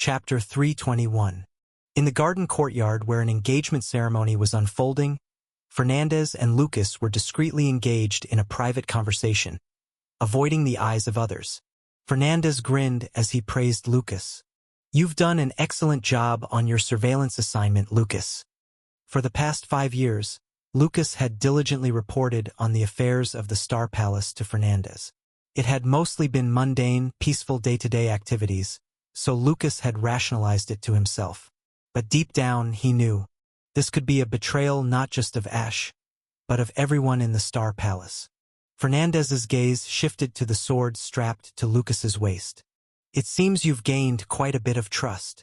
Chapter 321. In the garden courtyard where an engagement ceremony was unfolding, Fernandez and Lucas were discreetly engaged in a private conversation, avoiding the eyes of others. Fernandez grinned as he praised Lucas. "You've done an excellent job on your surveillance assignment, Lucas." For the past 5 years, Lucas had diligently reported on the affairs of the Star Palace to Fernandez. It had mostly been mundane, peaceful day-to-day activities, so Lucas had rationalized it to himself. But deep down, he knew this could be a betrayal not just of Ash, but of everyone in the Star Palace. Fernandez's gaze shifted to the sword strapped to Lucas's waist. "It seems you've gained quite a bit of trust."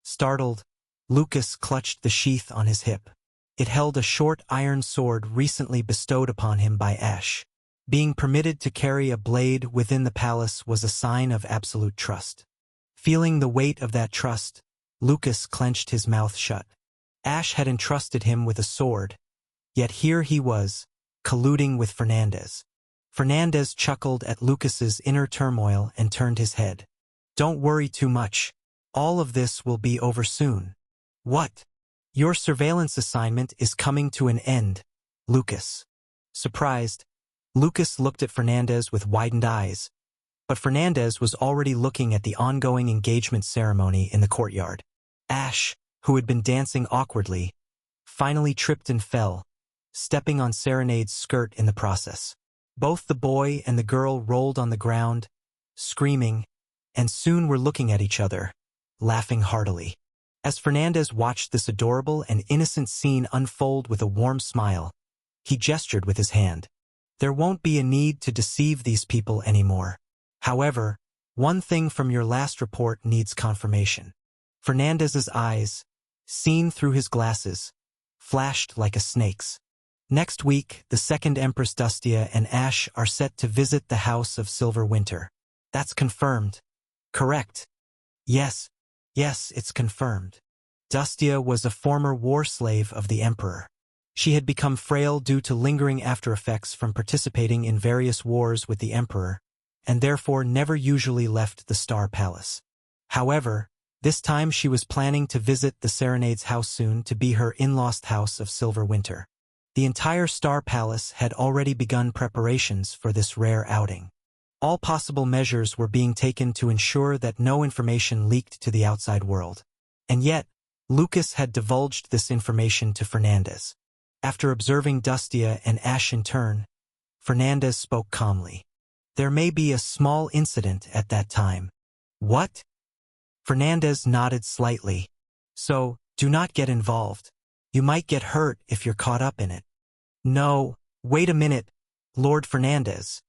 Startled, Lucas clutched the sheath on his hip. It held a short iron sword recently bestowed upon him by Ash. Being permitted to carry a blade within the palace was a sign of absolute trust. Feeling the weight of that trust, Lucas clenched his mouth shut. Ash had entrusted him with a sword, yet here he was, colluding with Fernandez. Fernandez chuckled at Lucas's inner turmoil and turned his head. "Don't worry too much. All of this will be over soon." "What?" "Your surveillance assignment is coming to an end, Lucas." Surprised, Lucas looked at Fernandez with widened eyes, but Fernandez was already looking at the ongoing engagement ceremony in the courtyard. Ash, who had been dancing awkwardly, finally tripped and fell, stepping on Serenade's skirt in the process. Both the boy and the girl rolled on the ground, screaming, and soon were looking at each other, laughing heartily. As Fernandez watched this adorable and innocent scene unfold with a warm smile, he gestured with his hand. "There won't be a need to deceive these people anymore. However, one thing from your last report needs confirmation." Fernandez's eyes, seen through his glasses, flashed like a snake's. "Next week, the second Empress Dustia and Ash are set to visit the House of Silver Winter." "That's confirmed." "Correct." Yes, it's confirmed." Dustia was a former war slave of the Emperor. She had become frail due to lingering after-effects from participating in various wars with the Emperor, and therefore never usually left the Star Palace. However, this time she was planning to visit the Serenade's house soon to be her in-laws House of Silver Winter. The entire Star Palace had already begun preparations for this rare outing. All possible measures were being taken to ensure that no information leaked to the outside world. And yet, Lucas had divulged this information to Fernandez. After observing Dustia and Ash in turn, Fernandez spoke calmly. "There may be a small incident at that time." "What?" Fernandez nodded slightly. "So, do not get involved. You might get hurt if you're caught up in it." "No, wait a minute, Lord Fernandez.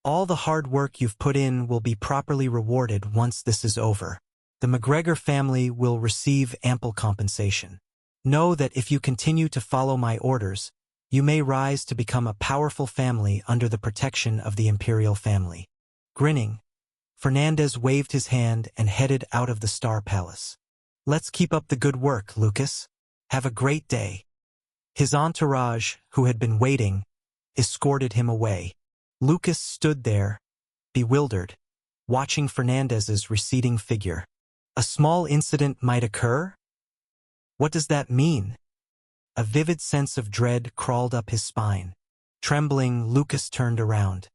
All the hard work you've put in will be properly rewarded once this is over. The McGregor family will receive ample compensation. Know that if you continue to follow my orders, you may rise to become a powerful family under the protection of the imperial family." Grinning, Fernandez waved his hand and headed out of the Star Palace. "Let's keep up the good work, Lucas. Have a great day." His entourage, who had been waiting, escorted him away. Lucas stood there, bewildered, watching Fernandez's receding figure. A small incident might occur? What does that mean? A vivid sense of dread crawled up his spine. Trembling, Lucas turned around.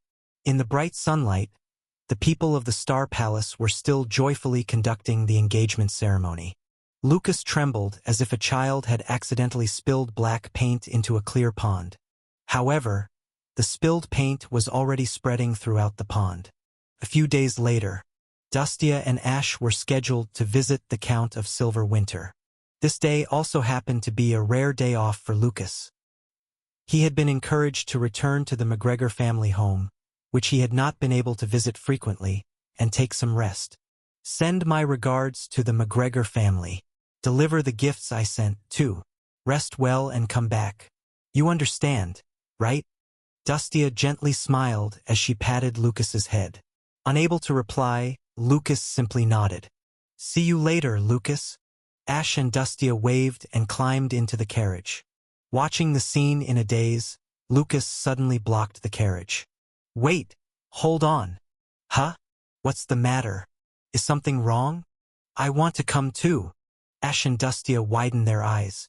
In the bright sunlight, the people of the Star Palace were still joyfully conducting the engagement ceremony. Lucas trembled as if a child had accidentally spilled black paint into a clear pond. However, the spilled paint was already spreading throughout the pond. A few days later, Dustia and Ash were scheduled to visit the Count of Silver Winter. This day also happened to be a rare day off for Lucas. He had been encouraged to return to the McGregor family home, which he had not been able to visit frequently, and take some rest. "Send my regards to the McGregor family. Deliver the gifts I sent, too. Rest well and come back. You understand, right?" Dustia gently smiled as she patted Lucas's head. Unable to reply, Lucas simply nodded. "See you later, Lucas." Ash and Dustia waved and climbed into the carriage. Watching the scene in a daze, Lucas suddenly blocked the carriage. "Wait, hold on." "Huh? What's the matter?" Is something wrong? I want to come too. Ash and Dustia widened their eyes.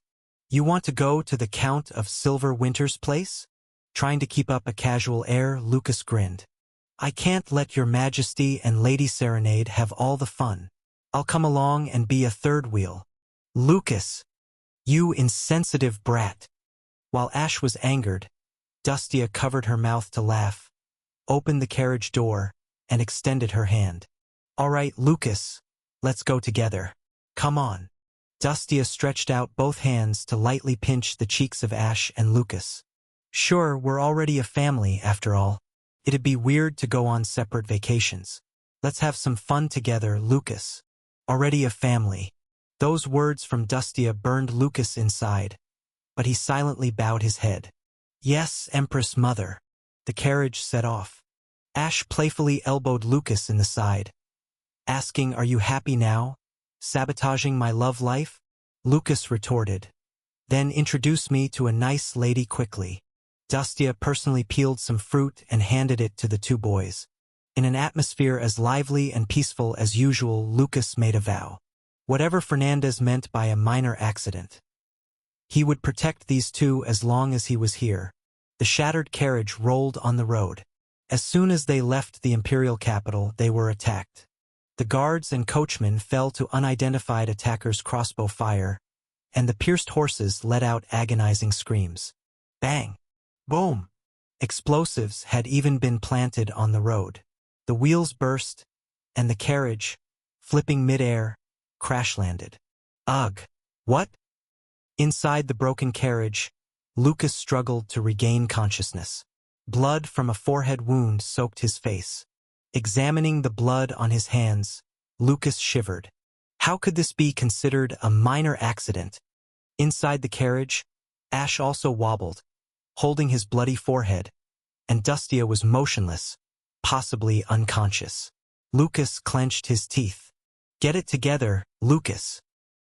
You want to go to the Count of Silver Winter's place? Trying to keep up a casual air, Lucas grinned. I can't let your Majesty and Lady Serenade have all the fun. I'll come along and be a third wheel. Lucas! You insensitive brat! While Ash was angered, Dustia covered her mouth to laugh, opened the carriage door, and extended her hand. All right, Lucas, let's go together. Come on. Dustia stretched out both hands to lightly pinch the cheeks of Ash and Lucas. Sure, we're already a family, after all. It'd be weird to go on separate vacations. Let's have some fun together, Lucas. Already a family. Those words from Dustia burned Lucas inside, but he silently bowed his head. Yes, Empress Mother. The carriage set off. Ash playfully elbowed Lucas in the side, asking, Are you happy now? Sabotaging my love life? Lucas retorted. Then introduce me to a nice lady quickly. Dustia personally peeled some fruit and handed it to the two boys. In an atmosphere as lively and peaceful as usual, Lucas made a vow. Whatever Fernandez meant by a minor accident, he would protect these two as long as he was here. The shattered carriage rolled on the road. As soon as they left the imperial capital, they were attacked. The guards and coachmen fell to unidentified attackers' crossbow fire, and the pierced horses let out agonizing screams. Bang! Boom! Explosives had even been planted on the road. The wheels burst, and the carriage, flipping mid-air, crash-landed. Ugh! What? Inside the broken carriage, Lucas struggled to regain consciousness. Blood from a forehead wound soaked his face. Examining the blood on his hands, Lucas shivered. How could this be considered a minor accident? Inside the carriage, Ash also wobbled, holding his bloody forehead, and Dustia was motionless, possibly unconscious. Lucas clenched his teeth. Get it together, Lucas.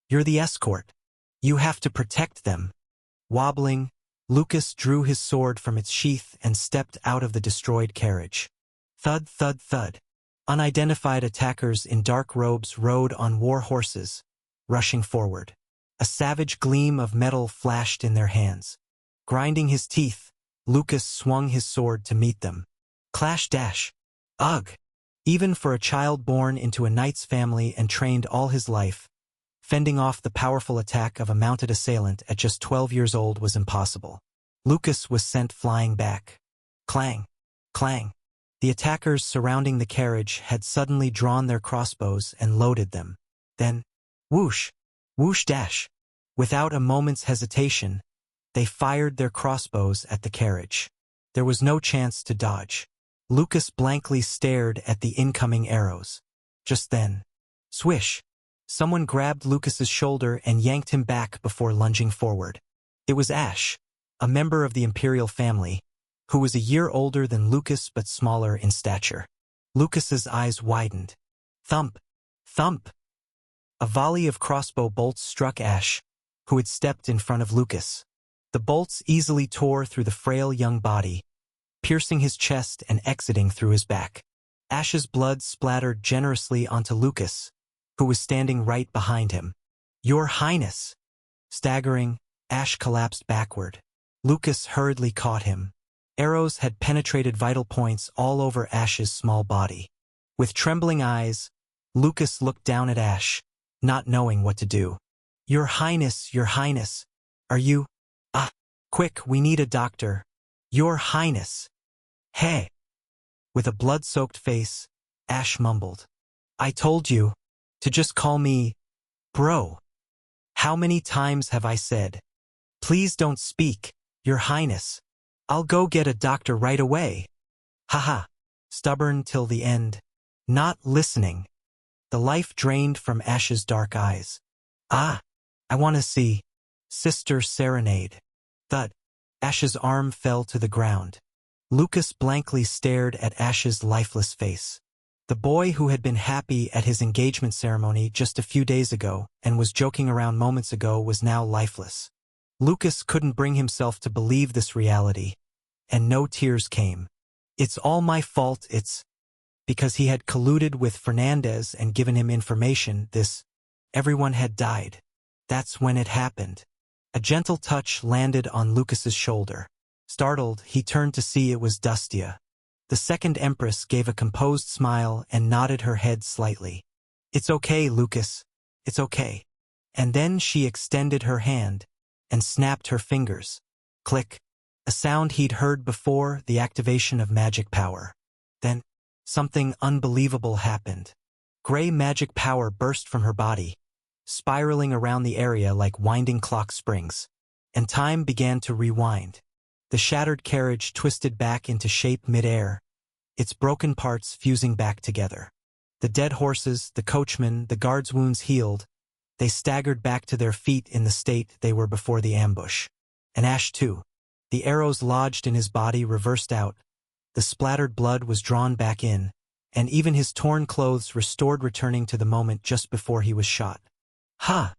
You're the escort. You have to protect them. Wobbling, Lucas drew his sword from its sheath and stepped out of the destroyed carriage. Thud, thud, thud. Unidentified attackers in dark robes rode on war horses, rushing forward. A savage gleam of metal flashed in their hands. Grinding his teeth, Lucas swung his sword to meet them. Clash dash. Ugh! Even for a child born into a knight's family and trained all his life, fending off the powerful attack of a mounted assailant at just 12 years old was impossible. Lucas was sent flying back. Clang! Clang! The attackers surrounding the carriage had suddenly drawn their crossbows and loaded them. Then, whoosh! Whoosh dash! Without a moment's hesitation, they fired their crossbows at the carriage. There was no chance to dodge. Lucas blankly stared at the incoming arrows. Just then, swish! Someone grabbed Lucas's shoulder and yanked him back before lunging forward. It was Ash, a member of the Imperial family, who was a year older than Lucas but smaller in stature. Lucas's eyes widened. Thump! Thump! A volley of crossbow bolts struck Ash, who had stepped in front of Lucas. The bolts easily tore through the frail young body, piercing his chest and exiting through his back. Ash's blood splattered generously onto Lucas, who was standing right behind him. Your Highness! Staggering, Ash collapsed backward. Lucas hurriedly caught him. Arrows had penetrated vital points all over Ash's small body. With trembling eyes, Lucas looked down at Ash, not knowing what to do. Your Highness, are you? Ah, quick, we need a doctor. Your Highness. Hey. With a blood-soaked face, Ash mumbled. I told you to just call me bro. How many times have I said, please don't speak, Your Highness. I'll go get a doctor right away. Haha. Stubborn till the end. Not listening. The life drained from Ash's dark eyes. Ah, I want to see Sister Serenade. Thud. Ash's arm fell to the ground. Lucas blankly stared at Ash's lifeless face. The boy who had been happy at his engagement ceremony just a few days ago and was joking around moments ago was now lifeless. Lucas couldn't bring himself to believe this reality, and no tears came. It's all my fault, it's because he had colluded with Fernandez and given him information. Everyone had died. That's when it happened. A gentle touch landed on Lucas's shoulder. Startled, he turned to see it was Dustia. The second Empress gave a composed smile and nodded her head slightly. "It's okay, Lucas. It's okay." And then she extended her hand and snapped her fingers. Click. A sound he'd heard before, the activation of magic power. Then, something unbelievable happened. Gray magic power burst from her body, spiraling around the area like winding clock springs. And time began to rewind. The shattered carriage twisted back into shape mid-air, its broken parts fusing back together. The dead horses, the coachman, the guards' wounds healed. They staggered back to their feet in the state they were before the ambush. And Ash too. The arrows lodged in his body reversed out. The splattered blood was drawn back in, and even his torn clothes restored, returning to the moment just before he was shot. "Ha!"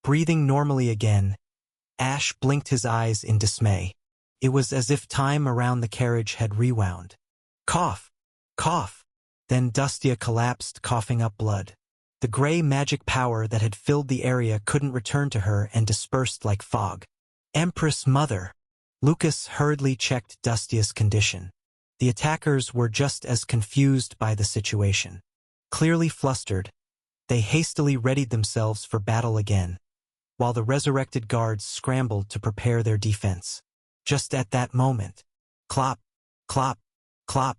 Breathing normally again, Ash blinked his eyes in dismay. It was as if time around the carriage had rewound. Cough! Cough! Then Dustia collapsed, coughing up blood. The gray magic power that had filled the area couldn't return to her and dispersed like fog. Empress Mother! Lucas hurriedly checked Dustia's condition. The attackers were just as confused by the situation. Clearly flustered, they hastily readied themselves for battle again, while the resurrected guards scrambled to prepare their defense. Just at that moment, clop, clop, clop,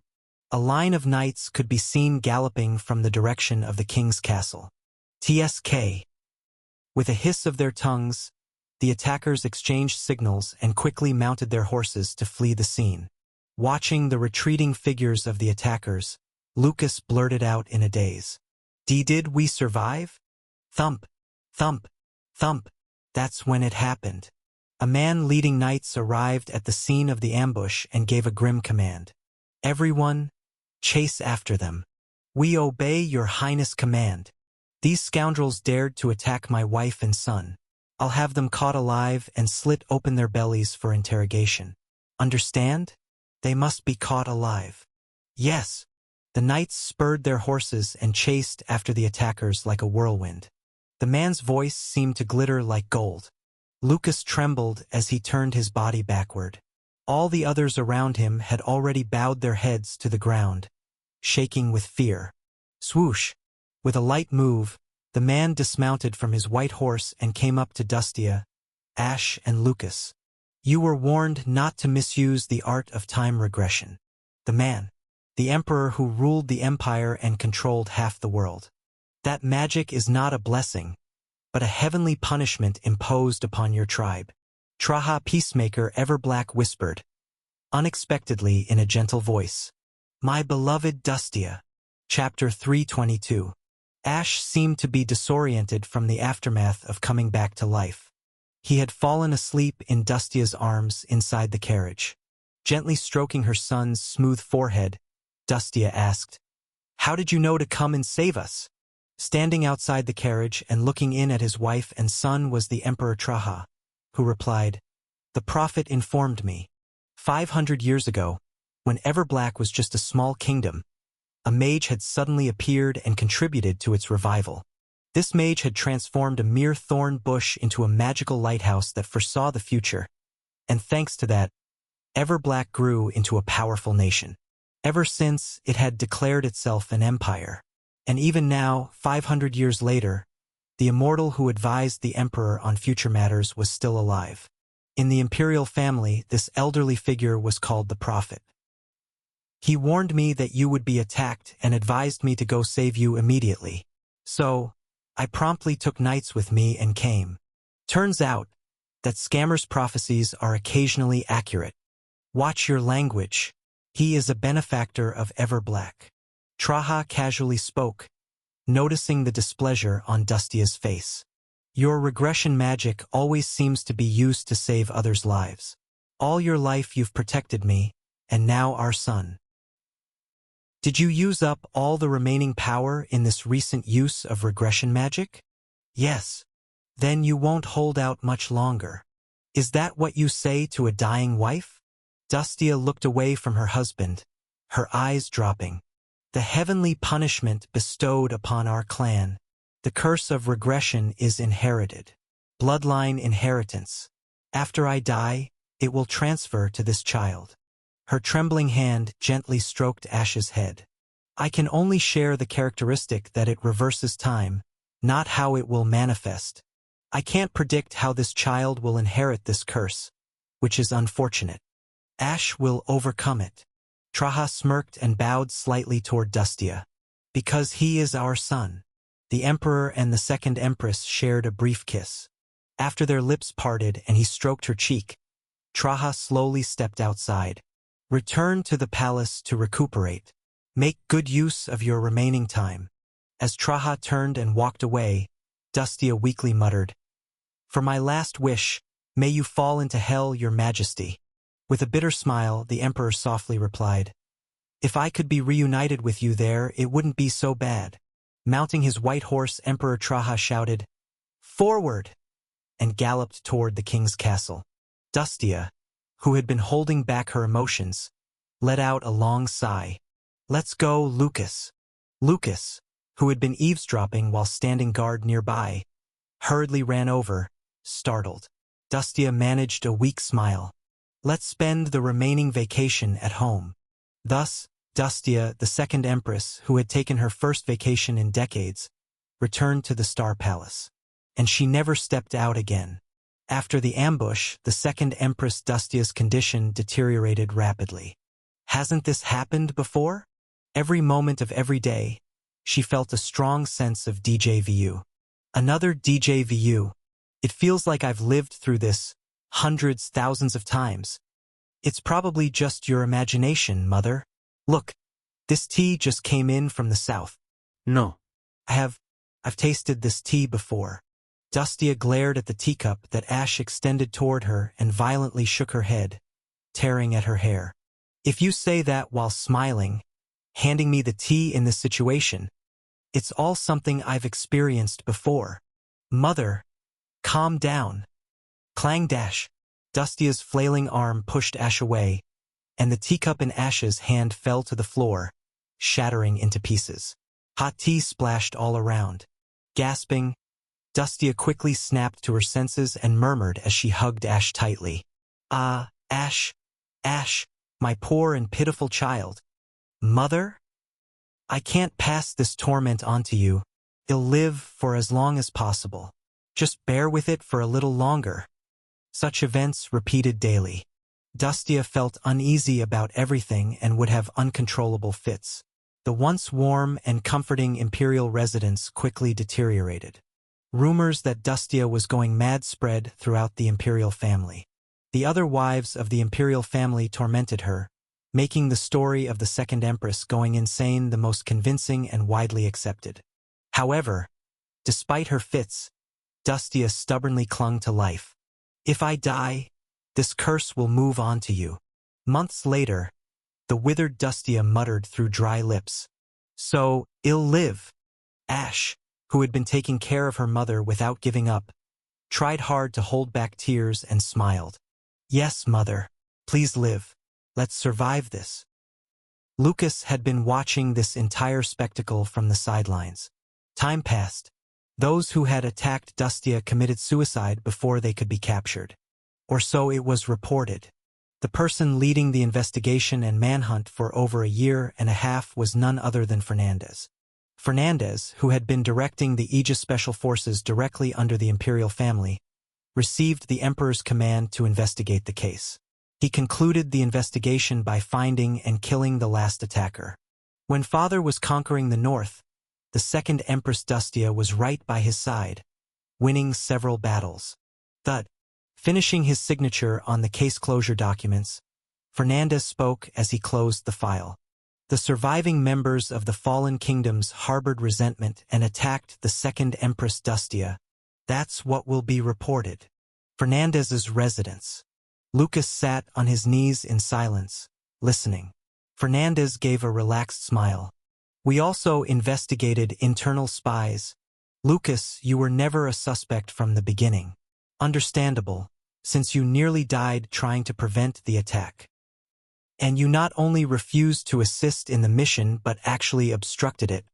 a line of knights could be seen galloping from the direction of the king's castle. TSK. With a hiss of their tongues, the attackers exchanged signals and quickly mounted their horses to flee the scene. Watching the retreating figures of the attackers, Lucas blurted out in a daze. Did we survive? Thump, thump, thump. That's when it happened. A man leading knights arrived at the scene of the ambush and gave a grim command. "Everyone, chase after them. We obey your highness' command. These scoundrels dared to attack my wife and son. I'll have them caught alive and slit open their bellies for interrogation. Understand? They must be caught alive." "Yes." The knights spurred their horses and chased after the attackers like a whirlwind. The man's voice seemed to glitter like gold. Lucas trembled as he turned his body backward. All the others around him had already bowed their heads to the ground, shaking with fear. Swoosh! With a light move, the man dismounted from his white horse and came up to Dustia, Ash, and Lucas. "You were warned not to misuse the art of time regression." The man, the emperor who ruled the empire and controlled half the world. "That magic is not a blessing, but a heavenly punishment imposed upon your tribe." Traha Peacemaker Everblack whispered, unexpectedly in a gentle voice. "My beloved Dustia." Chapter 322. Ash seemed to be disoriented from the aftermath of coming back to life. He had fallen asleep in Dustia's arms inside the carriage. Gently stroking her son's smooth forehead, Dustia asked, "How did you know to come and save us?" Standing outside the carriage and looking in at his wife and son was the Emperor Traha, who replied, "The prophet informed me. 500 years ago, when Everblack was just a small kingdom, a mage had suddenly appeared and contributed to its revival. This mage had transformed a mere thorn bush into a magical lighthouse that foresaw the future, and thanks to that, Everblack grew into a powerful nation. Ever since, it had declared itself an empire. And even now, 500 years later, the immortal who advised the emperor on future matters was still alive. In the imperial family, this elderly figure was called the prophet. He warned me that you would be attacked and advised me to go save you immediately. So, I promptly took knights with me and came. Turns out that scammers' prophecies are occasionally accurate. Watch your language. He is a benefactor of Everblack." Traha casually spoke, noticing the displeasure on Dustia's face. "Your regression magic always seems to be used to save others' lives. All your life you've protected me, and now our son. Did you use up all the remaining power in this recent use of regression magic?" "Yes." "Then you won't hold out much longer. Is that what you say to a dying wife?" Dustia looked away from her husband, her eyes dropping. the heavenly punishment bestowed upon our clan. The curse of regression is inherited. Bloodline inheritance. After I die, it will transfer to this child. Her trembling hand gently stroked Ash's head. I can only share the characteristic that it reverses time, not how it will manifest. I can't predict how this child will inherit this curse, which is unfortunate. Ash will overcome it. Traha smirked and bowed slightly toward Dustia. Because he is our son. The Emperor and the second Empress shared a brief kiss. After their lips parted and he stroked her cheek, Traha slowly stepped outside. Return to the palace to recuperate. Make good use of your remaining time. As Traha turned and walked away, Dustia weakly muttered, For my last wish, may you fall into hell, your majesty. With a bitter smile, the Emperor softly replied, If I could be reunited with you there, it wouldn't be so bad. Mounting his white horse, Emperor Traha shouted, Forward! And galloped toward the king's castle. Dustia, who had been holding back her emotions, let out a long sigh. Let's go, Lucas. Lucas, who had been eavesdropping while standing guard nearby, hurriedly ran over, startled. Dustia managed a weak smile. Let's spend the remaining vacation at home. Thus, Dustia, the second Empress, who had taken her first vacation in decades, returned to the Star Palace. And she never stepped out again. After the ambush, the second Empress Dustia's condition deteriorated rapidly. Hasn't this happened before? Every moment of every day, she felt a strong sense of DJVU. Another DJVU. It feels like I've lived through this hundreds, thousands of times. It's probably just your imagination, Mother. Look, this tea just came in from the south. No. I've tasted this tea before. Dustia glared at the teacup that Ash extended toward her and violently shook her head, tearing at her hair. If you say that while smiling, handing me the tea in this situation, it's all something I've experienced before. Mother, calm down. Clang dash. Dustia's flailing arm pushed Ash away, and the teacup in Ash's hand fell to the floor, shattering into pieces. Hot tea splashed all around. Gasping, Dustia quickly snapped to her senses and murmured as she hugged Ash tightly. Ah, Ash, Ash, my poor and pitiful child. Mother? I can't pass this torment on to you. It'll live for as long as possible. Just bear with it for a little longer. Such events repeated daily. Dustia felt uneasy about everything and would have uncontrollable fits. The once warm and comforting imperial residence quickly deteriorated. Rumors that Dustia was going mad spread throughout the imperial family. The other wives of the imperial family tormented her, making the story of the second empress going insane the most convincing and widely accepted. However, despite her fits, Dustia stubbornly clung to life. If I die, this curse will move on to you. Months later, the withered Dustia muttered through dry lips. So, ill live. Ash, who had been taking care of her mother without giving up, tried hard to hold back tears and smiled. Yes, Mother, please live. Let's survive this. Lucas had been watching this entire spectacle from the sidelines. Time passed. Those who had attacked Dustia committed suicide before they could be captured. Or so it was reported. The person leading the investigation and manhunt for over a year and a half was none other than Fernandez. Fernandez, who had been directing the Aegis Special Forces directly under the imperial family, received the Emperor's command to investigate the case. He concluded the investigation by finding and killing the last attacker. When Father was conquering the north, the second Empress Dustia was right by his side, winning several battles. Thud, finishing his signature on the case closure documents, Fernandez spoke as he closed the file. The surviving members of the fallen kingdoms harbored resentment and attacked the second Empress Dustia. That's what will be reported. Fernandez's residence. Lucas sat on his knees in silence, listening. Fernandez gave a relaxed smile. We also investigated internal spies. Lucas, you were never a suspect from the beginning. Understandable, since you nearly died trying to prevent the attack. And you not only refused to assist in the mission but actually obstructed it.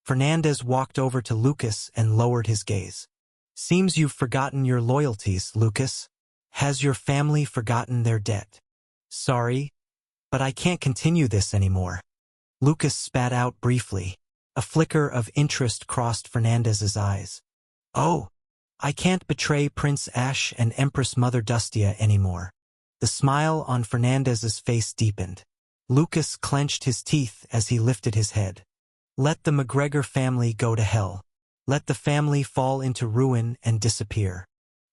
Fernandez walked over to Lucas and lowered his gaze. Seems you've forgotten your loyalties, Lucas. Has your family forgotten their debt? Sorry, but I can't continue this anymore. Lucas spat out briefly. A flicker of interest crossed Fernandez's eyes. Oh, I can't betray Prince Ash and Empress Mother Dustia anymore. The smile on Fernandez's face deepened. Lucas clenched his teeth as he lifted his head. Let the McGregor family go to hell. Let the family fall into ruin and disappear.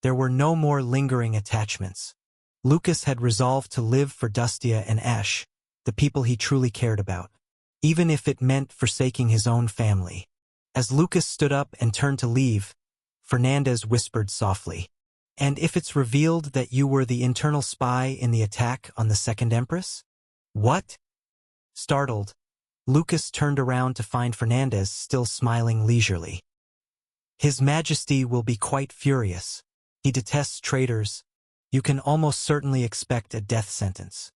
There were no more lingering attachments. Lucas had resolved to live for Dustia and Ash, the people he truly cared about, even if it meant forsaking his own family. As Lucas stood up and turned to leave, Fernandez whispered softly, "And if it's revealed that you were the internal spy in the attack on the Second Empress?" What? Startled, Lucas turned around to find Fernandez still smiling leisurely. His Majesty will be quite furious. He detests traitors. You can almost certainly expect a death sentence.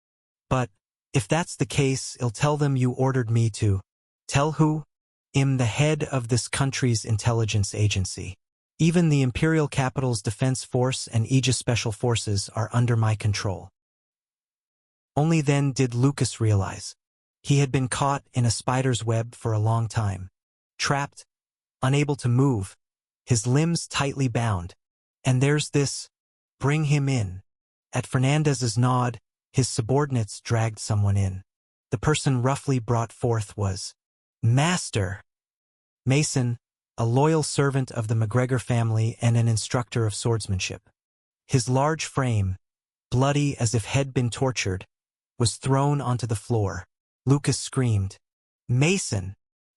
But, if that's the case, I'll tell them you ordered me to. Tell who? I'm the head of this country's intelligence agency. Even the Imperial Capital's Defense Force and Aegis Special Forces are under my control. Only then did Lucas realize. He had been caught in a spider's web for a long time. Trapped, unable to move, his limbs tightly bound. And there's this, bring him in. At Fernandez's nod, his subordinates dragged someone in. The person roughly brought forth was Master Mason, a loyal servant of the McGregor family and an instructor of swordsmanship. His large frame, bloody as if he'd been tortured, was thrown onto the floor. Lucas screamed, "Mason!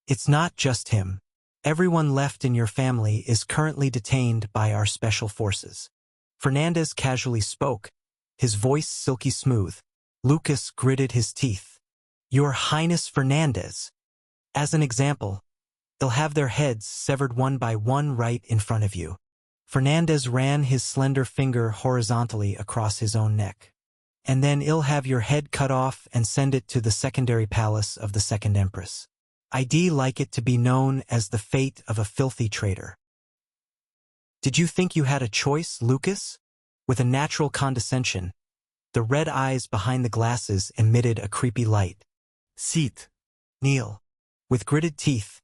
It's not just him. Everyone left in your family is currently detained by our special forces." Fernandez casually spoke, his voice silky smooth. Lucas gritted his teeth. "Your Highness Fernandez. As an example, they'll have their heads severed one by one right in front of you." Fernandez ran his slender finger horizontally across his own neck. "And then I'll have your head cut off and send it to the secondary palace of the Second Empress. I'd like it to be known as the fate of a filthy traitor." "Did you think you had a choice, Lucas?" With a natural condescension, the red eyes behind the glasses emitted a creepy light. "Sit. Kneel." With gritted teeth,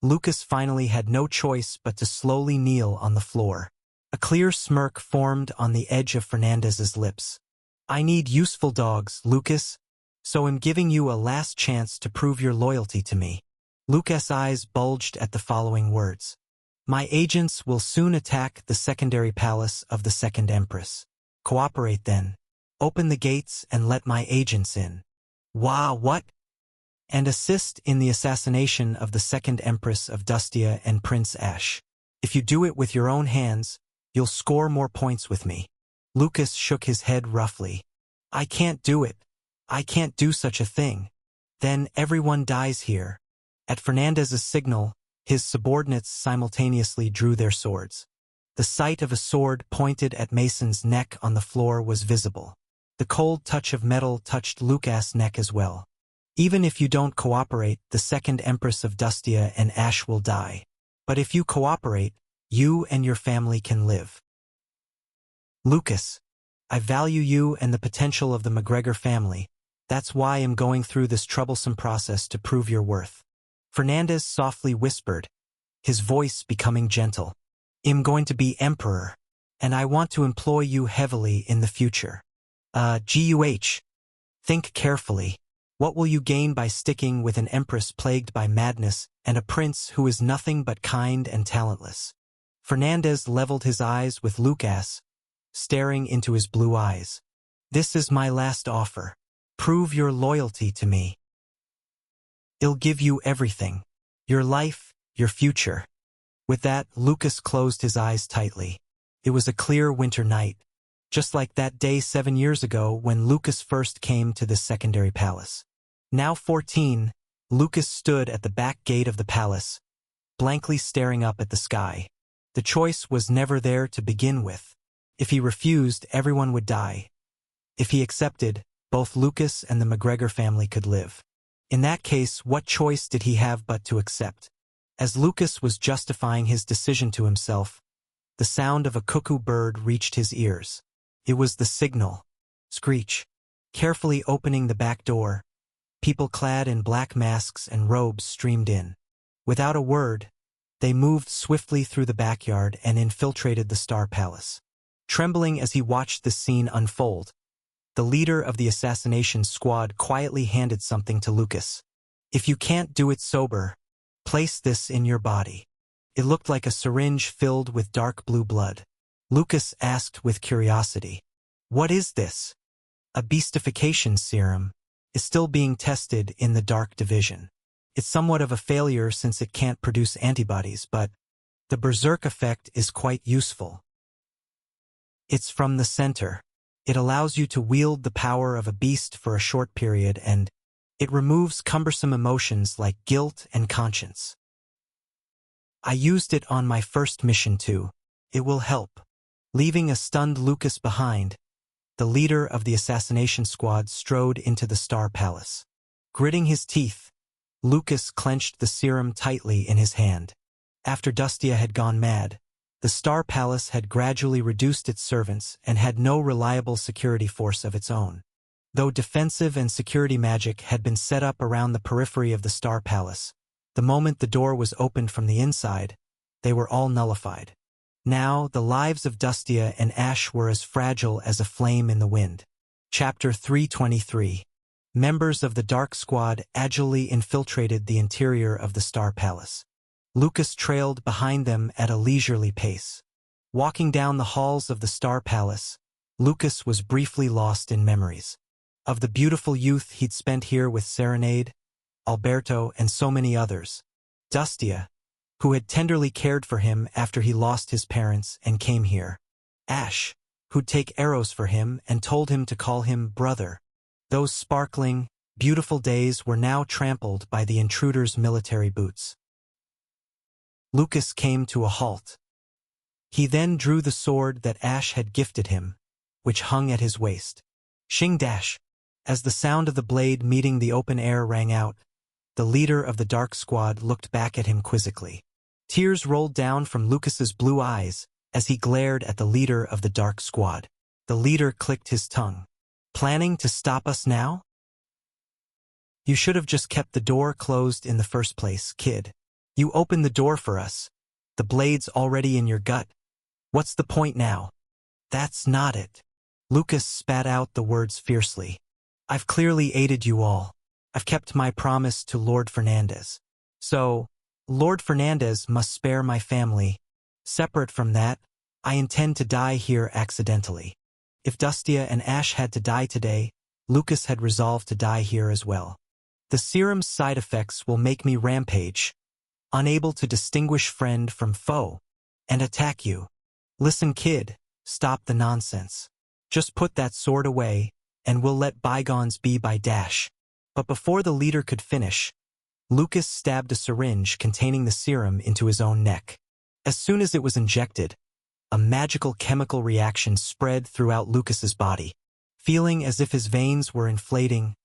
Lucas finally had no choice but to slowly kneel on the floor. A clear smirk formed on the edge of Fernandez's lips. "I need useful dogs, Lucas, so I'm giving you a last chance to prove your loyalty to me." Lucas' eyes bulged at the following words. "My agents will soon attack the secondary palace of the Second Empress. Cooperate then. Open the gates and let my agents in." "Wow, what?" "And assist in the assassination of the Second Empress of Dustia and Prince Ash. If you do it with your own hands, you'll score more points with me." Lucas shook his head roughly. "I can't do it. I can't do such a thing. Then everyone dies here." At Fernandez's signal, his subordinates simultaneously drew their swords. The sight of a sword pointed at Mason's neck on the floor was visible. The cold touch of metal touched Lucas' neck as well. "Even if you don't cooperate, the Second Empress of Dustia and Ash will die. But if you cooperate, you and your family can live." "Lucas, I value you and the potential of the McGregor family. That's why I'm going through this troublesome process to prove your worth." Fernandez softly whispered, his voice becoming gentle. "I'm going to be emperor, and I want to employ you heavily in the future. Guh. Think carefully. What will you gain by sticking with an empress plagued by madness and a prince who is nothing but kind and talentless?" Fernandez leveled his eyes with Lucas, staring into his blue eyes. "This is my last offer. Prove your loyalty to me. I'll give you everything. Your life, your future." With that, Lucas closed his eyes tightly. It was a clear winter night, just like that day 7 years ago when Lucas first came to the secondary palace. Now 14, Lucas stood at the back gate of the palace, blankly staring up at the sky. The choice was never there to begin with. If he refused, everyone would die. If he accepted, both Lucas and the McGregor family could live. In that case, what choice did he have but to accept? As Lucas was justifying his decision to himself, the sound of a cuckoo bird reached his ears. It was the signal. Screech. Carefully opening the back door, people clad in black masks and robes streamed in. Without a word, they moved swiftly through the backyard and infiltrated the Star Palace. Trembling as he watched the scene unfold, the leader of the assassination squad quietly handed something to Lucas. "If you can't do it sober, place this in your body." It looked like a syringe filled with dark blue blood. Lucas asked with curiosity, "What is this?" "A beastification serum is still being tested in the Dark Division. It's somewhat of a failure since it can't produce antibodies, but the berserk effect is quite useful. It's from the center. It allows you to wield the power of a beast for a short period, and it removes cumbersome emotions like guilt and conscience. I used it on my first mission too. It will help." Leaving a stunned Lucas behind, the leader of the assassination squad strode into the Star Palace. Gritting his teeth, Lucas clenched the serum tightly in his hand. After Dustia had gone mad, the Star Palace had gradually reduced its servants and had no reliable security force of its own. Though defensive and security magic had been set up around the periphery of the Star Palace, the moment the door was opened from the inside, they were all nullified. Now, the lives of Dustia and Ash were as fragile as a flame in the wind. Chapter 323. Members of the Dark Squad agilely infiltrated the interior of the Star Palace. Lucas trailed behind them at a leisurely pace. Walking down the halls of the Star Palace, Lucas was briefly lost in memories of the beautiful youth he'd spent here with Serenade, Alberto, and so many others. Dustia, who had tenderly cared for him after he lost his parents and came here. Ash, who'd take arrows for him and told him to call him brother. Those sparkling, beautiful days were now trampled by the intruder's military boots. Lucas came to a halt. He then drew the sword that Ash had gifted him, which hung at his waist. Shing dash! As the sound of the blade meeting the open air rang out, the leader of the Dark Squad looked back at him quizzically. Tears rolled down from Lucas's blue eyes as he glared at the leader of the Dark Squad. The leader clicked his tongue. "Planning to stop us now? You should have just kept the door closed in the first place, kid. You opened the door for us. The blade's already in your gut. What's the point now?" "That's not it." Lucas spat out the words fiercely. "I've clearly aided you all. I've kept my promise to Lord Fernandez. So, Lord Fernandez must spare my family. Separate from that, I intend to die here accidentally. If Dustia and Ash had to die today, Lucas had resolved to die here as well. The serum's side effects will make me rampage, unable to distinguish friend from foe, and attack you. Listen, kid, stop the nonsense. Just put that sword away, and we'll let bygones be by dash." But before the leader could finish, Lucas stabbed a syringe containing the serum into his own neck. As soon as it was injected, a magical chemical reaction spread throughout Lucas's body. Feeling as if his veins were inflating,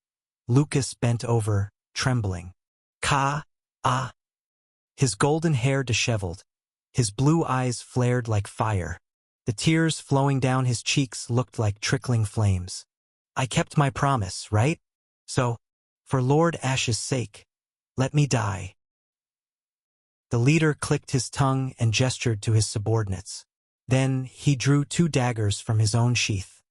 Lucas bent over, trembling. Ka-ah! His golden hair disheveled, his blue eyes flared like fire. The tears flowing down his cheeks looked like trickling flames. "I kept my promise, right? So, for Lord Ash's sake, let me die." The leader clicked his tongue and gestured to his subordinates. Then he drew 2 daggers from his own sheath.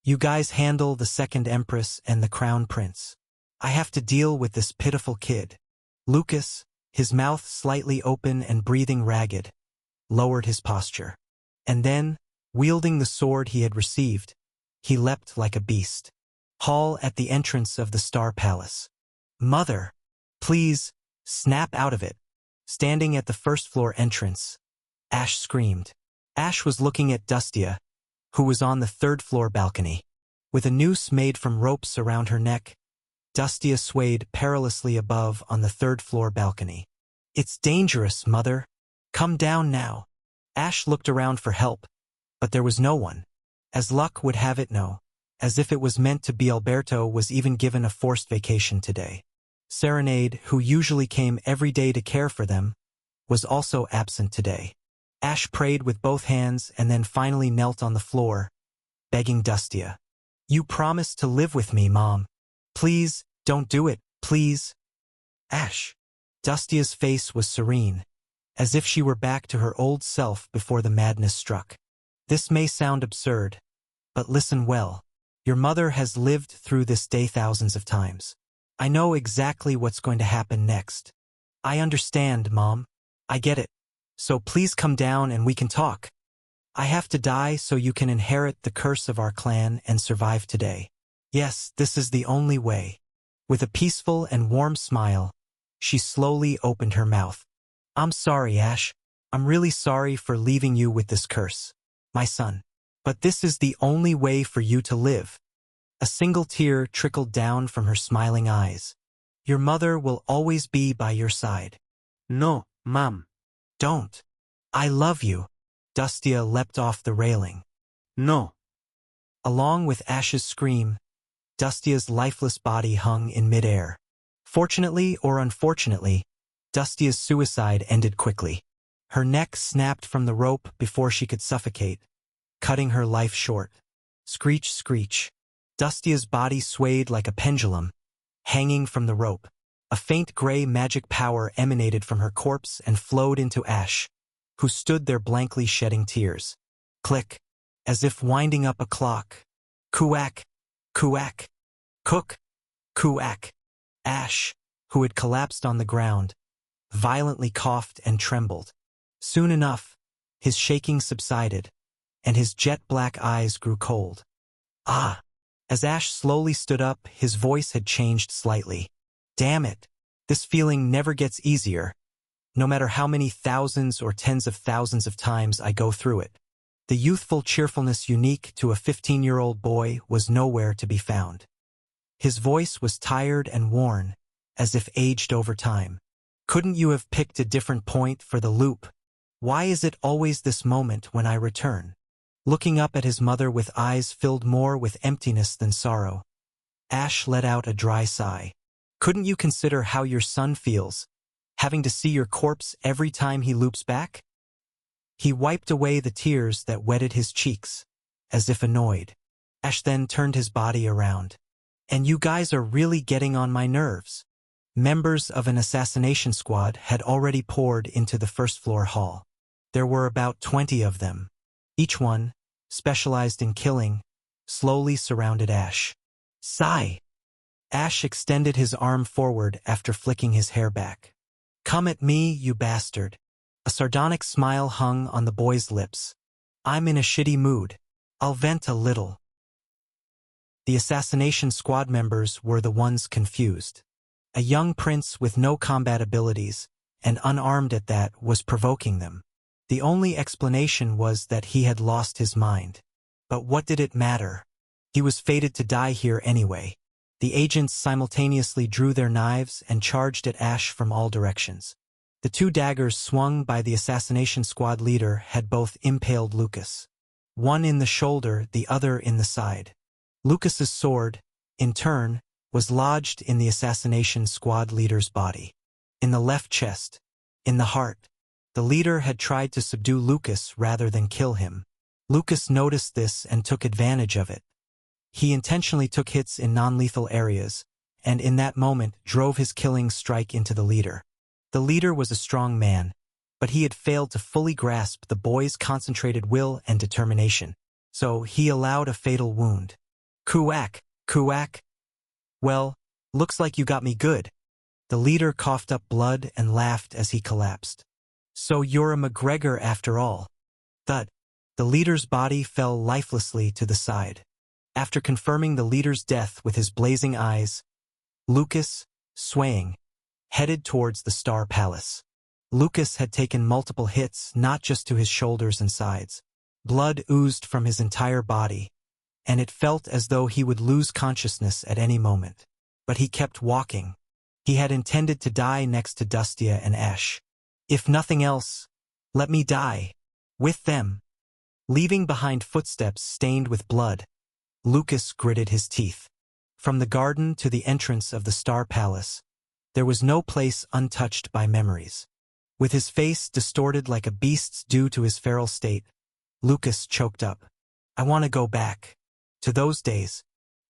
"You guys handle the second empress and the crown prince. I have to deal with this pitiful kid." Lucas, his mouth slightly open and breathing ragged, lowered his posture. And then, wielding the sword he had received, he leapt like a beast. Hall at the entrance of the Star Palace. "Mother, please, snap out of it." Standing at the first-floor entrance, Ash screamed. Ash was looking at Dustia, who was on the third-floor balcony. With a noose made from ropes around her neck, Dustia swayed perilously above on the third-floor balcony. "It's dangerous, Mother. Come down now." Ash looked around for help, but there was no one. As luck would have it, no. as if it was meant to be. Alberto was even given a forced vacation today. Serenade, who usually came every day to care for them, was also absent today. Ash prayed with both hands and then finally knelt on the floor, begging Dustia. "You promised to live with me, Mom. Please, don't do it, please." Ash. Dustia's face was serene, as if she were back to her old self before the madness struck. "This may sound absurd, but listen well. Your mother has lived through this day thousands of times. I know exactly what's going to happen next. I understand, Mom. I get it. So please come down and we can talk. I have to die so you can inherit the curse of our clan and survive today. Yes, this is the only way." With a peaceful and warm smile, she slowly opened her mouth. "I'm sorry, Ash. I'm really sorry for leaving you with this curse, my son. But this is the only way for you to live." A single tear trickled down from her smiling eyes. "Your mother will always be by your side." "No, Mom. Don't. I love you." Dustia leapt off the railing. "No." Along with Ash's scream, Dustia's lifeless body hung in midair. Fortunately or unfortunately, Dustia's suicide ended quickly. Her neck snapped from the rope before she could suffocate, cutting her life short. Screech, screech. Dustia's body swayed like a pendulum, hanging from the rope. A faint gray magic power emanated from her corpse and flowed into Ash, who stood there blankly shedding tears. Click, as if winding up a clock. Kuak, kuak, cook, kuak. Ash, who had collapsed on the ground, violently coughed and trembled. Soon enough, his shaking subsided, and his jet-black eyes grew cold. "Ah!" As Ash slowly stood up, his voice had changed slightly. "Damn it, this feeling never gets easier, no matter how many thousands or tens of thousands of times I go through it." The youthful cheerfulness unique to a 15-year-old boy was nowhere to be found. His voice was tired and worn, as if aged over time. "Couldn't you have picked a different point for the loop? Why is it always this moment when I return?" Looking up at his mother with eyes filled more with emptiness than sorrow, Ash let out a dry sigh. "Couldn't you consider how your son feels, having to see your corpse every time he loops back?" He wiped away the tears that wetted his cheeks, as if annoyed. Ash then turned his body around. "And you guys are really getting on my nerves." Members of an assassination squad had already poured into the first-floor hall. There were about 20 of them. Each one, specialized in killing, slowly surrounded Ash. "Sigh." Ash extended his arm forward after flicking his hair back. "Come at me, you bastard." A sardonic smile hung on the boy's lips. "I'm in a shitty mood. I'll vent a little." The assassination squad members were the ones confused. A young prince with no combat abilities, and unarmed at that, was provoking them. The only explanation was that he had lost his mind. But what did it matter? He was fated to die here anyway. The agents simultaneously drew their knives and charged at Ash from all directions. The two daggers swung by the assassination squad leader had both impaled Lucas. One in the shoulder, the other in the side. Lucas's sword, in turn, was lodged in the assassination squad leader's body. In the left chest, in the heart. The leader had tried to subdue Lucas rather than kill him. Lucas noticed this and took advantage of it. He intentionally took hits in non-lethal areas, and in that moment drove his killing strike into the leader. The leader was a strong man, but he had failed to fully grasp the boy's concentrated will and determination, so he allowed a fatal wound. "Kuak, kuak. Well, looks like you got me good." The leader coughed up blood and laughed as he collapsed. "So you're a McGregor after all." Thud. The leader's body fell lifelessly to the side. After confirming the leader's death with his blazing eyes, Lucas, swaying, headed towards the Star Palace. Lucas had taken multiple hits, not just to his shoulders and sides. Blood oozed from his entire body, and it felt as though he would lose consciousness at any moment. But he kept walking. He had intended to die next to Dustia and Ash. If nothing else, let me die with them. Leaving behind footsteps stained with blood, Lucas gritted his teeth. From the garden to the entrance of the Star Palace, there was no place untouched by memories. With his face distorted like a beast's due to his feral state, Lucas choked up. I want to go back. To those days.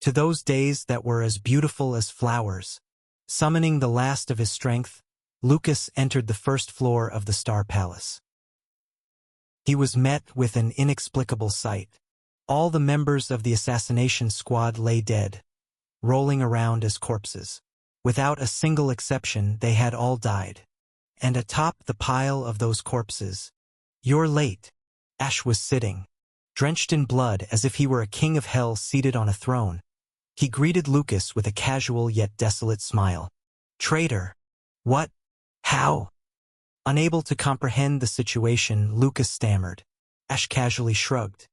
To those days that were as beautiful as flowers. Summoning the last of his strength, Lucas entered the first floor of the Star Palace. He was met with an inexplicable sight. All the members of the assassination squad lay dead, rolling around as corpses. Without a single exception, they had all died. And atop the pile of those corpses, "You're late." Ash was sitting, drenched in blood as if he were a king of hell seated on a throne. He greeted Lucas with a casual yet desolate smile. "Traitor. What? How?" Unable to comprehend the situation, Lucas stammered. Ash casually shrugged.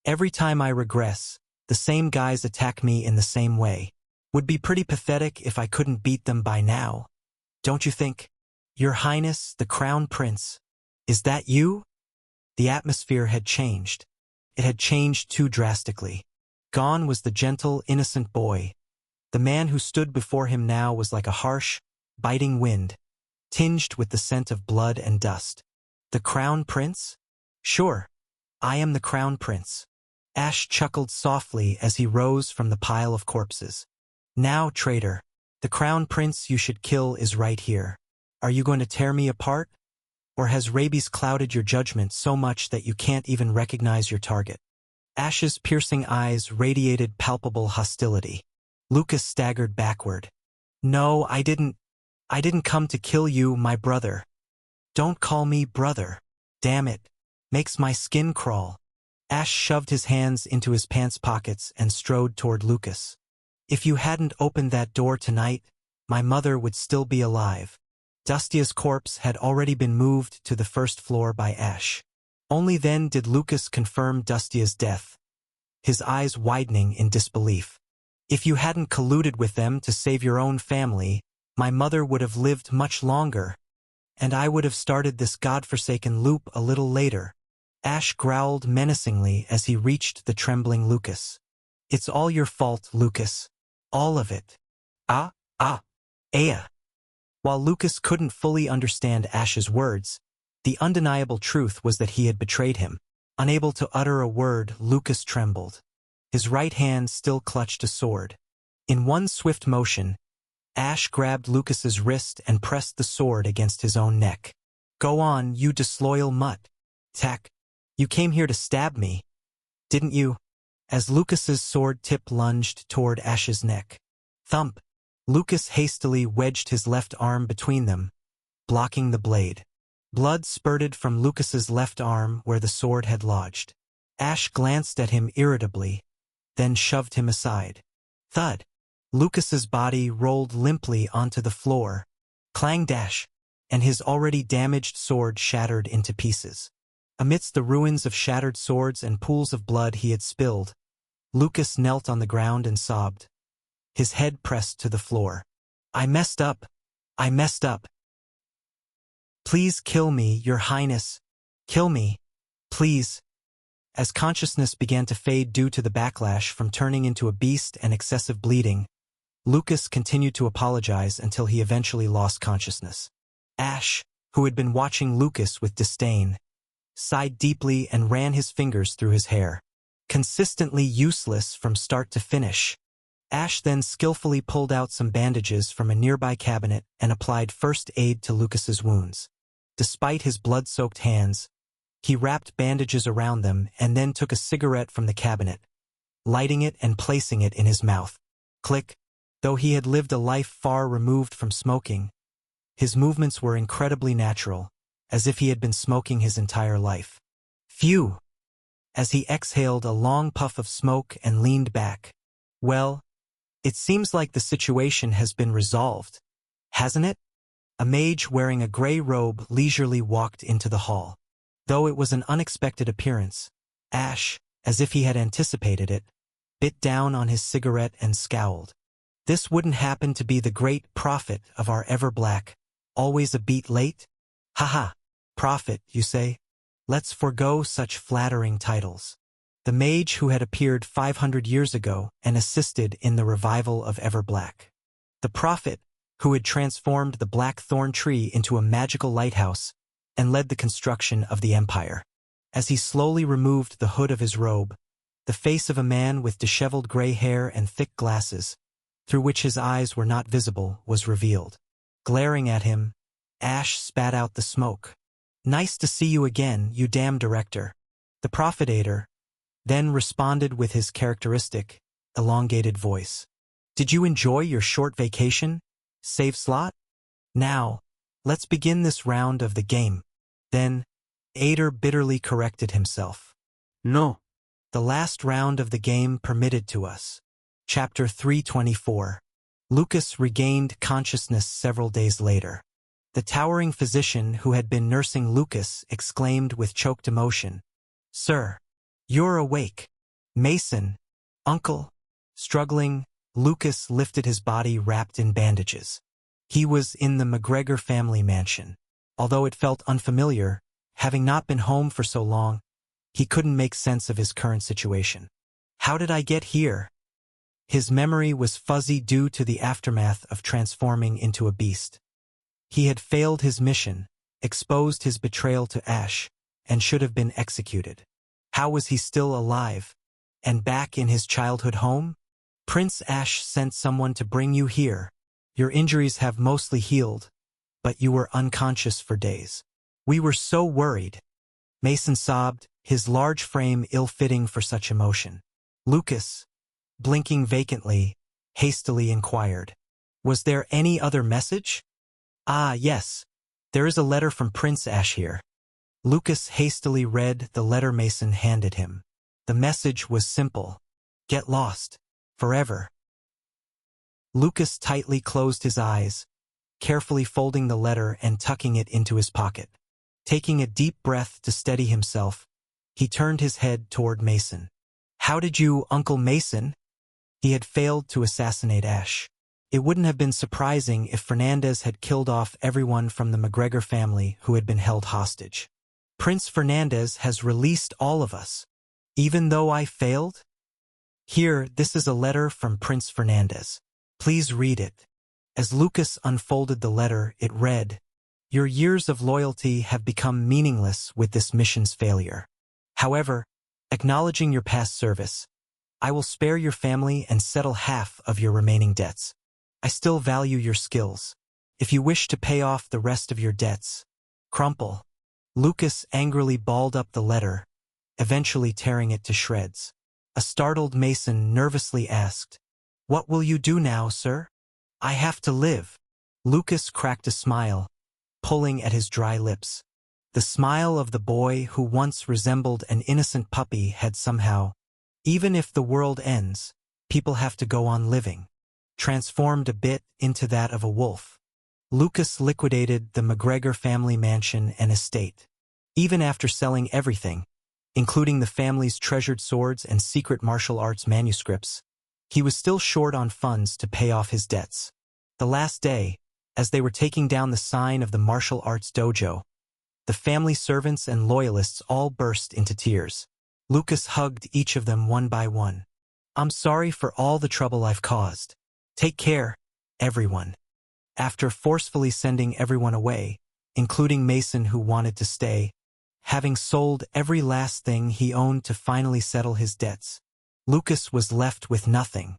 "Every time I regress, the same guys attack me in the same way. Would be pretty pathetic if I couldn't beat them by now. Don't you think? Your Highness, the Crown Prince. Is that you?" The atmosphere had changed. It had changed too drastically. Gone was the gentle, innocent boy. The man who stood before him now was like a harsh, biting wind, tinged with the scent of blood and dust. "The Crown Prince? Sure. I am the Crown Prince." Ash chuckled softly as he rose from the pile of corpses. "Now, traitor, the Crown Prince you should kill is right here. Are you going to tear me apart? Or has rabies clouded your judgment so much that you can't even recognize your target?" Ash's piercing eyes radiated palpable hostility. Lucas staggered backward. "No, I didn't come to kill you, my brother." "Don't call me brother. Damn it. Makes my skin crawl." Ash shoved his hands into his pants pockets and strode toward Lucas. "If you hadn't opened that door tonight, my mother would still be alive." Dustia's corpse had already been moved to the first floor by Ash. Only then did Lucas confirm Dustia's death, his eyes widening in disbelief. "If you hadn't colluded with them to save your own family, my mother would have lived much longer, and I would have started this godforsaken loop a little later." Ash growled menacingly as he reached the trembling Lucas. "It's all your fault, Lucas. All of it." Aya." While Lucas couldn't fully understand Ash's words, the undeniable truth was that he had betrayed him. Unable to utter a word, Lucas trembled. His right hand still clutched a sword. In one swift motion, Ash grabbed Lucas's wrist and pressed the sword against his own neck. "Go on, you disloyal mutt. Tack. You came here to stab me, didn't you?" As Lucas's sword tip lunged toward Ash's neck. Thump! Lucas hastily wedged his left arm between them, blocking the blade. Blood spurted from Lucas's left arm where the sword had lodged. Ash glanced at him irritably, then shoved him aside. Thud! Lucas's body rolled limply onto the floor. Clang dash! And his already damaged sword shattered into pieces. Amidst the ruins of shattered swords and pools of blood he had spilled, Lucas knelt on the ground and sobbed, his head pressed to the floor. "I messed up. I messed up. Please kill me, Your Highness. Kill me. Please." As consciousness began to fade due to the backlash from turning into a beast and excessive bleeding, Lucas continued to apologize until he eventually lost consciousness. Ash, who had been watching Lucas with disdain, sighed deeply and ran his fingers through his hair. Consistently useless from start to finish. Ash then skillfully pulled out some bandages from a nearby cabinet and applied first aid to Lucas's wounds. Despite his blood-soaked hands, he wrapped bandages around them and then took a cigarette from the cabinet, lighting it and placing it in his mouth. Click. Though he had lived a life far removed from smoking, his movements were incredibly natural, as if he had been smoking his entire life. Phew! As he exhaled a long puff of smoke and leaned back. "Well, it seems like the situation has been resolved, hasn't it?" A mage wearing a gray robe leisurely walked into the hall. Though it was an unexpected appearance, Ash, as if he had anticipated it, bit down on his cigarette and scowled. This wouldn't happen to be the great prophet of our ever-black, always a beat late? Haha, prophet, you say? Let's forego such flattering titles. the mage who had appeared 500 years ago and assisted in the revival of Everblack. The prophet who had transformed the black thorn tree into a magical lighthouse and led the construction of the empire. As he slowly removed the hood of his robe, the face of a man with disheveled gray hair and thick glasses, through which his eyes were not visible, was revealed. Glaring at him, Ash spat out the smoke. "Nice to see you again, you damn director." The Prophetator then responded with his characteristic, elongated voice. "Did you enjoy your short vacation, save slot? Now, let's begin this round of the game." Then, Ader bitterly corrected himself. No. The last round of the game permitted to us. Chapter 324. Lucas regained consciousness several days later. The towering physician who had been nursing Lucas exclaimed with choked emotion, "Sir, you're awake." "Mason, uncle." Struggling, Lucas lifted his body wrapped in bandages. He was in the McGregor family mansion. Although it felt unfamiliar, having not been home for so long, he couldn't make sense of his current situation. How did I get here? His memory was fuzzy due to the aftermath of transforming into a beast. He had failed his mission, exposed his betrayal to Ash, and should have been executed. How was he still alive, and back in his childhood home? "Prince Ash sent someone to bring you here. Your injuries have mostly healed, but you were unconscious for days. We were so worried." Mason sobbed, his large frame ill-fitting for such emotion. Lucas, blinking vacantly, hastily inquired, "Was there any other message?" "Ah, yes. There is a letter from Prince Ash here." Lucas hastily read the letter Mason handed him. The message was simple: "Get lost. Forever." Lucas tightly closed his eyes, carefully folding the letter and tucking it into his pocket. Taking a deep breath to steady himself, he turned his head toward Mason. "How did you, Uncle Mason?" He had failed to assassinate Ash. It wouldn't have been surprising if Fernandez had killed off everyone from the McGregor family who had been held hostage. "Prince Fernandez has released all of us, even though I failed?" "Here, this is a letter from Prince Fernandez. Please read it." As Lucas unfolded the letter, it read, "Your years of loyalty have become meaningless with this mission's failure. However, acknowledging your past service, I will spare your family and settle half of your remaining debts. I still value your skills. If you wish to pay off the rest of your debts, crumple." Lucas angrily balled up the letter, eventually tearing it to shreds. A startled Mason nervously asked, "What will you do now, sir?" "I have to live." Lucas cracked a smile, pulling at his dry lips. The smile of the boy who once resembled an innocent puppy had somehow, even if the world ends, people have to go on living, transformed a bit into that of a wolf. Lucas liquidated the McGregor family mansion and estate. Even after selling everything, including the family's treasured swords and secret martial arts manuscripts, he was still short on funds to pay off his debts. The last day, as they were taking down the sign of the martial arts dojo, the family servants and loyalists all burst into tears. Lucas hugged each of them one by one. "I'm sorry for all the trouble I've caused. Take care, everyone." After forcefully sending everyone away, including Mason who wanted to stay, having sold every last thing he owned to finally settle his debts, Lucas was left with nothing.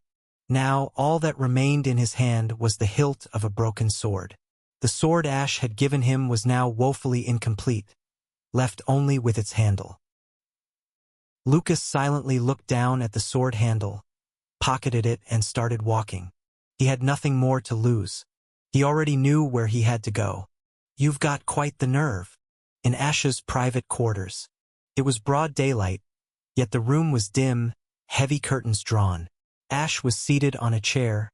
Now all that remained in his hand was the hilt of a broken sword. The sword Ash had given him was now woefully incomplete, left only with its handle. Lucas silently looked down at the sword handle, pocketed it and started walking. He had nothing more to lose. He already knew where he had to go. "You've got quite the nerve." In Ash's private quarters. It was broad daylight, yet the room was dim, heavy curtains drawn. Ash was seated on a chair,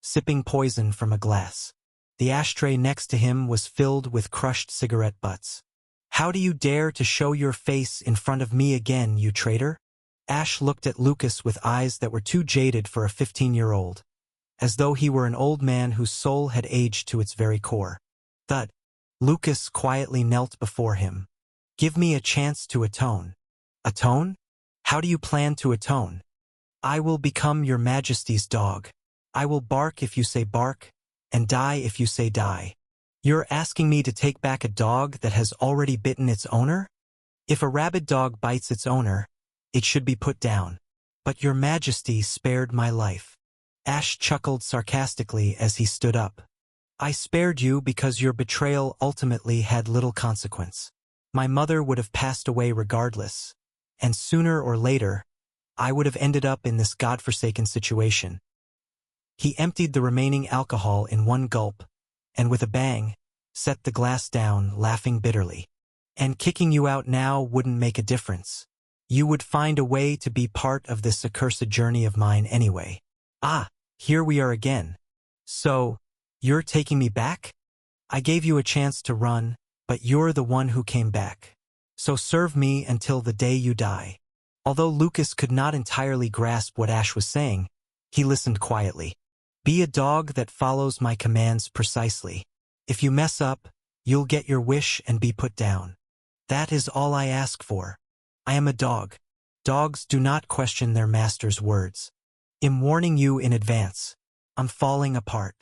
sipping poison from a glass. The ashtray next to him was filled with crushed cigarette butts. "How do you dare to show your face in front of me again, you traitor?" Ash looked at Lucas with eyes that were too jaded for a 15-year-old. As though he were an old man whose soul had aged to its very core. Thud. Lucas quietly knelt before him. "Give me a chance to atone." "Atone? How do you plan to atone? I will become your majesty's dog. I will bark if you say bark, and die if you say die. You're asking me to take back a dog that has already bitten its owner? If a rabid dog bites its owner, it should be put down. But your majesty spared my life. Ash chuckled sarcastically as he stood up. I spared you because your betrayal ultimately had little consequence. My mother would have passed away regardless, and sooner or later, I would have ended up in this godforsaken situation. He emptied the remaining alcohol in one gulp, and with a bang, set the glass down, laughing bitterly. And kicking you out now wouldn't make a difference. You would find a way to be part of this accursed journey of mine anyway. Ah, here we are again. So, you're taking me back? I gave you a chance to run, but you're the one who came back. So serve me until the day you die. Although Lucas could not entirely grasp what Ash was saying, he listened quietly. Be a dog that follows my commands precisely. If you mess up, you'll get your wish and be put down. That is all I ask for. I am a dog. Dogs do not question their master's words. I'm warning you in advance. I'm falling apart.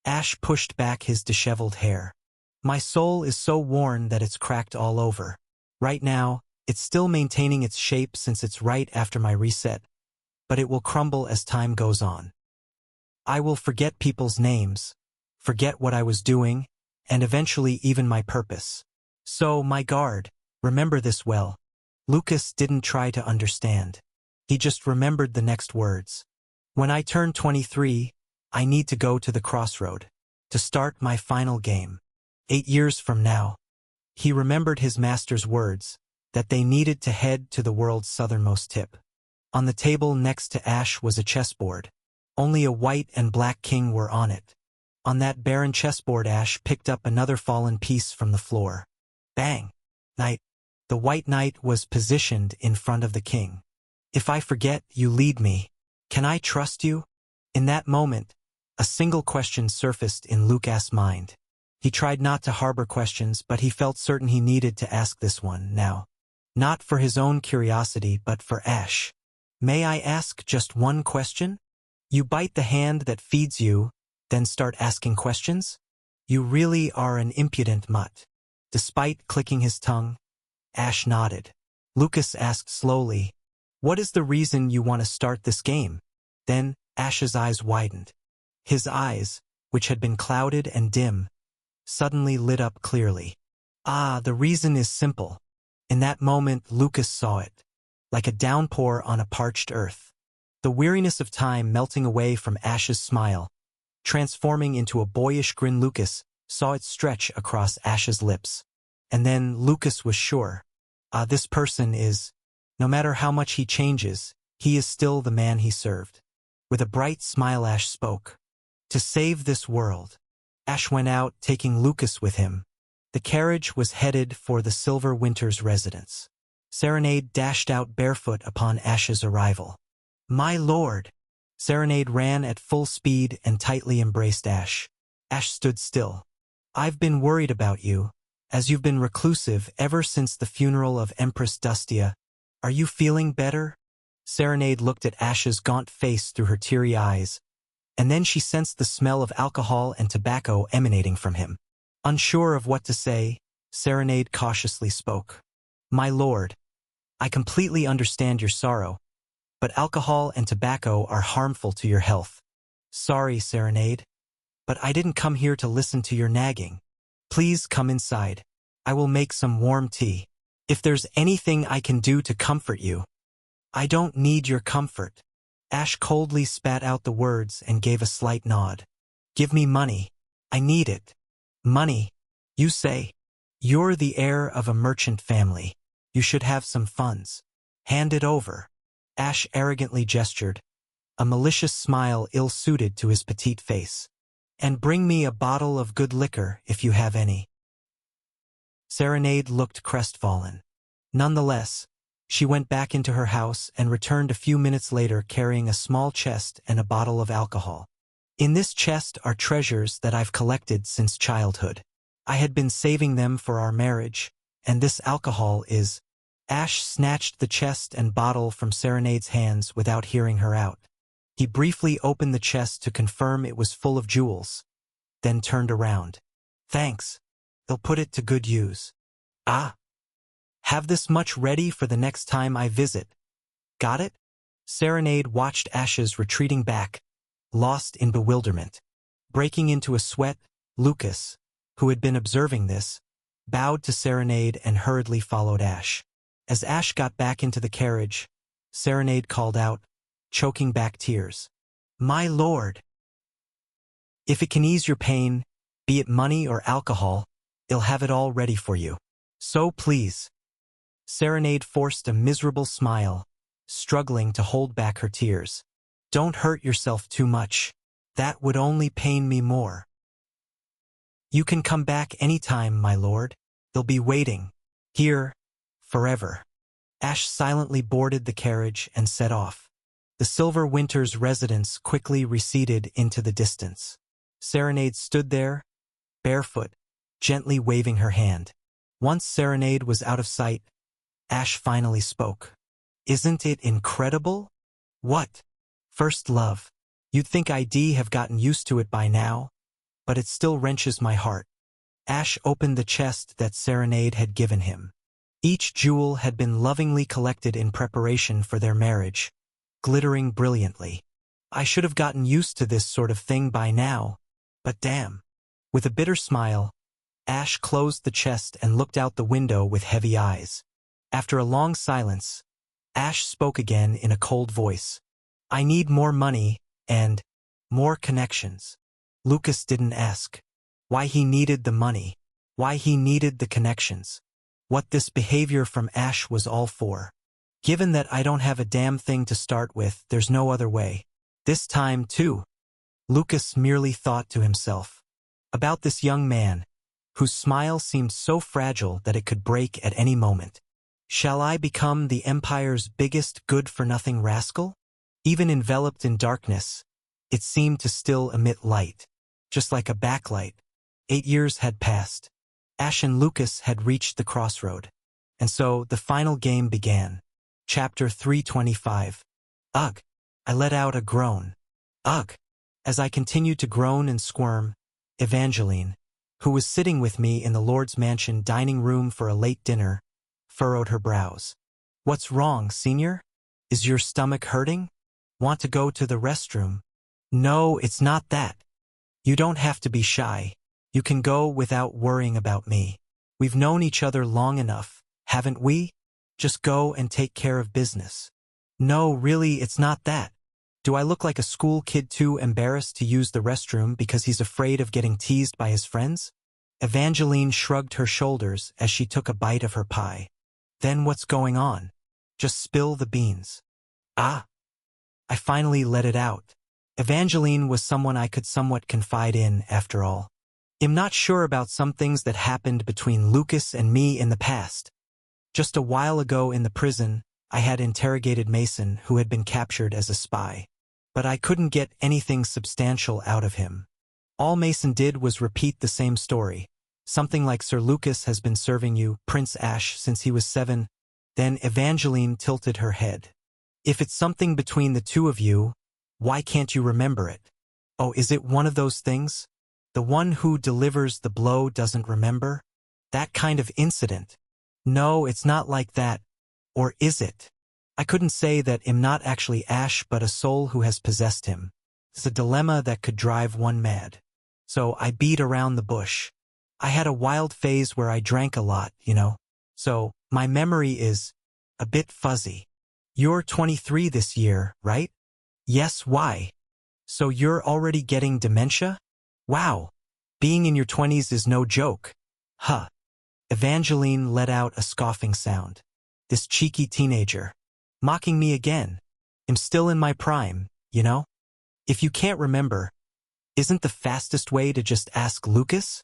Ash pushed back his disheveled hair. My soul is so worn that it's cracked all over. Right now, it's still maintaining its shape since it's right after my reset, but it will crumble as time goes on. I will forget people's names, forget what I was doing, and eventually even my purpose. So, my guard, remember this well. Lucas didn't try to understand. He just remembered the next words. When I turn 23, I need to go to the crossroad, to start my final game. 8 years from now. He remembered his master's words, that they needed to head to the world's southernmost tip. On the table next to Ash was a chessboard. Only a white and black king were on it. On that barren chessboard Ash picked up another fallen piece from the floor. Bang! Knight. The white knight was positioned in front of the king. If I forget, you lead me. Can I trust you? In that moment, a single question surfaced in Lucas' mind. He tried not to harbor questions, but he felt certain he needed to ask this one now. Not for his own curiosity, but for Ash. May I ask just one question? You bite the hand that feeds you, then start asking questions? You really are an impudent mutt. Despite clicking his tongue, Ash nodded. Lucas asked slowly, what is the reason you want to start this game? Then, Ash's eyes widened. His eyes, which had been clouded and dim, suddenly lit up clearly. Ah, the reason is simple. In that moment, Lucas saw it, like a downpour on a parched earth. The weariness of time melting away from Ash's smile, transforming into a boyish grin. Lucas saw it stretch across Ash's lips. And then Lucas was sure. This person is, no matter how much he changes, he is still the man he served. With a bright smile Ash spoke. To save this world. Ash went out, taking Lucas with him. The carriage was headed for the Silver Winter's residence. Serenade dashed out barefoot upon Ash's arrival. My lord! Serenade ran at full speed and tightly embraced Ash. Ash stood still. I've been worried about you, as you've been reclusive ever since the funeral of Empress Dustia. Are you feeling better? Serenade looked at Ash's gaunt face through her teary eyes, and then she sensed the smell of alcohol and tobacco emanating from him. Unsure of what to say, Serenade cautiously spoke. My lord, I completely understand your sorrow, but alcohol and tobacco are harmful to your health. Sorry, Serenade, but I didn't come here to listen to your nagging. Please come inside. I will make some warm tea. If there's anything I can do to comfort you. I don't need your comfort. Ash coldly spat out the words and gave a slight nod. Give me money. I need it. Money. You say. You're the heir of a merchant family. You should have some funds. Hand it over. Ash arrogantly gestured, a malicious smile ill-suited to his petite face. And bring me a bottle of good liquor if you have any. Serenade looked crestfallen. Nonetheless, she went back into her house and returned a few minutes later carrying a small chest and a bottle of alcohol. In this chest are treasures that I've collected since childhood. I had been saving them for our marriage, and this alcohol is Ash snatched the chest and bottle from Serenade's hands without hearing her out. He briefly opened the chest to confirm it was full of jewels, then turned around. Thanks. They'll put it to good use. Ah. Have this much ready for the next time I visit. Got it? Serenade watched Ash's retreating back, lost in bewilderment. Breaking into a sweat, Lucas, who had been observing this, bowed to Serenade and hurriedly followed Ash. As Ash got back into the carriage, Serenade called out, choking back tears. My lord! If it can ease your pain, be it money or alcohol, I'll have it all ready for you. So please. Serenade forced a miserable smile, struggling to hold back her tears. Don't hurt yourself too much. That would only pain me more. You can come back anytime, my lord. They'll be waiting. Here. Forever. Ash silently boarded the carriage and set off. The Silver Winter's residence quickly receded into the distance. Serenade stood there, barefoot, gently waving her hand. Once Serenade was out of sight, Ash finally spoke. Isn't it incredible? What? First love. You'd think I'd have gotten used to it by now, but it still wrenches my heart. Ash opened the chest that Serenade had given him. Each jewel had been lovingly collected in preparation for their marriage, glittering brilliantly. I should have gotten used to this sort of thing by now, but damn. With a bitter smile, Ash closed the chest and looked out the window with heavy eyes. After a long silence, Ash spoke again in a cold voice. I need more money, and more connections. Lucas didn't ask why he needed the money, why he needed the connections, what this behavior from Ash was all for. Given that I don't have a damn thing to start with, there's no other way. This time, too. Lucas merely thought to himself about this young man, whose smile seemed so fragile that it could break at any moment. Shall I become the Empire's biggest good-for-nothing rascal? Even enveloped in darkness, it seemed to still emit light, just like a backlight. 8 years had passed. Ash and Lucas had reached the crossroad. And so the final game began. Chapter 325. Ugh! I let out a groan. Ugh! As I continued to groan and squirm, Evangeline, who was sitting with me in the Lord's mansion dining room for a late dinner, furrowed her brows. What's wrong, Senior? Is your stomach hurting? Want to go to the restroom? No, it's not that. You don't have to be shy. You can go without worrying about me. We've known each other long enough, haven't we? Just go and take care of business. No, really, it's not that. Do I look like a school kid too embarrassed to use the restroom because he's afraid of getting teased by his friends? Evangeline shrugged her shoulders as she took a bite of her pie. Then what's going on? Just spill the beans. Ah! I finally let it out. Evangeline was someone I could somewhat confide in, after all. I'm not sure about some things that happened between Lucas and me in the past. Just a while ago in the prison, I had interrogated Mason, who had been captured as a spy. But I couldn't get anything substantial out of him. All Mason did was repeat the same story. Something like Sir Lucas has been serving you, Prince Ash, since he was 7. Then Evangeline tilted her head. If it's something between the two of you, why can't you remember it? Oh, is it one of those things? The one who delivers the blow doesn't remember? That kind of incident? No, it's not like that. Or is it? I couldn't say that I'm not actually Ash but a soul who has possessed him. It's a dilemma that could drive one mad. So I beat around the bush. I had a wild phase where I drank a lot, you know. So my memory is a bit fuzzy. You're 23 this year, right? Yes, why? So you're already getting dementia? Wow. Being in your 20s is no joke. Huh. Evangeline let out a scoffing sound. This cheeky teenager. Mocking me again. I'm still in my prime, you know? If you can't remember, isn't the fastest way to just ask Lucas?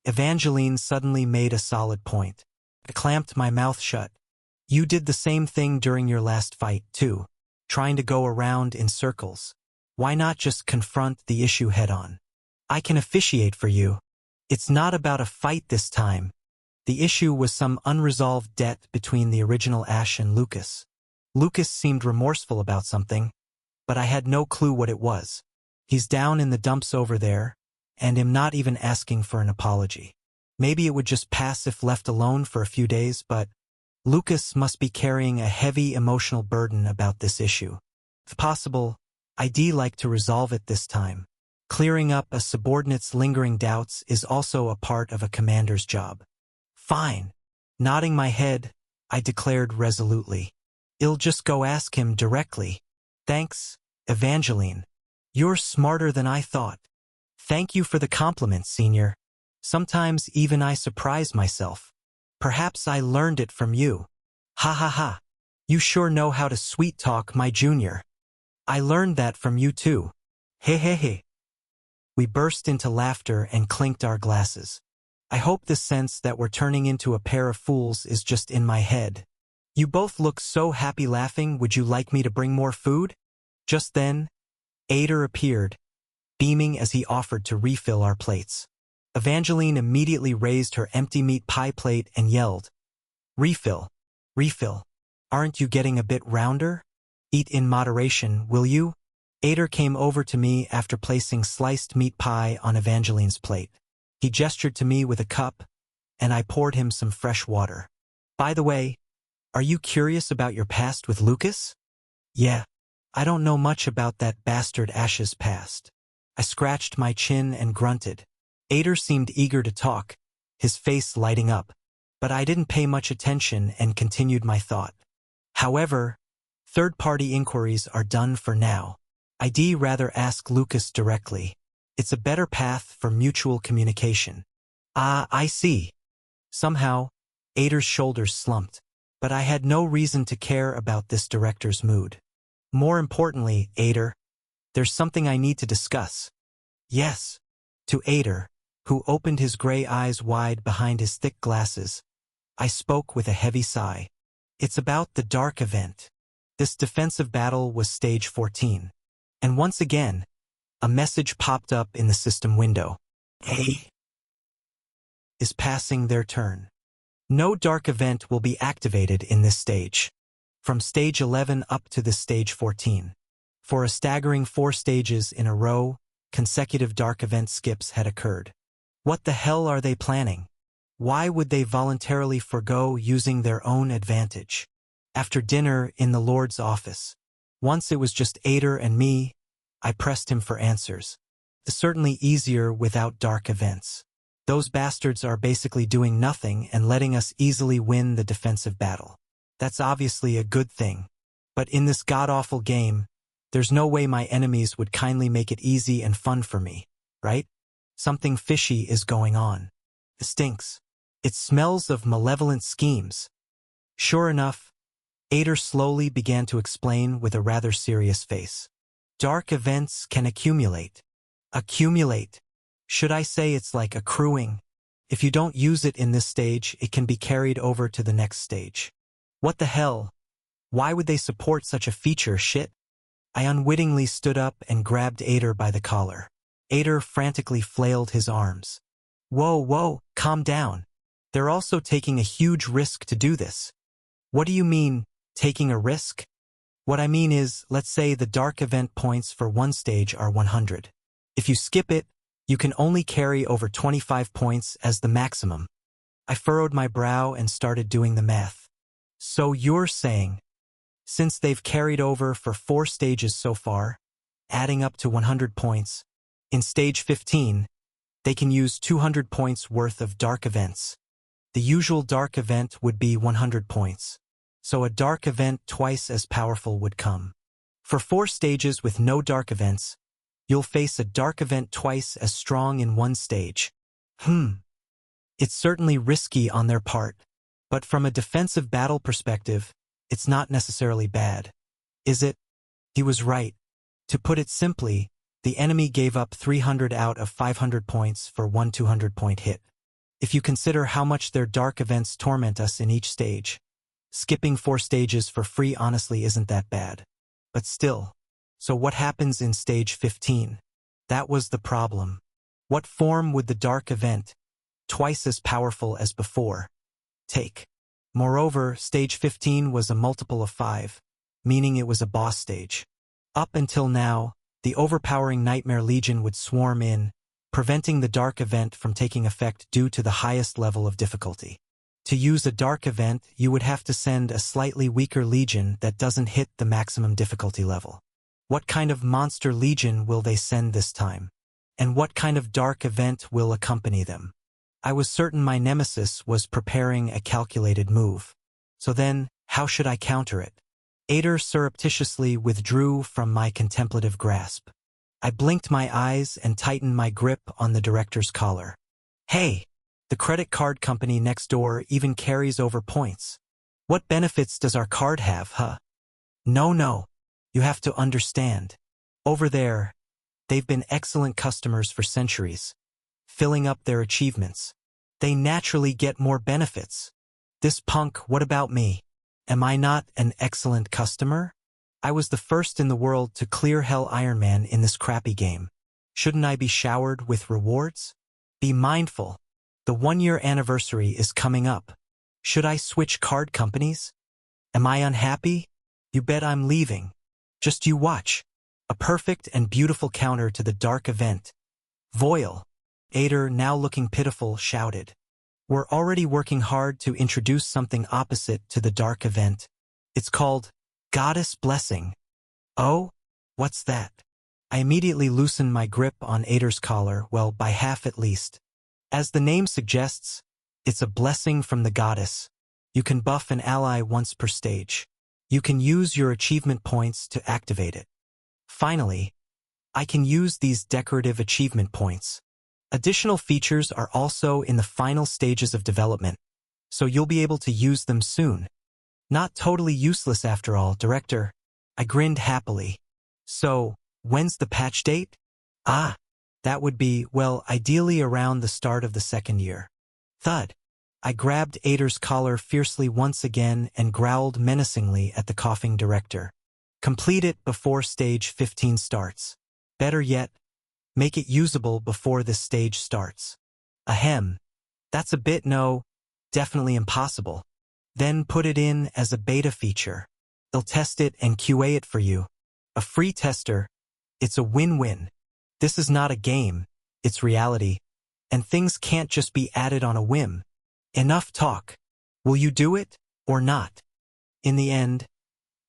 Evangeline suddenly made a solid point. I clamped my mouth shut. You did the same thing during your last fight, too. Trying to go around in circles. Why not just confront the issue head-on? I can officiate for you. It's not about a fight this time. The issue was some unresolved debt between the original Ash and Lucas. Lucas seemed remorseful about something, but I had no clue what it was. He's down in the dumps over there, and am not even asking for an apology. Maybe it would just pass if left alone for a few days, but Lucas must be carrying a heavy emotional burden about this issue. If possible, I'd like to resolve it this time. Clearing up a subordinate's lingering doubts is also a part of a commander's job. Fine. Nodding my head, I declared resolutely. I'll just go ask him directly. Thanks, Evangeline. You're smarter than I thought. Thank you for the compliment, Senior. Sometimes even I surprise myself. Perhaps I learned it from you. Ha ha ha. You sure know how to sweet-talk, my junior. I learned that from you too. He he he. We burst into laughter and clinked our glasses. I hope this sense that we're turning into a pair of fools is just in my head. You both look so happy laughing. Would you like me to bring more food? Just then, Ader appeared, beaming as he offered to refill our plates. Evangeline immediately raised her empty meat pie plate and yelled, "Refill, refill. Aren't you getting a bit rounder? Eat in moderation, will you?" Ader came over to me after placing sliced meat pie on Evangeline's plate. He gestured to me with a cup, and I poured him some fresh water. By the way, are you curious about your past with Lucas? Yeah, I don't know much about that bastard Ash's past. I scratched my chin and grunted. Ader seemed eager to talk, his face lighting up, but I didn't pay much attention and continued my thought. However, third-party inquiries are done for now. I'd rather ask Lucas directly. It's a better path for mutual communication. Ah, I see. Somehow, Ader's shoulders slumped, but I had no reason to care about this director's mood. More importantly, Ader, there's something I need to discuss. Yes. To Ader, who opened his gray eyes wide behind his thick glasses, I spoke with a heavy sigh. It's about the Dark event. This defensive battle was stage 14. And once again, a message popped up in the system window. A is passing their turn. No Dark event will be activated in this stage. From stage 11 up to this stage 14. For a staggering 4 stages in a row, consecutive Dark event skips had occurred. What the hell are they planning? Why would they voluntarily forego using their own advantage? After dinner in the Lord's office, once it was just Ader and me, I pressed him for answers. It's certainly easier without Dark events. Those bastards are basically doing nothing and letting us easily win the defensive battle. That's obviously a good thing. But in this god-awful game, there's no way my enemies would kindly make it easy and fun for me, right? Something fishy is going on. It stinks. It smells of malevolent schemes. Sure enough, Ader slowly began to explain with a rather serious face. Dark events can accumulate. Accumulate. Should I say it's like accruing? If you don't use it in this stage, it can be carried over to the next stage. What the hell? Why would they support such a feature, shit? I unwittingly stood up and grabbed Ader by the collar. Ader frantically flailed his arms. Whoa, calm down. They're also taking a huge risk to do this. What do you mean, taking a risk? What I mean is, let's say the Dark event points for one stage are 100. If you skip it, you can only carry over 25 points as the maximum. I furrowed my brow and started doing the math. So you're saying, since they've carried over for 4 stages so far, adding up to 100 points, in stage 15, they can use 200 points worth of Dark events. The usual Dark event would be 100 points. So a Dark event twice as powerful would come. For 4 stages with no Dark events, you'll face a Dark event twice as strong in one stage. It's certainly risky on their part, but from a defensive battle perspective, it's not necessarily bad. Is it? He was right. To put it simply, the enemy gave up 300 out of 500 points for one 200-point hit. If you consider how much their Dark events torment us in each stage, skipping 4 stages for free honestly isn't that bad. But still. So what happens in stage 15? That was the problem. What form would the Dark event, twice as powerful as before, take. Moreover, stage 15 was a multiple of 5, meaning it was a boss stage. Up until now, the overpowering Nightmare Legion would swarm in, preventing the dark event from taking effect due to the highest level of difficulty. To use a dark event, you would have to send a slightly weaker legion that doesn't hit the maximum difficulty level. What kind of monster legion will they send this time? And what kind of dark event will accompany them? I was certain my nemesis was preparing a calculated move. So then, how should I counter it? Ader surreptitiously withdrew from my contemplative grasp. I blinked my eyes and tightened my grip on the director's collar. Hey! The credit card company next door even carries over points. What benefits does our card have, huh? No. You have to understand. Over there, they've been excellent customers for centuries, filling up their achievements. They naturally get more benefits. This punk, what about me? Am I not an excellent customer? I was the first in the world to clear Hell Iron Man in this crappy game. Shouldn't I be showered with rewards? Be mindful. The 1-year anniversary is coming up. Should I switch card companies? Am I unhappy? You bet I'm leaving. Just you watch. A perfect and beautiful counter to the dark event. Voil. Ader, now looking pitiful, shouted. We're already working hard to introduce something opposite to the dark event. It's called Goddess Blessing. Oh? What's that? I immediately loosened my grip on Ader's collar, well, by half at least. As the name suggests, it's a blessing from the goddess. You can buff an ally once per stage. You can use your achievement points to activate it. Finally, I can use these decorative achievement points. Additional features are also in the final stages of development, so you'll be able to use them soon. Not totally useless after all, Director. I grinned happily. So, when's the patch date? That would be, well, ideally around the start of the second year. Thud. I grabbed Ader's collar fiercely once again and growled menacingly at the coughing director. Complete it before stage 15 starts. Better yet, make it usable before this stage starts. Ahem. That's a bit definitely impossible. Then put it in as a beta feature. They'll test it and QA it for you. A free tester. It's a win-win. This is not a game, it's reality. And things can't just be added on a whim. Enough talk. Will you do it, or not? In the end,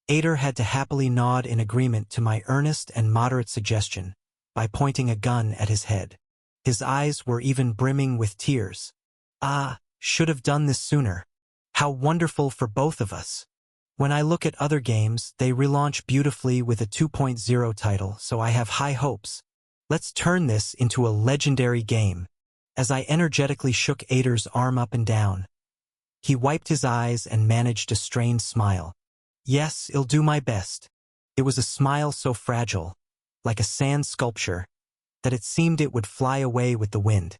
Ader had to happily nod in agreement to my earnest and moderate suggestion by pointing a gun at his head. His eyes were even brimming with tears. Should have done this sooner. How wonderful for both of us. When I look at other games, they relaunch beautifully with a 2.0 title, so I have high hopes. Let's turn this into a legendary game. As I energetically shook Ader's arm up and down, he wiped his eyes and managed a strained smile. Yes, I'll do my best. It was a smile so fragile, like a sand sculpture, that it seemed it would fly away with the wind.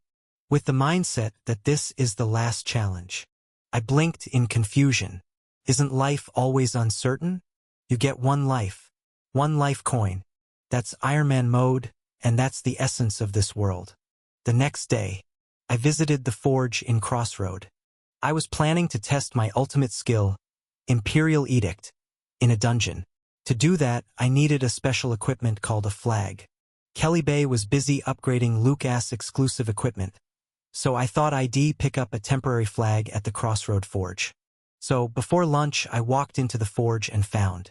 With the mindset that this is the last challenge, I blinked in confusion. Isn't life always uncertain? You get one life coin. That's Iron Man mode, and that's the essence of this world. The next day, I visited the forge in Crossroad. I was planning to test my ultimate skill, Imperial Edict, in a dungeon. To do that, I needed a special equipment called a flag. Kelly Bay was busy upgrading Lucas exclusive equipment, so I thought I'd pick up a temporary flag at the Crossroad Forge. So before lunch, I walked into the forge and found,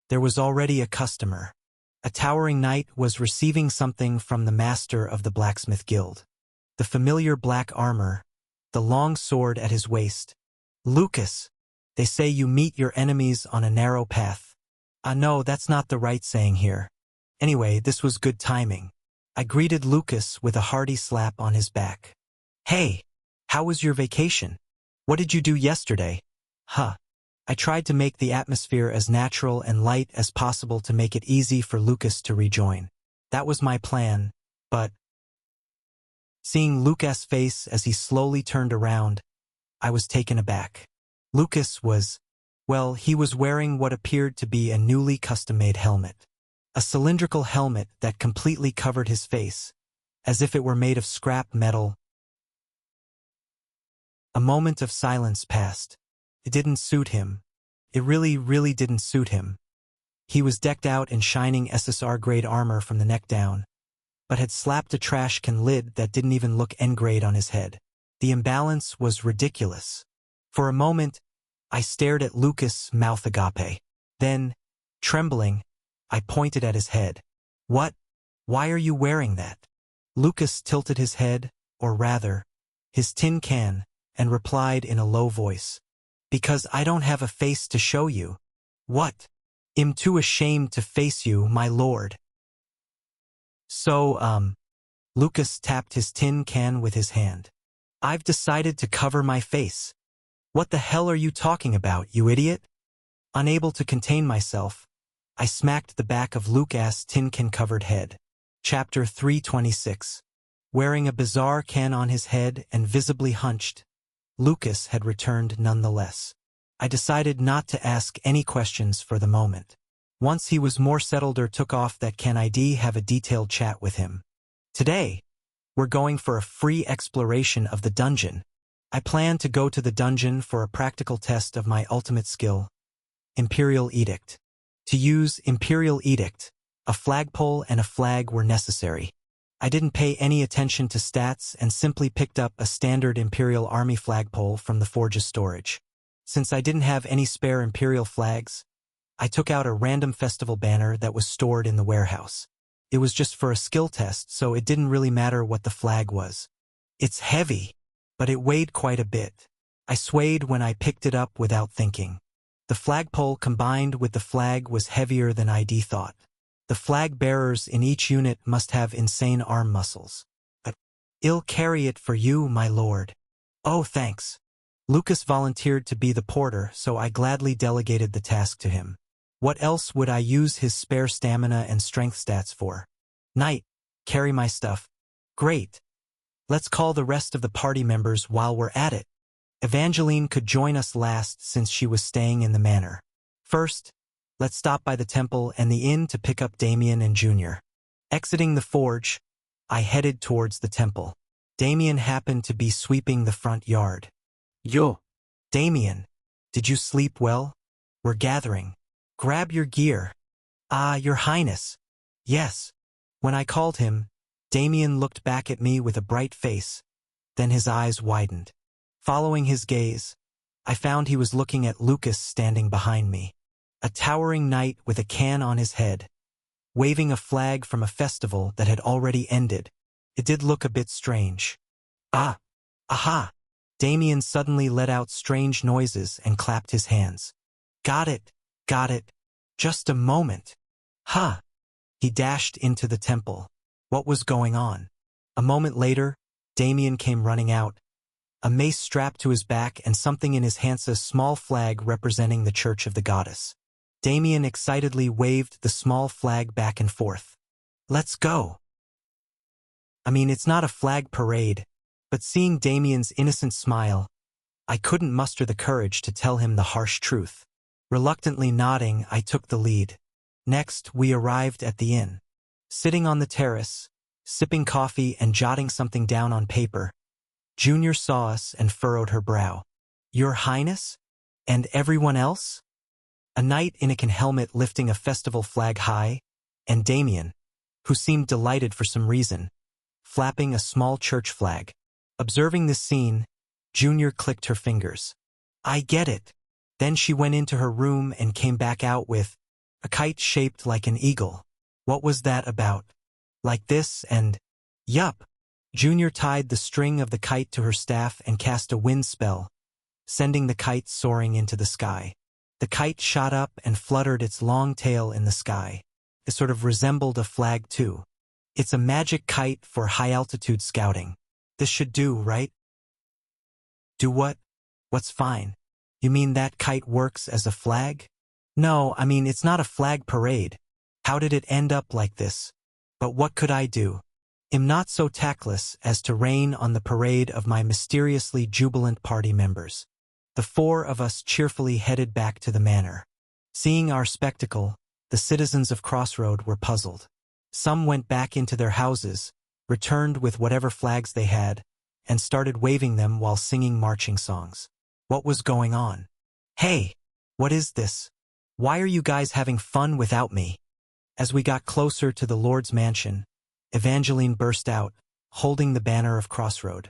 there was already a customer. A towering knight was receiving something from the master of the blacksmith guild. The familiar black armor, the long sword at his waist. Lucas, they say you meet your enemies on a narrow path. No, that's not the right saying here. Anyway, this was good timing. I greeted Lucas with a hearty slap on his back. Hey, how was your vacation? What did you do yesterday? I tried to make the atmosphere as natural and light as possible to make it easy for Lucas to rejoin. That was my plan, but seeing Lucas' face as he slowly turned around, I was taken aback. Lucas was, well, he was wearing what appeared to be a newly custom-made helmet. A cylindrical helmet that completely covered his face, as if it were made of scrap metal A moment of silence passed. It didn't suit him. It really didn't suit him. He was decked out in shining SSR-grade armor from the neck down, but had slapped a trash can lid that didn't even look N-grade on his head. The imbalance was ridiculous. For a moment, I stared at Lucas' mouth agape. Then, trembling, I pointed at his head. What? Why are you wearing that? Lucas tilted his head, or rather, his tin can, and replied in a low voice. Because I don't have a face to show you. What? I'm too ashamed to face you, my lord. So, Lucas tapped his tin can with his hand. I've decided to cover my face. What the hell are you talking about, you idiot? Unable to contain myself, I smacked the back of Lucas' tin can-covered head. Chapter 326. Wearing a bizarre can on his head and visibly hunched, Lucas had returned nonetheless. I decided not to ask any questions for the moment. Once he was more settled or took off that can I'd have a detailed chat with him. Today, we're going for a free exploration of the dungeon. I plan to go to the dungeon for a practical test of my ultimate skill, Imperial Edict. To use Imperial Edict, a flagpole and a flag were necessary. I didn't pay any attention to stats and simply picked up a standard Imperial Army flagpole from the Forge's storage. Since I didn't have any spare Imperial flags, I took out a random festival banner that was stored in the warehouse. It was just for a skill test, so it didn't really matter what the flag was. It's heavy, but it weighed quite a bit. I swayed when I picked it up without thinking. The flagpole combined with the flag was heavier than I'd thought. The flag bearers in each unit must have insane arm muscles. But I'll carry it for you, my lord. Oh, thanks. Lucas volunteered to be the porter, so I gladly delegated the task to him. What else would I use his spare stamina and strength stats for? Knight, carry my stuff. Great. Let's call the rest of the party members while we're at it. Evangeline could join us last since she was staying in the manor. First, let's stop by the temple and the inn to pick up Damien and Junior. Exiting the forge, I headed towards the temple. Damien happened to be sweeping the front yard. Yo. Damien, did you sleep well? We're gathering. Grab your gear. Ah, your highness. Yes. When I called him, Damien looked back at me with a bright face. Then his eyes widened. Following his gaze, I found he was looking at Lucas standing behind me. A towering knight with a can on his head, waving a flag from a festival that had already ended. It did look a bit strange. Ah! Aha! Damien suddenly let out strange noises and clapped his hands. Got it! Got it! Just a moment! Ha! He dashed into the temple. What was going on? A moment later, Damien came running out, a mace strapped to his back and something in his hands, a small flag representing the Church of the Goddess. Damien excitedly waved the small flag back and forth. Let's go! I mean, it's not a flag parade, but seeing Damien's innocent smile, I couldn't muster the courage to tell him the harsh truth. Reluctantly nodding, I took the lead. Next, we arrived at the inn. Sitting on the terrace, sipping coffee and jotting something down on paper, Junior saw us and furrowed her brow. Your Highness? And everyone else? A knight in a can helmet lifting a festival flag high, and Damien, who seemed delighted for some reason, flapping a small church flag. Observing this scene, Junior clicked her fingers. I get it. Then she went into her room and came back out with a kite shaped like an eagle. What was that about? Like this and... Yup. Junior tied the string of the kite to her staff and cast a wind spell, sending the kite soaring into the sky. The kite shot up and fluttered its long tail in the sky. It sort of resembled a flag too. It's a magic kite for high-altitude scouting. This should do, right? Do what? What's fine? You mean that kite works as a flag? No, I mean it's not a flag parade. How did it end up like this? But what could I do? I'm not so tactless as to rain on the parade of my mysteriously jubilant party members. The four of us cheerfully headed back to the manor. Seeing our spectacle, the citizens of Crossroad were puzzled. Some went back into their houses, returned with whatever flags they had, and started waving them while singing marching songs. What was going on? Hey, what is this? Why are you guys having fun without me? As we got closer to the Lord's mansion, Evangeline burst out, holding the banner of Crossroad.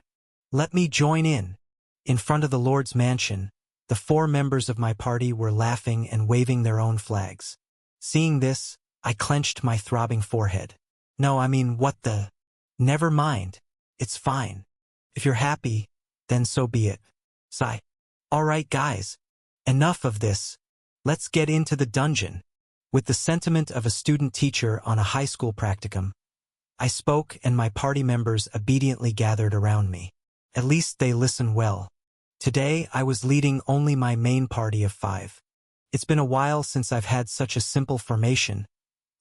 Let me join in. In front of the Lord's mansion, the 4 members of my party were laughing and waving their own flags. Seeing this, I clenched my throbbing forehead. No, I mean, what the? Never mind. It's fine. If you're happy, then so be it. Sigh. All right, guys. Enough of this. Let's get into the dungeon. With the sentiment of a student teacher on a high school practicum, I spoke and my party members obediently gathered around me. At least they listen well. Today, I was leading only my main party of 5. It's been a while since I've had such a simple formation,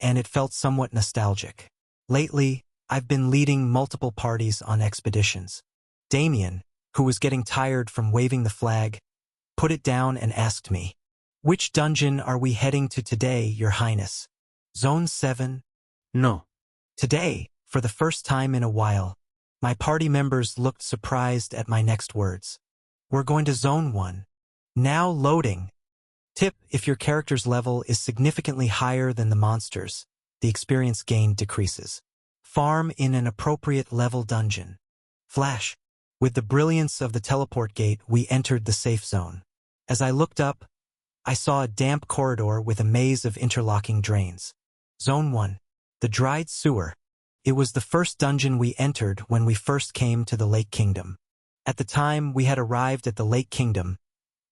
and it felt somewhat nostalgic. Lately, I've been leading multiple parties on expeditions. Damien, who was getting tired from waving the flag, put it down and asked me, "Which dungeon are we heading to today, Your Highness? Zone 7? No. Today, for the first time in a while, my party members looked surprised at my next words. We're going to Zone 1. Now loading. Tip: if your character's level is significantly higher than the monsters, the experience gained decreases. Farm in an appropriate level dungeon. Flash. With the brilliance of the teleport gate, we entered the safe zone. As I looked up, I saw a damp corridor with a maze of interlocking drains. Zone 1. The dried sewer. It was the first dungeon we entered when we first came to the Lake Kingdom. At the time, we had arrived at the Lake Kingdom,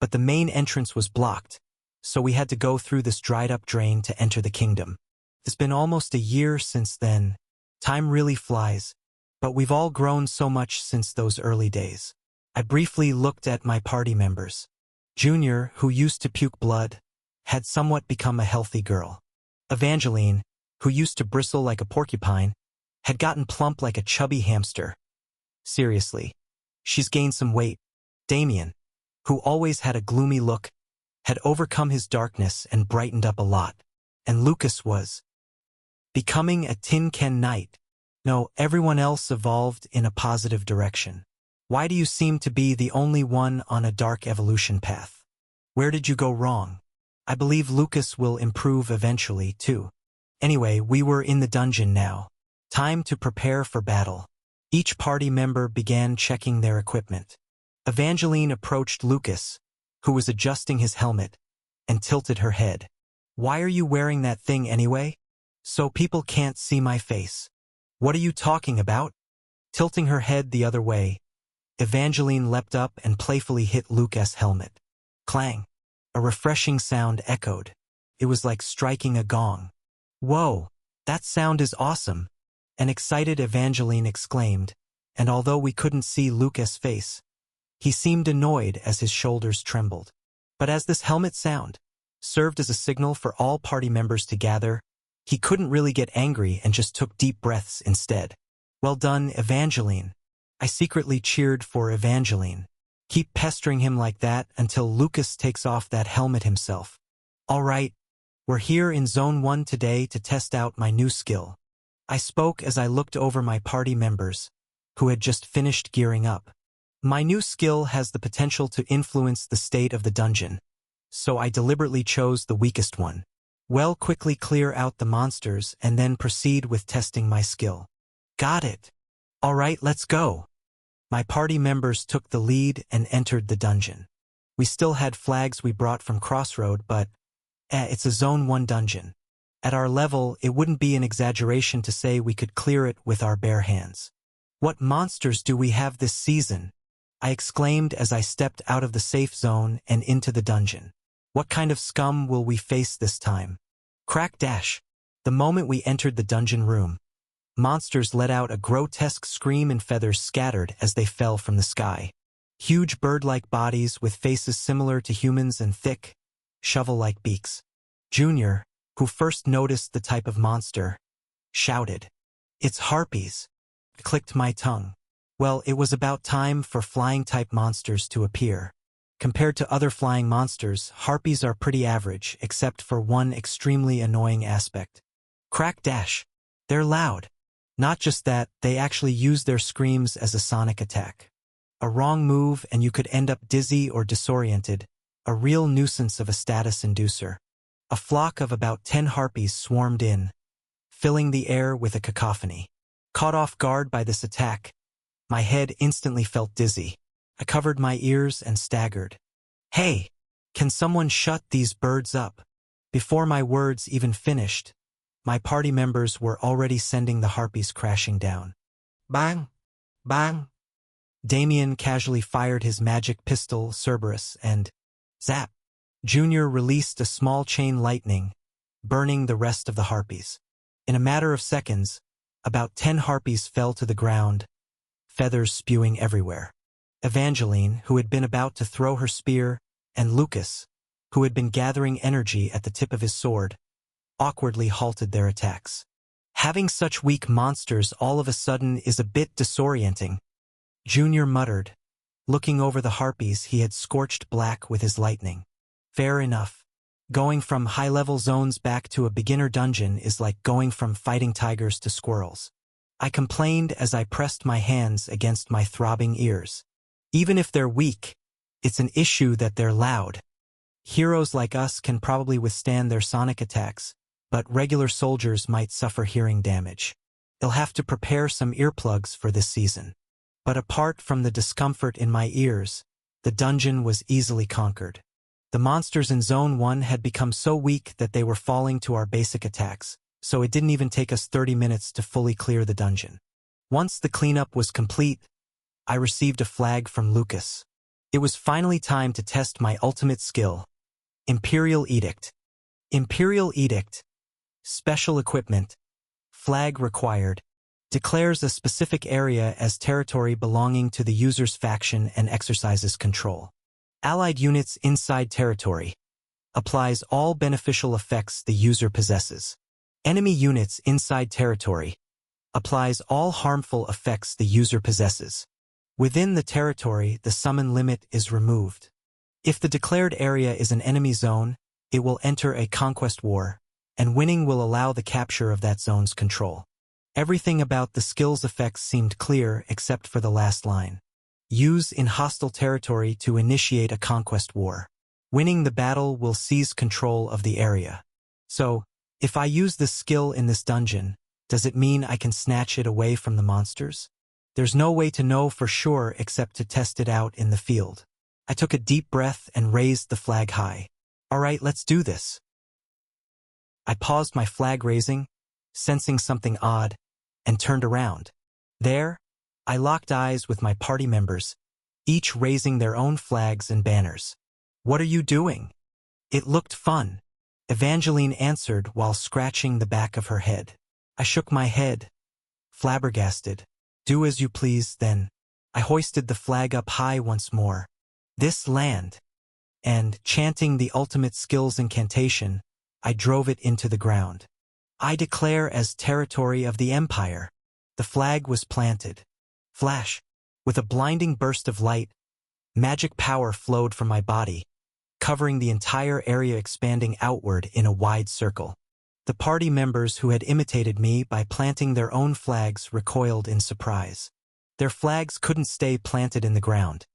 but the main entrance was blocked, so we had to go through this dried-up drain to enter the kingdom. It's been almost a year since then. Time really flies, but we've all grown so much since those early days. I briefly looked at my party members. Junior, who used to puke blood, had somewhat become a healthy girl. Evangeline, who used to bristle like a porcupine, had gotten plump like a chubby hamster. Seriously, she's gained some weight. Damien, who always had a gloomy look, had overcome his darkness and brightened up a lot. And Lucas was becoming a tin can knight. No, everyone else evolved in a positive direction. Why do you seem to be the only one on a dark evolution path? Where did you go wrong? I believe Lucas will improve eventually, too. Anyway, we were in the dungeon now. Time to prepare for battle. Each party member began checking their equipment. Evangeline approached Lucas, who was adjusting his helmet, and tilted her head. Why are you wearing that thing anyway? So people can't see my face. What are you talking about? Tilting her head the other way, Evangeline leapt up and playfully hit Lucas' helmet. Clang. A refreshing sound echoed. It was like striking a gong. Whoa, that sound is awesome, an excited Evangeline exclaimed, and although we couldn't see Lucas' face, he seemed annoyed as his shoulders trembled. But as this helmet sound served as a signal for all party members to gather, he couldn't really get angry and just took deep breaths instead. Well done, Evangeline. I secretly cheered for Evangeline. Keep pestering him like that until Lucas takes off that helmet himself. All right, we're here in Zone 1 today to test out my new skill. I spoke as I looked over my party members, who had just finished gearing up. My new skill has the potential to influence the state of the dungeon, so I deliberately chose the weakest one. Well, quickly clear out the monsters and then proceed with testing my skill. Got it. All right, let's go. My party members took the lead and entered the dungeon. We still had flags we brought from Crossroad, but it's a Zone 1 dungeon. At our level, it wouldn't be an exaggeration to say we could clear it with our bare hands. What monsters do we have this season? I exclaimed as I stepped out of the safe zone and into the dungeon. What kind of scum will we face this time? Crack dash. The moment we entered the dungeon room, monsters let out a grotesque scream and feathers scattered as they fell from the sky. Huge bird-like bodies with faces similar to humans and thick, shovel-like beaks. Junior, who first noticed the type of monster, shouted, "It's harpies." I clicked my tongue. Well, it was about time for flying-type monsters to appear. Compared to other flying monsters, harpies are pretty average, except for one extremely annoying aspect. Crack dash. They're loud. Not just that, they actually used their screams as a sonic attack. A wrong move and you could end up dizzy or disoriented, a real nuisance of a status inducer. A flock of about 10 harpies swarmed in, filling the air with a cacophony. Caught off guard by this attack, my head instantly felt dizzy. I covered my ears and staggered. "Hey, can someone shut these birds up?" Before my words even finished, my party members were already sending the harpies crashing down. Bang! Bang! Damien casually fired his magic pistol, Cerberus, and zap! Junior released a small chain lightning, burning the rest of the harpies. In a matter of seconds, about 10 harpies fell to the ground, feathers spewing everywhere. Evangeline, who had been about to throw her spear, and Lucas, who had been gathering energy at the tip of his sword, awkwardly halted their attacks. Having such weak monsters all of a sudden is a bit disorienting, Junior muttered. Looking over the harpies, he had scorched black with his lightning. Fair enough. Going from high-level zones back to a beginner dungeon is like going from fighting tigers to squirrels. I complained as I pressed my hands against my throbbing ears. Even if they're weak, it's an issue that they're loud. Heroes like us can probably withstand their sonic attacks, but regular soldiers might suffer hearing damage. They'll have to prepare some earplugs for this season. But apart from the discomfort in my ears, the dungeon was easily conquered. The monsters in Zone 1 had become so weak that they were falling to our basic attacks, so it didn't even take us 30 minutes to fully clear the dungeon. Once the cleanup was complete, I received a flag from Lucas. It was finally time to test my ultimate skill. Imperial Edict. Imperial Edict. Special equipment. Flag required. Declares a specific area as territory belonging to the user's faction and exercises control. Allied units inside territory. Applies all beneficial effects the user possesses. Enemy units inside territory. Applies all harmful effects the user possesses. Within the territory, the summon limit is removed. If the declared area is an enemy zone, it will enter a conquest war, and winning will allow the capture of that zone's control. Everything about the skill's effects seemed clear except for the last line. Use in hostile territory to initiate a conquest war. Winning the battle will seize control of the area. So, if I use this skill in this dungeon, does it mean I can snatch it away from the monsters? There's no way to know for sure except to test it out in the field. I took a deep breath and raised the flag high. All right, let's do this. I paused my flag raising, sensing something odd, and turned around. There, I locked eyes with my party members, each raising their own flags and banners. "What are you doing?" "It looked fun," Evangeline answered while scratching the back of her head. I shook my head, flabbergasted. "Do as you please, then." I hoisted the flag up high once more. "This land," and, chanting the ultimate skills incantation, I drove it into the ground. "I declare as territory of the Empire." The flag was planted. Flash! With a blinding burst of light, magic power flowed from my body, covering the entire area, expanding outward in a wide circle. The party members who had imitated me by planting their own flags recoiled in surprise. Their flags couldn't stay planted in the ground.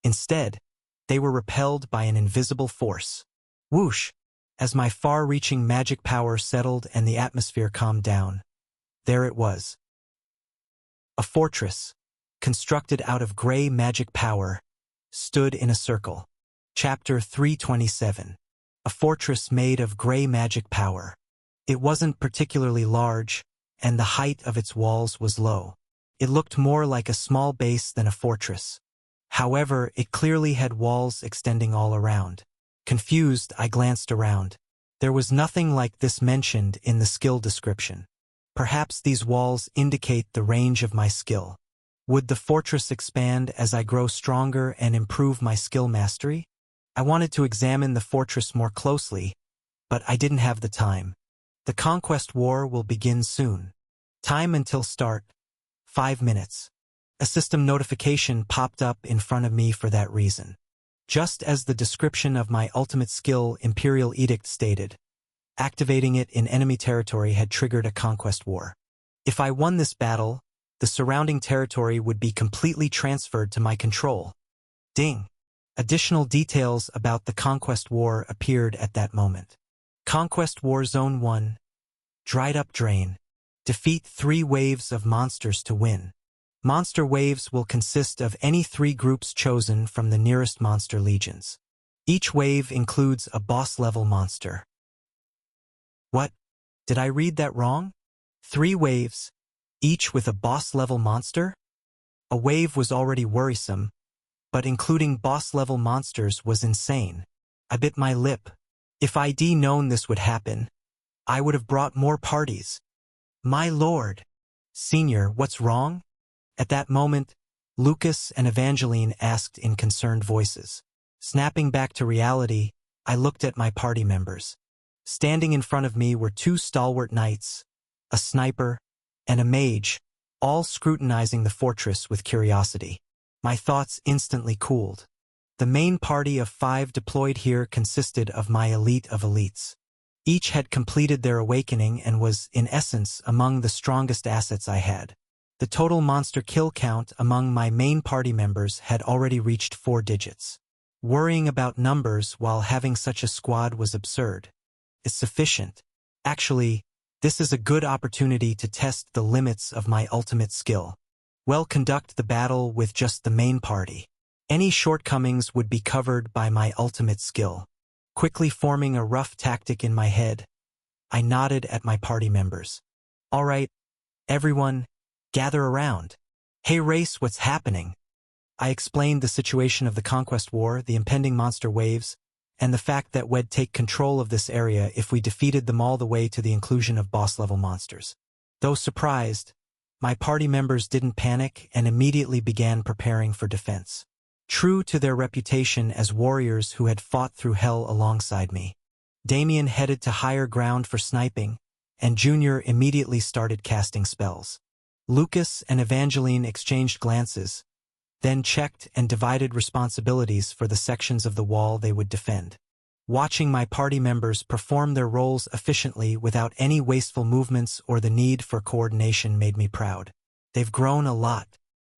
Instead, they were repelled by an invisible force. Whoosh! As my far-reaching magic power settled and the atmosphere calmed down, there it was. A fortress, constructed out of gray magic power, stood in a circle. Chapter 327. A fortress made of gray magic power. It wasn't particularly large, and the height of its walls was low. It looked more like a small base than a fortress. However, it clearly had walls extending all around. Confused, I glanced around. There was nothing like this mentioned in the skill description. Perhaps these walls indicate the range of my skill. Would the fortress expand as I grow stronger and improve my skill mastery? I wanted to examine the fortress more closely, but I didn't have the time. The conquest war will begin soon. Time until start, 5 minutes. A system notification popped up in front of me for that reason. Just as the description of my ultimate skill, Imperial Edict, stated, activating it in enemy territory had triggered a conquest war. If I won this battle, the surrounding territory would be completely transferred to my control. Ding! Additional details about the Conquest War appeared at that moment. Conquest War Zone 1. Dried Up Drain. Defeat 3 waves of monsters to win. Monster waves will consist of any 3 groups chosen from the nearest monster legions. Each wave includes a boss-level monster. What? Did I read that wrong? 3 waves, each with a boss-level monster? A wave was already worrisome, but including boss-level monsters was insane. I bit my lip. If I'd known this would happen, I would have brought more parties. My lord! Senior, what's wrong? At that moment, Lucas and Evangeline asked in concerned voices. Snapping back to reality, I looked at my party members. Standing in front of me were 2 stalwart knights, a sniper, and a mage, all scrutinizing the fortress with curiosity. My thoughts instantly cooled. The main party of 5 deployed here consisted of my elite of elites. Each had completed their awakening and was, in essence, among the strongest assets I had. The total monster kill count among my main party members had already reached 4 digits. Worrying about numbers while having such a squad was absurd. It's sufficient. Actually, this is a good opportunity to test the limits of my ultimate skill. Conduct the battle with just the main party. Any shortcomings would be covered by my ultimate skill. Quickly forming a rough tactic in my head, I nodded at my party members. All right, everyone, gather around. Hey Race, what's happening? I explained the situation of the Conquest War, the impending monster waves, and the fact that we'd take control of this area if we defeated them all the way to the inclusion of boss-level monsters. Though surprised, my party members didn't panic and immediately began preparing for defense. True to their reputation as warriors who had fought through hell alongside me, Damien headed to higher ground for sniping, and Junior immediately started casting spells. Lucas and Evangeline exchanged glances, then checked and divided responsibilities for the sections of the wall they would defend. Watching my party members perform their roles efficiently without any wasteful movements or the need for coordination made me proud. They've grown a lot.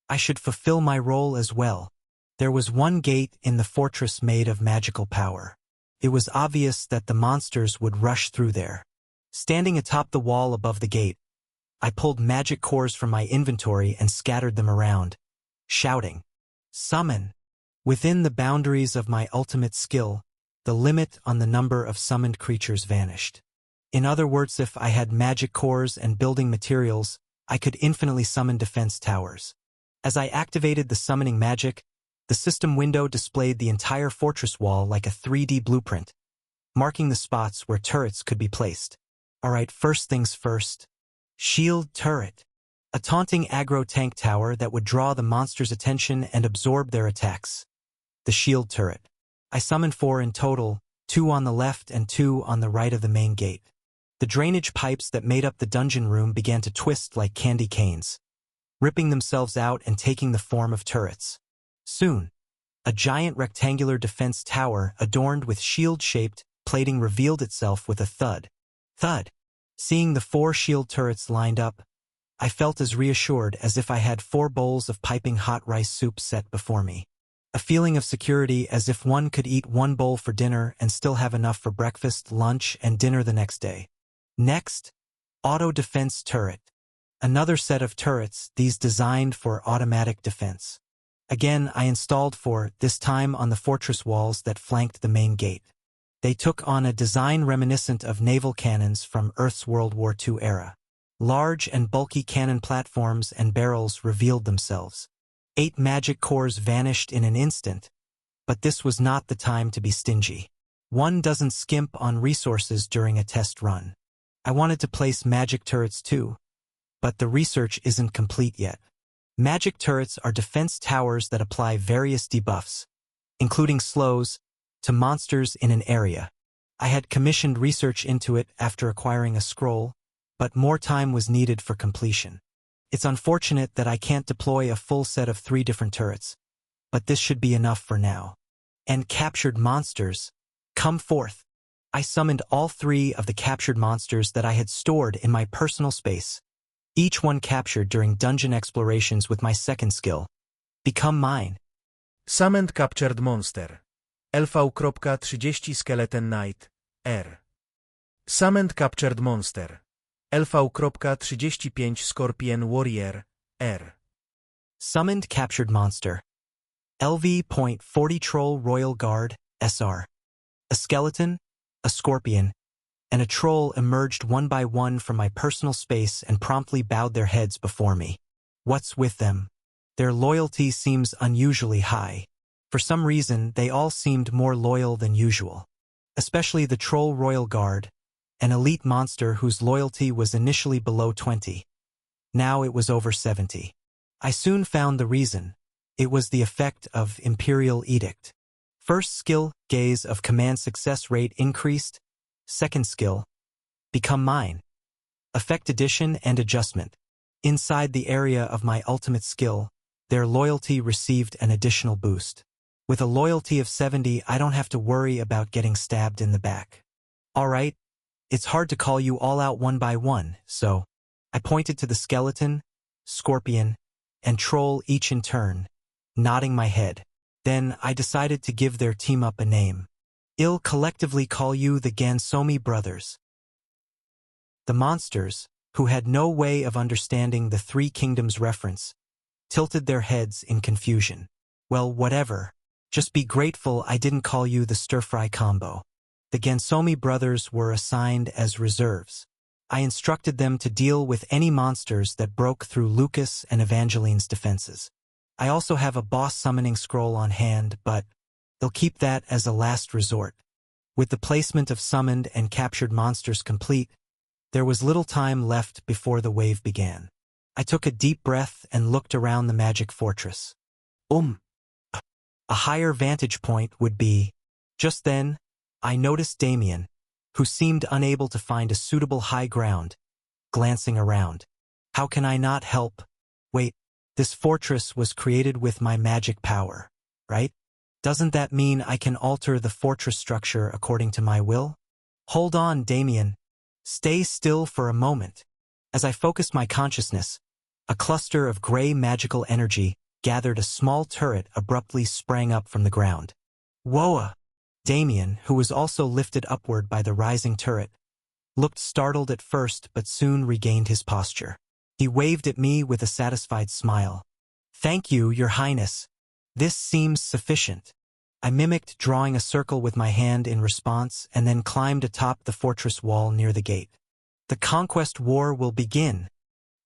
I should fulfill my role as well. There was one gate in the fortress made of magical power. It was obvious that the monsters would rush through there. Standing atop the wall above the gate, I pulled magic cores from my inventory and scattered them around, shouting, "Summon!" Within the boundaries of my ultimate skill, the limit on the number of summoned creatures vanished. In other words, if I had magic cores and building materials, I could infinitely summon defense towers. As I activated the summoning magic, the system window displayed the entire fortress wall like a 3D blueprint, marking the spots where turrets could be placed. Alright, first things first. Shield turret. A taunting aggro tank tower that would draw the monster's attention and absorb their attacks. The shield turret. I summoned 4 in total, 2 on the left and 2 on the right of the main gate. The drainage pipes that made up the dungeon room began to twist like candy canes, ripping themselves out and taking the form of turrets. Soon, a giant rectangular defense tower adorned with shield-shaped plating revealed itself with a thud. Thud! Seeing the 4 shield turrets lined up, I felt as reassured as if I had 4 bowls of piping hot rice soup set before me. A feeling of security as if one could eat 1 bowl for dinner and still have enough for breakfast, lunch, and dinner the next day. Next, auto defense turret. Another set of turrets, these designed for automatic defense. Again, I installed 4, this time on the fortress walls that flanked the main gate. They took on a design reminiscent of naval cannons from Earth's World War II era. Large and bulky cannon platforms and barrels revealed themselves. 8 magic cores vanished in an instant, but this was not the time to be stingy. One doesn't skimp on resources during a test run. I wanted to place magic turrets too, but the research isn't complete yet. Magic turrets are defense towers that apply various debuffs, including slows, to monsters in an area. I had commissioned research into it after acquiring a scroll, but more time was needed for completion. It's unfortunate that I can't deploy a full set of 3 different turrets, but this should be enough for now. And captured monsters, come forth. I summoned all 3 of the captured monsters that I had stored in my personal space. each one captured during dungeon explorations with my second skill. Become mine. Summoned captured monster. LV.30 Skeleton Knight. R. Summoned captured monster. LV.35 Scorpion Warrior. R. Summoned captured monster. LV.40 Troll Royal Guard, SR. A skeleton, a scorpion, and a troll emerged one by one from my personal space and promptly bowed their heads before me. What's with them? Their loyalty seems unusually high. For some reason, they all seemed more loyal than usual. Especially the Troll Royal Guard, an elite monster whose loyalty was initially below 20. Now it was over 70. I soon found the reason. It was the effect of Imperial Edict. First skill, Gaze of Command success rate increased. Second skill, Become Mine. Effect addition and adjustment. Inside the area of my ultimate skill, their loyalty received an additional boost. With a loyalty of 70, I don't have to worry about getting stabbed in the back. Alright, it's hard to call you all out one by one, so I pointed to the skeleton, scorpion, and troll each in turn, nodding my head. Then I decided to give their team up a name. I'll collectively call you the Gansomi Brothers. The monsters, who had no way of understanding the Three Kingdoms reference, tilted their heads in confusion. Well, whatever. Just be grateful I didn't call you the stir-fry combo. The Gansomi brothers were assigned as reserves. I instructed them to deal with any monsters that broke through Lucas and Evangeline's defenses. I also have a boss summoning scroll on hand, but they'll keep that as a last resort. With the placement of summoned and captured monsters complete, there was little time left before the wave began. I took a deep breath and looked around the magic fortress. A higher vantage point would be. Just then, I noticed Damien, who seemed unable to find a suitable high ground, glancing around. How can I not help? Wait, this fortress was created with my magic power, right? Doesn't that mean I can alter the fortress structure according to my will? Hold on, Damien. Stay still for a moment. As I focused my consciousness, a cluster of gray magical energy gathered a small turret abruptly sprang up from the ground. Whoa! Damien, who was also lifted upward by the rising turret, looked startled at first but soon regained his posture. He waved at me with a satisfied smile. Thank you, Your Highness. This seems sufficient. I mimicked drawing a circle with my hand in response and then climbed atop the fortress wall near the gate. The conquest war will begin.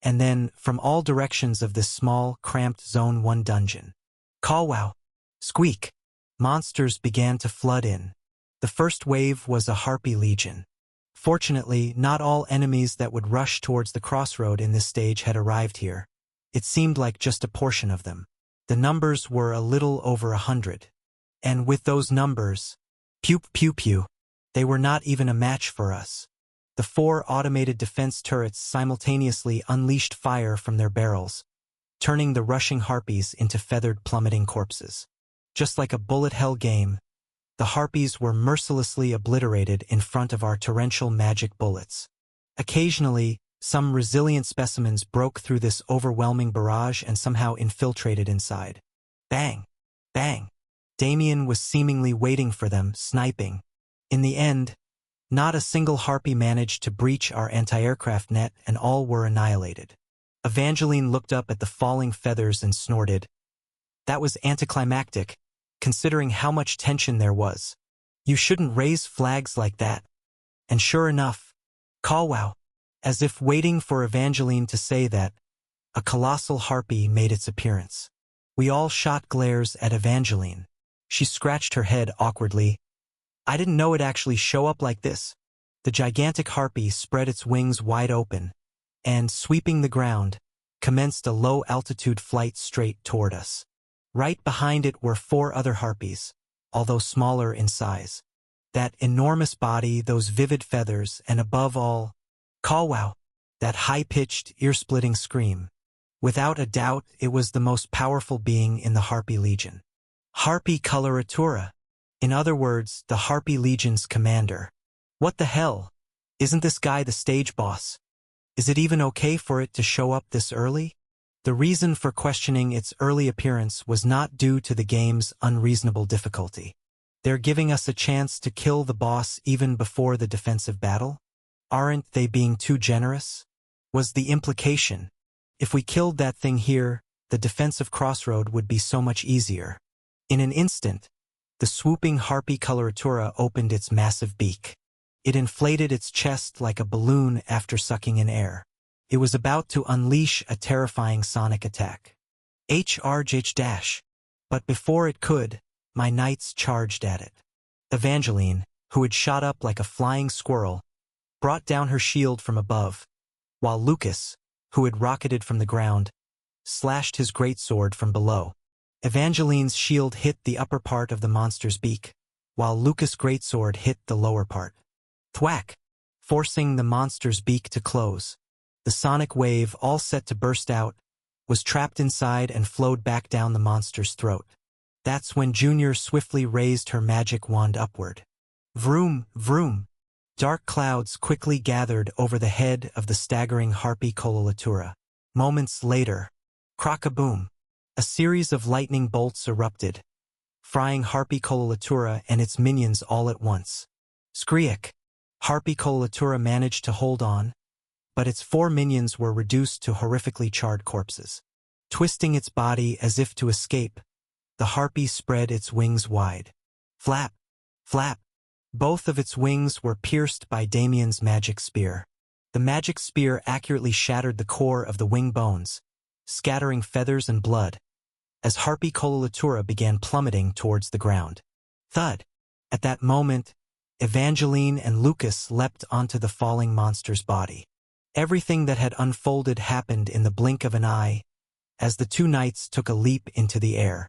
And then, from all directions of this small, cramped Zone 1 dungeon. Caw-wow! Squeak! Monsters began to flood in. The first wave was a Harpy Legion. Fortunately, not all enemies that would rush towards the crossroad in this stage had arrived here. It seemed like just a portion of them. The numbers were a little over 100. And with those numbers, pew pew pew, they were not even a match for us. The 4 automated defense turrets simultaneously unleashed fire from their barrels, turning the rushing harpies into feathered plummeting corpses. Just like a bullet hell game, the harpies were mercilessly obliterated in front of our torrential magic bullets. Occasionally, some resilient specimens broke through this overwhelming barrage and somehow infiltrated inside. Bang! Bang! Damien was seemingly waiting for them, sniping. In the end, not a single harpy managed to breach our anti-aircraft net and all were annihilated. Evangeline looked up at the falling feathers and snorted. That was anticlimactic, considering how much tension there was. You shouldn't raise flags like that. And sure enough, caw-wow, as if waiting for Evangeline to say that, a colossal harpy made its appearance. We all shot glares at Evangeline. She scratched her head awkwardly. I didn't know it'd actually show up like this. The gigantic harpy spread its wings wide open, and, sweeping the ground, commenced a low-altitude flight straight toward us. Right behind it were 4 other harpies, although smaller in size. That enormous body, those vivid feathers, and above all, caw-wow, that high-pitched, ear-splitting scream. Without a doubt, it was the most powerful being in the Harpy Legion. Harpy Coloratura. In other words, the Harpy Legion's commander. What the hell? Isn't this guy the stage boss? Is it even okay for it to show up this early? The reason for questioning its early appearance was not due to the game's unreasonable difficulty. They're giving us a chance to kill the boss even before the defensive battle? Aren't they being too generous? Was the implication. If we killed that thing here, the defensive crossroad would be so much easier. In an instant, the swooping harpy coloratura opened its massive beak. It inflated its chest like a balloon after sucking in air. It was about to unleash a terrifying sonic attack. HRH-. But before it could, my knights charged at it. Evangeline, who had shot up like a flying squirrel, brought down her shield from above, while Lucas, who had rocketed from the ground, slashed his greatsword from below. Evangeline's shield hit the upper part of the monster's beak, while Lucas' greatsword hit the lower part. Thwack! Forcing the monster's beak to close. The sonic wave, all set to burst out, was trapped inside and flowed back down the monster's throat. That's when Junior swiftly raised her magic wand upward. Vroom, vroom! Dark clouds quickly gathered over the head of the staggering harpy coloratura. Moments later, crock-a-boom! A series of lightning bolts erupted, frying harpy coloratura and its minions all at once. Screech! Harpy coloratura managed to hold on, but its 4 minions were reduced to horrifically charred corpses. Twisting its body as if to escape, the harpy spread its wings wide. Flap! Flap! Both of its wings were pierced by Damien's magic spear. The magic spear accurately shattered the core of the wing bones, scattering feathers and blood, as harpy coloratura began plummeting towards the ground. Thud! At that moment, Evangeline and Lucas leapt onto the falling monster's body. Everything that had unfolded happened in the blink of an eye, as the 2 knights took a leap into the air.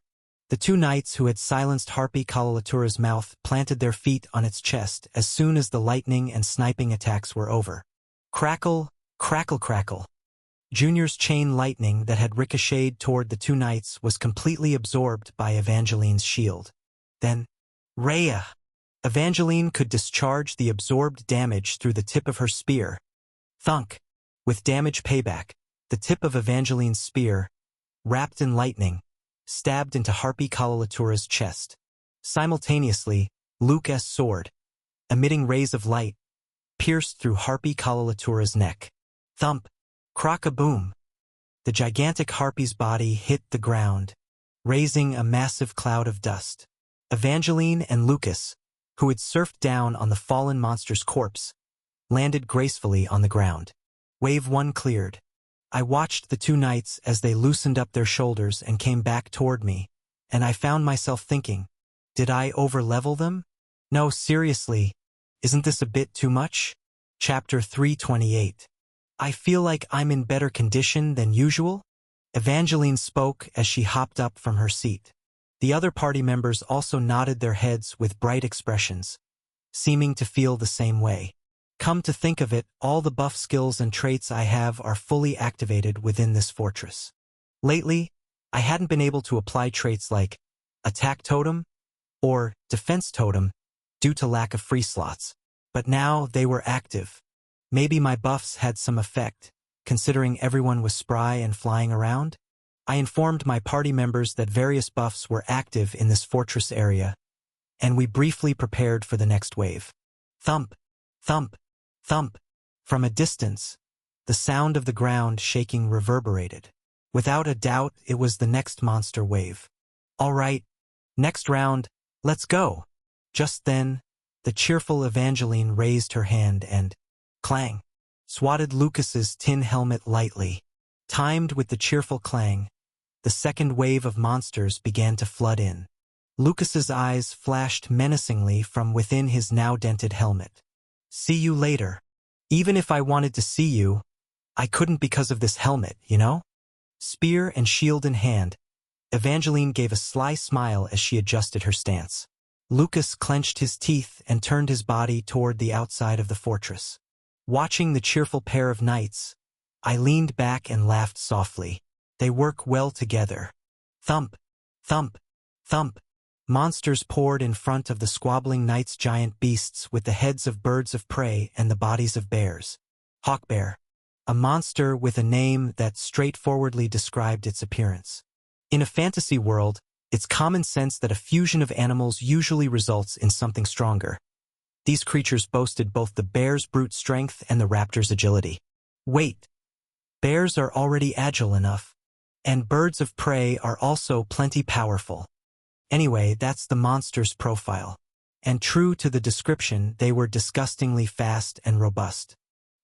The 2 knights who had silenced harpy coloratura's mouth planted their feet on its chest as soon as the lightning and sniping attacks were over. Crackle, crackle, crackle. Junior's chain lightning that had ricocheted toward the 2 knights was completely absorbed by Evangeline's shield. Then, Rhea! Evangeline could discharge the absorbed damage through the tip of her spear. Thunk! With damage payback, the tip of Evangeline's spear, wrapped in lightning, stabbed into harpy coloratura's chest. Simultaneously, Lucas' sword, emitting rays of light, pierced through harpy coloratura's neck. Thump! Crock-a-boom! The gigantic harpy's body hit the ground, raising a massive cloud of dust. Evangeline and Lucas, who had surfed down on the fallen monster's corpse, landed gracefully on the ground. Wave 1 cleared. I watched the 2 knights as they loosened up their shoulders and came back toward me, and I found myself thinking, did I overlevel them? No, seriously, isn't this a bit too much? Chapter 328. I feel like I'm in better condition than usual? Evangeline spoke as she hopped up from her seat. The other party members also nodded their heads with bright expressions, seeming to feel the same way. Come to think of it, all the buff skills and traits I have are fully activated within this fortress. Lately, I hadn't been able to apply traits like Attack Totem or Defense Totem due to lack of free slots, but now they were active. Maybe my buffs had some effect, considering everyone was spry and flying around? I informed my party members that various buffs were active in this fortress area, and we briefly prepared for the next wave. Thump! Thump! Thump! From a distance, the sound of the ground shaking reverberated. Without a doubt, it was the next monster wave. All right, next round, let's go. Just then, the cheerful Evangeline raised her hand and, clang, swatted Lucas's tin helmet lightly. Timed with the cheerful clang, the second wave of monsters began to flood in. Lucas's eyes flashed menacingly from within his now dented helmet. See you later. Even if I wanted to see you, I couldn't because of this helmet, you know? Spear and shield in hand, Evangeline gave a sly smile as she adjusted her stance. Lucas clenched his teeth and turned his body toward the outside of the fortress. Watching the cheerful pair of knights, I leaned back and laughed softly. They work well together. Thump! Thump! Thump! Monsters poured in front of the squabbling knights, giant beasts with the heads of birds of prey and the bodies of bears. Hawkbear, a monster with a name that straightforwardly described its appearance. In a fantasy world, it's common sense that a fusion of animals usually results in something stronger. These creatures boasted both the bear's brute strength and the raptor's agility. Wait, bears are already agile enough, and birds of prey are also plenty powerful. Anyway, that's the monster's profile. And true to the description, they were disgustingly fast and robust.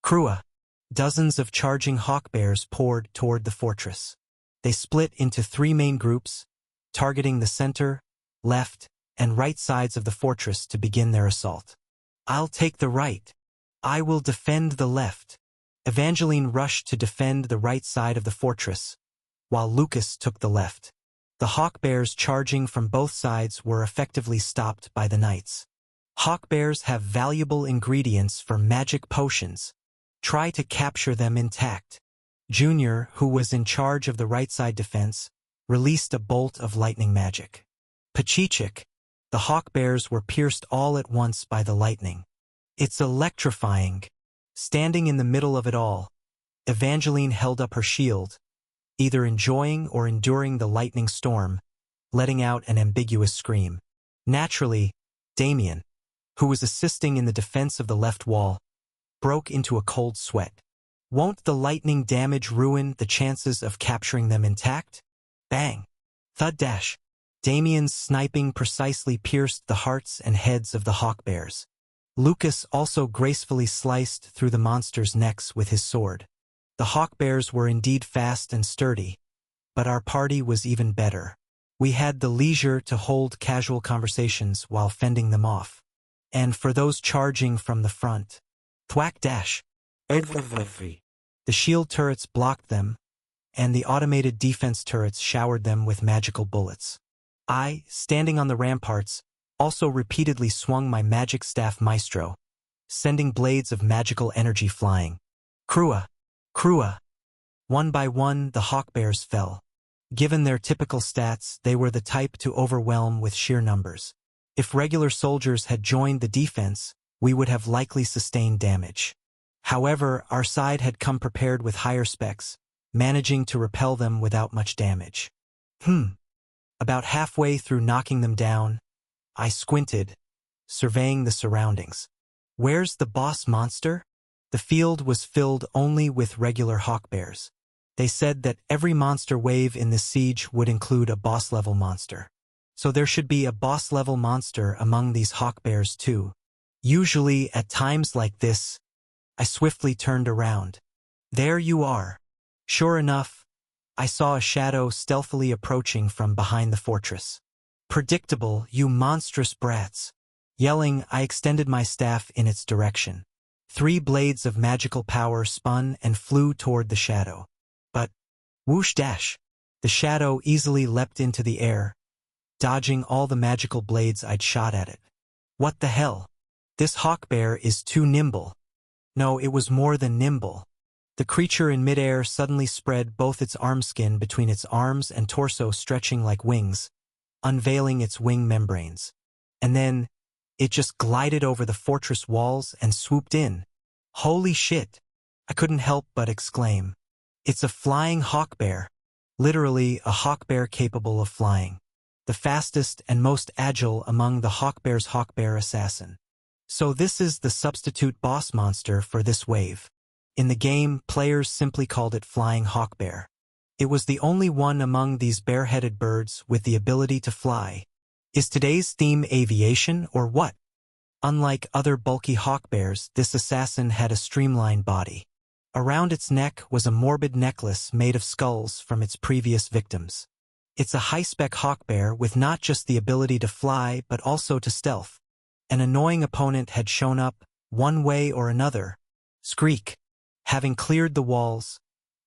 Krua. Dozens of charging hawk bears poured toward the fortress. They split into 3 main groups, targeting the center, left, and right sides of the fortress to begin their assault. I'll take the right. I will defend the left. Evangeline rushed to defend the right side of the fortress, while Lucas took the left. The hawk bears charging from both sides were effectively stopped by the knights. Hawk bears have valuable ingredients for magic potions. Try to capture them intact. Junior, who was in charge of the right side defense, released a bolt of lightning magic. Pachichik. The hawk bears were pierced all at once by the lightning. It's electrifying. Standing in the middle of it all, Evangeline held up her shield, either enjoying or enduring the lightning storm, letting out an ambiguous scream. Naturally, Damien, who was assisting in the defense of the left wall, broke into a cold sweat. Won't the lightning damage ruin the chances of capturing them intact? Bang! Thud dash! Damien's sniping precisely pierced the hearts and heads of the hawk bears. Lucas also gracefully sliced through the monsters' necks with his sword. The hawk bears were indeed fast and sturdy, but our party was even better. We had the leisure to hold casual conversations while fending them off. And for those charging from the front, thwack dash! The shield turrets blocked them, and the automated defense turrets showered them with magical bullets. I, standing on the ramparts, also repeatedly swung my magic staff Maestro, sending blades of magical energy flying. Krua! Krua! One by one, the hawk bears fell. Given their typical stats, they were the type to overwhelm with sheer numbers. If regular soldiers had joined the defense, we would have likely sustained damage. However, our side had come prepared with higher specs, managing to repel them without much damage. About halfway through knocking them down, I squinted, surveying the surroundings. Where's the boss monster? The field was filled only with regular hawk bears. They said that every monster wave in this siege would include a boss-level monster. So there should be a boss-level monster among these hawk bears too. Usually, at times like this, I swiftly turned around. There you are. Sure enough, I saw a shadow stealthily approaching from behind the fortress. Predictable, you monstrous brats. Yelling, I extended my staff in its direction. 3 blades of magical power spun and flew toward the shadow. But, whoosh dash! The shadow easily leapt into the air, dodging all the magical blades I'd shot at it. What the hell? This hawk bear is too nimble. No, it was more than nimble. The creature in midair suddenly spread both its arm skin between its arms and torso, stretching like wings, unveiling its wing membranes. And then, it just glided over the fortress walls and swooped in. Holy shit! I couldn't help but exclaim. It's a flying hawk bear. Literally a hawk bear capable of flying. The fastest and most agile among the hawk bear's hawk bear assassin. So this is the substitute boss monster for this wave. In the game, players simply called it Flying Hawk Bear. It was the only one among these bare-headed birds with the ability to fly. Is today's theme aviation or what? Unlike other bulky hawk bears, this assassin had a streamlined body. Around its neck was a morbid necklace made of skulls from its previous victims. It's a high-spec hawk bear with not just the ability to fly but also to stealth. An annoying opponent had shown up, one way or another. Skreek. Having cleared the walls,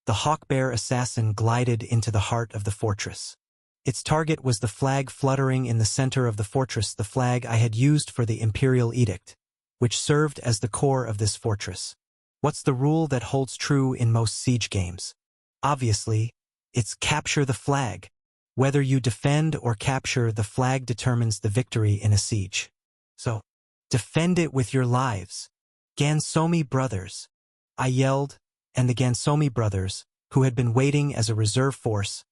the hawk bear assassin glided into the heart of the fortress. Its target was the flag fluttering in the center of the fortress, the flag I had used for the Imperial Edict, which served as the core of this fortress. What's the rule that holds true in most siege games? Obviously, it's capture the flag. Whether you defend or capture, the flag determines the victory in a siege. So, defend it with your lives. Gansomi brothers. I yelled, and the Gansomi brothers, who had been waiting as a reserve force,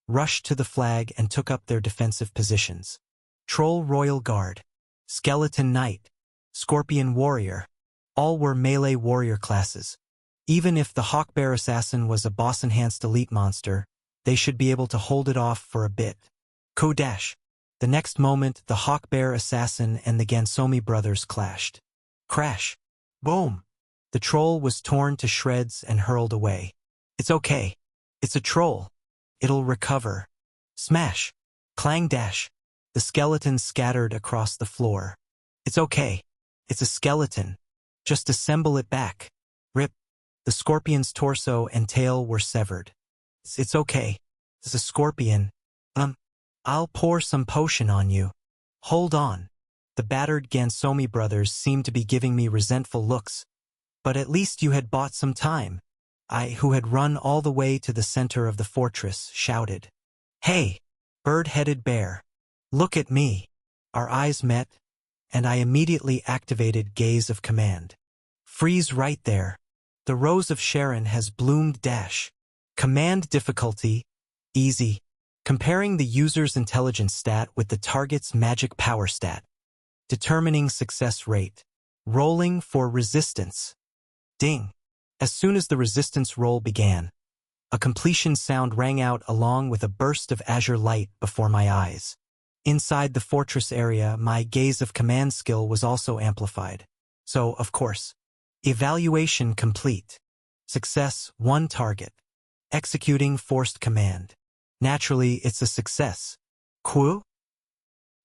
rushed to the flag and took up their defensive positions. Troll Royal Guard, Skeleton Knight, Scorpion Warrior, all were melee warrior classes. Even if the Hawkbear Assassin was a boss-enhanced elite monster, they should be able to hold it off for a bit. Kodash. The next moment, the Hawkbear Assassin and the Gansomi brothers clashed. Crash. Boom. The troll was torn to shreds and hurled away. It's okay. It's a troll. It'll recover. Smash. Clang dash. The skeleton scattered across the floor. It's okay. It's a skeleton. Just assemble it back. Rip. The scorpion's torso and tail were severed. It's okay. It's a scorpion. I'll pour some potion on you. Hold on. The battered Gansomi brothers seemed to be giving me resentful looks. But at least you had bought some time. I, who had run all the way to the center of the fortress, shouted. Hey, bird-headed bear. Look at me. Our eyes met, and I immediately activated Gaze of Command. Freeze right there. The Rose of Sharon has bloomed dash. Command difficulty, easy. Comparing the user's intelligence stat with the target's magic power stat. Determining success rate. Rolling for resistance. Ding. As soon as the resistance roll began, a completion sound rang out along with a burst of azure light before my eyes. Inside the fortress area, my Gaze of Command skill was also amplified. So, of course, evaluation complete. Success, 1 target. Executing forced command. Naturally, it's a success. Quo?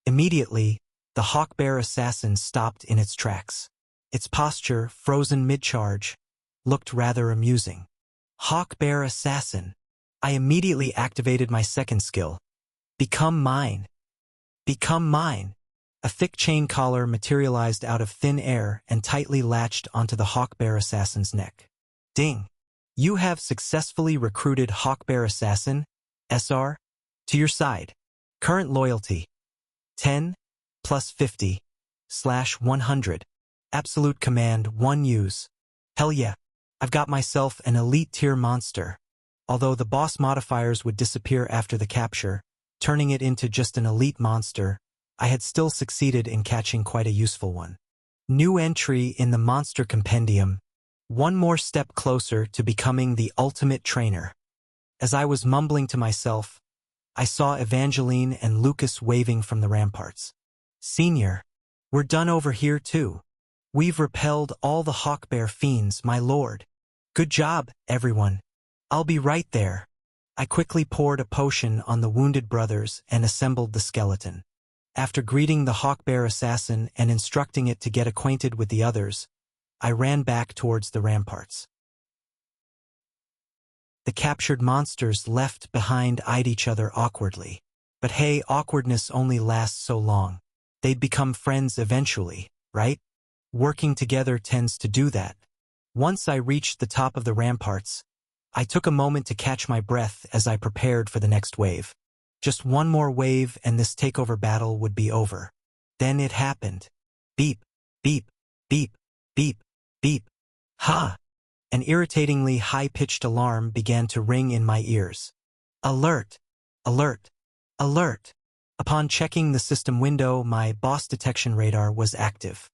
Immediately, the Hawkbear Assassin stopped in its tracks. Its posture, frozen mid-charge, looked rather amusing. Hawkbear Assassin. I immediately activated my second skill. Become mine. Become mine. A thick chain collar materialized out of thin air and tightly latched onto the Hawkbear Assassin's neck. Ding. You have successfully recruited Hawkbear Assassin, SR, to your side. Current loyalty. 10 plus 50/100. Absolute command 1 use. Hell yeah. I've got myself an elite tier monster. Although the boss modifiers would disappear after the capture, turning it into just an elite monster, I had still succeeded in catching quite a useful one. New entry in the Monster Compendium. One more step closer to becoming the ultimate trainer. As I was mumbling to myself, I saw Evangeline and Lucas waving from the ramparts. Senior, we're done over here too. We've repelled all the Hawkbear fiends, my lord. Good job, everyone. I'll be right there. I quickly poured a potion on the wounded brothers and assembled the skeleton. After greeting the Hawkbear Assassin and instructing it to get acquainted with the others, I ran back towards the ramparts. The captured monsters left behind eyed each other awkwardly. But hey, awkwardness only lasts so long. They'd become friends eventually, right? Working together tends to do that. Once I reached the top of the ramparts, I took a moment to catch my breath as I prepared for the next wave. Just one more wave and this takeover battle would be over. Then it happened. Beep, beep, beep, beep, beep. Ha! An irritatingly high-pitched alarm began to ring in my ears. Alert! Alert! Alert! Upon checking the system window, my boss detection radar was active.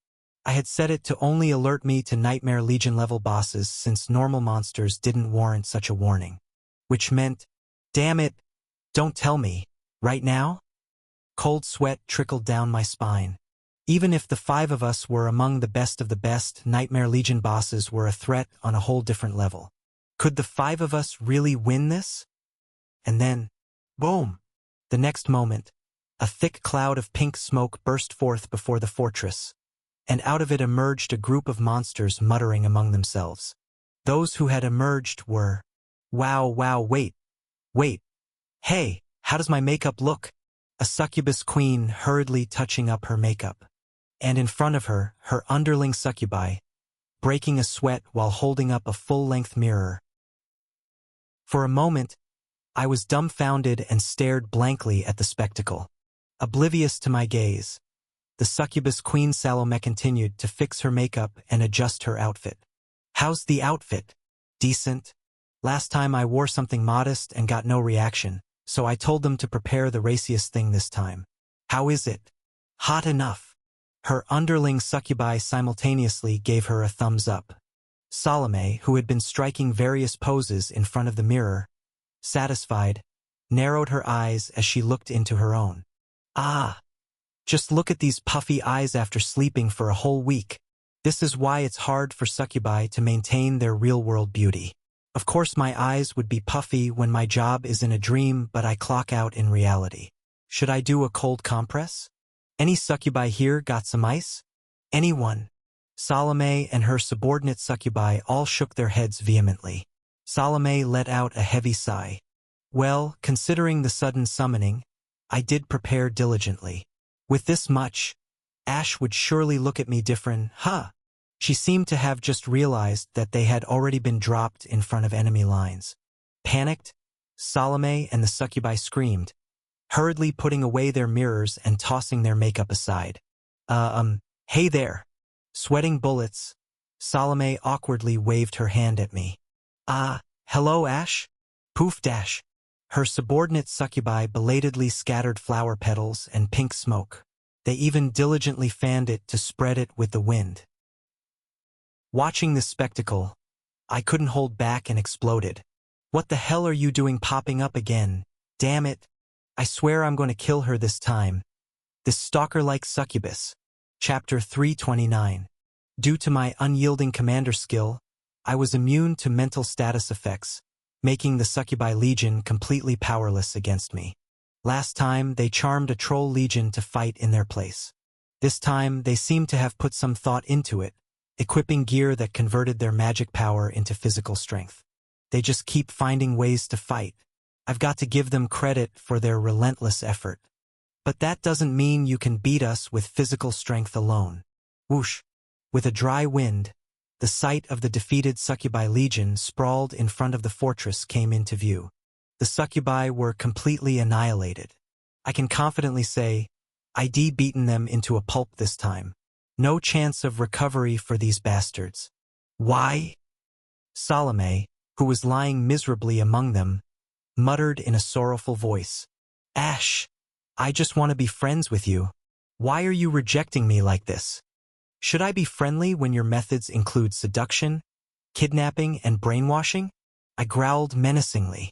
I had set it to only alert me to Nightmare Legion level bosses since normal monsters didn't warrant such a warning. Which meant, damn it, don't tell me, right now? Cold sweat trickled down my spine. Even if the 5 of us were among the best, Nightmare Legion bosses were a threat on a whole different level. Could the 5 of us really win this? And then, boom! The next moment, a thick cloud of pink smoke burst forth before the fortress, and out of it emerged a group of monsters muttering among themselves. Those who had emerged were, wow, wait, hey, how does my makeup look? A succubus queen hurriedly touching up her makeup. And in front of her, her underling succubi, breaking a sweat while holding up a full-length mirror. For a moment, I was dumbfounded and stared blankly at the spectacle. Oblivious to my gaze, the succubus Queen Salome continued to fix her makeup and adjust her outfit. How's the outfit? Decent. Last time I wore something modest and got no reaction, so I told them to prepare the raciest thing this time. How is it? Hot enough. Her underling succubi simultaneously gave her a thumbs up. Salome, who had been striking various poses in front of the mirror, satisfied, narrowed her eyes as she looked into her own. Ah! Just look at these puffy eyes after sleeping for a whole week. This is why it's hard for succubi to maintain their real-world beauty. Of course my eyes would be puffy when my job is in a dream, but I clock out in reality. Should I do a cold compress? Any succubi here got some ice? Anyone? Salome and her subordinate succubi all shook their heads vehemently. Salome let out a heavy sigh. Well, considering the sudden summoning, I did prepare diligently. With this much, Ash would surely look at me different, huh? She seemed to have just realized that they had already been dropped in front of enemy lines. Panicked, Salome and the succubi screamed, hurriedly putting away their mirrors and tossing their makeup aside. Hey there. Sweating bullets, Salome awkwardly waved her hand at me. Hello Ash? Poof dash. Her subordinate succubi belatedly scattered flower petals and pink smoke. They even diligently fanned it to spread it with the wind. Watching this spectacle, I couldn't hold back and exploded. What the hell are you doing popping up again? Damn it. I swear I'm going to kill her this time. This stalker-like succubus. Chapter 329. Due to my unyielding commander skill, I was immune to mental status effects, making the succubi legion completely powerless against me. Last time, they charmed a troll legion to fight in their place. This time, they seemed to have put some thought into it, equipping gear that converted their magic power into physical strength. They just keep finding ways to fight. I've got to give them credit for their relentless effort. But that doesn't mean you can beat us with physical strength alone. Whoosh! With a dry wind, the sight of the defeated succubi legion sprawled in front of the fortress came into view. The succubi were completely annihilated. I can confidently say, I'd beaten them into a pulp this time. No chance of recovery for these bastards. Why? Salome, who was lying miserably among them, muttered in a sorrowful voice. Ash, I just want to be friends with you. Why are you rejecting me like this? Should I be friendly when your methods include seduction, kidnapping, and brainwashing? I growled menacingly.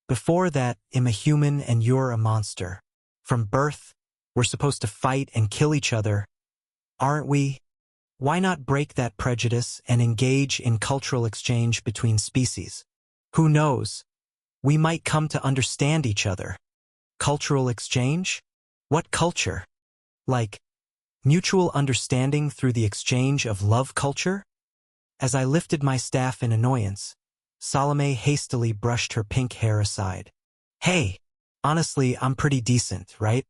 Before that, I'm a human and you're a monster. From birth, we're supposed to fight and kill each other, aren't we? Why not break that prejudice and engage in cultural exchange between species? Who knows? We might come to understand each other. Cultural exchange? What culture? Like, mutual understanding through the exchange of love culture? As I lifted my staff in annoyance, Salome hastily brushed her pink hair aside. Hey, honestly, I'm pretty decent, right?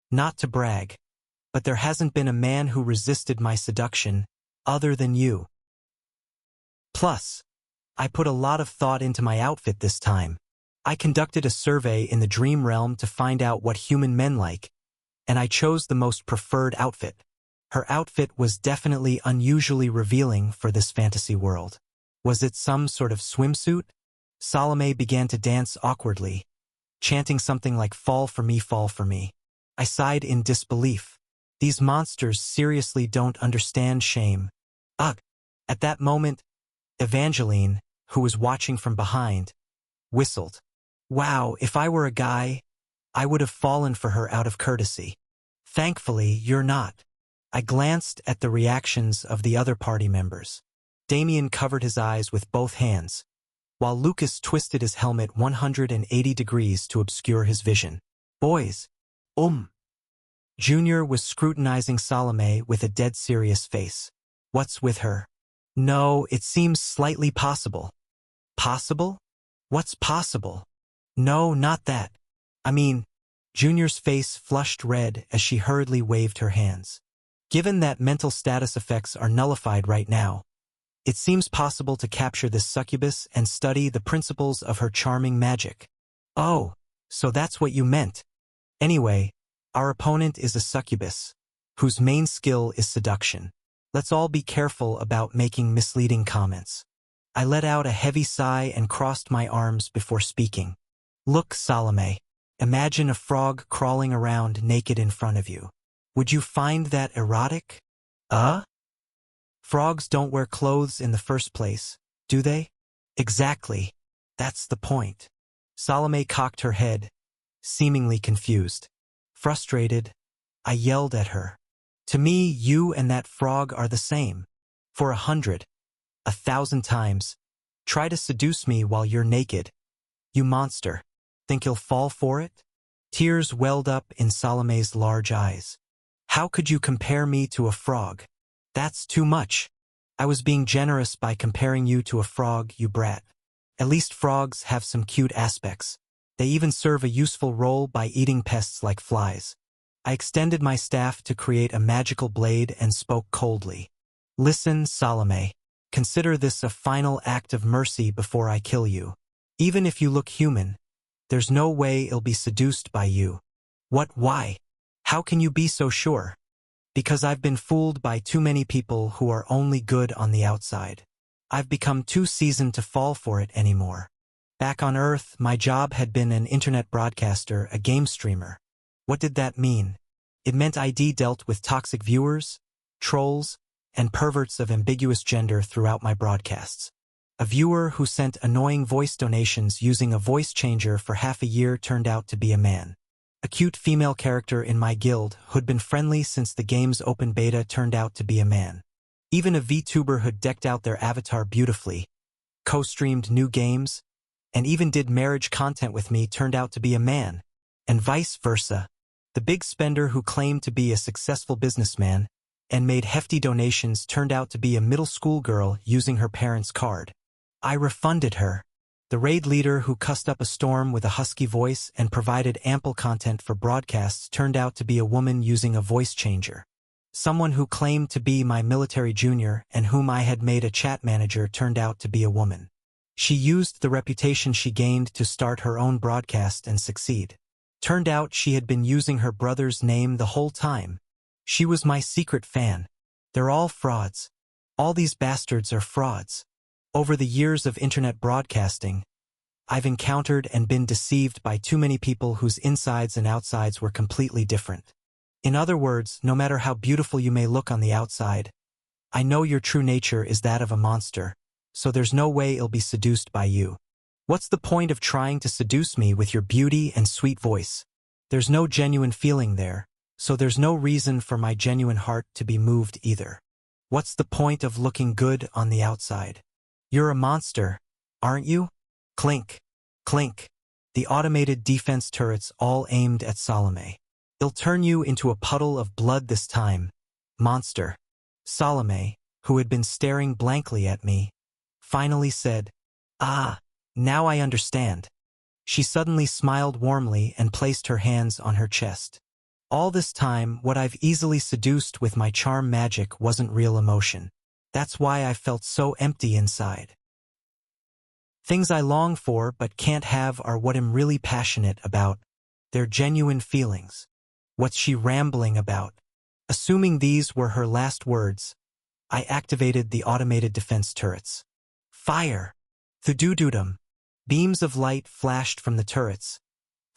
Not to brag, but there hasn't been a man who resisted my seduction other than you. Plus, I put a lot of thought into my outfit this time. I conducted a survey in the dream realm to find out what human men like, and I chose the most preferred outfit. Her outfit was definitely unusually revealing for this fantasy world. Was it some sort of swimsuit? Salome began to dance awkwardly, chanting something like "fall for me, fall for me." I sighed in disbelief. These monsters seriously don't understand shame. Ugh! At that moment, Evangeline, who was watching from behind, whistled. Wow, if I were a guy, I would have fallen for her out of courtesy. Thankfully, you're not. I glanced at the reactions of the other party members. Damien covered his eyes with both hands, while Lucas twisted his helmet 180 degrees to obscure his vision. Boys. Junior was scrutinizing Salome with a dead serious face. What's with her? No, it seems slightly possible. Possible? What's possible? No, not that. I mean, Junior's face flushed red as she hurriedly waved her hands. Given that mental status effects are nullified right now, it seems possible to capture this succubus and study the principles of her charming magic. Oh, so that's what you meant. Anyway, our opponent is a succubus, whose main skill is seduction. Let's all be careful about making misleading comments. I let out a heavy sigh and crossed my arms before speaking. Look, Salome. Imagine a frog crawling around naked in front of you. Would you find that erotic? Frogs don't wear clothes in the first place, do they? Exactly. That's the point. Salome cocked her head, seemingly confused. Frustrated, I yelled at her. To me, you and that frog are the same. For 100, 1,000 times. Try to seduce me while you're naked. You monster. Think you'll fall for it? Tears welled up in Salome's large eyes. How could you compare me to a frog? That's too much. I was being generous by comparing you to a frog, you brat. At least frogs have some cute aspects. They even serve a useful role by eating pests like flies. I extended my staff to create a magical blade and spoke coldly. Listen, Salome. Consider this a final act of mercy before I kill you. Even if you look human, there's no way it'll be seduced by you. What? Why? How can you be so sure? Because I've been fooled by too many people who are only good on the outside. I've become too seasoned to fall for it anymore. Back on Earth, my job had been an internet broadcaster, a game streamer. What did that mean? It meant ID dealt with toxic viewers, trolls, and perverts of ambiguous gender throughout my broadcasts. A viewer who sent annoying voice donations using a voice changer for half a year turned out to be a man. A cute female character in my guild who'd been friendly since the game's open beta turned out to be a man. Even a VTuber who'd decked out their avatar beautifully, co-streamed new games, and even did marriage content with me turned out to be a man, and vice versa. The big spender who claimed to be a successful businessman and made hefty donations turned out to be a middle school girl using her parents' card. I refunded her. The raid leader who cussed up a storm with a husky voice and provided ample content for broadcasts turned out to be a woman using a voice changer. Someone who claimed to be my military junior and whom I had made a chat manager turned out to be a woman. She used the reputation she gained to start her own broadcast and succeed. Turned out she had been using her brother's name the whole time. She was my secret fan. They're all frauds. All these bastards are frauds. Over the years of internet broadcasting, I've encountered and been deceived by too many people whose insides and outsides were completely different. In other words, no matter how beautiful you may look on the outside, I know your true nature is that of a monster, so there's no way it'll be seduced by you. What's the point of trying to seduce me with your beauty and sweet voice? There's no genuine feeling there, so there's no reason for my genuine heart to be moved either. What's the point of looking good on the outside? You're a monster, aren't you? Clink, clink. The automated defense turrets all aimed at Salome. They'll turn you into a puddle of blood this time, monster. Salome, who had been staring blankly at me, finally said, "Ah, now I understand." She suddenly smiled warmly and placed her hands on her chest. All this time, what I've easily seduced with my charm magic wasn't real emotion. That's why I felt so empty inside. Things I long for but can't have are what I'm really passionate about. They're genuine feelings. What's she rambling about? Assuming these were her last words, I activated the automated defense turrets. Fire! Thudududum! Beams of light flashed from the turrets,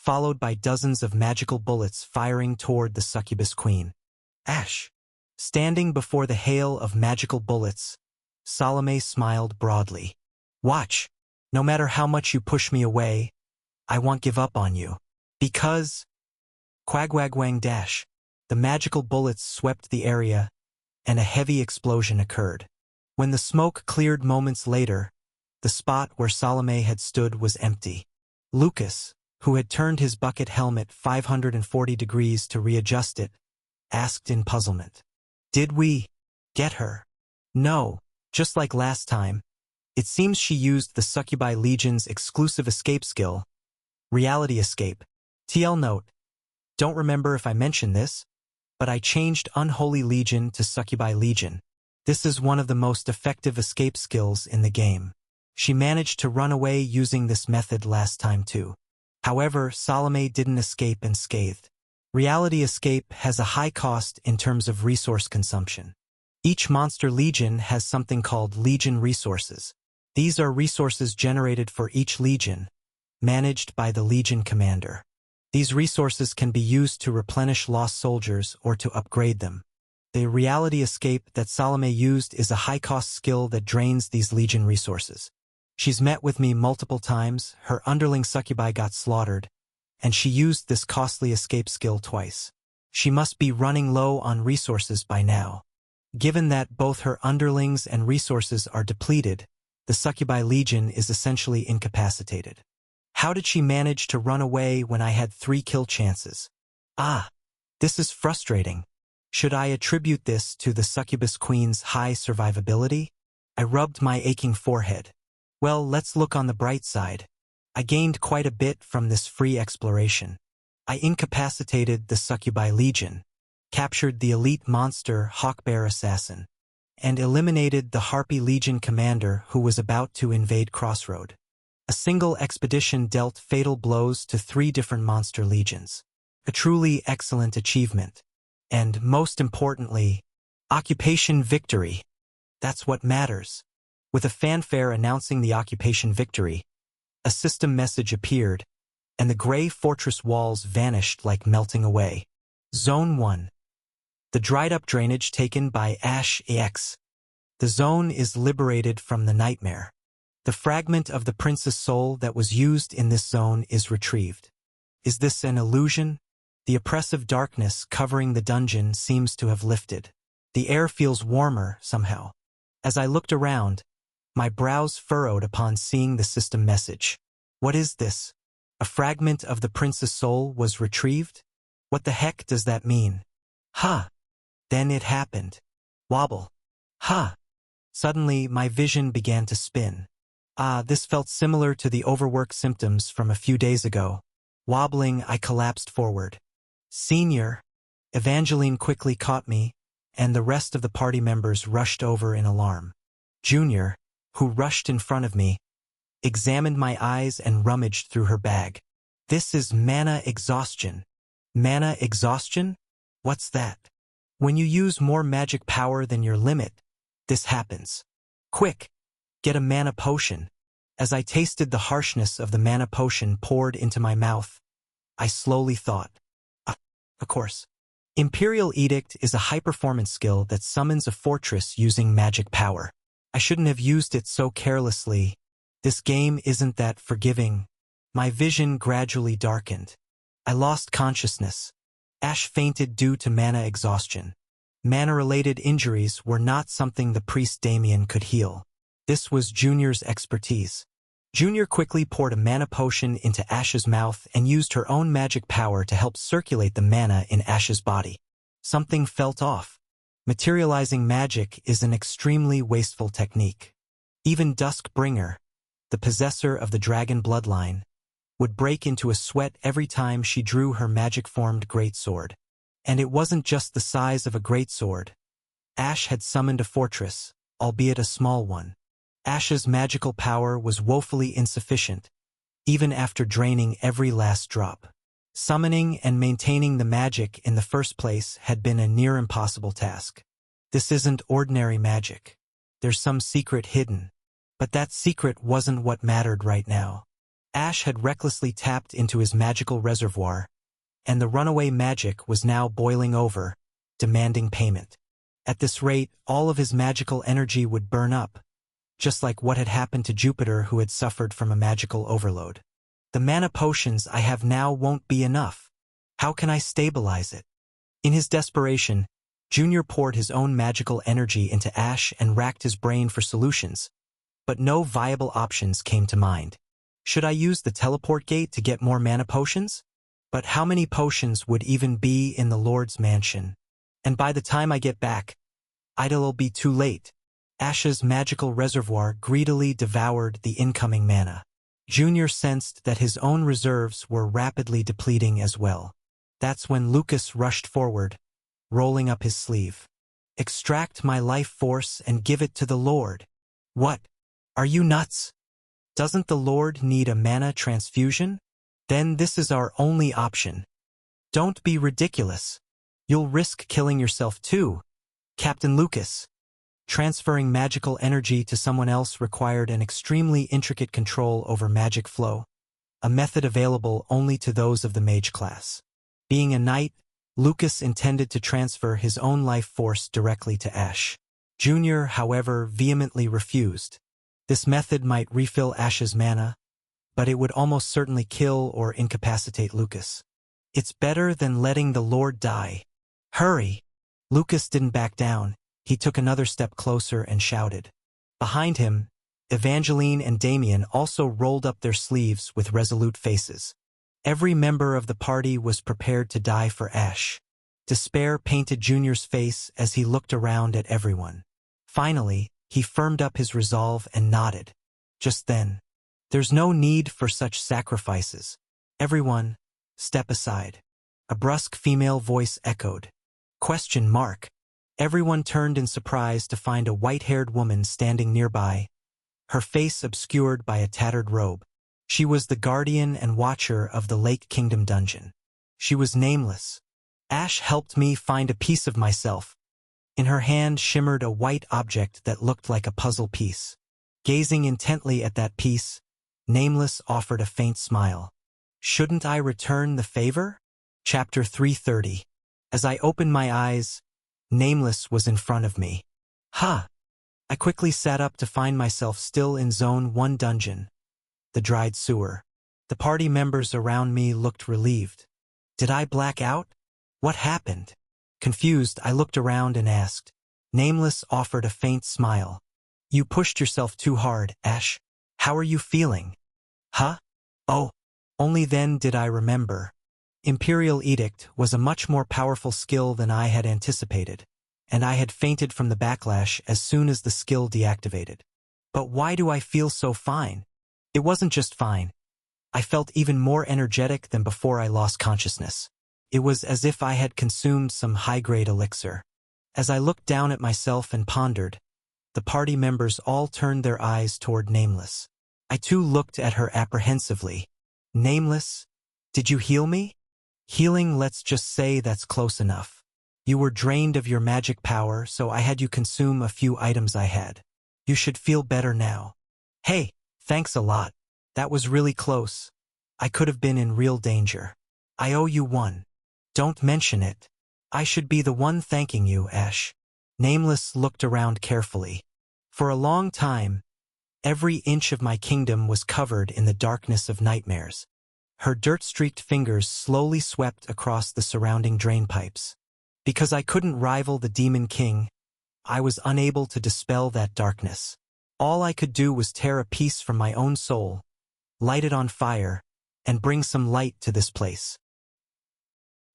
followed by dozens of magical bullets firing toward the succubus queen. Ash! Standing before the hail of magical bullets, Salome smiled broadly. Watch! No matter how much you push me away, I won't give up on you. Because... Quagwagwang dash! The magical bullets swept the area, and a heavy explosion occurred. When the smoke cleared moments later, the spot where Salome had stood was empty. Lucas, who had turned his bucket helmet 540 degrees to readjust it, asked in puzzlement. Did we get her? No, just like last time. It seems she used the Succubi Legion's exclusive escape skill, Reality Escape. TL note. Don't remember if I mentioned this, but I changed Unholy Legion to Succubi Legion. This is one of the most effective escape skills in the game. She managed to run away using this method last time too. However, Salome didn't escape unscathed. Reality Escape has a high cost in terms of resource consumption. Each monster legion has something called Legion Resources. These are resources generated for each legion, managed by the legion commander. These resources can be used to replenish lost soldiers or to upgrade them. The reality escape that Salome used is a high-cost skill that drains these legion resources. She's met with me multiple times, her underling succubi got slaughtered, and she used this costly escape skill twice. She must be running low on resources by now. Given that both her underlings and resources are depleted, the succubi legion is essentially incapacitated. How did she manage to run away when I had 3 kill chances? This is frustrating. Should I attribute this to the succubus queen's high survivability? I rubbed my aching forehead. Well, let's look on the bright side. I gained quite a bit from this free exploration. I incapacitated the succubi legion, captured the elite monster Hawkbear assassin, and eliminated the Harpy Legion commander who was about to invade Crossroad. A single expedition dealt fatal blows to 3 different monster legions. A truly excellent achievement. And, most importantly, occupation victory. That's what matters. With a fanfare announcing the occupation victory, a system message appeared, and the gray fortress walls vanished like melting away. Zone 1. The dried-up drainage taken by Ash EX. The zone is liberated from the nightmare. The fragment of the prince's soul that was used in this zone is retrieved. Is this an illusion? The oppressive darkness covering the dungeon seems to have lifted. The air feels warmer somehow. As I looked around, my brows furrowed upon seeing the system message. What is this? A fragment of the prince's soul was retrieved? What the heck does that mean? Then it happened. Wobble. Suddenly, my vision began to spin. This felt similar to the overwork symptoms from a few days ago. Wobbling, I collapsed forward. Senior. Evangeline quickly caught me, and the rest of the party members rushed over in alarm. Junior, who rushed in front of me, examined my eyes and rummaged through her bag. This is mana exhaustion. Mana exhaustion? What's that? When you use more magic power than your limit, this happens. Quick! Get a mana potion. As I tasted the harshness of the mana potion poured into my mouth, I slowly thought. Of course. Imperial Edict is a high-performance skill that summons a fortress using magic power. I shouldn't have used it so carelessly. This game isn't that forgiving. My vision gradually darkened. I lost consciousness. Ash fainted due to mana exhaustion. Mana-related injuries were not something the priest Damien could heal. This was Junior's expertise. Junior quickly poured a mana potion into Ash's mouth and used her own magic power to help circulate the mana in Ash's body. Something felt off. Materializing magic is an extremely wasteful technique. Even Duskbringer, the possessor of the dragon bloodline, would break into a sweat every time she drew her magic-formed greatsword. And it wasn't just the size of a greatsword. Ash had summoned a fortress, albeit a small one. Ash's magical power was woefully insufficient, even after draining every last drop. Summoning and maintaining the magic in the first place had been a near-impossible task. This isn't ordinary magic. There's some secret hidden. But that secret wasn't what mattered right now. Ash had recklessly tapped into his magical reservoir, and the runaway magic was now boiling over, demanding payment. At this rate, all of his magical energy would burn up, just like what had happened to Jupiter who had suffered from a magical overload. The mana potions I have now won't be enough. How can I stabilize it? In his desperation, Junior poured his own magical energy into Ash and racked his brain for solutions, but no viable options came to mind. Should I use the teleport gate to get more mana potions? But how many potions would even be in the Lord's mansion? And by the time I get back, it'll be too late. Ash's magical reservoir greedily devoured the incoming mana. Junior sensed that his own reserves were rapidly depleting as well. That's when Lucas rushed forward, rolling up his sleeve. Extract my life force and give it to the Lord. What? Are you nuts? Doesn't the Lord need a mana transfusion? Then this is our only option. Don't be ridiculous. You'll risk killing yourself too, Captain Lucas. Transferring magical energy to someone else required an extremely intricate control over magic flow, a method available only to those of the mage class. Being a knight, Lucas intended to transfer his own life force directly to Ash. Junior, however, vehemently refused. This method might refill Ash's mana, but it would almost certainly kill or incapacitate Lucas. It's better than letting the Lord die. Hurry! Lucas didn't back down. He took another step closer and shouted. Behind him, Evangeline and Damien also rolled up their sleeves with resolute faces. Every member of the party was prepared to die for Ash. Despair painted Junior's face as he looked around at everyone. Finally, he firmed up his resolve and nodded. Just then, "There's no need for such sacrifices. Everyone, step aside." A brusque female voice echoed. Question mark. Everyone turned in surprise to find a white-haired woman standing nearby, her face obscured by a tattered robe. She was the guardian and watcher of the Lake Kingdom dungeon. She was nameless. "Ash helped me find a piece of myself." In her hand shimmered a white object that looked like a puzzle piece. Gazing intently at that piece, Nameless offered a faint smile. "Shouldn't I return the favor?" Chapter 330. As I opened my eyes, Nameless was in front of me. "Ha!" I quickly sat up to find myself still in Zone 1 dungeon, the dried sewer. The party members around me looked relieved. Did I black out? What happened? Confused, I looked around and asked. Nameless offered a faint smile. "You pushed yourself too hard, Ash. How are you feeling?" "Huh? Oh." Only then did I remember. Imperial Edict was a much more powerful skill than I had anticipated, and I had fainted from the backlash as soon as the skill deactivated. But why do I feel so fine? It wasn't just fine. I felt even more energetic than before I lost consciousness. It was as if I had consumed some high-grade elixir. As I looked down at myself and pondered, the party members all turned their eyes toward Nameless. I too looked at her apprehensively. "Nameless, did you heal me?" "Healing, let's just say that's close enough. You were drained of your magic power, so I had you consume a few items I had. You should feel better now." "Hey, thanks a lot. That was really close. I could have been in real danger. I owe you one." "Don't mention it. I should be the one thanking you, Ash." Nameless looked around carefully. For a long time, every inch of my kingdom was covered in the darkness of nightmares. Her dirt-streaked fingers slowly swept across the surrounding drainpipes. Because I couldn't rival the Demon King, I was unable to dispel that darkness. All I could do was tear a piece from my own soul, light it on fire, and bring some light to this place.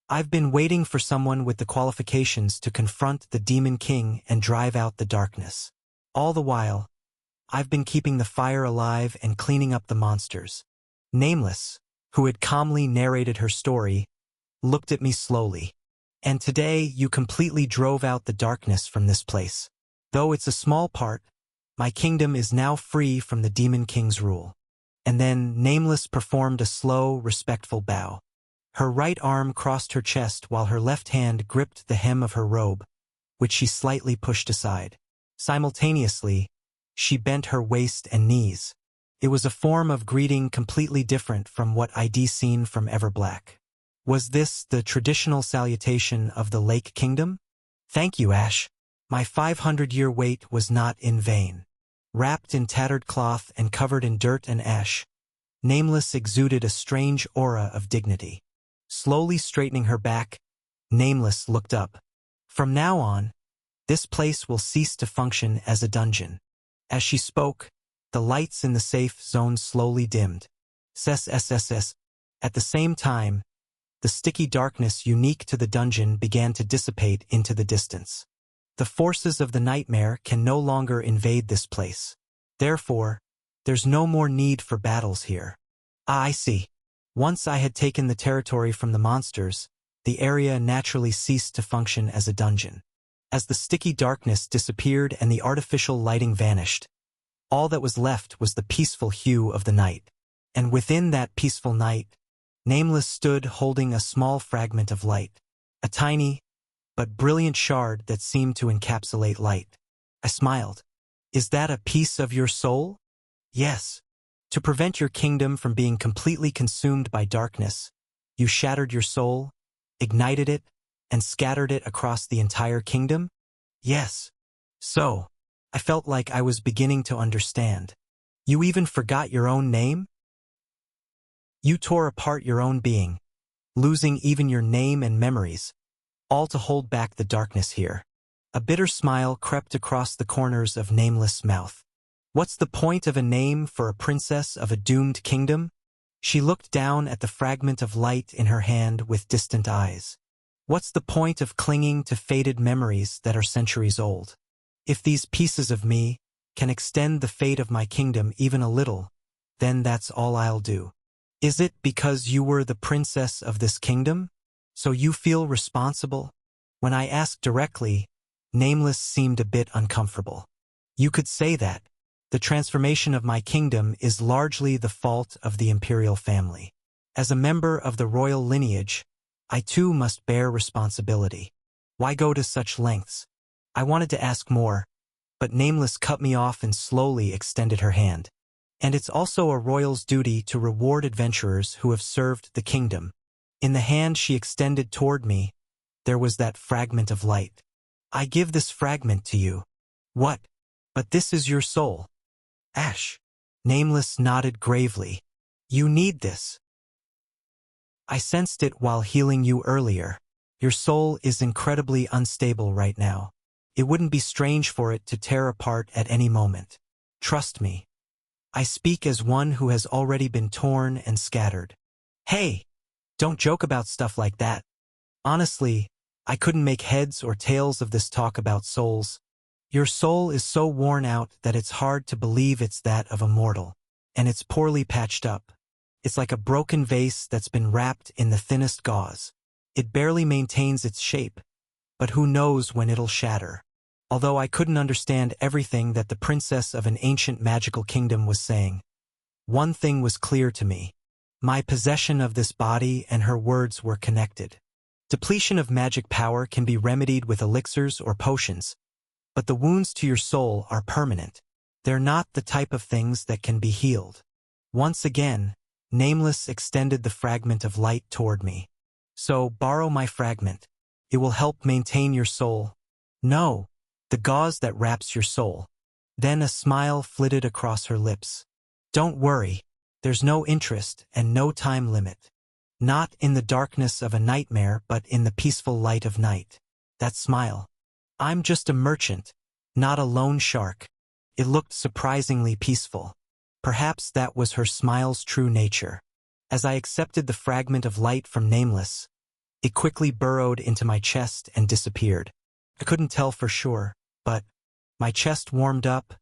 I've been waiting for someone with the qualifications to confront the Demon King and drive out the darkness. All the while, I've been keeping the fire alive and cleaning up the monsters. Nameless, who had calmly narrated her story, looked at me slowly. "And today you completely drove out the darkness from this place. Though it's a small part, my kingdom is now free from the Demon King's rule." And then Nameless performed a slow, respectful bow. Her right arm crossed her chest while her left hand gripped the hem of her robe, which she slightly pushed aside. Simultaneously, she bent her waist and knees. It was a form of greeting completely different from what I'd seen from Everblack. Was this the traditional salutation of the Lake Kingdom? "Thank you, Ash. My 500-year wait was not in vain." Wrapped in tattered cloth and covered in dirt and ash, Nameless exuded a strange aura of dignity. Slowly straightening her back, Nameless looked up. "From now on, this place will cease to function as a dungeon." As she spoke, the lights in the safe zone slowly dimmed. SSSS. At the same time, the sticky darkness unique to the dungeon began to dissipate into the distance. The forces of the nightmare can no longer invade this place. Therefore, there's no more need for battles here. Ah, I see. Once I had taken the territory from the monsters, the area naturally ceased to function as a dungeon. As the sticky darkness disappeared and the artificial lighting vanished, all that was left was the peaceful hue of the night. And within that peaceful night, Nameless stood holding a small fragment of light, a tiny, but brilliant shard that seemed to encapsulate light. I smiled. Is that a piece of your soul? Yes. To prevent your kingdom from being completely consumed by darkness, you shattered your soul, ignited it, and scattered it across the entire kingdom? Yes. So, I felt like I was beginning to understand. You even forgot your own name? You tore apart your own being, losing even your name and memories, all to hold back the darkness here. A bitter smile crept across the corners of Nameless' mouth. What's the point of a name for a princess of a doomed kingdom? She looked down at the fragment of light in her hand with distant eyes. What's the point of clinging to faded memories that are centuries old? If these pieces of me can extend the fate of my kingdom even a little, then that's all I'll do. Is it because you were the princess of this kingdom? So you feel responsible? When I asked directly, Nameless seemed a bit uncomfortable. You could say that. The transformation of my kingdom is largely the fault of the imperial family. As a member of the royal lineage, I too must bear responsibility. Why go to such lengths? I wanted to ask more, but Nameless cut me off and slowly extended her hand. And it's also a royal's duty to reward adventurers who have served the kingdom. In the hand she extended toward me, there was that fragment of light. I give this fragment to you. What? But this is your soul. Ash. Nameless nodded gravely. You need this. I sensed it while healing you earlier. Your soul is incredibly unstable right now. It wouldn't be strange for it to tear apart at any moment. Trust me. I speak as one who has already been torn and scattered. Hey! Don't joke about stuff like that. Honestly, I couldn't make heads or tails of this talk about souls. Your soul is so worn out that it's hard to believe it's that of a mortal. And it's poorly patched up. It's like a broken vase that's been wrapped in the thinnest gauze. It barely maintains its shape, but who knows when it'll shatter. Although I couldn't understand everything that the princess of an ancient magical kingdom was saying, one thing was clear to me. My possession of this body and her words were connected. Depletion of magic power can be remedied with elixirs or potions, but the wounds to your soul are permanent. They're not the type of things that can be healed. Once again, Nameless extended the fragment of light toward me. So, borrow my fragment. It will help maintain your soul. No, the gauze that wraps your soul. Then a smile flitted across her lips. Don't worry. There's no interest and no time limit. Not in the darkness of a nightmare, but in the peaceful light of night. That smile. I'm just a merchant, not a loan shark. It looked surprisingly peaceful. Perhaps that was her smile's true nature. As I accepted the fragment of light from Nameless, it quickly burrowed into my chest and disappeared. I couldn't tell for sure, but my chest warmed up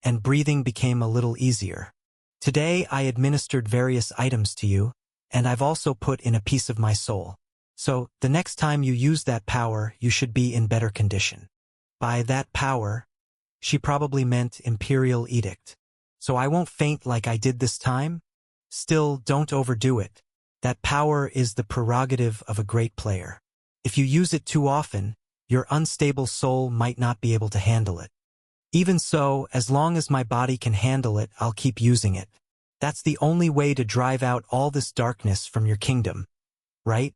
and breathing became a little easier. Today I administered various items to you, and I've also put in a piece of my soul. So, the next time you use that power, you should be in better condition. By that power, she probably meant Imperial Edict. So I won't faint like I did this time? Still, don't overdo it. That power is the prerogative of a great player. If you use it too often, your unstable soul might not be able to handle it. Even so, as long as my body can handle it, I'll keep using it. That's the only way to drive out all this darkness from your kingdom, right?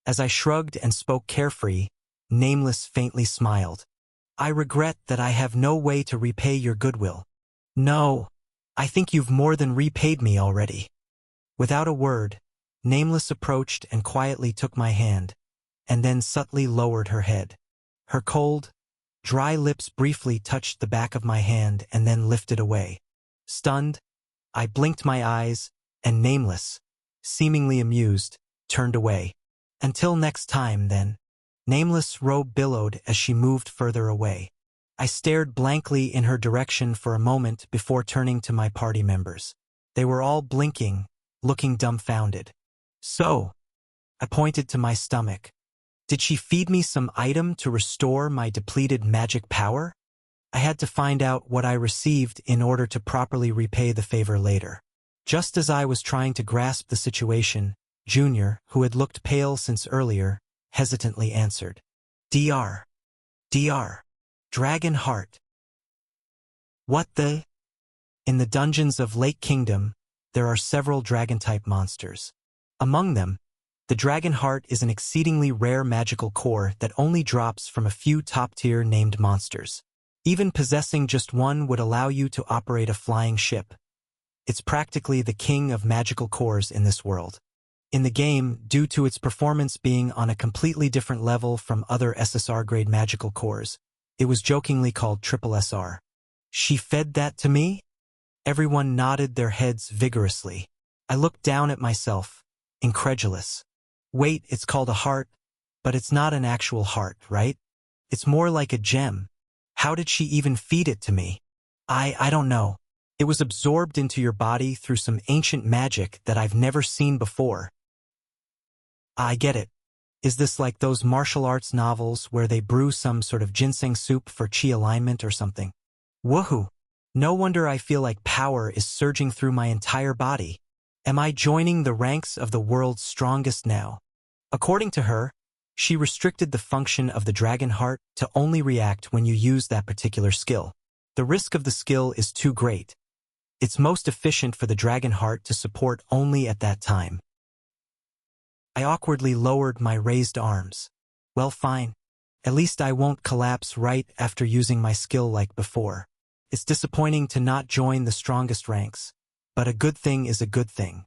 As I shrugged and spoke carefree, Nameless faintly smiled. I regret that I have no way to repay your goodwill. No, I think you've more than repaid me already. Without a word, Nameless approached and quietly took my hand, and then subtly lowered her head. Her cold, dry lips briefly touched the back of my hand and then lifted away. Stunned, I blinked my eyes, and Nameless, seemingly amused, turned away. Until next time, then. Nameless' robe billowed as she moved further away. I stared blankly in her direction for a moment before turning to my party members. They were all blinking, looking dumbfounded. So, I pointed to my stomach. Did she feed me some item to restore my depleted magic power? I had to find out what I received in order to properly repay the favor later. Just as I was trying to grasp the situation, Junior, who had looked pale since earlier, hesitantly answered. Dr. Dragon Heart. What the? In the dungeons of Lake Kingdom, there are several dragon-type monsters. Among them, the Dragon Heart is an exceedingly rare magical core that only drops from a few top-tier named monsters. Even possessing just one would allow you to operate a flying ship. It's practically the king of magical cores in this world. In the game, due to its performance being on a completely different level from other SSR-grade magical cores, it was jokingly called Triple SR. She fed that to me? Everyone nodded their heads vigorously. I looked down at myself, incredulous. Wait, it's called a heart, but it's not an actual heart, right? It's more like a gem. How did she even feed it to me? I don't know. It was absorbed into your body through some ancient magic that I've never seen before. I get it. Is this like those martial arts novels where they brew some sort of ginseng soup for chi alignment or something? Woohoo! No wonder I feel like power is surging through my entire body. Am I joining the ranks of the world's strongest now? According to her, she restricted the function of the Dragon Heart to only react when you use that particular skill. The risk of the skill is too great. It's most efficient for the Dragon Heart to support only at that time. I awkwardly lowered my raised arms. Well, fine. At least I won't collapse right after using my skill like before. It's disappointing to not join the strongest ranks, but a good thing is a good thing.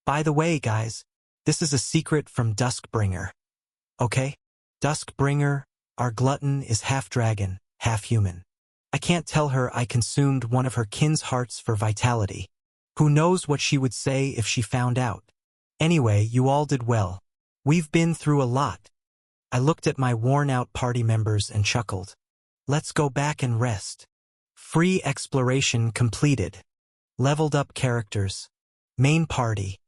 By the way, guys, this is a secret from Duskbringer. Okay? Duskbringer, our glutton, is half dragon, half human. I can't tell her I consumed one of her kin's hearts for vitality. Who knows what she would say if she found out. Anyway, you all did well. We've been through a lot. I looked at my worn-out party members and chuckled. Let's go back and rest. Free exploration completed. Leveled up characters. Main party.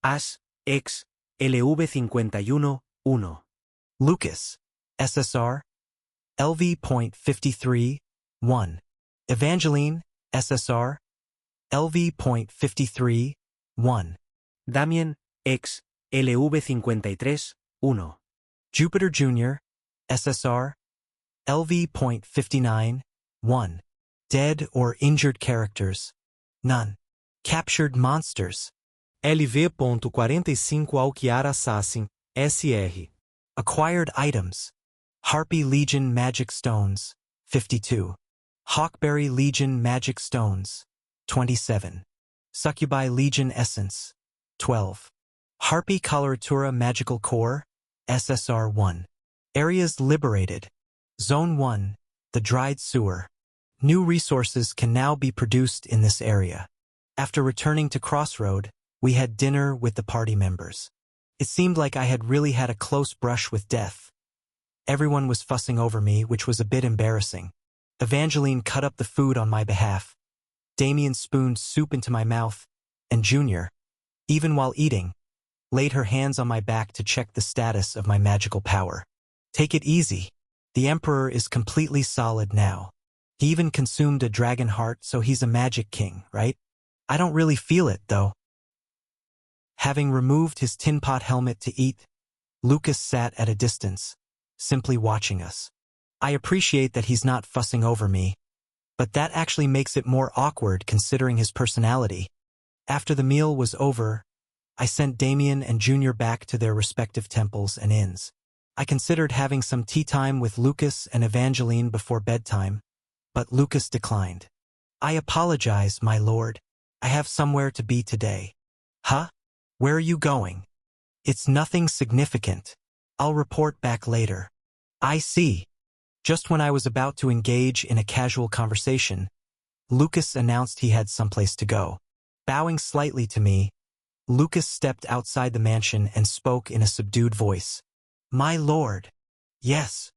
As, X, LV51, 1. Lucas, SSR, LV.53, 1. Evangeline, SSR, LV.53, 1. Damien, X, LV53, 1. Jupiter Jr., SSR, LV.59, 1. Dead or injured characters. None. Captured monsters. LV.45 Alquiar Assassin, SR. Acquired items. Harpy Legion Magic Stones, 52. Hawkberry Legion Magic Stones, 27. Succubi Legion Essence, 12. Harpy Coloratura Magical Core, SSR 1. Areas liberated. Zone 1, the dried sewer. New resources can now be produced in this area. After returning to Crossroad, we had dinner with the party members. It seemed like I had really had a close brush with death. Everyone was fussing over me, which was a bit embarrassing. Evangeline cut up the food on my behalf. Damien spooned soup into my mouth, and Junior, even while eating, laid her hands on my back to check the status of my magical power. Take it easy. The Emperor is completely solid now. He even consumed a dragon heart, so he's a magic king, right? I don't really feel it, though. Having removed his tin pot helmet to eat, Lucas sat at a distance, simply watching us. I appreciate that he's not fussing over me, but that actually makes it more awkward considering his personality. After the meal was over, I sent Damien and Junior back to their respective temples and inns. I considered having some tea time with Lucas and Evangeline before bedtime, but Lucas declined. I apologize, my lord. I have somewhere to be today. Huh? Where are you going? It's nothing significant. I'll report back later. I see. Just when I was about to engage in a casual conversation, Lucas announced he had someplace to go. Bowing slightly to me, Lucas stepped outside the mansion and spoke in a subdued voice. My lord. Yes.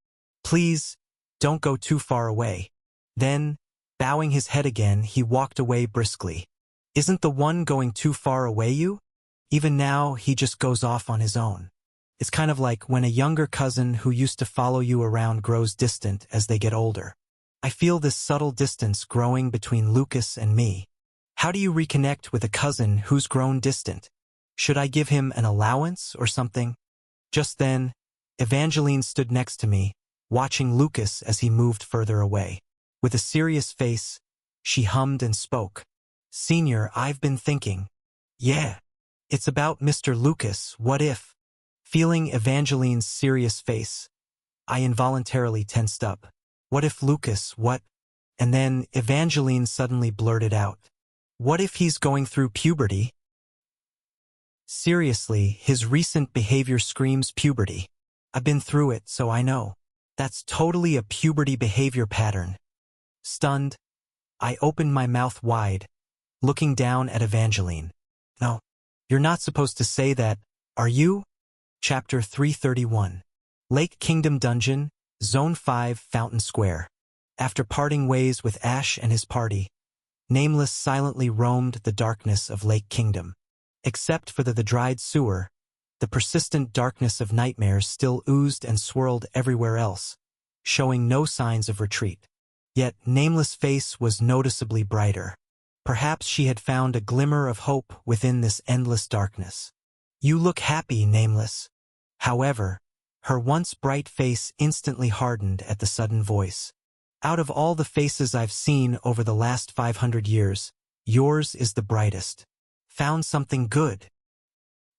Please, don't go too far away. Then, bowing his head again, he walked away briskly. Isn't the one going too far away you? Even now, he just goes off on his own. It's kind of like when a younger cousin who used to follow you around grows distant as they get older. I feel this subtle distance growing between Lucas and me. How do you reconnect with a cousin who's grown distant? Should I give him an allowance or something? Just then, Evangeline stood next to me, watching Lucas as he moved further away. With a serious face, She hummed and spoke. Senior, I've been thinking. Yeah. It's about Mr. Lucas, what if? Feeling Evangeline's serious face, I involuntarily tensed up. What if Lucas, what? And then Evangeline suddenly blurted out. What if he's going through puberty? Seriously, his recent behavior screams puberty. I've been through it, so I know. That's totally a puberty behavior pattern. Stunned, I opened my mouth wide, looking down at Evangeline. No, you're not supposed to say that, are you? Chapter 331. Lake Kingdom Dungeon, Zone 5, Fountain Square. After parting ways with Ash and his party, Nameless silently roamed the darkness of Lake Kingdom. Except for the dried sewer, the persistent darkness of nightmares still oozed and swirled everywhere else, showing no signs of retreat. Yet Nameless' face was noticeably brighter. Perhaps she had found a glimmer of hope within this endless darkness. You look happy, Nameless. However, her once bright face instantly hardened at the sudden voice. Out of all the faces I've seen over the last 500 years, yours is the brightest. Found something good.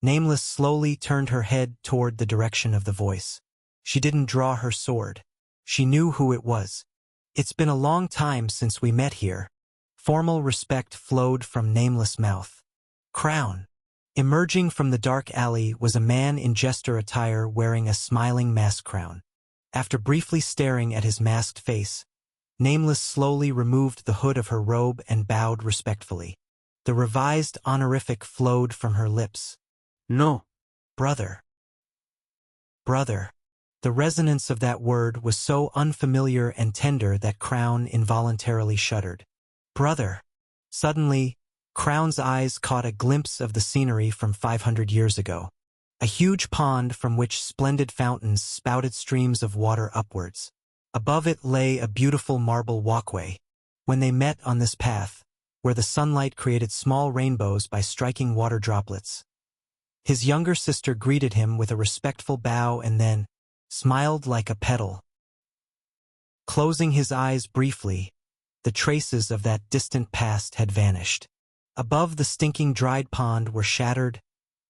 Nameless slowly turned her head toward the direction of the voice. She didn't draw her sword. She knew who it was. It's been a long time since we met here. Formal respect flowed from Nameless' mouth. Crown. Emerging from the dark alley was a man in jester attire wearing a smiling mask crown. After briefly staring at his masked face, Nameless slowly removed the hood of her robe and bowed respectfully. The revised honorific flowed from her lips. No. Brother. Brother. The resonance of that word was so unfamiliar and tender that Crown involuntarily shuddered. Brother. Suddenly, Crown's eyes caught a glimpse of the scenery from 500 years ago. A huge pond from which splendid fountains spouted streams of water upwards. Above it lay a beautiful marble walkway. When they met on this path, where the sunlight created small rainbows by striking water droplets, his younger sister greeted him with a respectful bow and then smiled like a petal. Closing his eyes briefly, the traces of that distant past had vanished. Above the stinking dried pond were shattered,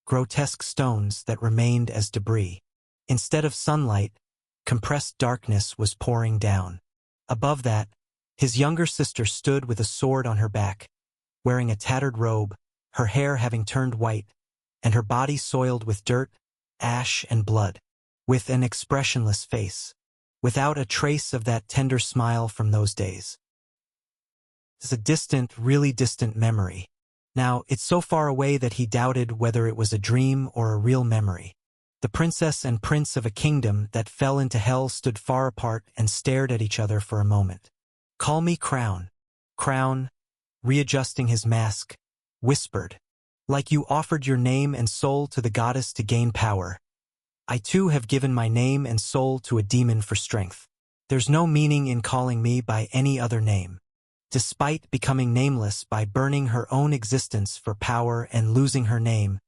grotesque stones that remained as debris. Instead of sunlight, compressed darkness was pouring down. Above that, his younger sister stood with a sword on her back, wearing a tattered robe, her hair having turned white, and her body soiled with dirt, ash, and blood, with an expressionless face, without a trace of that tender smile from those days. It's a distant, really distant memory. Now, it's so far away that he doubted whether it was a dream or a real memory. The princess and prince of a kingdom that fell into hell stood far apart and stared at each other for a moment. Call me Crown. Crown, readjusting his mask, whispered, like you offered your name and soul to the goddess to gain power. I too have given my name and soul to a demon for strength. There's no meaning in calling me by any other name. Despite becoming nameless by burning her own existence for power and losing her name,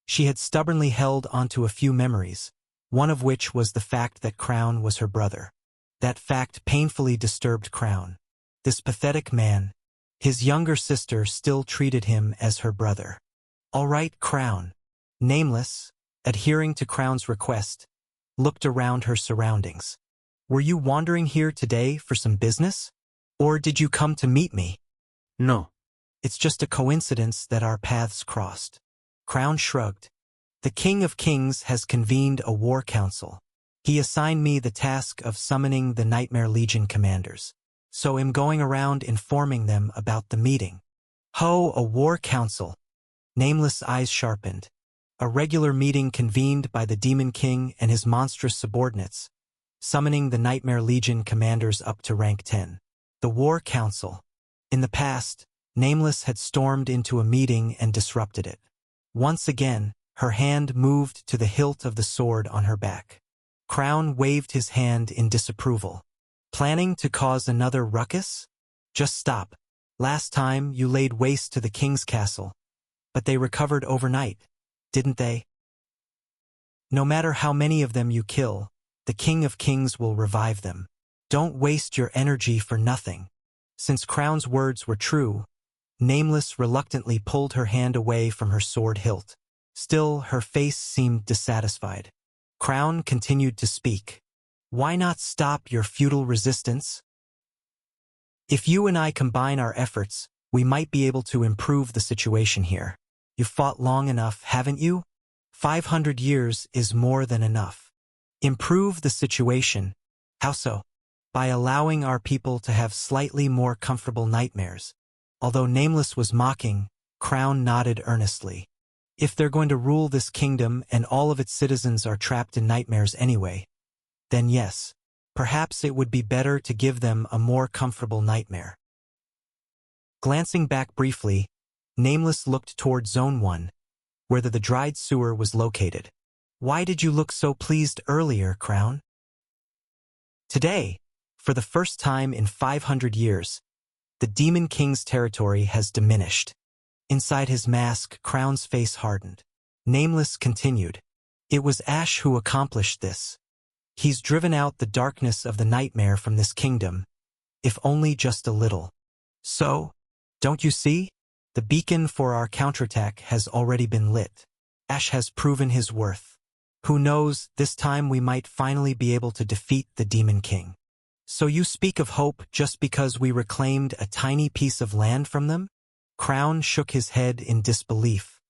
she had stubbornly held onto a few memories, one of which was the fact that Crown was her brother. That fact painfully disturbed Crown. This pathetic man, his younger sister, still treated him as her brother. All right, Crown. Nameless, adhering to Crown's request, looked around her surroundings. Were you wandering here today for some business? Or did you come to meet me? No. It's just a coincidence that our paths crossed. Crown shrugged. The King of Kings has convened a war council. He assigned me the task of summoning the Nightmare Legion commanders, so I'm going around informing them about the meeting. Ho, a war council. Nameless eyes sharpened. A regular meeting convened by the Demon King and his monstrous subordinates, summoning the Nightmare Legion commanders up to rank 10. The War Council. In the past, Nameless had stormed into a meeting and disrupted it. Once again, her hand moved to the hilt of the sword on her back. Crown waved his hand in disapproval. Planning to cause another ruckus? Just stop. Last time you laid waste to the king's castle, but they recovered overnight, didn't they? No matter how many of them you kill, the King of Kings will revive them. Don't waste your energy for nothing. Since Crown's words were true, Nameless reluctantly pulled her hand away from her sword hilt. Still, her face seemed dissatisfied. Crown continued to speak. Why not stop your futile resistance? If you and I combine our efforts, we might be able to improve the situation here. You've fought long enough, haven't you? 500 years is more than enough. Improve the situation. How so? By allowing our people to have slightly more comfortable nightmares. Although Nameless was mocking, Crown nodded earnestly. If they're going to rule this kingdom and all of its citizens are trapped in nightmares anyway, then yes, perhaps it would be better to give them a more comfortable nightmare. Glancing back briefly, Nameless looked toward Zone 1, where the dried sewer was located. Why did you look so pleased earlier, Crown? Today, for the first time in 500 years, the Demon King's territory has diminished. Inside his mask, Crown's face hardened. Nameless continued. It was Ash who accomplished this. He's driven out the darkness of the nightmare from this kingdom, if only just a little. So, don't you see? The beacon for our counterattack has already been lit. Ash has proven his worth. Who knows, this time we might finally be able to defeat the Demon King. So you speak of hope just because we reclaimed a tiny piece of land from them? Crown shook his head in disbelief.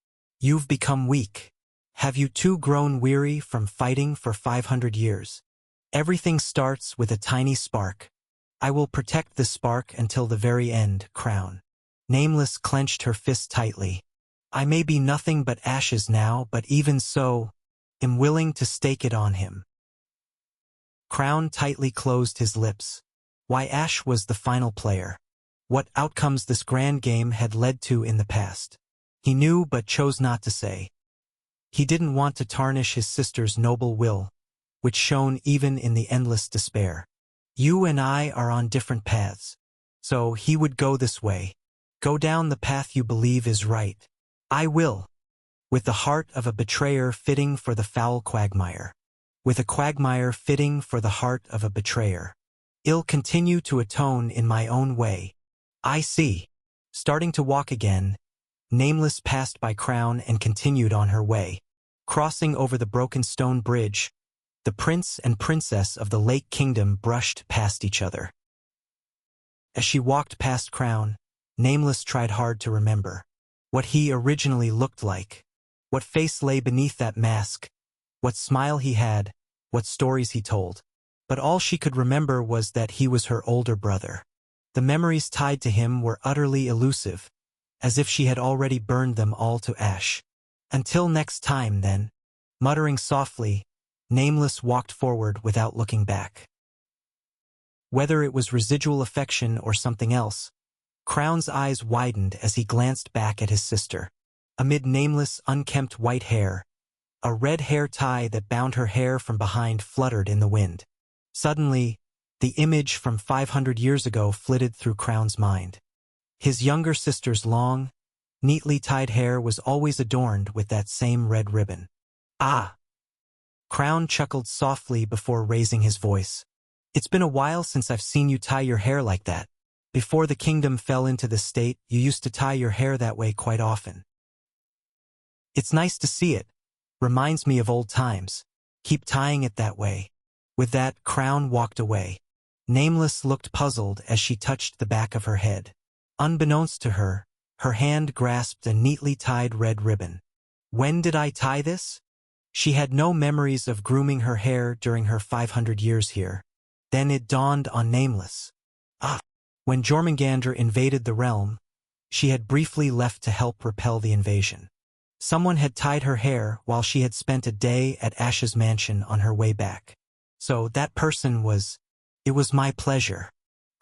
You've become weak. Have you too grown weary from fighting for 500 years? Everything starts with a tiny spark. I will protect this spark until the very end, Crown. Nameless clenched her fist tightly. I may be nothing but ashes now, but even so, am willing to stake it on him. Crown tightly closed his lips. Why Ash was the final player. What outcomes this grand game had led to in the past. He knew but chose not to say. He didn't want to tarnish his sister's noble will, which shone even in the endless despair. You and I are on different paths. So he would go this way. Go down the path you believe is right. I will. With the heart of a betrayer fitting for the foul quagmire. With a quagmire fitting for the heart of a betrayer. I'll continue to atone in my own way. I see. Starting to walk again, Nameless passed by Crown and continued on her way. Crossing over the broken stone bridge, the prince and princess of the Lake Kingdom brushed past each other. As she walked past Crown, Nameless tried hard to remember what he originally looked like, what face lay beneath that mask, what smile he had, what stories he told. But all she could remember was that he was her older brother. The memories tied to him were utterly elusive, as if she had already burned them all to ash. Until next time, then. Muttering softly, Nameless walked forward without looking back. Whether it was residual affection or something else, Crown's eyes widened as he glanced back at his sister. Amid Nameless' unkempt white hair, a red hair tie that bound her hair from behind fluttered in the wind. Suddenly, the image from 500 years ago flitted through Crown's mind. His younger sister's long, neatly tied hair was always adorned with that same red ribbon. Ah! Crown chuckled softly before raising his voice. It's been a while since I've seen you tie your hair like that. Before the kingdom fell into this state, you used to tie your hair that way quite often. It's nice to see it. Reminds me of old times. Keep tying it that way. With that, Crown walked away. Nameless looked puzzled as she touched the back of her head. Unbeknownst to her, her hand grasped a neatly tied red ribbon. When did I tie this? She had no memories of grooming her hair during her 500 years here. Then it dawned on Nameless. Ah! When Jormungandr invaded the realm, she had briefly left to help repel the invasion. Someone had tied her hair while she had spent a day at Ash's mansion on her way back. So that person was... It was my pleasure.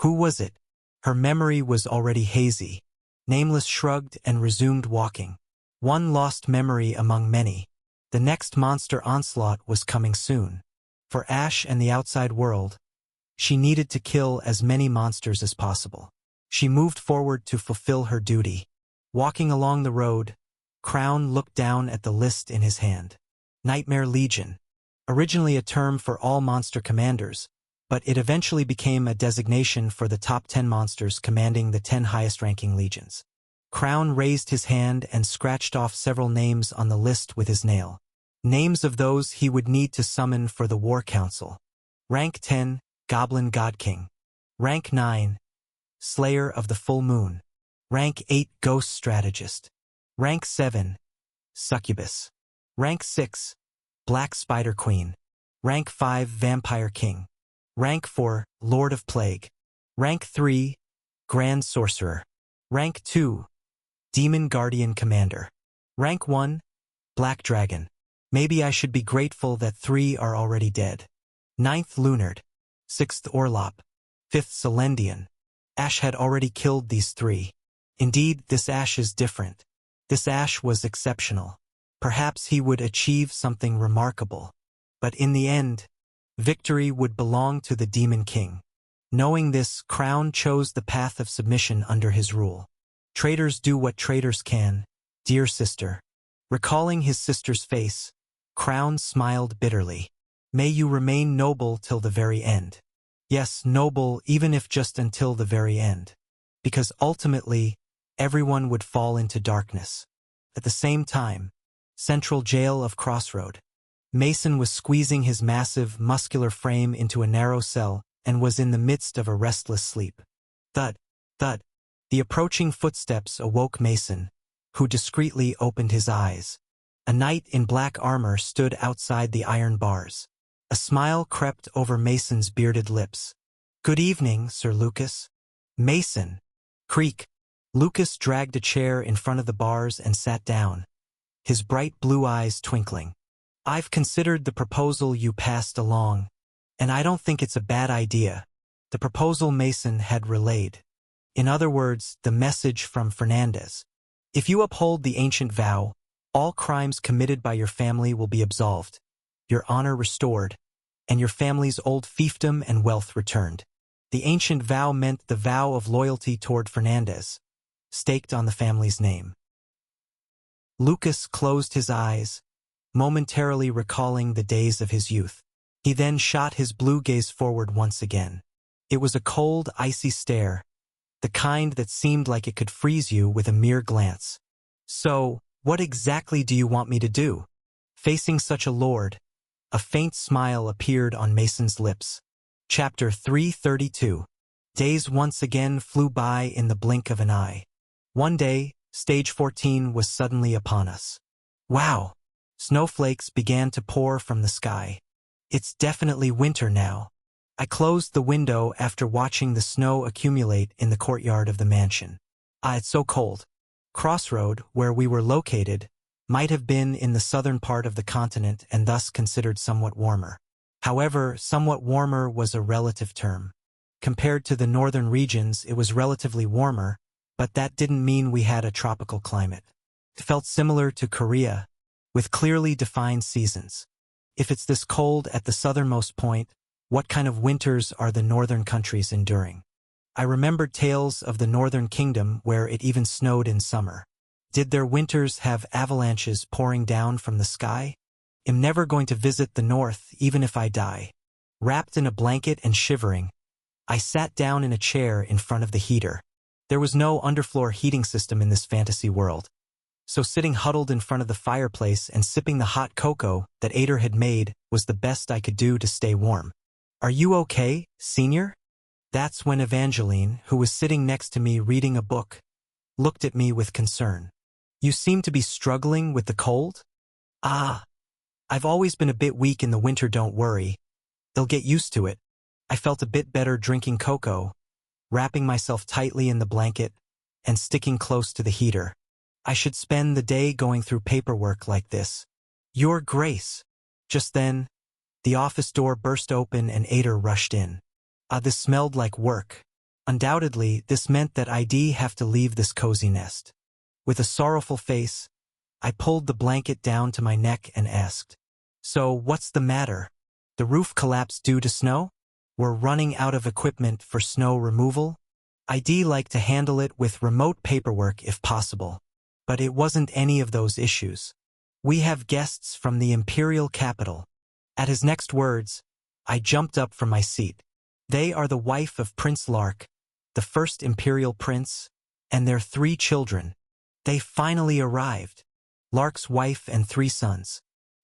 Who was it? Her memory was already hazy. Nameless shrugged and resumed walking. One lost memory among many. The next monster onslaught was coming soon. For Ash and the outside world, she needed to kill as many monsters as possible. She moved forward to fulfill her duty. Walking along the road, Crown looked down at the list in his hand. Nightmare Legion. Originally a term for all monster commanders, but it eventually became a designation for the top 10 monsters commanding the 10 highest-ranking legions. Crown raised his hand and scratched off several names on the list with his nail. Names of those he would need to summon for the War Council. Rank 10, Goblin God King. Rank 9, Slayer of the Full Moon. Rank 8, Ghost Strategist. Rank 7, Succubus. Rank 6, Black Spider Queen. Rank 5, Vampire King. Rank 4, Lord of Plague. Rank 3, Grand Sorcerer. Rank 2, Demon Guardian Commander. Rank 1, Black Dragon. Maybe I should be grateful that 3 are already dead. 9th Lunard. 6th Orlop. 5th Celendian. Ash had already killed these 3. Indeed, this Ash is different. This Ash was exceptional. Perhaps he would achieve something remarkable. But in the end, victory would belong to the Demon King. Knowing this, Crown chose the path of submission under his rule. Traitors do what traitors can, dear sister. Recalling his sister's face, Crown smiled bitterly. May you remain noble till the very end. Yes, noble, even if just until the very end. Because ultimately, everyone would fall into darkness. At the same time, Central Jail of Crossroad. Mason was squeezing his massive, muscular frame into a narrow cell and was in the midst of a restless sleep. Thud, thud. The approaching footsteps awoke Mason, who discreetly opened his eyes. A knight in black armor stood outside the iron bars. A smile crept over Mason's bearded lips. "Good evening, Sir Lucas." "Mason." Creak. Lucas dragged a chair in front of the bars and sat down, his bright blue eyes twinkling. "I've considered the proposal you passed along, and I don't think it's a bad idea." The proposal Mason had relayed. In other words, the message from Fernandez. If you uphold the ancient vow, all crimes committed by your family will be absolved, your honor restored, and your family's old fiefdom and wealth returned. The ancient vow meant the vow of loyalty toward Fernandez, staked on the family's name. Lucas closed his eyes, momentarily recalling the days of his youth. He then shot his blue gaze forward once again. It was a cold, icy stare, the kind that seemed like it could freeze you with a mere glance. "So, what exactly do you want me to do?" Facing such a lord, a faint smile appeared on Mason's lips. Chapter 332. Days once again flew by in the blink of an eye. One day, Stage 14 was suddenly upon us. Wow! Snowflakes began to pour from the sky. It's definitely winter now. I closed the window after watching the snow accumulate in the courtyard of the mansion. It's so cold. Crossroad, where we were located, might have been in the southern part of the continent and thus considered somewhat warmer. However, somewhat warmer was a relative term. Compared to the northern regions, it was relatively warmer, but that didn't mean we had a tropical climate. It felt similar to Korea, with clearly defined seasons. If it's this cold at the southernmost point, what kind of winters are the northern countries enduring? I remembered tales of the northern kingdom where it even snowed in summer. Did their winters have avalanches pouring down from the sky? I'm never going to visit the north, even if I die. Wrapped in a blanket and shivering, I sat down in a chair in front of the heater. There was no underfloor heating system in this fantasy world. So sitting huddled in front of the fireplace and sipping the hot cocoa that Ader had made was the best I could do to stay warm. "Are you okay, senior?" That's when Evangeline, who was sitting next to me reading a book, looked at me with concern. "You seem to be struggling with the cold?" I've always been a bit weak in the winter, don't worry. They'll get used to it." I felt a bit better drinking cocoa, wrapping myself tightly in the blanket, and sticking close to the heater. I should spend the day going through paperwork like this. "Your Grace." Just then, the office door burst open and Ader rushed in. This smelled like work. Undoubtedly, this meant that I'd have to leave this cozy nest. With a sorrowful face, I pulled the blanket down to my neck and asked, "So, what's the matter? The roof collapsed due to snow? We're running out of equipment for snow removal? I'd like to handle it with remote paperwork if possible." But it wasn't any of those issues. "We have guests from the imperial capital." At his next words, I jumped up from my seat. They are the wife of Prince Lark, the first imperial prince, and their 3 children. They finally arrived. Lark's wife and 3 sons.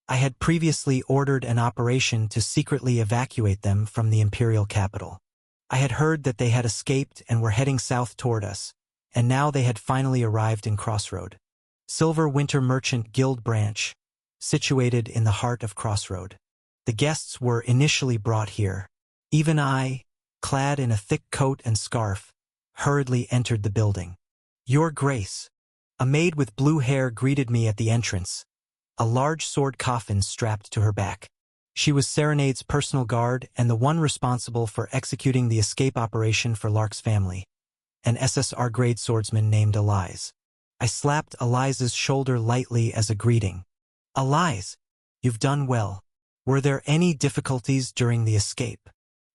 I had previously ordered an operation to secretly evacuate them from the imperial capital. I had heard that they had escaped and were heading south toward us, and now they had finally arrived in Crossroad. Silver Winter Merchant Guild branch, situated in the heart of Crossroad. The guests were initially brought here. Even I, clad in a thick coat and scarf, hurriedly entered the building. Your Grace. A maid with blue hair greeted me at the entrance, a large sword coffin strapped to her back. She was Serenade's personal guard and the one responsible for executing the escape operation for Lark's family, an SSR grade swordsman named Elias. I slapped Elias's shoulder lightly as a greeting. Elias, you've done well. Were there any difficulties during the escape?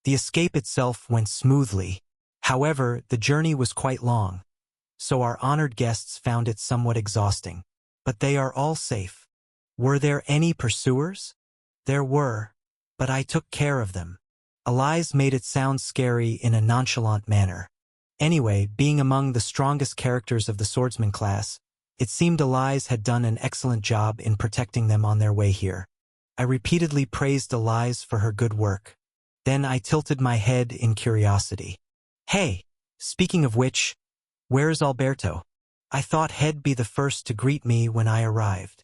The escape itself went smoothly. However, the journey was quite long, so our honored guests found it somewhat exhausting. But they are all safe. Were there any pursuers? There were, but I took care of them. Elias made it sound scary in a nonchalant manner. Anyway, being among the strongest characters of the swordsman class, it seemed Elias had done an excellent job in protecting them on their way here. I repeatedly praised Elias for her good work. Then I tilted my head in curiosity. Hey, speaking of which, where's Alberto? I thought he'd be the first to greet me when I arrived.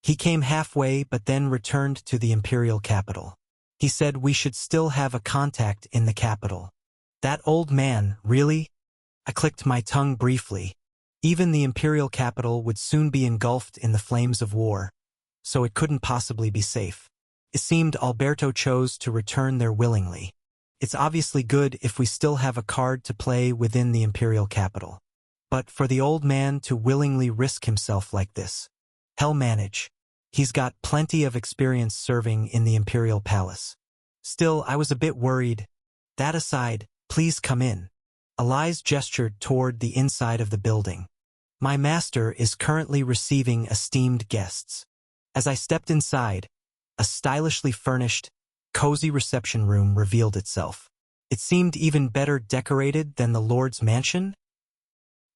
He came halfway but then returned to the imperial capital. He said we should still have a contact in the capital. That old man, really? I clicked my tongue briefly. Even the imperial capital would soon be engulfed in the flames of war, so it couldn't possibly be safe. It seemed Alberto chose to return there willingly. It's obviously good if we still have a card to play within the imperial capital. But for the old man to willingly risk himself like this, hell manage. He's got plenty of experience serving in the imperial palace. Still, I was a bit worried. That aside, please come in. Elias gestured toward the inside of the building. My master is currently receiving esteemed guests. As I stepped inside, a stylishly furnished, cozy reception room revealed itself. It seemed even better decorated than the Lord's mansion.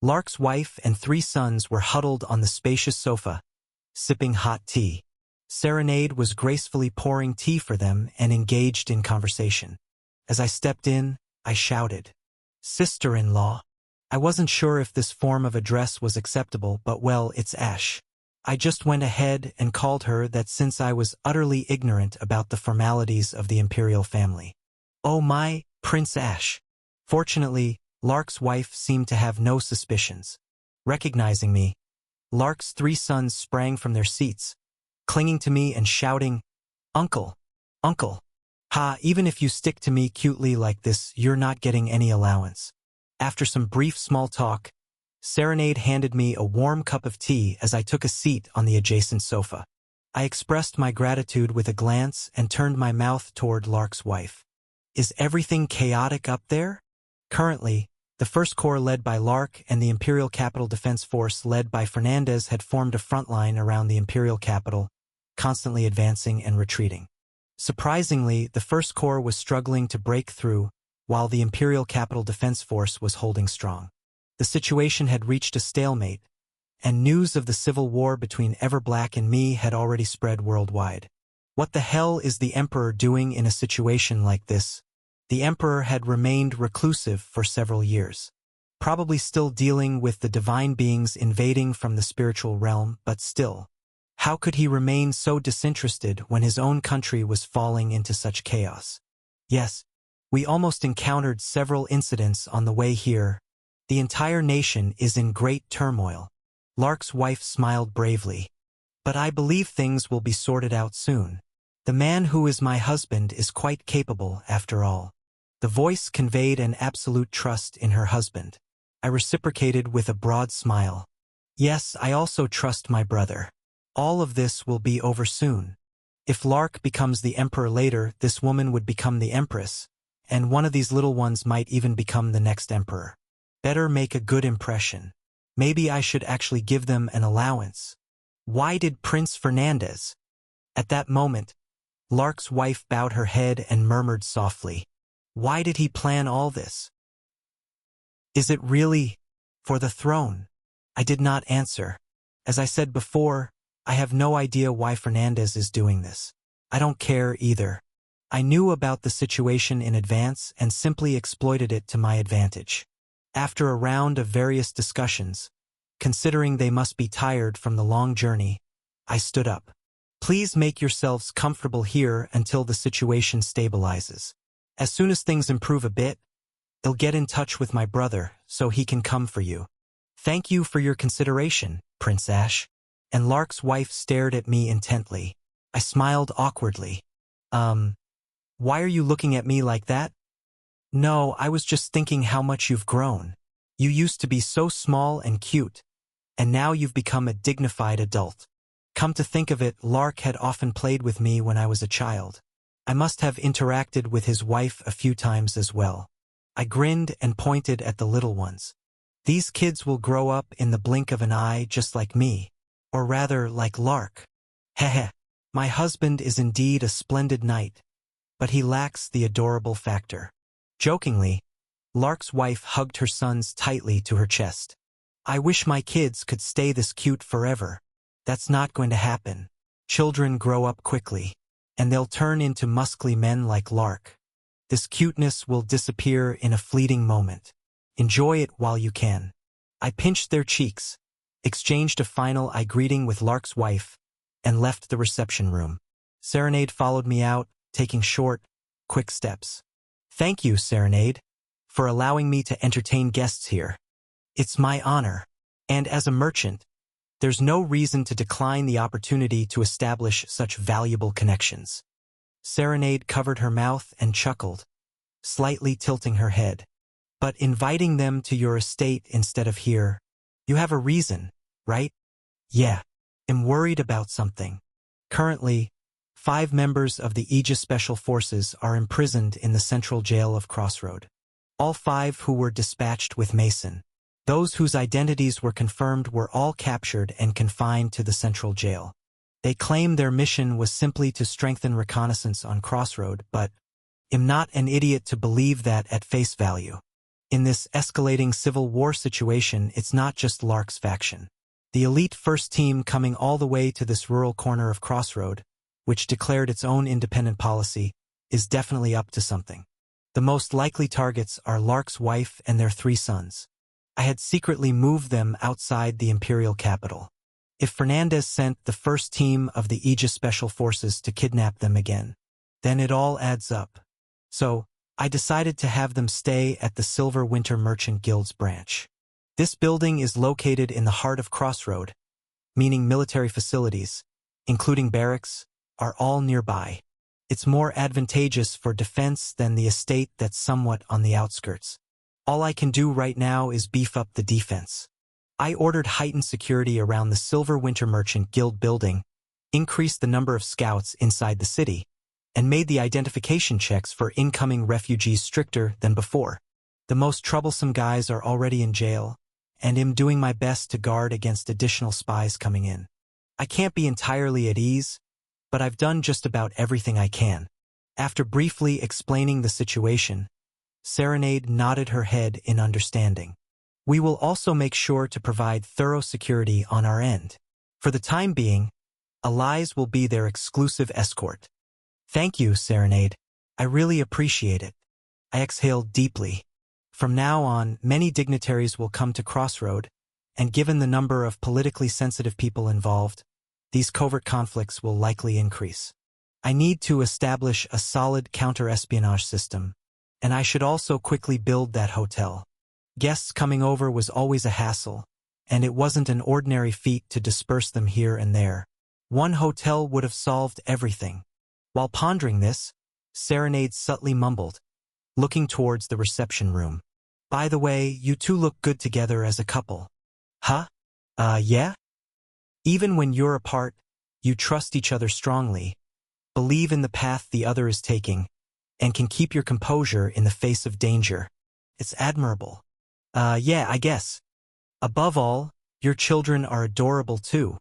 Lark's wife and 3 sons were huddled on the spacious sofa, sipping hot tea. Serenade was gracefully pouring tea for them and engaged in conversation. As I stepped in, I shouted, "Sister-in-law." I wasn't sure if this form of address was acceptable, but well, it's Ash. I just went ahead and called her that since I was utterly ignorant about the formalities of the imperial family. Oh my, Prince Ash. Fortunately, Lark's wife seemed to have no suspicions. Recognizing me, Lark's 3 sons sprang from their seats, clinging to me and shouting, "Uncle! Uncle! Ha, even if you stick to me cutely like this, you're not getting any allowance." After some brief small talk, Serenade handed me a warm cup of tea as I took a seat on the adjacent sofa. I expressed my gratitude with a glance and turned my mouth toward Lark's wife. Is everything chaotic up there? Currently, the First Corps led by Lark and the Imperial Capital Defense Force led by Fernandez had formed a front line around the Imperial Capital, constantly advancing and retreating. Surprisingly, the First Corps was struggling to break through, while the Imperial Capital Defense Force was holding strong. The situation had reached a stalemate, and news of the civil war between Everblack and me had already spread worldwide. What the hell is the Emperor doing in a situation like this? The Emperor had remained reclusive for several years, probably still dealing with the divine beings invading from the spiritual realm, but still. How could he remain so disinterested when his own country was falling into such chaos? Yes, we almost encountered several incidents on the way here. The entire nation is in great turmoil. Lark's wife smiled bravely. But I believe things will be sorted out soon. The man who is my husband is quite capable, after all. The voice conveyed an absolute trust in her husband. I reciprocated with a broad smile. Yes, I also trust my brother. All of this will be over soon. If Lark becomes the emperor later, this woman would become the empress, and one of these little ones might even become the next emperor. Better make a good impression. Maybe I should actually give them an allowance. Why did Prince Fernandez? At that moment, Lark's wife bowed her head and murmured softly, Why did he plan all this? Is it really for the throne? I did not answer. As I said before, I have no idea why Fernandez is doing this. I don't care either. I knew about the situation in advance and simply exploited it to my advantage. After a round of various discussions, considering they must be tired from the long journey, I stood up. Please make yourselves comfortable here until the situation stabilizes. As soon as things improve a bit, I'll get in touch with my brother so he can come for you. Thank you for your consideration, Prince Ash. And Lark's wife stared at me intently. I smiled awkwardly. Why are you looking at me like that? No, I was just thinking how much you've grown. You used to be so small and cute, and now you've become a dignified adult. Come to think of it, Lark had often played with me when I was a child. I must have interacted with his wife a few times as well. I grinned and pointed at the little ones. These kids will grow up in the blink of an eye just like me, or rather like Lark. Heh. My husband is indeed a splendid knight, but he lacks the adorable factor. Jokingly, Lark's wife hugged her sons tightly to her chest. I wish my kids could stay this cute forever. That's not going to happen. Children grow up quickly, and they'll turn into muscly men like Lark. This cuteness will disappear in a fleeting moment. Enjoy it while you can. I pinched their cheeks, exchanged a final eye greeting with Lark's wife, and left the reception room. Serenade followed me out, taking short, quick steps. Thank you, Serenade, for allowing me to entertain guests here. It's my honor, and as a merchant, there's no reason to decline the opportunity to establish such valuable connections. Serenade covered her mouth and chuckled, slightly tilting her head. But inviting them to your estate instead of here, you have a reason, right? Yeah, I'm worried about something. Currently, 5 members of the Aegis Special Forces are imprisoned in the central jail of Crossroad. All 5 who were dispatched with Mason. Those whose identities were confirmed were all captured and confined to the central jail. They claim their mission was simply to strengthen reconnaissance on Crossroad, but I'm not an idiot to believe that at face value. In this escalating civil war situation, it's not just Lark's faction. The elite first team coming all the way to this rural corner of Crossroad, which declared its own independent policy, is definitely up to something. The most likely targets are Lark's wife and their 3 sons. I had secretly moved them outside the imperial capital. If Fernandez sent the first team of the Aegis Special Forces to kidnap them again, then it all adds up. So, I decided to have them stay at the Silver Winter Merchant Guild's branch. This building is located in the heart of Crossroad, meaning military facilities, including barracks, are all nearby. It's more advantageous for defense than the estate that's somewhat on the outskirts. All I can do right now is beef up the defense. I ordered heightened security around the Silver Winter Merchant Guild building, increased the number of scouts inside the city, and made the identification checks for incoming refugees stricter than before. The most troublesome guys are already in jail, and I'm doing my best to guard against additional spies coming in. I can't be entirely at ease, but I've done just about everything I can. After briefly explaining the situation, Serenade nodded her head in understanding. We will also make sure to provide thorough security on our end. For the time being, allies will be their exclusive escort. Thank you, Serenade. I really appreciate it. I exhaled deeply. From now on, many dignitaries will come to Crossroad, and given the number of politically sensitive people involved, these covert conflicts will likely increase. I need to establish a solid counter-espionage system, and I should also quickly build that hotel. Guests coming over was always a hassle, and it wasn't an ordinary feat to disperse them here and there. One hotel would have solved everything. While pondering this, Serenade subtly mumbled, looking towards the reception room. By the way, you two look good together as a couple. Huh? Yeah? Even when you're apart, you trust each other strongly, believe in the path the other is taking, and can keep your composure in the face of danger. It's admirable. Yeah, I guess. Above all, your children are adorable too.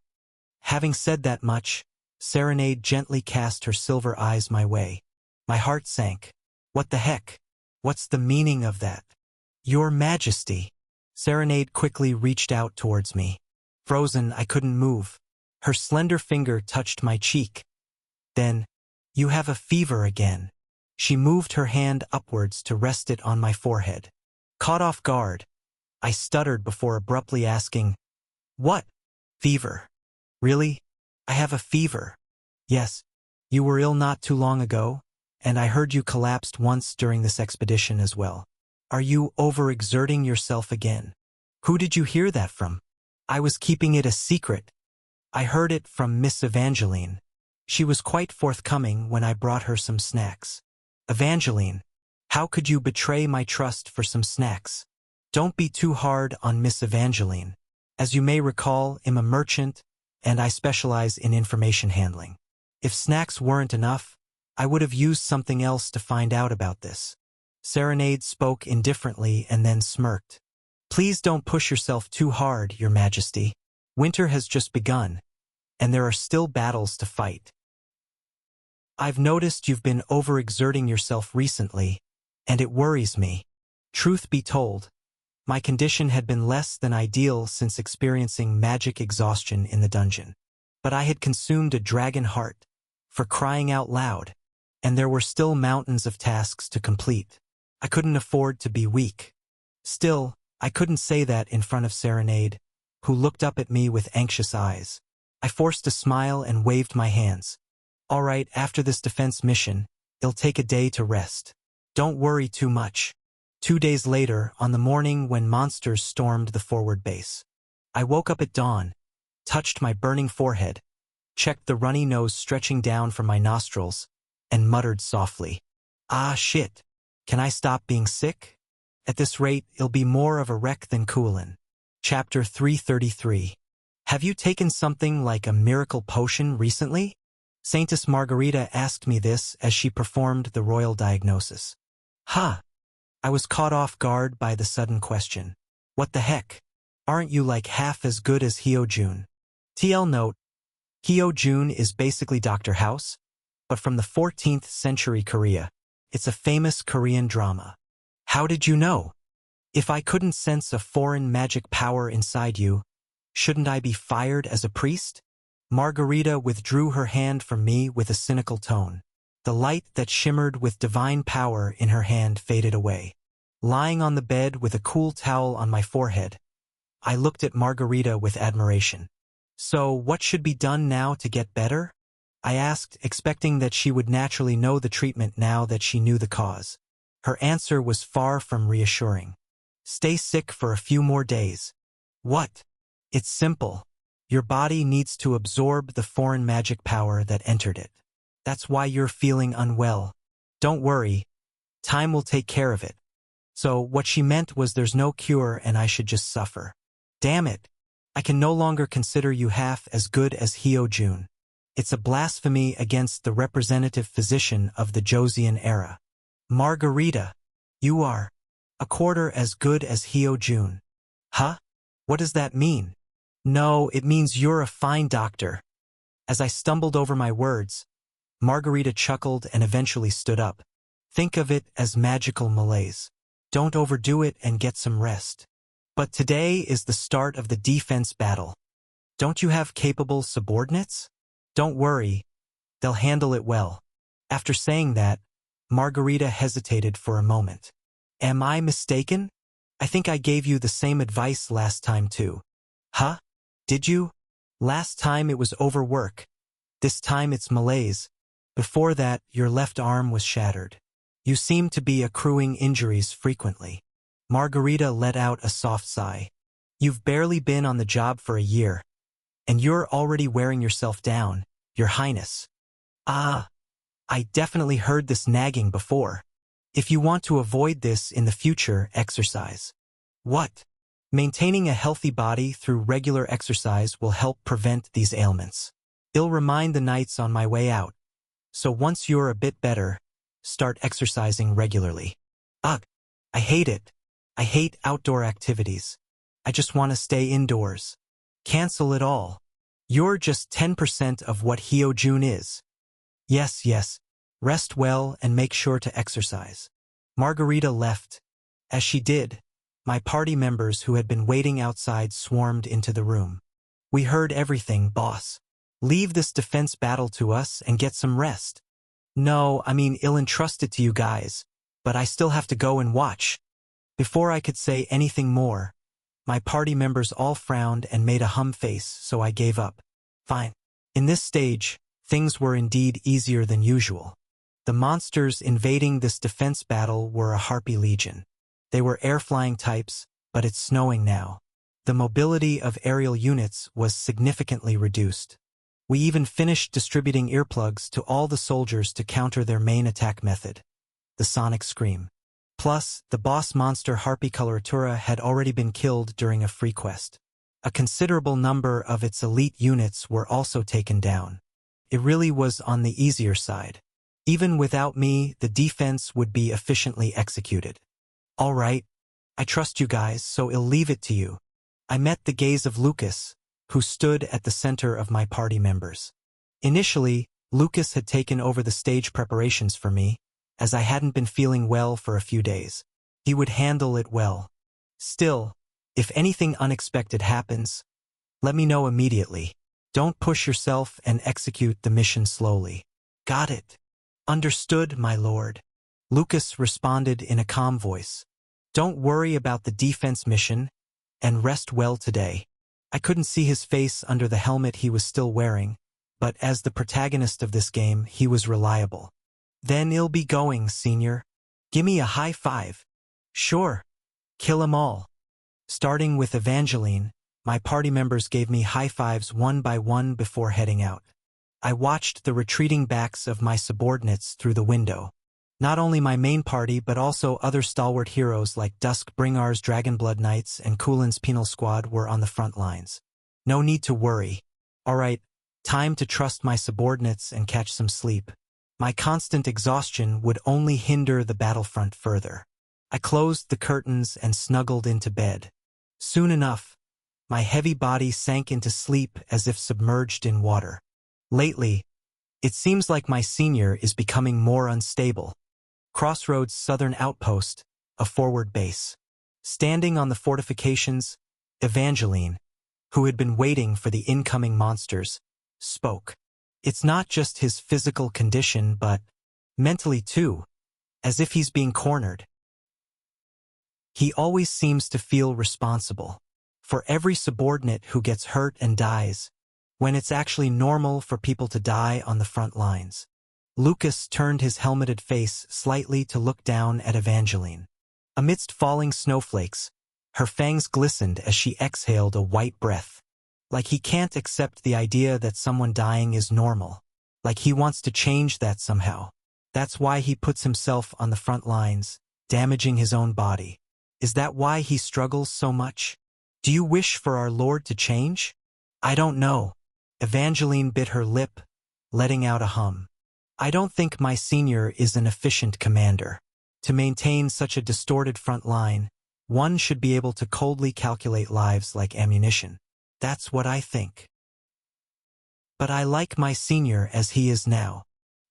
Having said that much, Serenade gently cast her silver eyes my way. My heart sank. What the heck? What's the meaning of that? Your Majesty. Serenade quickly reached out towards me. Frozen, I couldn't move. Her slender finger touched my cheek. Then, you have a fever again. She moved her hand upwards to rest it on my forehead. Caught off guard, I stuttered before abruptly asking, "What? Fever? Really? I have a fever." "Yes, you were ill not too long ago, and I heard you collapsed once during this expedition as well. Are you overexerting yourself again?" "Who did you hear that from?" "I was keeping it a secret. I heard it from Miss Evangeline. She was quite forthcoming when I brought her some snacks." "Evangeline, how could you betray my trust for some snacks?" "Don't be too hard on Miss Evangeline. As you may recall, I'm a merchant, and I specialize in information handling. If snacks weren't enough, I would have used something else to find out about this." Serenade spoke indifferently and then smirked. "Please don't push yourself too hard, Your Majesty. Winter has just begun, and there are still battles to fight. I've noticed you've been overexerting yourself recently, and it worries me. Truth be told, my condition had been less than ideal since experiencing magic exhaustion in the dungeon. But I had consumed a dragon heart, for crying out loud, and there were still mountains of tasks to complete. I couldn't afford to be weak. Still, I couldn't say that in front of Serenade, who looked up at me with anxious eyes. I forced a smile and waved my hands. "All right, after this defense mission, it'll take a day to rest. Don't worry too much." 2 days later, on the morning when monsters stormed the forward base, I woke up at dawn, touched my burning forehead, checked the runny nose stretching down from my nostrils, and muttered softly, "Ah, shit. Can I stop being sick? At this rate, it'll be more of a wreck than coolin'." Chapter 333. Have you taken something like a miracle potion recently? Saintess Margarita asked me this as she performed the royal diagnosis. Huh. I was caught off guard by the sudden question. What the heck? Aren't you like half as good as Hyojun? TL note, Hyojun is basically Dr. House, but from the 14th century Korea. It's a famous Korean drama. How did you know? If I couldn't sense a foreign magic power inside you, shouldn't I be fired as a priest? Margarita withdrew her hand from me with a cynical tone. The light that shimmered with divine power in her hand faded away. Lying on the bed with a cool towel on my forehead, I looked at Margarita with admiration. So, what should be done now to get better? I asked, expecting that she would naturally know the treatment now that she knew the cause. Her answer was far from reassuring. Stay sick for a few more days. What? It's simple. Your body needs to absorb the foreign magic power that entered it. That's why you're feeling unwell. Don't worry. Time will take care of it. So what she meant was there's no cure and I should just suffer. Damn it. I can no longer consider you half as good as Hyojun. It's a blasphemy against the representative physician of the Joseon era. Margarita, you are a quarter as good as Hyojun. Huh? What does that mean? No, it means you're a fine doctor. As I stumbled over my words, Margarita chuckled and eventually stood up. Think of it as magical malaise. Don't overdo it and get some rest. But today is the start of the defense battle. Don't you have capable subordinates? Don't worry, they'll handle it well. After saying that, Margarita hesitated for a moment. Am I mistaken? I think I gave you the same advice last time too. Huh? Did you? Last time it was overwork. This time it's malaise. Before that, your left arm was shattered. You seem to be accruing injuries frequently. Margarita let out a soft sigh. You've barely been on the job for a year, and you're already wearing yourself down, Your Highness. Ah, I definitely heard this nagging before. If you want to avoid this in the future, exercise. What? Maintaining a healthy body through regular exercise will help prevent these ailments. It'll remind the knights on my way out. So once you're a bit better, start exercising regularly. Ugh, I hate it. I hate outdoor activities. I just want to stay indoors. Cancel it all. You're just 10% of what Hyojun is. Yes, rest well and make sure to exercise. Margarita left. As she did, my party members who had been waiting outside swarmed into the room. We heard everything, boss. Leave this defense battle to us and get some rest. No, I'll entrust it to you guys, but I still have to go and watch. Before I could say anything more, my party members all frowned and made a hum face, so I gave up. Fine. In this stage, things were indeed easier than usual. The monsters invading this defense battle were a Harpy Legion. They were air-flying types, but it's snowing now. The mobility of aerial units was significantly reduced. We even finished distributing earplugs to all the soldiers to counter their main attack method, the sonic scream. Plus, the boss monster Harpy Coloratura had already been killed during a free quest. A considerable number of its elite units were also taken down. It really was on the easier side. Even without me, the defense would be efficiently executed. All right, I trust you guys, so I'll leave it to you. I met the gaze of Lucas, who stood at the center of my party members. Initially, Lucas had taken over the stage preparations for me, as I hadn't been feeling well for a few days. He would handle it well. Still, if anything unexpected happens, let me know immediately. Don't push yourself and execute the mission slowly. Got it. Understood, my lord. Lucas responded in a calm voice. Don't worry about the defense mission, and rest well today. I couldn't see his face under the helmet he was still wearing, but as the protagonist of this game, he was reliable. Then I'll be going, senior. Gimme a high five. Sure. Kill 'em all. Starting with Evangeline, my party members gave me high fives one by one before heading out. I watched the retreating backs of my subordinates through the window. Not only my main party, but also other stalwart heroes like Duskbringar's Dragonblood Knights and Kulin's Penal Squad were on the front lines. No need to worry. All right, time to trust my subordinates and catch some sleep. My constant exhaustion would only hinder the battlefront further. I closed the curtains and snuggled into bed. Soon enough, my heavy body sank into sleep as if submerged in water. Lately, it seems like my senior is becoming more unstable. Crossroads Southern Outpost, a forward base. Standing on the fortifications, Evangeline, who had been waiting for the incoming monsters, spoke. It's not just his physical condition, but mentally too, as if he's being cornered. He always seems to feel responsible for every subordinate who gets hurt and dies, when it's actually normal for people to die on the front lines. Lucas turned his helmeted face slightly to look down at Evangeline. Amidst falling snowflakes, her fangs glistened as she exhaled a white breath. Like he can't accept the idea that someone dying is normal. Like he wants to change that somehow. That's why he puts himself on the front lines, damaging his own body. Is that why he struggles so much? Do you wish for our Lord to change? I don't know. Evangeline bit her lip, letting out a hum. I don't think my senior is an efficient commander. To maintain such a distorted front line, one should be able to coldly calculate lives like ammunition. That's what I think. But I like my senior as he is now.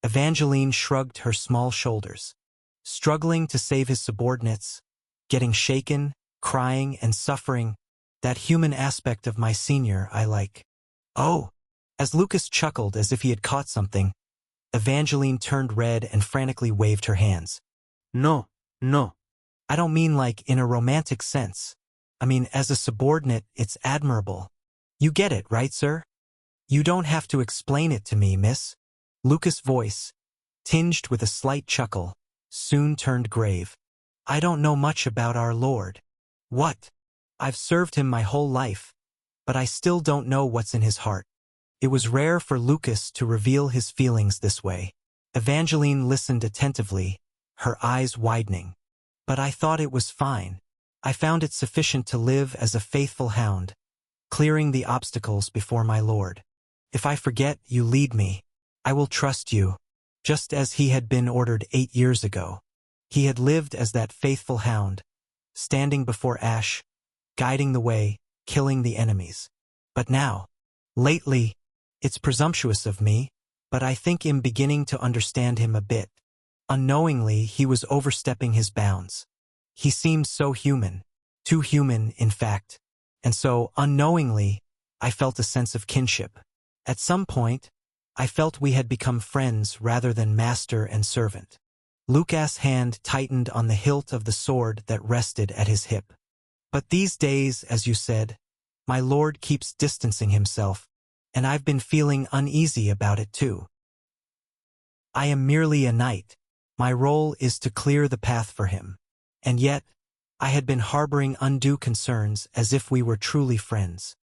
Evangeline shrugged her small shoulders. Struggling to save his subordinates, getting shaken, crying, and suffering, that human aspect of my senior I like. Oh! As Lucas chuckled as if he had caught something, Evangeline turned red and frantically waved her hands. No, no. I don't mean like in a romantic sense. I mean as a subordinate, it's admirable. You get it, right, sir? You don't have to explain it to me, miss. Lucas' voice, tinged with a slight chuckle, soon turned grave. I don't know much about our Lord. What? I've served him my whole life, but I still don't know what's in his heart. It was rare for Lucas to reveal his feelings this way. Evangeline listened attentively, her eyes widening. But I thought it was fine. I found it sufficient to live as a faithful hound, clearing the obstacles before my Lord. If I forget, you lead me. I will trust you, just as he had been ordered 8 years ago. He had lived as that faithful hound, standing before Ash, guiding the way, killing the enemies. But now, lately, it's presumptuous of me, but I think I'm beginning to understand him a bit. Unknowingly, he was overstepping his bounds. He seemed so human, too human, in fact, and so, unknowingly, I felt a sense of kinship. At some point, I felt we had become friends rather than master and servant. Lucas' hand tightened on the hilt of the sword that rested at his hip. But these days, as you said, my lord keeps distancing himself, and I've been feeling uneasy about it too. I am merely a knight. My role is to clear the path for him. And yet, I had been harboring undue concerns as if we were truly friends.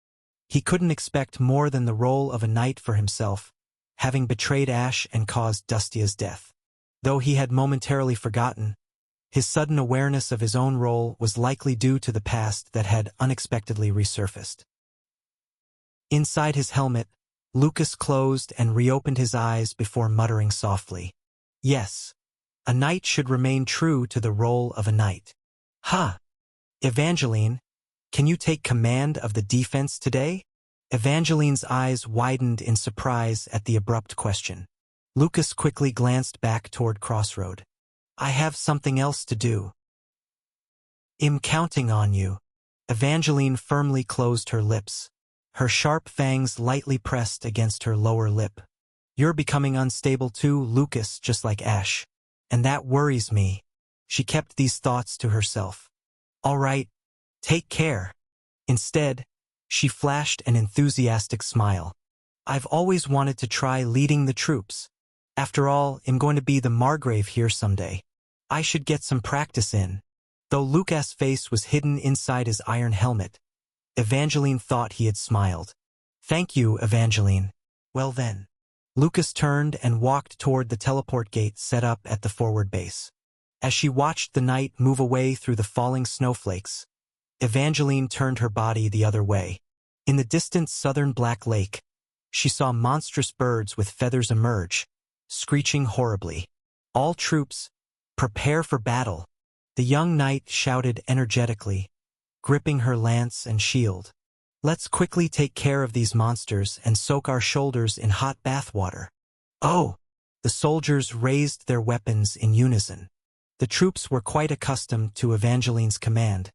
He couldn't expect more than the role of a knight for himself, having betrayed Ash and caused Dustia's death. Though he had momentarily forgotten, his sudden awareness of his own role was likely due to the past that had unexpectedly resurfaced. Inside his helmet, Lucas closed and reopened his eyes before muttering softly, "Yes, a knight should remain true to the role of a knight." "Ha! Evangeline, can you take command of the defense today?" Evangeline's eyes widened in surprise at the abrupt question. Lucas quickly glanced back toward Crossroad. "I have something else to do." "I'm counting on you." Evangeline firmly closed her lips, her sharp fangs lightly pressed against her lower lip. "You're becoming unstable too, Lucas, just like Ash. And that worries me." She kept these thoughts to herself. "All right, take care." Instead, she flashed an enthusiastic smile. "I've always wanted to try leading the troops. After all, I'm going to be the Margrave here someday. I should get some practice in." Though Lucas' face was hidden inside his iron helmet, Evangeline thought he had smiled. "Thank you, Evangeline." "Well then." Lucas turned and walked toward the teleport gate set up at the forward base. As she watched the knight move away through the falling snowflakes, Evangeline turned her body the other way. In the distant southern Black Lake, she saw monstrous birds with feathers emerge, screeching horribly. "All troops, prepare for battle," the young knight shouted energetically, gripping her lance and shield. "Let's quickly take care of these monsters and soak our shoulders in hot bath water." "Oh!" The soldiers raised their weapons in unison. The troops were quite accustomed to Evangeline's command,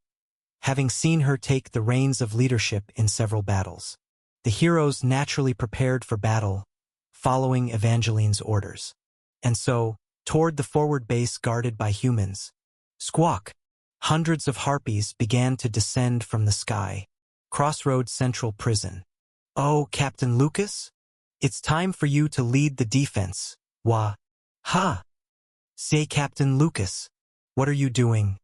having seen her take the reins of leadership in several battles. The heroes naturally prepared for battle, following Evangeline's orders. And so, toward the forward base guarded by humans, squawk! Hundreds of harpies began to descend from the sky. Crossroads Central Prison. "Oh, Captain Lucas? It's time for you to lead the defense." "Wah! Ha! Say, Captain Lucas, what are you doing?"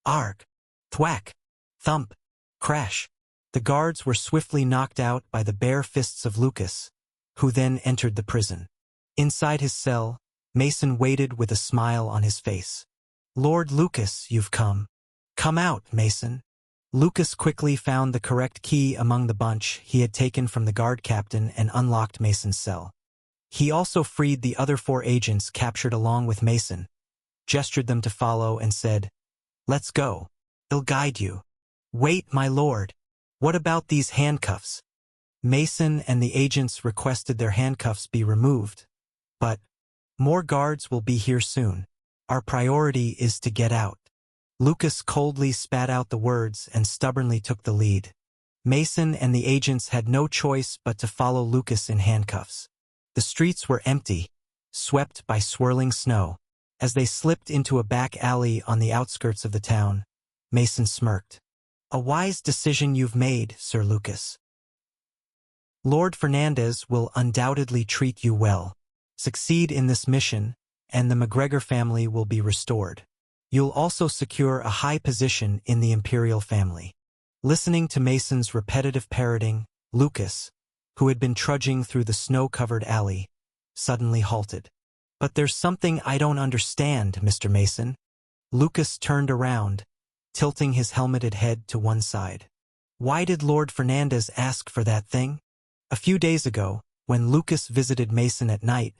"Arg! Thwack! Thump! Crash!" The guards were swiftly knocked out by the bare fists of Lucas, who then entered the prison. Inside his cell, Mason waited with a smile on his face. "Lord Lucas, you've come. Come out, Mason." Lucas quickly found the correct key among the bunch he had taken from the guard captain and unlocked Mason's cell. He also freed the other 4 agents captured along with Mason, gestured them to follow, and said, "Let's go. I'll guide you." "Wait, my lord. What about these handcuffs?" Mason and the agents requested their handcuffs be removed. "But more guards will be here soon. Our priority is to get out." Lucas coldly spat out the words and stubbornly took the lead. Mason and the agents had no choice but to follow Lucas in handcuffs. The streets were empty, swept by swirling snow. As they slipped into a back alley on the outskirts of the town, Mason smirked. "A wise decision you've made, Sir Lucas. Lord Fernandez will undoubtedly treat you well. Succeed in this mission, and the McGregor family will be restored. You'll also secure a high position in the imperial family." Listening to Mason's repetitive parroting, Lucas, who had been trudging through the snow-covered alley, suddenly halted. "But there's something I don't understand, Mr. Mason." Lucas turned around, tilting his helmeted head to one side. "Why did Lord Fernandez ask for that thing?" A few days ago, when Lucas visited Mason at night,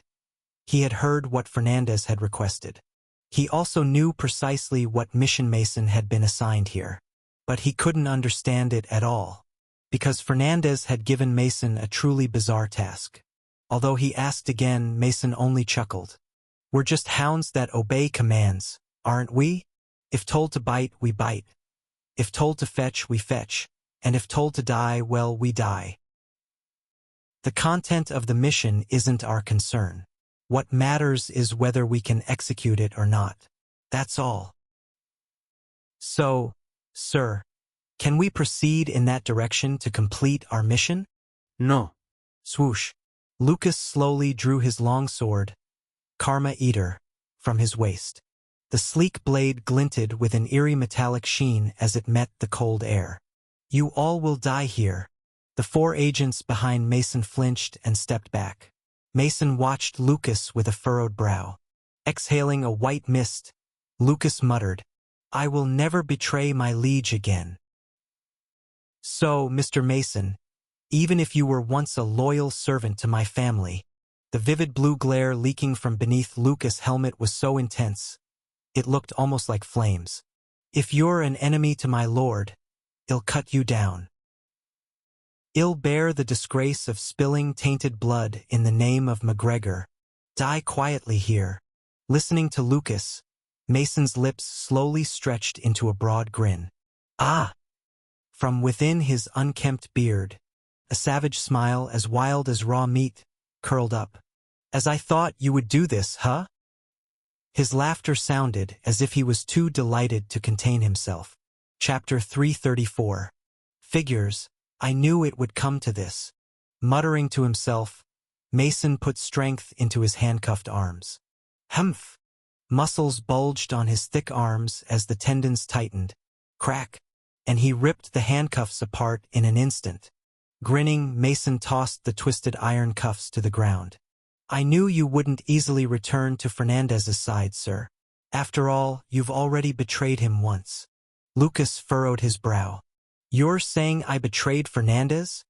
he had heard what Fernandez had requested. He also knew precisely what mission Mason had been assigned here. But he couldn't understand it at all, because Fernandez had given Mason a truly bizarre task. Although he asked again, Mason only chuckled. We're just hounds that obey commands, aren't we? If told to bite, we bite. If told to fetch, we fetch. And if told to die, well, we die. The content of the mission isn't our concern. What matters is whether we can execute it or not. That's all. So, sir, can we proceed in that direction to complete our mission? No. Swoosh. Lucas slowly drew his long sword, Karma Eater, from his waist. The sleek blade glinted with an eerie metallic sheen as it met the cold air. You all will die here. The 4 agents behind Mason flinched and stepped back. Mason watched Lucas with a furrowed brow. Exhaling a white mist, Lucas muttered, I will never betray my liege again. So, Mr. Mason, even if you were once a loyal servant to my family, the vivid blue glare leaking from beneath Lucas' helmet was so intense, it looked almost like flames. If you're an enemy to my lord, I'll cut you down. I'll bear the disgrace of spilling tainted blood in the name of McGregor. Die quietly here. Listening to Lucas, Mason's lips slowly stretched into a broad grin. Ah! From within his unkempt beard, a savage smile as wild as raw meat curled up. As I thought you would do this, huh? His laughter sounded as if he was too delighted to contain himself. Chapter 334. Figures, I knew it would come to this. Muttering to himself, Mason put strength into his handcuffed arms. Humph! Muscles bulged on his thick arms as the tendons tightened. Crack! And he ripped the handcuffs apart in an instant. Grinning, Mason tossed the twisted iron cuffs to the ground. I knew you wouldn't easily return to Fernandez's side, sir. After all, you've already betrayed him once. Lucas furrowed his brow. You're saying I betrayed Fernandez?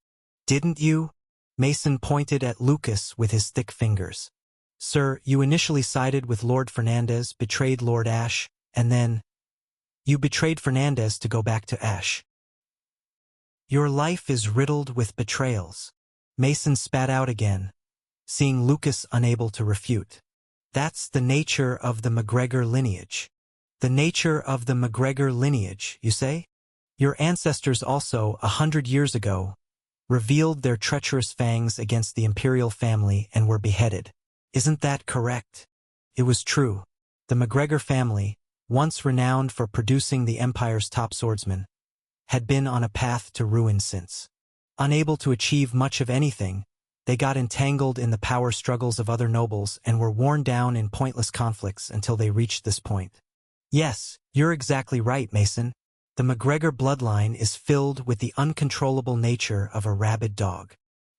Didn't you? Mason pointed at Lucas with his thick fingers. Sir, you initially sided with Lord Fernandez, betrayed Lord Ash, and then you betrayed Fernandez to go back to Ash. Your life is riddled with betrayals. Mason spat out again, seeing Lucas unable to refute. That's the nature of the McGregor lineage. The nature of the McGregor lineage, you say? Your ancestors also, 100 years ago, revealed their treacherous fangs against the imperial family and were beheaded. Isn't that correct? It was true. The McGregor family, once renowned for producing the empire's top swordsmen, had been on a path to ruin since. Unable to achieve much of anything, they got entangled in the power struggles of other nobles and were worn down in pointless conflicts until they reached this point. Yes, you're exactly right, Mason. The McGregor bloodline is filled with the uncontrollable nature of a rabid dog.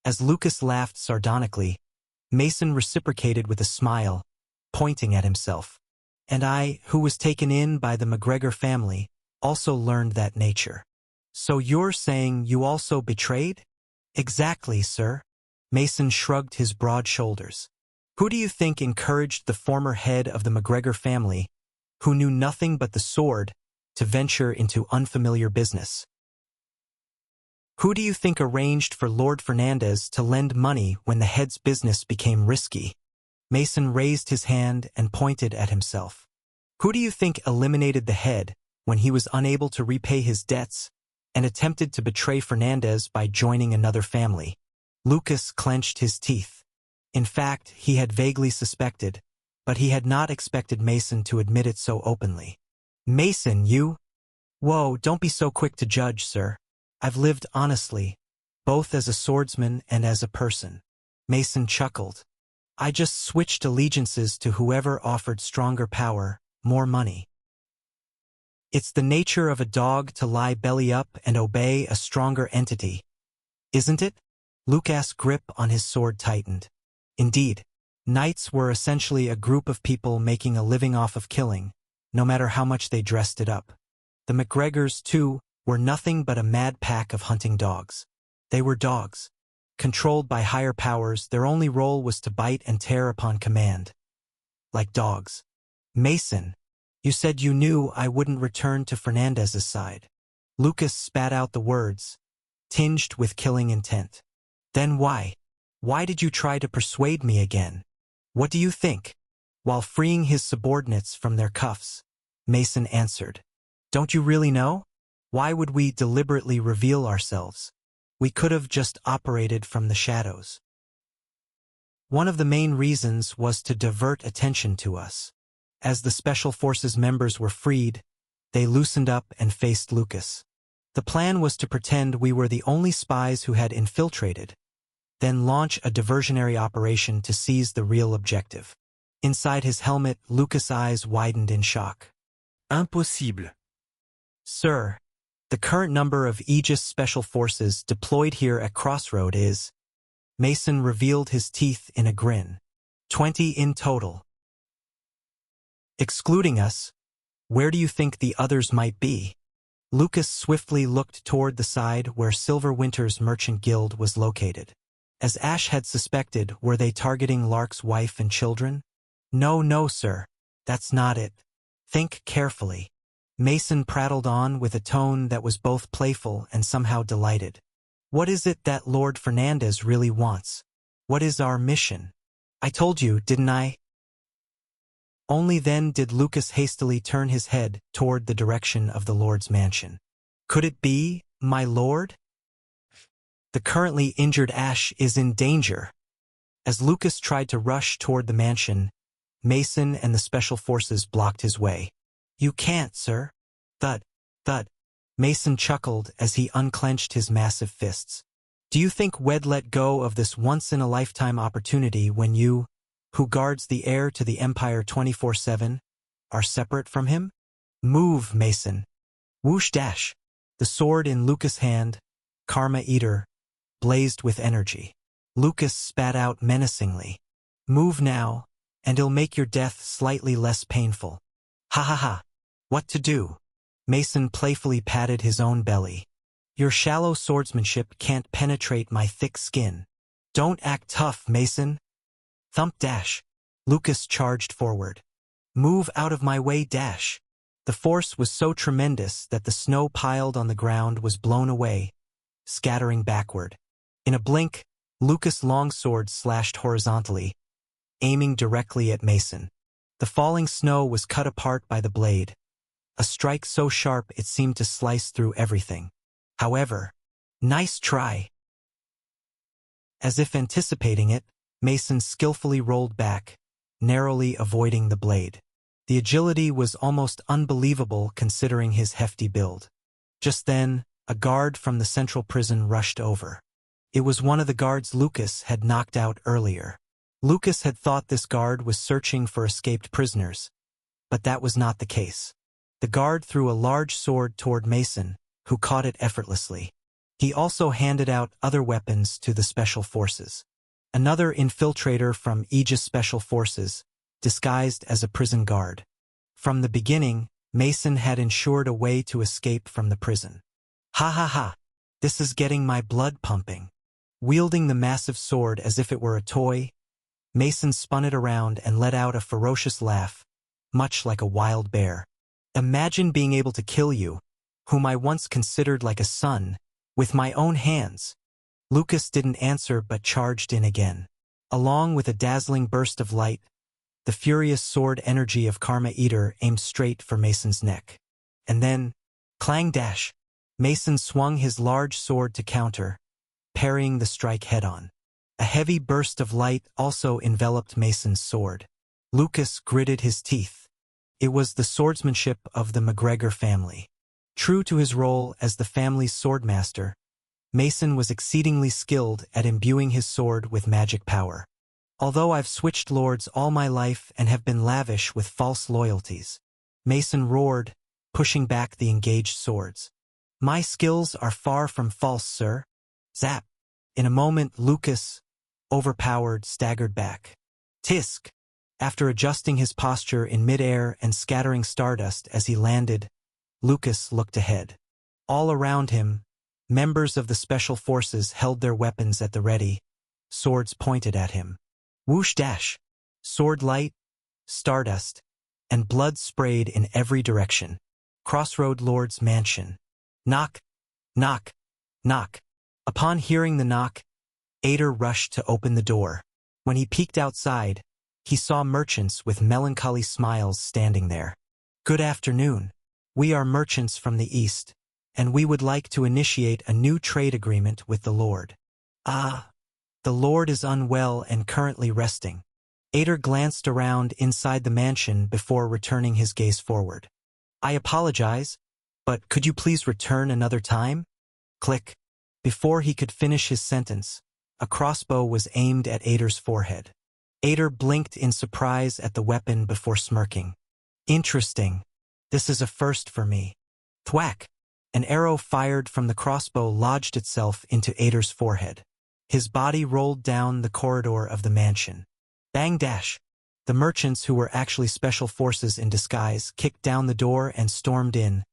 As Lucas laughed sardonically, Mason reciprocated with a smile, pointing at himself. And I, who was taken in by the McGregor family, also learned that nature. So you're saying you also betrayed? Exactly, sir. Mason shrugged his broad shoulders. Who do you think encouraged the former head of the McGregor family, who knew nothing but the sword, to venture into unfamiliar business? Who do you think arranged for Lord Fernandez to lend money when the head's business became risky? Mason raised his hand and pointed at himself. Who do you think eliminated the head when he was unable to repay his debts and attempted to betray Fernandez by joining another family? Lucas clenched his teeth. In fact, he had vaguely suspected, but he had not expected Mason to admit it so openly. Mason, you? Whoa, don't be so quick to judge, sir. I've lived honestly, both as a swordsman and as a person. Mason chuckled. I just switched allegiances to whoever offered stronger power, more money. It's the nature of a dog to lie belly up and obey a stronger entity, isn't it? Lucas' grip on his sword tightened. Indeed, knights were essentially a group of people making a living off of killing, no matter how much they dressed it up. The McGregors, too, were nothing but a mad pack of hunting dogs. They were dogs. Controlled by higher powers, their only role was to bite and tear upon command. Like dogs. Mason, you said you knew I wouldn't return to Fernandez's side. Lucas spat out the words, tinged with killing intent. Then why? Why did you try to persuade me again? What do you think? While freeing his subordinates from their cuffs, Mason answered, "Don't you really know? Why would we deliberately reveal ourselves? We could have just operated from the shadows." One of the main reasons was to divert attention to us. As the Special Forces members were freed, they loosened up and faced Lucas. The plan was to pretend we were the only spies who had infiltrated, then launch a diversionary operation to seize the real objective. Inside his helmet, Lucas' eyes widened in shock. Impossible. "Sir, the current number of Aegis Special Forces deployed here at Crossroad is..." Mason revealed his teeth in a grin. 20 in total. "Excluding us, where do you think the others might be?" Lucas swiftly looked toward the side where Silver Winter's merchant guild was located. As Ash had suspected, were they targeting Lark's wife and children? No, sir. That's not it. Think carefully." Mason prattled on with a tone that was both playful and somehow delighted. "What is it that Lord Fernandez really wants? What is our mission? I told you, didn't I?" Only then did Lucas hastily turn his head toward the direction of the Lord's mansion. "Could it be, my lord? The currently injured Ash is in danger." As Lucas tried to rush toward the mansion, Mason and the Special Forces blocked his way. "You can't, sir." Thud, thud. Mason chuckled as he unclenched his massive fists. "Do you think we'd let go of this once-in-a-lifetime opportunity when you, who guards the heir to the Empire 24/7, are separate from him? Move, Mason." Whoosh dash. The sword in Lucas' hand, Karma Eater, blazed with energy. Lucas spat out menacingly. "Move now, and it'll make your death slightly less painful." "Ha ha ha. What to do?" Mason playfully patted his own belly. "Your shallow swordsmanship can't penetrate my thick skin. Don't act tough, Mason." Thump dash. Lucas charged forward. "Move out of my way dash." The force was so tremendous that the snow piled on the ground was blown away, scattering backward. In a blink, Lucas' longsword slashed horizontally, aiming directly at Mason. The falling snow was cut apart by the blade, a strike so sharp it seemed to slice through everything. However, "Nice try." As if anticipating it, Mason skillfully rolled back, narrowly avoiding the blade. The agility was almost unbelievable considering his hefty build. Just then, a guard from the central prison rushed over. It was one of the guards Lucas had knocked out earlier. Lucas had thought this guard was searching for escaped prisoners, but that was not the case. The guard threw a large sword toward Mason, who caught it effortlessly. He also handed out other weapons to the Special Forces. Another infiltrator from Aegis Special Forces, disguised as a prison guard. From the beginning, Mason had ensured a way to escape from the prison. "Ha ha ha! This is getting my blood pumping." Wielding the massive sword as if it were a toy, Mason spun it around and let out a ferocious laugh, much like a wild bear. "Imagine being able to kill you, whom I once considered like a son, with my own hands." Lucas didn't answer but charged in again. Along with a dazzling burst of light, the furious sword energy of Karma Eater aimed straight for Mason's neck. And then, clang dash, Mason swung his large sword to counter, parrying the strike head-on. A heavy burst of light also enveloped Mason's sword. Lucas gritted his teeth. It was the swordsmanship of the McGregor family. True to his role as the family's swordmaster, Mason was exceedingly skilled at imbuing his sword with magic power. "Although I've switched lords all my life and have been lavish with false loyalties," Mason roared, pushing back the engaged swords. "My skills are far from false, sir." Zap! In a moment, Lucas, overpowered, staggered back. Tisk! After adjusting his posture in midair and scattering stardust as he landed, Lucas looked ahead. All around him, members of the Special Forces held their weapons at the ready, swords pointed at him. Whoosh dash! Sword light, stardust, and blood sprayed in every direction. Crossroad Lord's mansion. Knock, knock, knock. Upon hearing the knock, Ader rushed to open the door. When he peeked outside, he saw merchants with melancholy smiles standing there. "Good afternoon. We are merchants from the east, and we would like to initiate a new trade agreement with the Lord." "Ah, the Lord is unwell and currently resting." Ader glanced around inside the mansion before returning his gaze forward. "I apologize, but could you please return another time?" Click. Before he could finish his sentence, a crossbow was aimed at Ader's forehead. Ader blinked in surprise at the weapon before smirking. "Interesting. This is a first for me." Thwack! An arrow fired from the crossbow lodged itself into Ader's forehead. His body rolled down the corridor of the mansion. Bang dash! The merchants, who were actually special forces in disguise, kicked down the door and stormed in,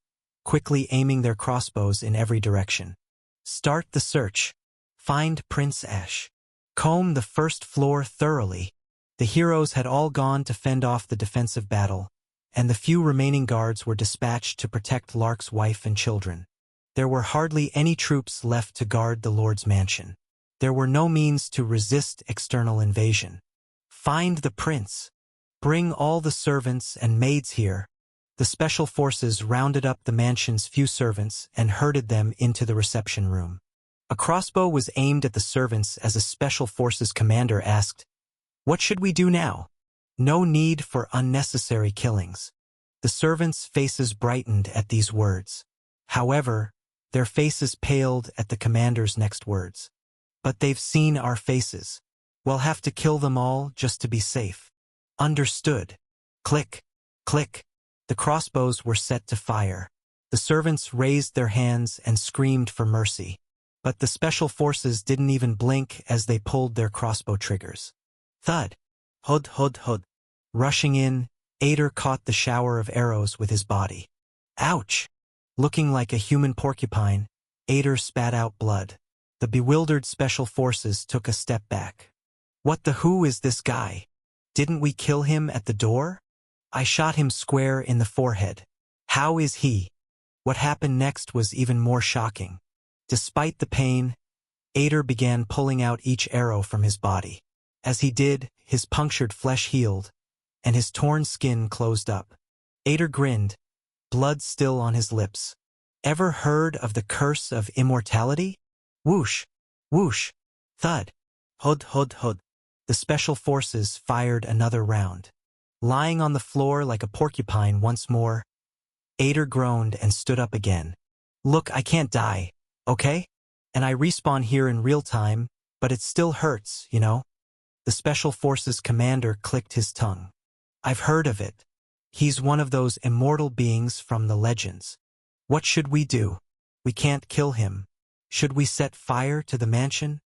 quickly aiming their crossbows in every direction. "Start the search. Find Prince Ash. Comb the first floor thoroughly." The heroes had all gone to fend off the defensive battle, and the few remaining guards were dispatched to protect Lark's wife and children. There were hardly any troops left to guard the Lord's mansion. There were no means to resist external invasion. "Find the prince. Bring all the servants and maids here." The special forces rounded up the mansion's few servants and herded them into the reception room. A crossbow was aimed at the servants as a special forces commander asked, "What should we do now?" No need for unnecessary killings. The servants' faces brightened at these words. However, their faces paled at the commander's next words. "But they've seen our faces. We'll have to kill them all just to be safe." "Understood." Click, click. The crossbows were set to fire. The servants raised their hands and screamed for mercy. But the special forces didn't even blink as they pulled their crossbow triggers. Thud! Hud hud hud. Rushing in, Ader caught the shower of arrows with his body. Ouch! Looking like a human porcupine, Ader spat out blood. The bewildered special forces took a step back. "What the who is this guy? Didn't we kill him at the door? I shot him square in the forehead. How is he?" What happened next was even more shocking. Despite the pain, Ader began pulling out each arrow from his body. As he did, his punctured flesh healed, and his torn skin closed up. Ader grinned, blood still on his lips. "Ever heard of the curse of immortality?" Whoosh! Whoosh! Thud! Hud hud hud. The special forces fired another round. Lying on the floor like a porcupine once more, Ader groaned and stood up again. "Look, I can't die, okay? And I respawn here in real time, but it still hurts, you know?" The special forces commander clicked his tongue. "I've heard of it. He's one of those immortal beings from the legends. What should we do? We can't kill him. Should we set fire to the mansion?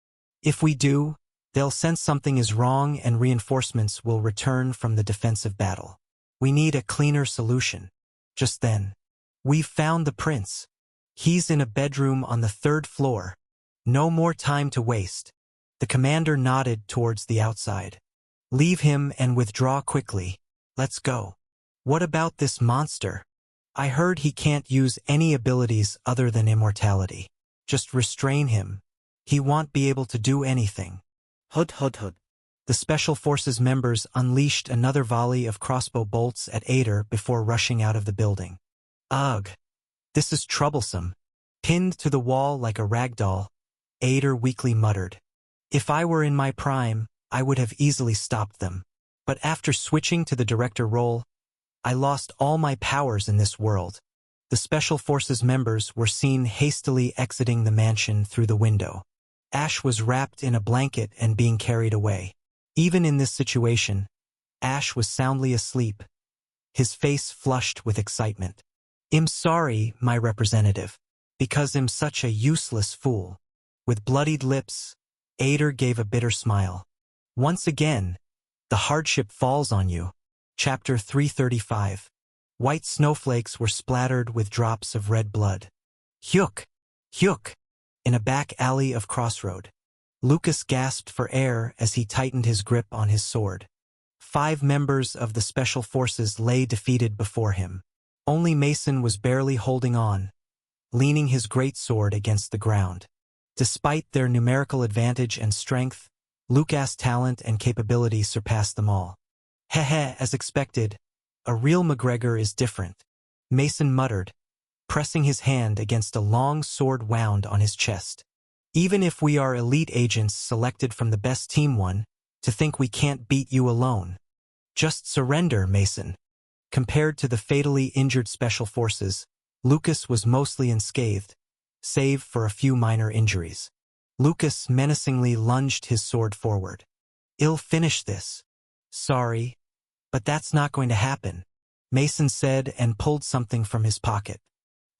If we do, they'll sense something is wrong and reinforcements will return from the defensive battle. We need a cleaner solution." Just then, "We've found the prince. He's in a bedroom on the 3rd floor. No more time to waste." The commander nodded towards the outside. "Leave him and withdraw quickly. Let's go." "What about this monster? I heard he can't use any abilities other than immortality. Just restrain him. He won't be able to do anything." Hud hud hud. The special forces members unleashed another volley of crossbow bolts at Ader before rushing out of the building. "Ugh. This is troublesome." Pinned to the wall like a rag doll, Ader weakly muttered, "If I were in my prime, I would have easily stopped them. But after switching to the director role, I lost all my powers in this world." The special forces members were seen hastily exiting the mansion through the window. Ash was wrapped in a blanket and being carried away. Even in this situation, Ash was soundly asleep, his face flushed with excitement. "I'm sorry, my representative, because I'm such a useless fool." With bloodied lips, Ader gave a bitter smile. "Once again, the hardship falls on you." Chapter 335. White snowflakes were splattered with drops of red blood. Hyuk! Hyuk! In a back alley of Crossroad, Lucas gasped for air as he tightened his grip on his sword. 5 members of the special forces lay defeated before him. Only Mason was barely holding on, leaning his greatsword against the ground. Despite their numerical advantage and strength, Lucas' talent and capability surpassed them all. Heh, as expected. A real McGregor is different. Mason muttered, pressing his hand against a long sword wound on his chest. Even if we are elite agents selected from the best team one, to think we can't beat you alone. Just surrender, Mason. Compared to the fatally injured special forces, Lucas was mostly unscathed, save for a few minor injuries. Lucas menacingly lunged his sword forward. I'll finish this. Sorry, but that's not going to happen, Mason said and pulled something from his pocket.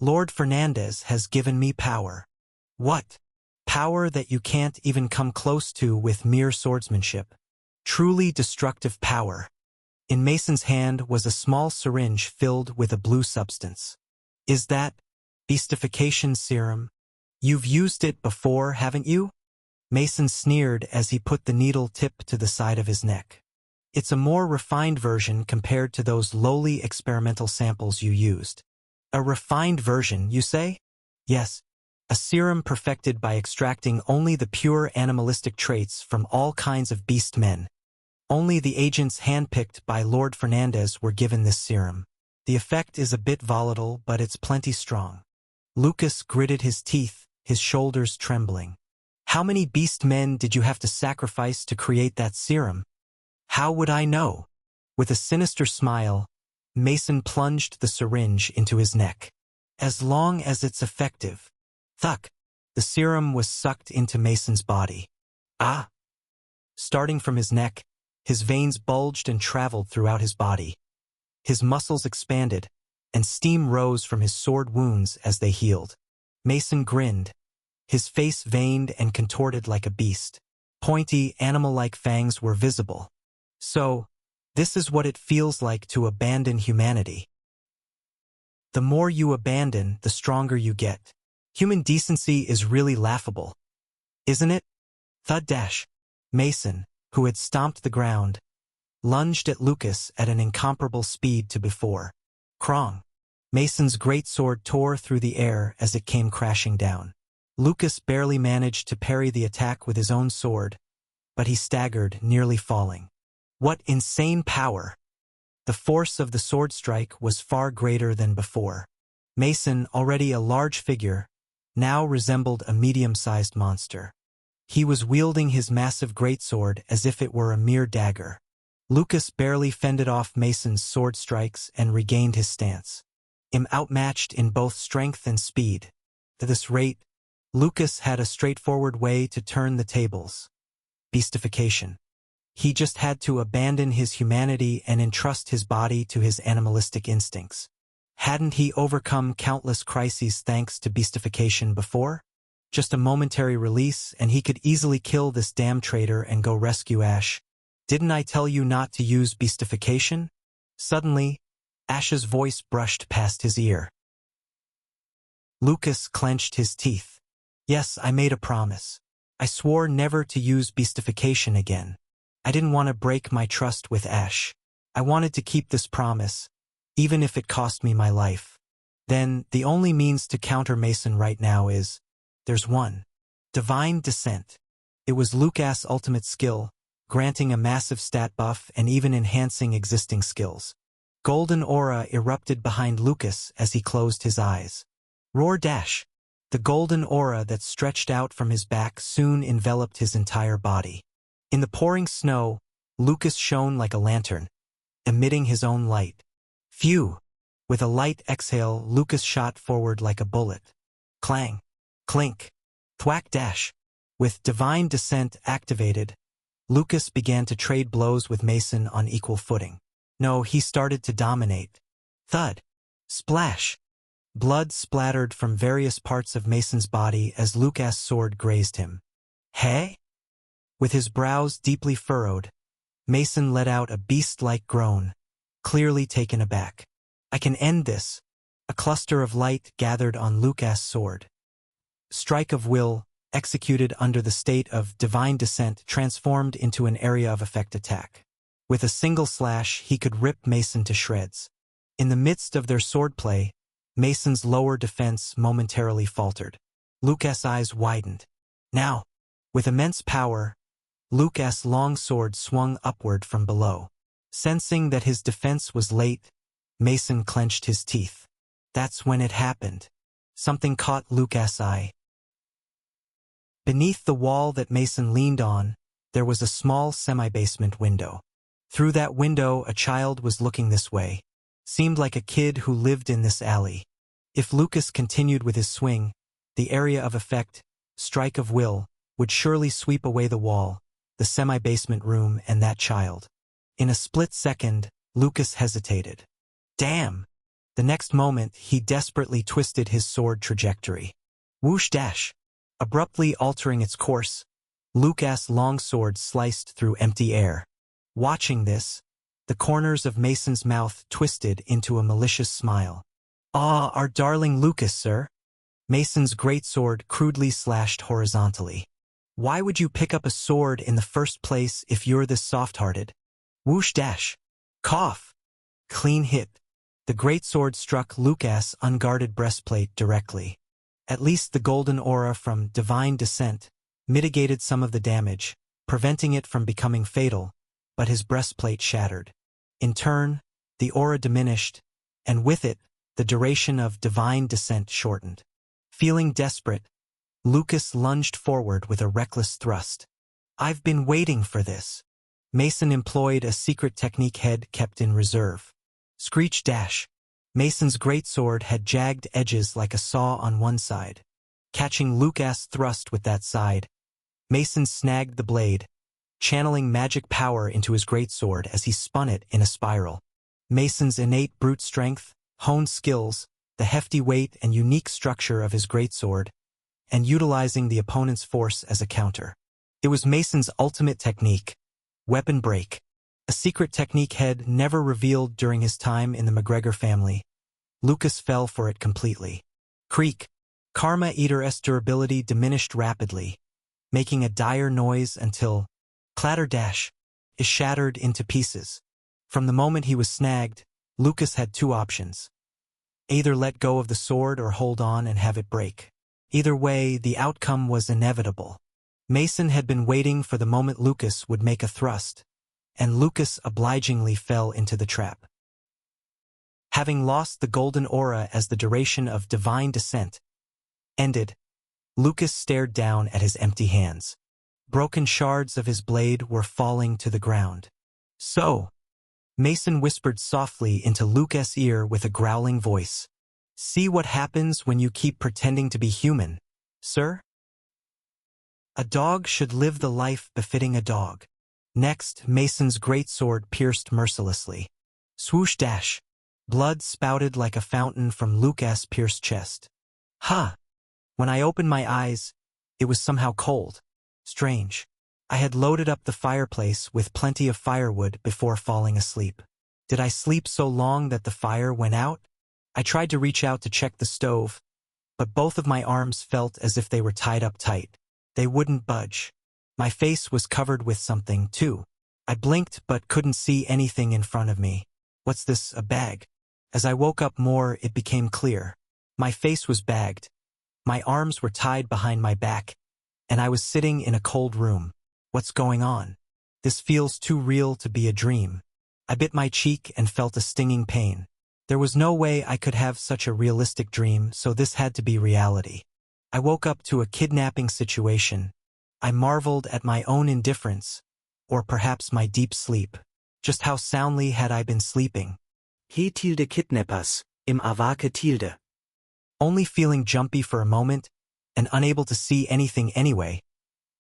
Lord Fernandez has given me power. What? Power that you can't even come close to with mere swordsmanship. Truly destructive power. In Mason's hand was a small syringe filled with a blue substance. Is that beastification serum? You've used it before, haven't you? Mason sneered as he put the needle tip to the side of his neck. It's a more refined version compared to those lowly experimental samples you used. A refined version, you say? Yes. A serum perfected by extracting only the pure animalistic traits from all kinds of beast men. Only the agents handpicked by Lord Fernandez were given this serum. The effect is a bit volatile, but it's plenty strong. Lucas gritted his teeth, his shoulders trembling. How many beast men did you have to sacrifice to create that serum? How would I know? With a sinister smile, Mason plunged the syringe into his neck. As long as it's effective. Thuck! The serum was sucked into Mason's body. Ah! Starting from his neck, his veins bulged and traveled throughout his body. His muscles expanded, and steam rose from his sword wounds as they healed. Mason grinned. His face veined and contorted like a beast. Pointy, animal-like fangs were visible. So, this is what it feels like to abandon humanity. The more you abandon, the stronger you get. Human decency is really laughable. Isn't it? Thud dash. Mason, who had stomped the ground, lunged at Lucas at an incomparable speed to before. Krong. Mason's greatsword tore through the air as it came crashing down. Lucas barely managed to parry the attack with his own sword, but he staggered, nearly falling. What insane power! The force of the sword strike was far greater than before. Mason, already a large figure, now resembled a medium-sized monster. He was wielding his massive greatsword as if it were a mere dagger. Lucas barely fended off Mason's sword strikes and regained his stance. Outmatched in both strength and speed. At this rate, Lucas had a straightforward way to turn the tables. Beastification. He just had to abandon his humanity and entrust his body to his animalistic instincts. Hadn't he overcome countless crises thanks to beastification before? Just a momentary release and he could easily kill this damn traitor and go rescue Ash. Didn't I tell you not to use beastification? Suddenly, Ash's voice brushed past his ear. Lucas clenched his teeth. Yes, I made a promise. I swore never to use beastification again. I didn't want to break my trust with Ash. I wanted to keep this promise, even if it cost me my life. Then, the only means to counter Mason right now is, there's one. Divine Descent. It was Lucas' ultimate skill, granting a massive stat buff and even enhancing existing skills. Golden aura erupted behind Lucas as he closed his eyes. Roar dash! The golden aura that stretched out from his back soon enveloped his entire body. In the pouring snow, Lucas shone like a lantern, emitting his own light. Phew! With a light exhale, Lucas shot forward like a bullet. Clang! Clink! Thwack dash! With Divine Descent activated, Lucas began to trade blows with Mason on equal footing. No, he started to dominate. Thud! Splash! Blood splattered from various parts of Mason's body as Lucas' sword grazed him. Hey? With his brows deeply furrowed, Mason let out a beast-like groan, clearly taken aback. I can end this. A cluster of light gathered on Lucas' sword. Strike of Will, executed under the state of Divine Descent, transformed into an area of effect attack. With a single slash, he could rip Mason to shreds. In the midst of their swordplay, Mason's lower defense momentarily faltered. Lucas' eyes widened. Now, with immense power, Lucas' long sword swung upward from below. Sensing that his defense was late, Mason clenched his teeth. That's when it happened. Something caught Lucas' eye. Beneath the wall that Mason leaned on, there was a small semi-basement window. Through that window, a child was looking this way. Seemed like a kid who lived in this alley. If Lucas continued with his swing, the area of effect, strike of will, would surely sweep away the wall, the semi-basement room, and that child. In a split second, Lucas hesitated. Damn! The next moment, he desperately twisted his sword trajectory. Whoosh dash! Abruptly altering its course, Lucas' long sword sliced through empty air. Watching this, the corners of Mason's mouth twisted into a malicious smile. Ah, our darling Lucas, sir. Mason's greatsword crudely slashed horizontally. Why would you pick up a sword in the first place if you're this soft-hearted? Whoosh dash! Cough! Clean hit. The greatsword struck Lucas' unguarded breastplate directly. At least the golden aura from divine descent mitigated some of the damage, preventing it from becoming fatal, but his breastplate shattered. In turn, the aura diminished, and with it, the duration of divine descent shortened. Feeling desperate, Lucas lunged forward with a reckless thrust. I've been waiting for this. Mason employed a secret technique head kept in reserve. Screech dash. Mason's greatsword had jagged edges like a saw on one side. Catching Lucas' thrust with that side, Mason snagged the blade, channeling magic power into his greatsword as he spun it in a spiral. Mason's innate brute strength, honed skills, the hefty weight and unique structure of his greatsword, and utilizing the opponent's force as a counter. It was Mason's ultimate technique, weapon break. A secret technique head never revealed during his time in the McGregor family. Lucas fell for it completely. Creak. Karma Eater's durability diminished rapidly, making a dire noise until clatter dash is shattered into pieces. From the moment he was snagged, Lucas had two options. Either let go of the sword or hold on and have it break. Either way, the outcome was inevitable. Mason had been waiting for the moment Lucas would make a thrust, and Lucas obligingly fell into the trap. Having lost the golden aura as the duration of divine descent ended, Lucas stared down at his empty hands. Broken shards of his blade were falling to the ground. So, Mason whispered softly into Lucas' ear with a growling voice. See what happens when you keep pretending to be human, sir? A dog should live the life befitting a dog. Next, Mason's greatsword pierced mercilessly. Swoosh dash. Blood spouted like a fountain from Lucas' pierced chest. Ha! When I opened my eyes, it was somehow cold. Strange. I had loaded up the fireplace with plenty of firewood before falling asleep. Did I sleep so long that the fire went out? I tried to reach out to check the stove, but both of my arms felt as if they were tied up tight. They wouldn't budge. My face was covered with something, too. I blinked but couldn't see anything in front of me. What's this, a bag? As I woke up more, it became clear. My face was bagged. My arms were tied behind my back, and I was sitting in a cold room. What's going on? This feels too real to be a dream. I bit my cheek and felt a stinging pain. There was no way I could have such a realistic dream, so this had to be reality. I woke up to a kidnapping situation. I marveled at my own indifference, or perhaps my deep sleep. Just how soundly had I been sleeping? He tilde kidnappers, im Avake tilde. Only feeling jumpy for a moment, and unable to see anything anyway,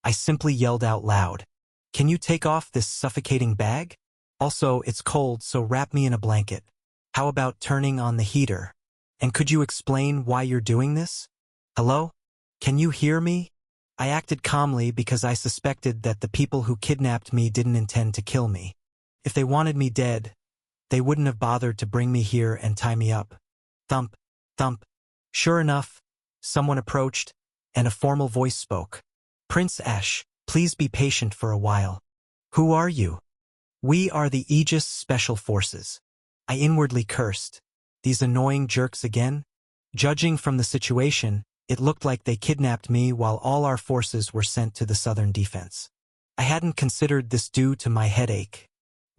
I simply yelled out loud. Can you take off this suffocating bag? Also, it's cold, so wrap me in a blanket. How about turning on the heater? And could you explain why you're doing this? Hello? Can you hear me? I acted calmly because I suspected that the people who kidnapped me didn't intend to kill me. If they wanted me dead, they wouldn't have bothered to bring me here and tie me up. Thump, thump. Sure enough, someone approached, and a formal voice spoke. Prince Ash, please be patient for a while. Who are you? We are the Aegis Special Forces. I inwardly cursed. These annoying jerks again? Judging from the situation, it looked like they kidnapped me while all our forces were sent to the southern defense. I hadn't considered this due to my headache.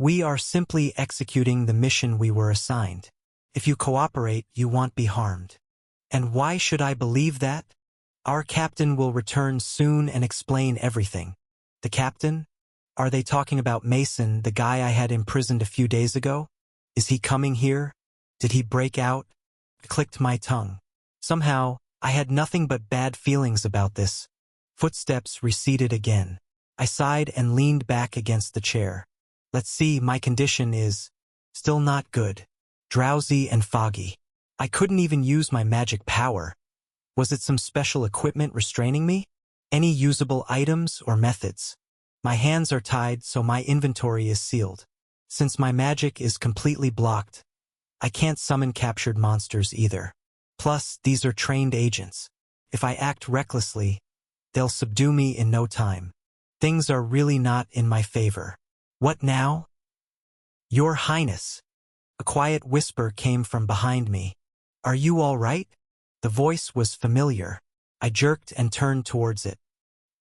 We are simply executing the mission we were assigned. If you cooperate, you won't be harmed. And why should I believe that? Our captain will return soon and explain everything. The captain? Are they talking about Mason, the guy I had imprisoned a few days ago? Is he coming here? Did he break out? I clicked my tongue. Somehow, I had nothing but bad feelings about this. Footsteps receded again. I sighed and leaned back against the chair. Let's see, my condition is still not good. Drowsy and foggy. I couldn't even use my magic power. Was it some special equipment restraining me? Any usable items or methods? My hands are tied, so my inventory is sealed. Since my magic is completely blocked, I can't summon captured monsters either. Plus, these are trained agents. If I act recklessly, they'll subdue me in no time. Things are really not in my favor. What now? Your Highness. A quiet whisper came from behind me. Are you all right? The voice was familiar. I jerked and turned towards it.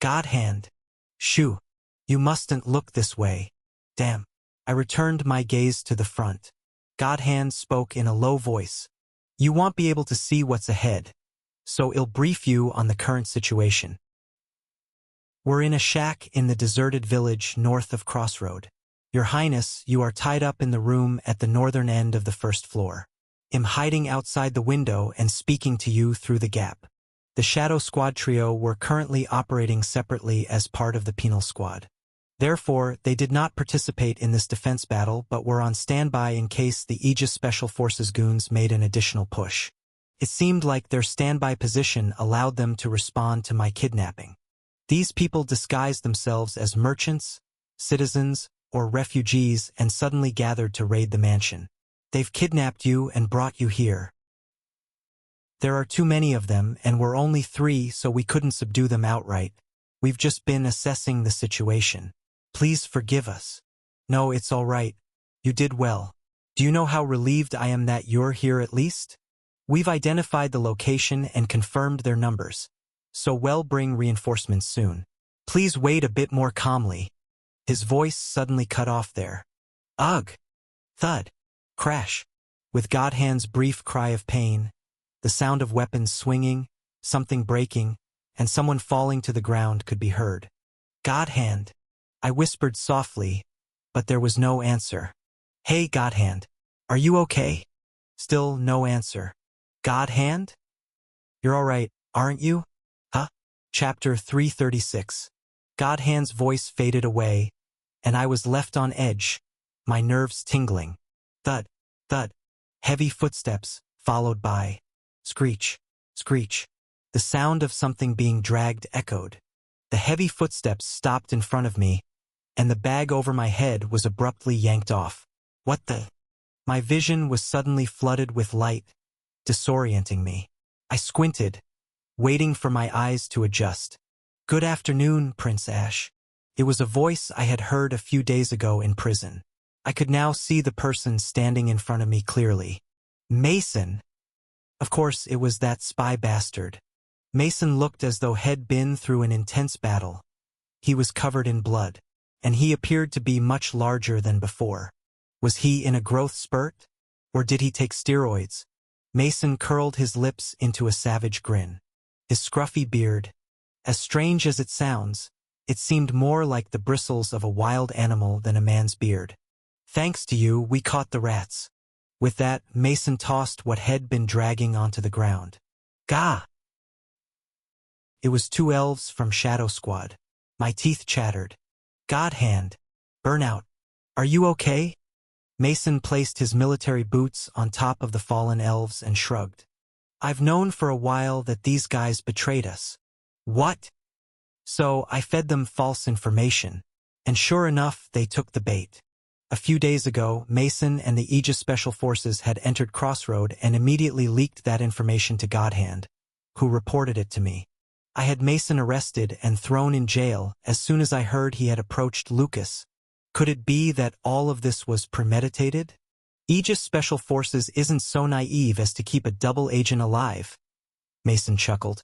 Godhand. Shoo. You mustn't look this way. Damn. I returned my gaze to the front. Godhand spoke in a low voice. You won't be able to see what's ahead, so I'll brief you on the current situation. We're in a shack in the deserted village north of Crossroad. Your Highness, you are tied up in the room at the northern end of the first floor. I'm hiding outside the window and speaking to you through the gap. The Shadow Squad trio were currently operating separately as part of the Penal Squad. Therefore, they did not participate in this defense battle but were on standby in case the Aegis Special Forces goons made an additional push. It seemed like their standby position allowed them to respond to my kidnapping. These people disguised themselves as merchants, citizens, or refugees and suddenly gathered to raid the mansion. They've kidnapped you and brought you here. There are too many of them and we're only 3, so we couldn't subdue them outright. We've just been assessing the situation. Please forgive us. No, it's all right. You did well. Do you know how relieved I am that you're here at least? We've identified the location and confirmed their numbers, so we'll bring reinforcements soon. Please wait a bit more calmly. His voice suddenly cut off there. Ugh! Thud! Crash! With Godhand's brief cry of pain, the sound of weapons swinging, something breaking, and someone falling to the ground could be heard. Godhand! I whispered softly, but there was no answer. Hey, Godhand, are you okay? Still no answer. Godhand? You're all right, aren't you? Huh? Chapter 336. Godhand's voice faded away, and I was left on edge, my nerves tingling. Thud, thud, heavy footsteps, followed by screech, screech. The sound of something being dragged echoed. The heavy footsteps stopped in front of me, and the bag over my head was abruptly yanked off. What the? My vision was suddenly flooded with light, disorienting me. I squinted, waiting for my eyes to adjust. Good afternoon, Prince Ash. It was a voice I had heard a few days ago in prison. I could now see the person standing in front of me clearly. Mason! Of course, it was that spy bastard. Mason looked as though he'd been through an intense battle. He was covered in blood, and he appeared to be much larger than before. Was he in a growth spurt? Or did he take steroids? Mason curled his lips into a savage grin. His scruffy beard, as strange as it sounds, it seemed more like the bristles of a wild animal than a man's beard. Thanks to you, we caught the rats. With that, Mason tossed what had been dragging onto the ground. Gah! It was 2 elves from Shadow Squad. My teeth chattered. Godhand. Burnout. Are you okay? Mason placed his military boots on top of the fallen elves and shrugged. I've known for a while that these guys betrayed us. What? So I fed them false information, and sure enough, they took the bait. A few days ago, Mason and the Aegis Special Forces had entered Crossroad and immediately leaked that information to Godhand, who reported it to me. I had Mason arrested and thrown in jail as soon as I heard he had approached Lucas. Could it be that all of this was premeditated? Aegis Special Forces isn't so naive as to keep a double agent alive. Mason chuckled,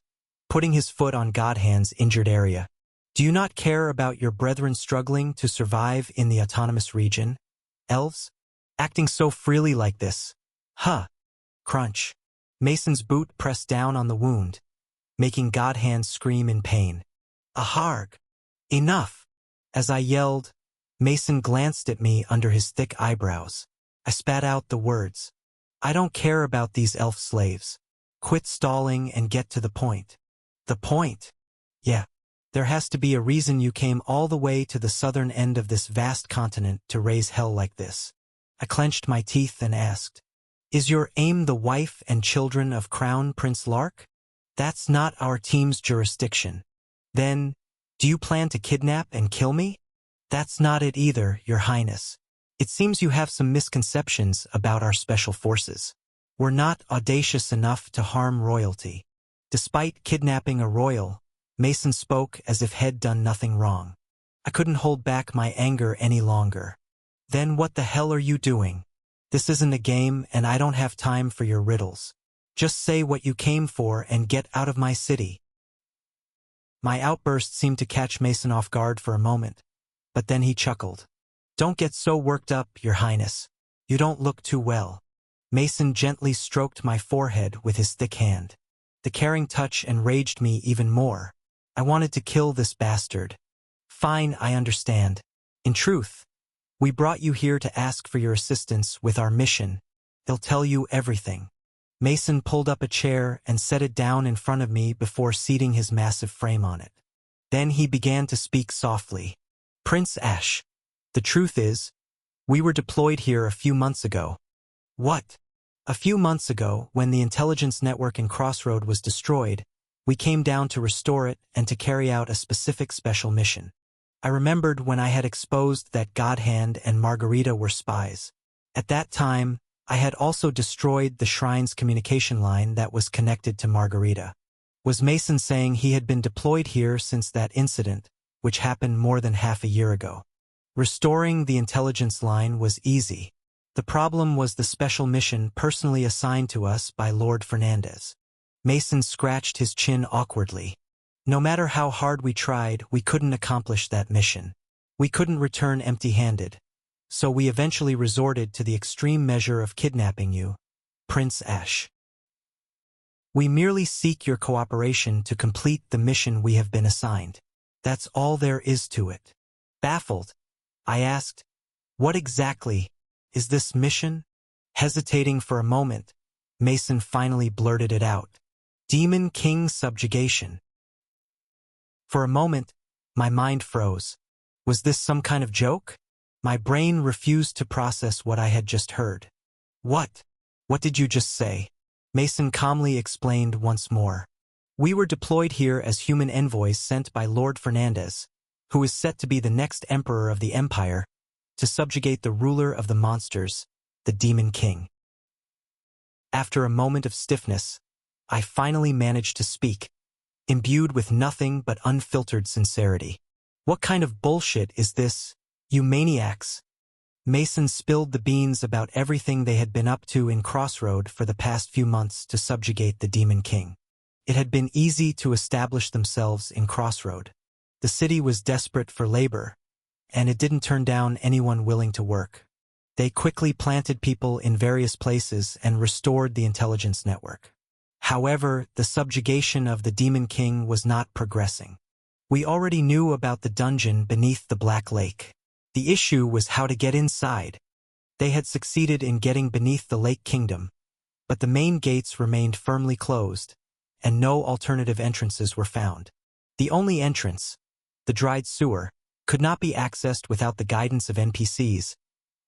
putting his foot on Godhand's injured area. Do you not care about your brethren struggling to survive in the autonomous region? Elves? Acting so freely like this. Huh. Crunch. Mason's boot pressed down on the wound, making Godhand scream in pain. A harg. Enough. As I yelled, Mason glanced at me under his thick eyebrows. I spat out the words. I don't care about these elf slaves. Quit stalling and get to the point. The point? Yeah. There has to be a reason you came all the way to the southern end of this vast continent to raise hell like this. I clenched my teeth and asked, is your aim the wife and children of Crown Prince Lark? That's not our team's jurisdiction. Then, do you plan to kidnap and kill me? That's not it either, Your Highness. It seems you have some misconceptions about our special forces. We're not audacious enough to harm royalty. Despite kidnapping a royal, Mason spoke as if he'd done nothing wrong. I couldn't hold back my anger any longer. Then what the hell are you doing? This isn't a game and I don't have time for your riddles. Just say what you came for and get out of my city. My outburst seemed to catch Mason off guard for a moment, but then he chuckled. Don't get so worked up, Your Highness. You don't look too well. Mason gently stroked my forehead with his thick hand. The caring touch enraged me even more. I wanted to kill this bastard. Fine, I understand. In truth, we brought you here to ask for your assistance with our mission. They'll tell you everything. Mason pulled up a chair and set it down in front of me before seating his massive frame on it. Then he began to speak softly. Prince Ash, the truth is, we were deployed here a few months ago. What? A few months ago, when the intelligence network in Crossroad was destroyed, we came down to restore it and to carry out a specific special mission. I remembered when I had exposed that Godhand and Margarita were spies. At that time, I had also destroyed the shrine's communication line that was connected to Margarita. Was Mason saying he had been deployed here since that incident, which happened more than half a year ago? Restoring the intelligence line was easy. The problem was the special mission personally assigned to us by Lord Fernandez. Mason scratched his chin awkwardly. No matter how hard we tried, we couldn't accomplish that mission. We couldn't return empty-handed. So we eventually resorted to the extreme measure of kidnapping you, Prince Ash. We merely seek your cooperation to complete the mission we have been assigned. That's all there is to it. Baffled, I asked, what exactly is this mission? Hesitating for a moment, Mason finally blurted it out. Demon King subjugation. For a moment, my mind froze. Was this some kind of joke? My brain refused to process what I had just heard. What? What did you just say? Mason calmly explained once more. We were deployed here as human envoys sent by Lord Fernandez, who is set to be the next emperor of the Empire, to subjugate the ruler of the monsters, the Demon King. After a moment of stiffness, I finally managed to speak, imbued with nothing but unfiltered sincerity. What kind of bullshit is this, you maniacs? Mason spilled the beans about everything they had been up to in Crossroad for the past few months to subjugate the Demon King. It had been easy to establish themselves in Crossroad. The city was desperate for labor, and it didn't turn down anyone willing to work. They quickly planted people in various places and restored the intelligence network. However, the subjugation of the Demon King was not progressing. We already knew about the dungeon beneath the Black Lake. The issue was how to get inside. They had succeeded in getting beneath the Lake Kingdom, but the main gates remained firmly closed, and no alternative entrances were found. The only entrance, the dried sewer, could not be accessed without the guidance of NPCs,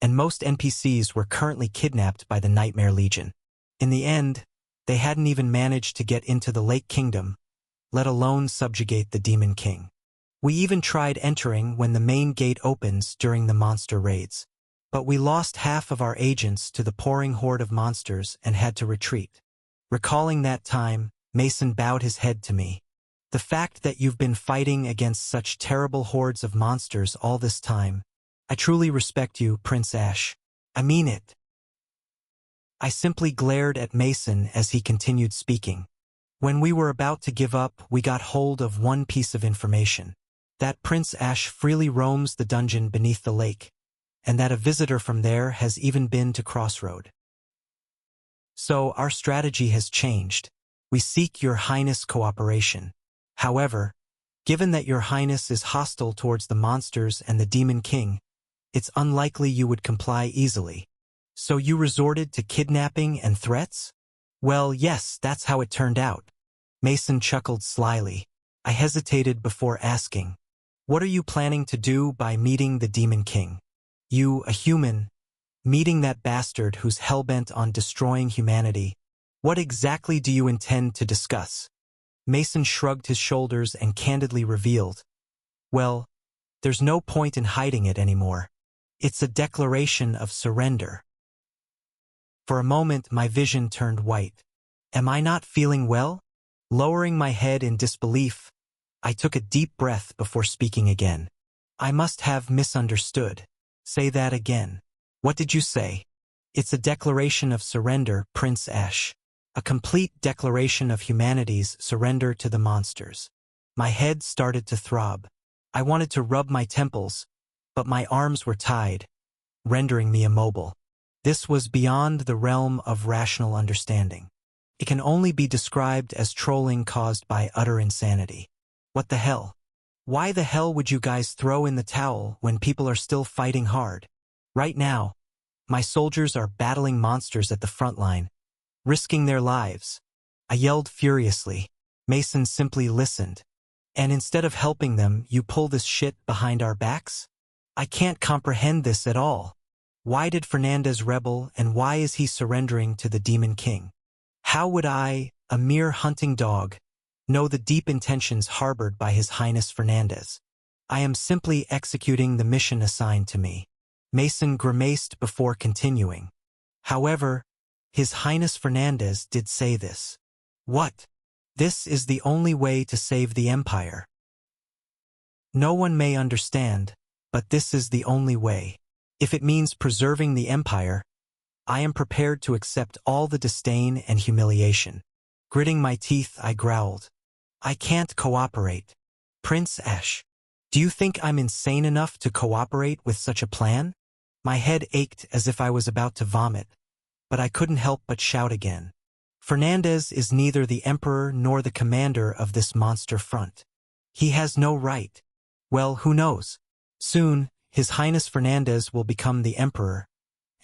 and most NPCs were currently kidnapped by the Nightmare Legion. In the end, they hadn't even managed to get into the Lake Kingdom, let alone subjugate the Demon King. We even tried entering when the main gate opens during the monster raids. But we lost half of our agents to the pouring horde of monsters and had to retreat. Recalling that time, Mason bowed his head to me. The fact that you've been fighting against such terrible hordes of monsters all this time, I truly respect you, Prince Ash. I mean it. I simply glared at Mason as he continued speaking. When we were about to give up, we got hold of one piece of information. That Prince Ash freely roams the dungeon beneath the lake, and that a visitor from there has even been to Crossroad. So our strategy has changed. We seek your Highness' cooperation. However, given that your Highness is hostile towards the monsters and the Demon King, it's unlikely you would comply easily. So you resorted to kidnapping and threats? Well, yes, that's how it turned out. Mason chuckled slyly. I hesitated before asking, what are you planning to do by meeting the Demon King? You, a human, meeting that bastard who's hellbent on destroying humanity. What exactly do you intend to discuss? Mason shrugged his shoulders and candidly revealed, well, there's no point in hiding it anymore. It's a declaration of surrender. For a moment, my vision turned white. Am I not feeling well? Lowering my head in disbelief, I took a deep breath before speaking again. I must have misunderstood. Say that again. What did you say? It's a declaration of surrender, Prince Ash. A complete declaration of humanity's surrender to the monsters. My head started to throb. I wanted to rub my temples, but my arms were tied, rendering me immobile. This was beyond the realm of rational understanding. It can only be described as trolling caused by utter insanity. What the hell? Why the hell would you guys throw in the towel when people are still fighting hard? Right now, my soldiers are battling monsters at the front line, risking their lives. I yelled furiously. Mason simply listened. And instead of helping them, you pull this shit behind our backs? I can't comprehend this at all. Why did Fernandez rebel, and why is he surrendering to the Demon King? How would I, a mere hunting dog, know the deep intentions harbored by His Highness Fernandez? I am simply executing the mission assigned to me. Mason grimaced before continuing. However, His Highness Fernandez did say this. What? This is the only way to save the Empire. No one may understand, but this is the only way. If it means preserving the Empire, I am prepared to accept all the disdain and humiliation. Gritting my teeth, I growled. I can't cooperate. Prince Ash, do you think I'm insane enough to cooperate with such a plan? My head ached as if I was about to vomit, but I couldn't help but shout again. Fernandez is neither the Emperor nor the commander of this monster front. He has no right. Well, who knows? Soon, His Highness Fernandez will become the Emperor,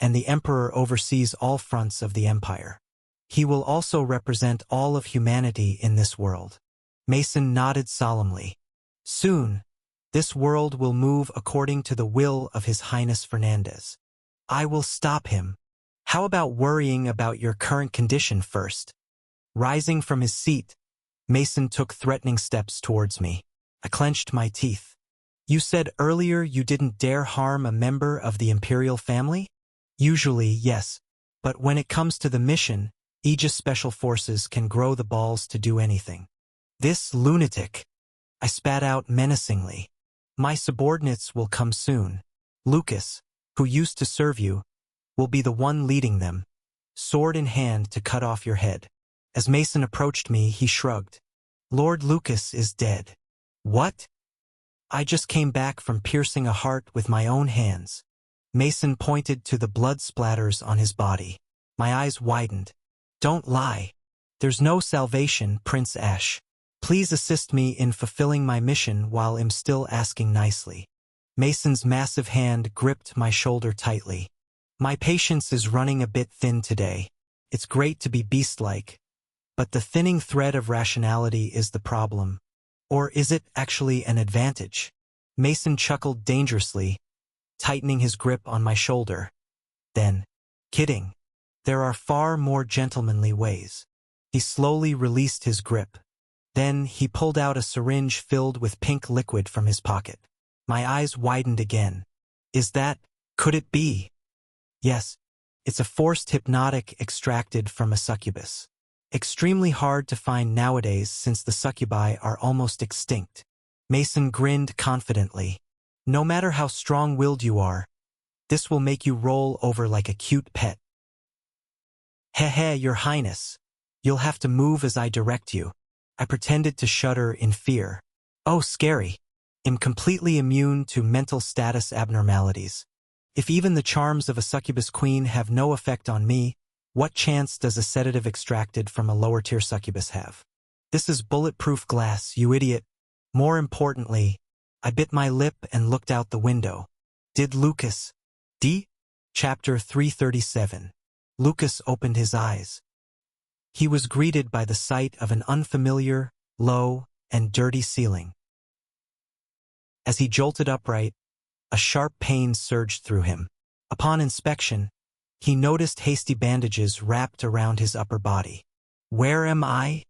and the Emperor oversees all fronts of the Empire. He will also represent all of humanity in this world. Mason nodded solemnly. Soon, this world will move according to the will of His Highness Fernandez. I will stop him. How about worrying about your current condition first? Rising from his seat, Mason took threatening steps towards me. I clenched my teeth. You said earlier you didn't dare harm a member of the Imperial family? Usually, yes. But when it comes to the mission, Aegis Special Forces can grow the balls to do anything. This lunatic, I spat out menacingly. My subordinates will come soon. Lucas, who used to serve you, will be the one leading them, sword in hand to cut off your head. As Mason approached me, he shrugged. Lord Lucas is dead. What? I just came back from piercing a heart with my own hands. Mason pointed to the blood splatters on his body. My eyes widened. Don't lie. There's no salvation, Prince Ash. Please assist me in fulfilling my mission while I'm still asking nicely. Mason's massive hand gripped my shoulder tightly. My patience is running a bit thin today. It's great to be beast-like, but the thinning thread of rationality is the problem. Or is it actually an advantage? Mason chuckled dangerously, tightening his grip on my shoulder. Then, kidding. There are far more gentlemanly ways. He slowly released his grip. Then he pulled out a syringe filled with pink liquid from his pocket. My eyes widened again. Could it be? Yes, it's a forced hypnotic extracted from a succubus. Extremely hard to find nowadays since the succubi are almost extinct. Mason grinned confidently. No matter how strong-willed you are, this will make you roll over like a cute pet. Heh, Your Highness. You'll have to move as I direct you. I pretended to shudder in fear. Oh, scary. I'm completely immune to mental status abnormalities. If even the charms of a succubus queen have no effect on me, what chance does a sedative extracted from a lower-tier succubus have? This is bulletproof glass, you idiot. More importantly, I bit my lip and looked out the window. Did Lucas? D. Chapter 337. Lucas opened his eyes. He was greeted by the sight of an unfamiliar, low, and dirty ceiling. As he jolted upright, a sharp pain surged through him. Upon inspection, he noticed hasty bandages wrapped around his upper body. Where am I?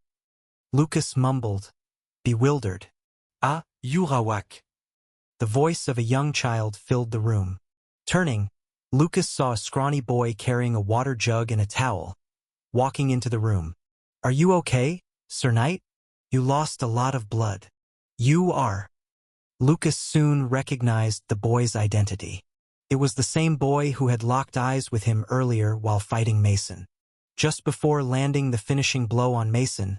Lucas mumbled, bewildered. Ah, Yurawak. The voice of a young child filled the room. Turning, Lucas saw a scrawny boy carrying a water jug and a towel, walking into the room. Are you okay, Sir Knight? You lost a lot of blood. You are. Lucas soon recognized the boy's identity. It was the same boy who had locked eyes with him earlier while fighting Mason. Just before landing the finishing blow on Mason,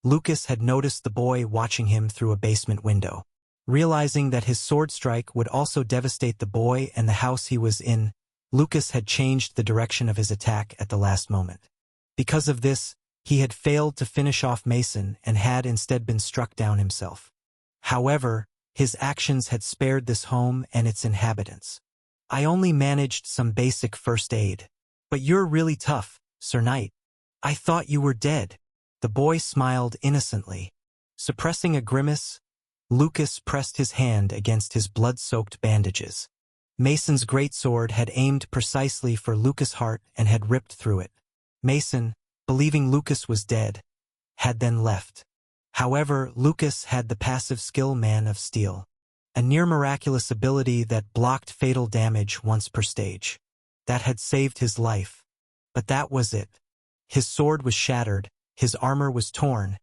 Lucas had noticed the boy watching him through a basement window. Realizing that his sword strike would also devastate the boy and the house he was in, Lucas had changed the direction of his attack at the last moment. Because of this, he had failed to finish off Mason and had instead been struck down himself. However, his actions had spared this home and its inhabitants. I only managed some basic first aid. But you're really tough, Sir Knight. I thought you were dead. The boy smiled innocently. Suppressing a grimace, Lucas pressed his hand against his blood-soaked bandages. Mason's greatsword had aimed precisely for Lucas' heart and had ripped through it. Mason, believing Lucas was dead, had then left. However, Lucas had the passive skill Man of Steel, a near-miraculous ability that blocked fatal damage once per stage. That had saved his life. But that was it. His sword was shattered, his armor was torn,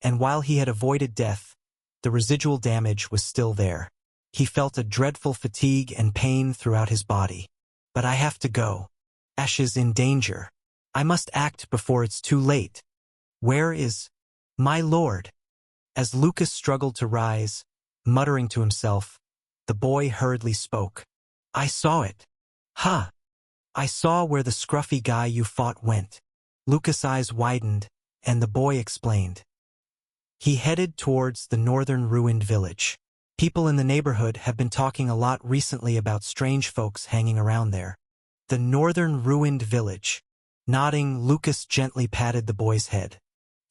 and while he had avoided death, the residual damage was still there. He felt a dreadful fatigue and pain throughout his body. But I have to go. Ash is in danger. I must act before it's too late. Where is my lord? As Lucas struggled to rise, muttering to himself, the boy hurriedly spoke. I saw it. Ha! I saw where the scruffy guy you fought went. Lucas' eyes widened, and the boy explained. He headed towards the northern ruined village. People in the neighborhood have been talking a lot recently about strange folks hanging around there. The northern ruined village. Nodding, Lucas gently patted the boy's head.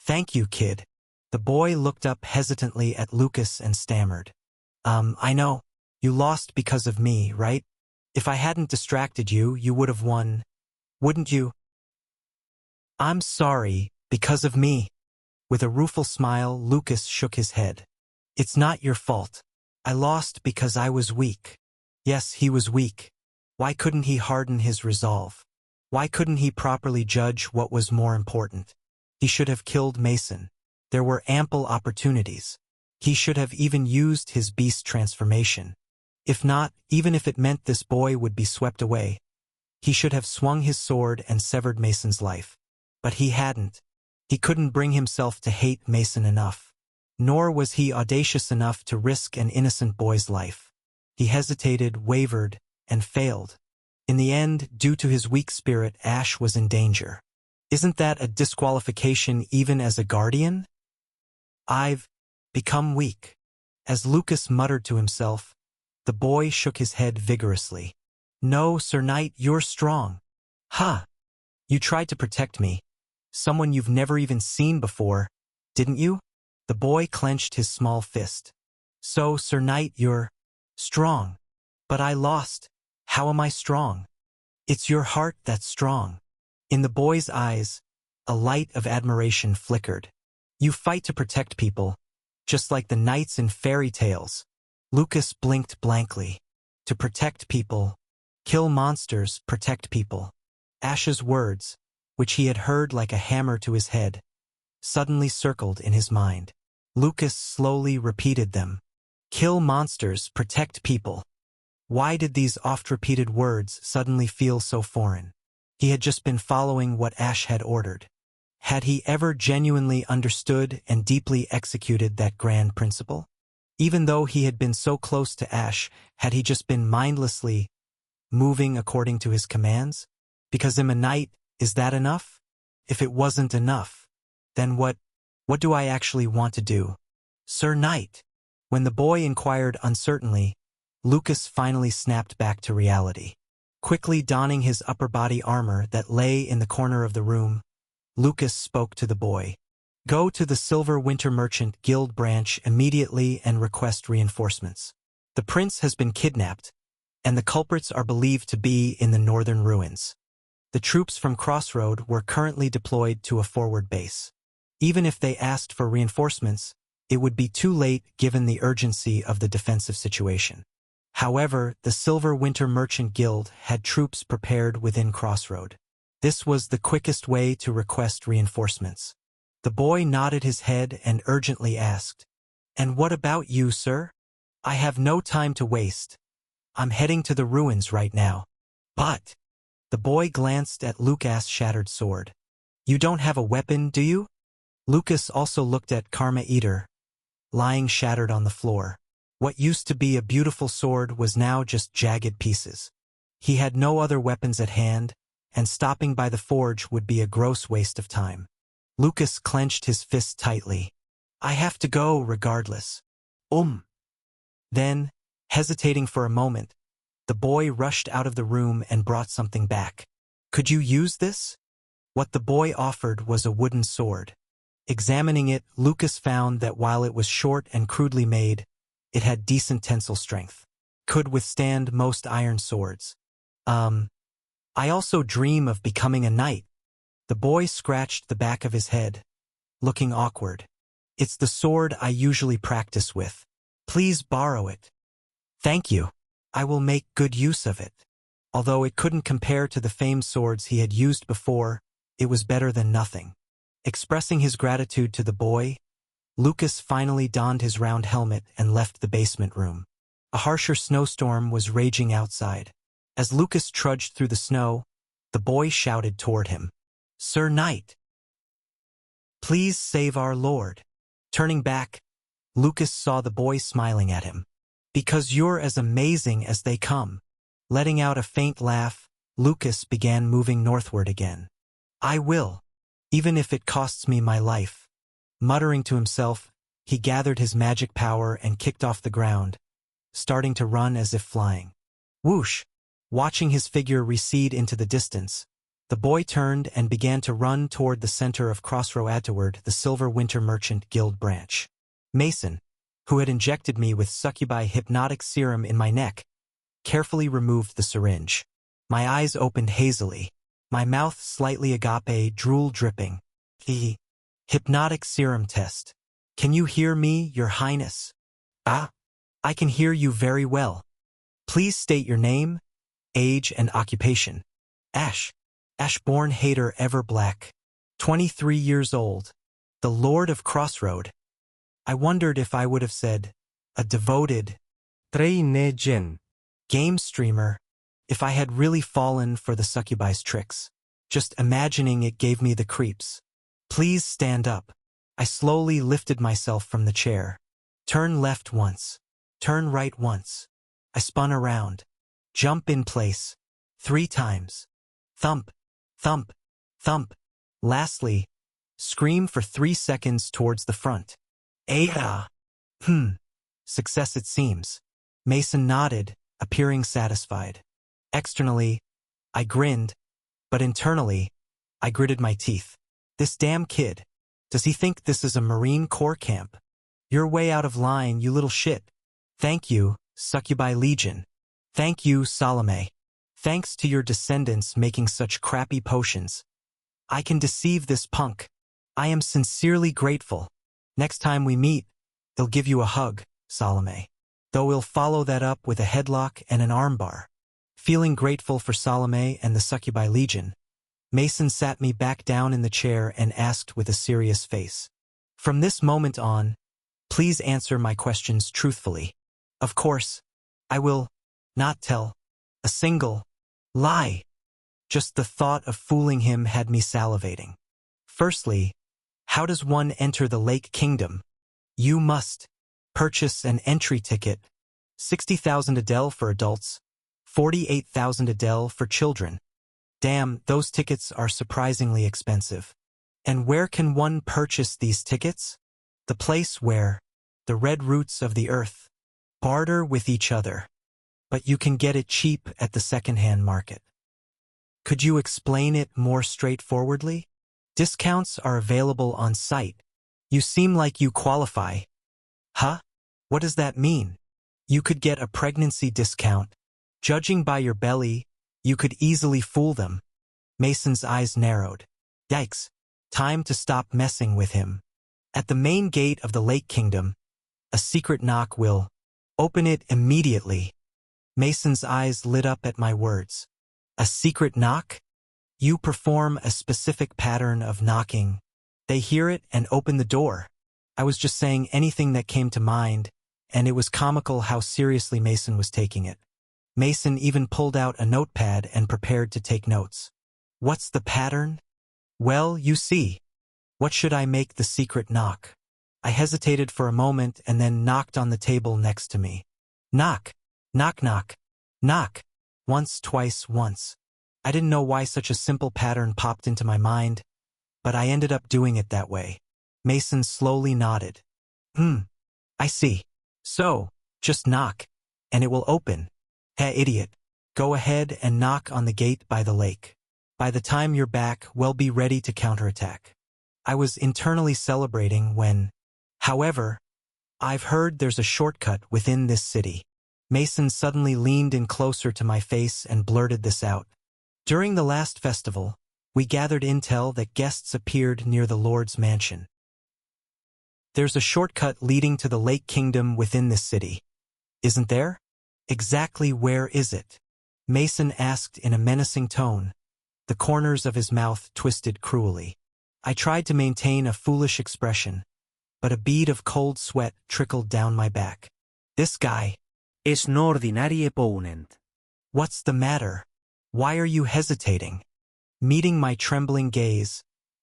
Thank you, kid. The boy looked up hesitantly at Lucas and stammered. I know. You lost because of me, right? If I hadn't distracted you, you would have won, wouldn't you? I'm sorry, because of me. With a rueful smile, Lucas shook his head. It's not your fault. I lost because I was weak. Yes, he was weak. Why couldn't he harden his resolve? Why couldn't he properly judge what was more important? He should have killed Mason. There were ample opportunities. He should have even used his beast transformation. If not, even if it meant this boy would be swept away, he should have swung his sword and severed Mason's life. But he hadn't. He couldn't bring himself to hate Mason enough. Nor was he audacious enough to risk an innocent boy's life. He hesitated, wavered, and failed. In the end, due to his weak spirit, Ash was in danger. Isn't that a disqualification even as a guardian? I've become weak. As Lucas muttered to himself, the boy shook his head vigorously. No, Sir Knight, you're strong. Ha! You tried to protect me. Someone you've never even seen before, didn't you? The boy clenched his small fist. So, Sir Knight, you're strong. But I lost. How am I strong? It's your heart that's strong. In the boy's eyes, a light of admiration flickered. You fight to protect people, just like the knights in fairy tales. Lucas blinked blankly. To protect people, kill monsters, protect people. Ash's words, which he had heard like a hammer to his head, suddenly circled in his mind. Lucas slowly repeated them. Kill monsters, protect people. Why did these oft-repeated words suddenly feel so foreign? He had just been following what Ash had ordered. Had he ever genuinely understood and deeply executed that grand principle? Even though he had been so close to Ash, had he just been mindlessly moving according to his commands? Because I'm a knight, is that enough? If it wasn't enough, then what do I actually want to do? Sir Knight. When the boy inquired uncertainly, Lucas finally snapped back to reality. Quickly donning his upper body armor that lay in the corner of the room, Lucas spoke to the boy. Go to the Silver Winter Merchant Guild branch immediately and request reinforcements. The prince has been kidnapped, and the culprits are believed to be in the northern ruins. The troops from Crossroad were currently deployed to a forward base. Even if they asked for reinforcements, it would be too late given the urgency of the defensive situation. However, the Silver Winter Merchant Guild had troops prepared within Crossroad. This was the quickest way to request reinforcements. The boy nodded his head and urgently asked, "And what about you, sir? I have no time to waste. I'm heading to the ruins right now." But the boy glanced at Lucas' shattered sword. "You don't have a weapon, do you?" Lucas also looked at Karma Eater, lying shattered on the floor. What used to be a beautiful sword was now just jagged pieces. He had no other weapons at hand, and stopping by the forge would be a gross waste of time. Lucas clenched his fist tightly. "I have to go regardless." Then, hesitating for a moment, the boy rushed out of the room and brought something back. "Could you use this?" What the boy offered was a wooden sword. Examining it, Lucas found that while it was short and crudely made, it had decent tensile strength. Could withstand most iron swords. I also dream of becoming a knight." The boy scratched the back of his head, looking awkward. "It's the sword I usually practice with. Please borrow it." "Thank you. I will make good use of it." Although it couldn't compare to the famed swords he had used before, it was better than nothing. Expressing his gratitude to the boy, Lucas finally donned his round helmet and left the basement room. A harsher snowstorm was raging outside. As Lucas trudged through the snow, the boy shouted toward him, "Sir Knight, please save our lord." Turning back, Lucas saw the boy smiling at him. "Because you're as amazing as they come." Letting out a faint laugh, Lucas began moving northward again. "I will, even if it costs me my life." Muttering to himself, he gathered his magic power and kicked off the ground, starting to run as if flying. Whoosh! Watching his figure recede into the distance, the boy turned and began to run toward the center of Crossroad toward the Silver Winter Merchant Guild branch. Mason, who had injected me with succubi hypnotic serum in my neck, carefully removed the syringe. My eyes opened hazily, my mouth slightly agape, drool dripping. The hypnotic serum test. "Can you hear me, Your Highness?" "Ah, I can hear you very well. Please state your name, age, and occupation." "Ash. Ashborn Hater Everblack. 23 years old. The Lord of Crossroad." I wondered if I would have said, a devoted game streamer, if I had really fallen for the succubi's tricks. Just imagining it gave me the creeps. "Please stand up." I slowly lifted myself from the chair. "Turn left once. Turn right once." I spun around. "Jump in place. 3 times. Thump, thump, thump." Lastly, scream for 3 seconds towards the front. "Ah. Success it seems." Mason nodded, appearing satisfied. Externally, I grinned, but internally, I gritted my teeth. This damn kid. Does he think this is a Marine Corps camp? You're way out of line, you little shit. Thank you, Succubi Legion. Thank you, Salome. Thanks to your descendants making such crappy potions, I can deceive this punk. I am sincerely grateful. Next time we meet, he'll give you a hug, Salome. Though we'll follow that up with a headlock and an armbar. Feeling grateful for Salome and the Succubi Legion, Mason sat me back down in the chair and asked with a serious face, "From this moment on, please answer my questions truthfully. Of course, I will not tell a single lie." Just the thought of fooling him had me salivating. "Firstly, how does one enter the Lake Kingdom?" "You must purchase an entry ticket, 60,000 Adele for adults, 48,000 Adele for children. Damn, those tickets are surprisingly expensive. And where can one purchase these tickets? The place where the red roots of the earth barter with each other. But you can get it cheap at the second-hand market. Could you explain it more straightforwardly? Discounts are available on site. You seem like you qualify. Huh? What does that mean? You could get a pregnancy discount. Judging by your belly, you could easily fool them. Mason's eyes narrowed. Yikes. Time to stop messing with him. At the main gate of the Lake Kingdom, a secret knock will open it immediately. Mason's eyes lit up at my words. A secret knock? You perform a specific pattern of knocking. They hear it and open the door. I was just saying anything that came to mind, and it was comical how seriously Mason was taking it. Mason even pulled out a notepad and prepared to take notes. What's the pattern? Well, you see. What should I make the secret knock? I hesitated for a moment and then knocked on the table next to me. Knock. Knock, knock. Knock. Once, twice, once. I didn't know why such a simple pattern popped into my mind, but I ended up doing it that way. Mason slowly nodded. I see. So, just knock, and it will open. Hey, idiot. Go ahead and knock on the gate by the lake. By the time you're back, we'll be ready to counterattack. I was internally celebrating when, however, I've heard there's a shortcut within this city. Mason suddenly leaned in closer to my face and blurted this out. During the last festival, we gathered intel that guests appeared near the Lord's mansion. There's a shortcut leading to the Lake Kingdom within this city. Isn't there? Exactly where is it? Mason asked in a menacing tone. The corners of his mouth twisted cruelly. I tried to maintain a foolish expression, but a bead of cold sweat trickled down my back. This guy. És no ordinari opponent. What's the matter? Why are you hesitating? Meeting my trembling gaze,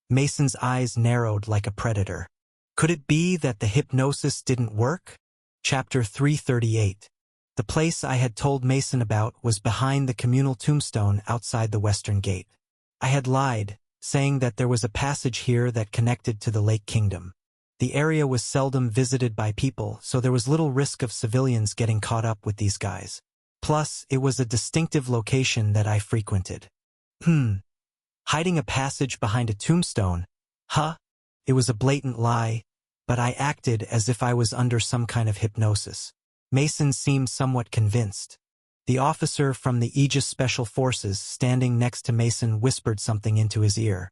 Mason's eyes narrowed like a predator. Could it be that the hypnosis didn't work? Chapter 338. The place I had told Mason about was behind the communal tombstone outside the western gate. I had lied, saying that there was a passage here that connected to the Lake Kingdom. The area was seldom visited by people, so there was little risk of civilians getting caught up with these guys. Plus, it was a distinctive location that I frequented. Hiding a passage behind a tombstone? Huh? It was a blatant lie, but I acted as if I was under some kind of hypnosis. Mason seemed somewhat convinced. The officer from the Aegis Special Forces standing next to Mason whispered something into his ear.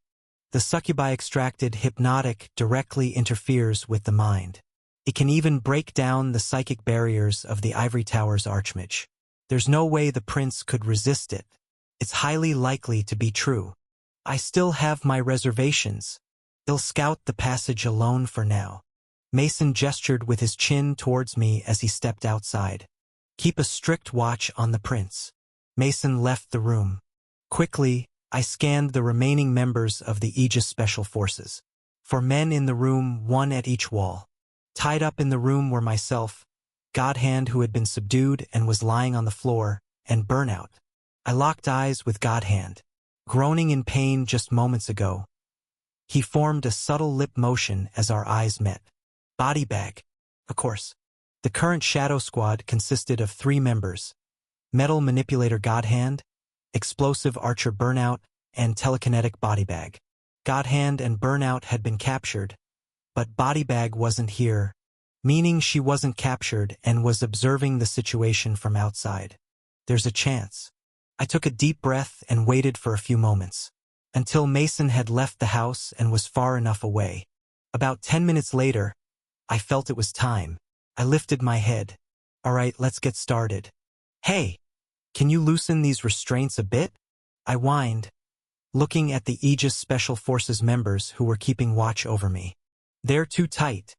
The succubi extracted hypnotic directly interferes with the mind. It can even break down the psychic barriers of the Ivory Tower's Archmage. There's no way the prince could resist it. It's highly likely to be true. I still have my reservations. They'll scout the passage alone for now. Mason gestured with his chin towards me as he stepped outside. Keep a strict watch on the prince. Mason left the room. Quickly, I scanned the remaining members of the Aegis Special Forces. 4 men in the room, 1 at each wall. Tied up in the room were myself, Godhand who had been subdued and was lying on the floor, and Burnout. I locked eyes with Godhand. Groaning in pain just moments ago. He formed a subtle lip motion as our eyes met. Body bag. Of course. The current Shadow Squad consisted of 3 members. Metal Manipulator Godhand, Explosive Archer Burnout, and Telekinetic Bodybag. Godhand and Burnout had been captured, but Bodybag wasn't here, meaning she wasn't captured and was observing the situation from outside. There's a chance. I took a deep breath and waited for a few moments, until Mason had left the house and was far enough away. About 10 minutes later, I felt it was time. I lifted my head. All right, let's get started. Hey, can you loosen these restraints a bit? I whined, looking at the Aegis Special Forces members who were keeping watch over me. They're too tight.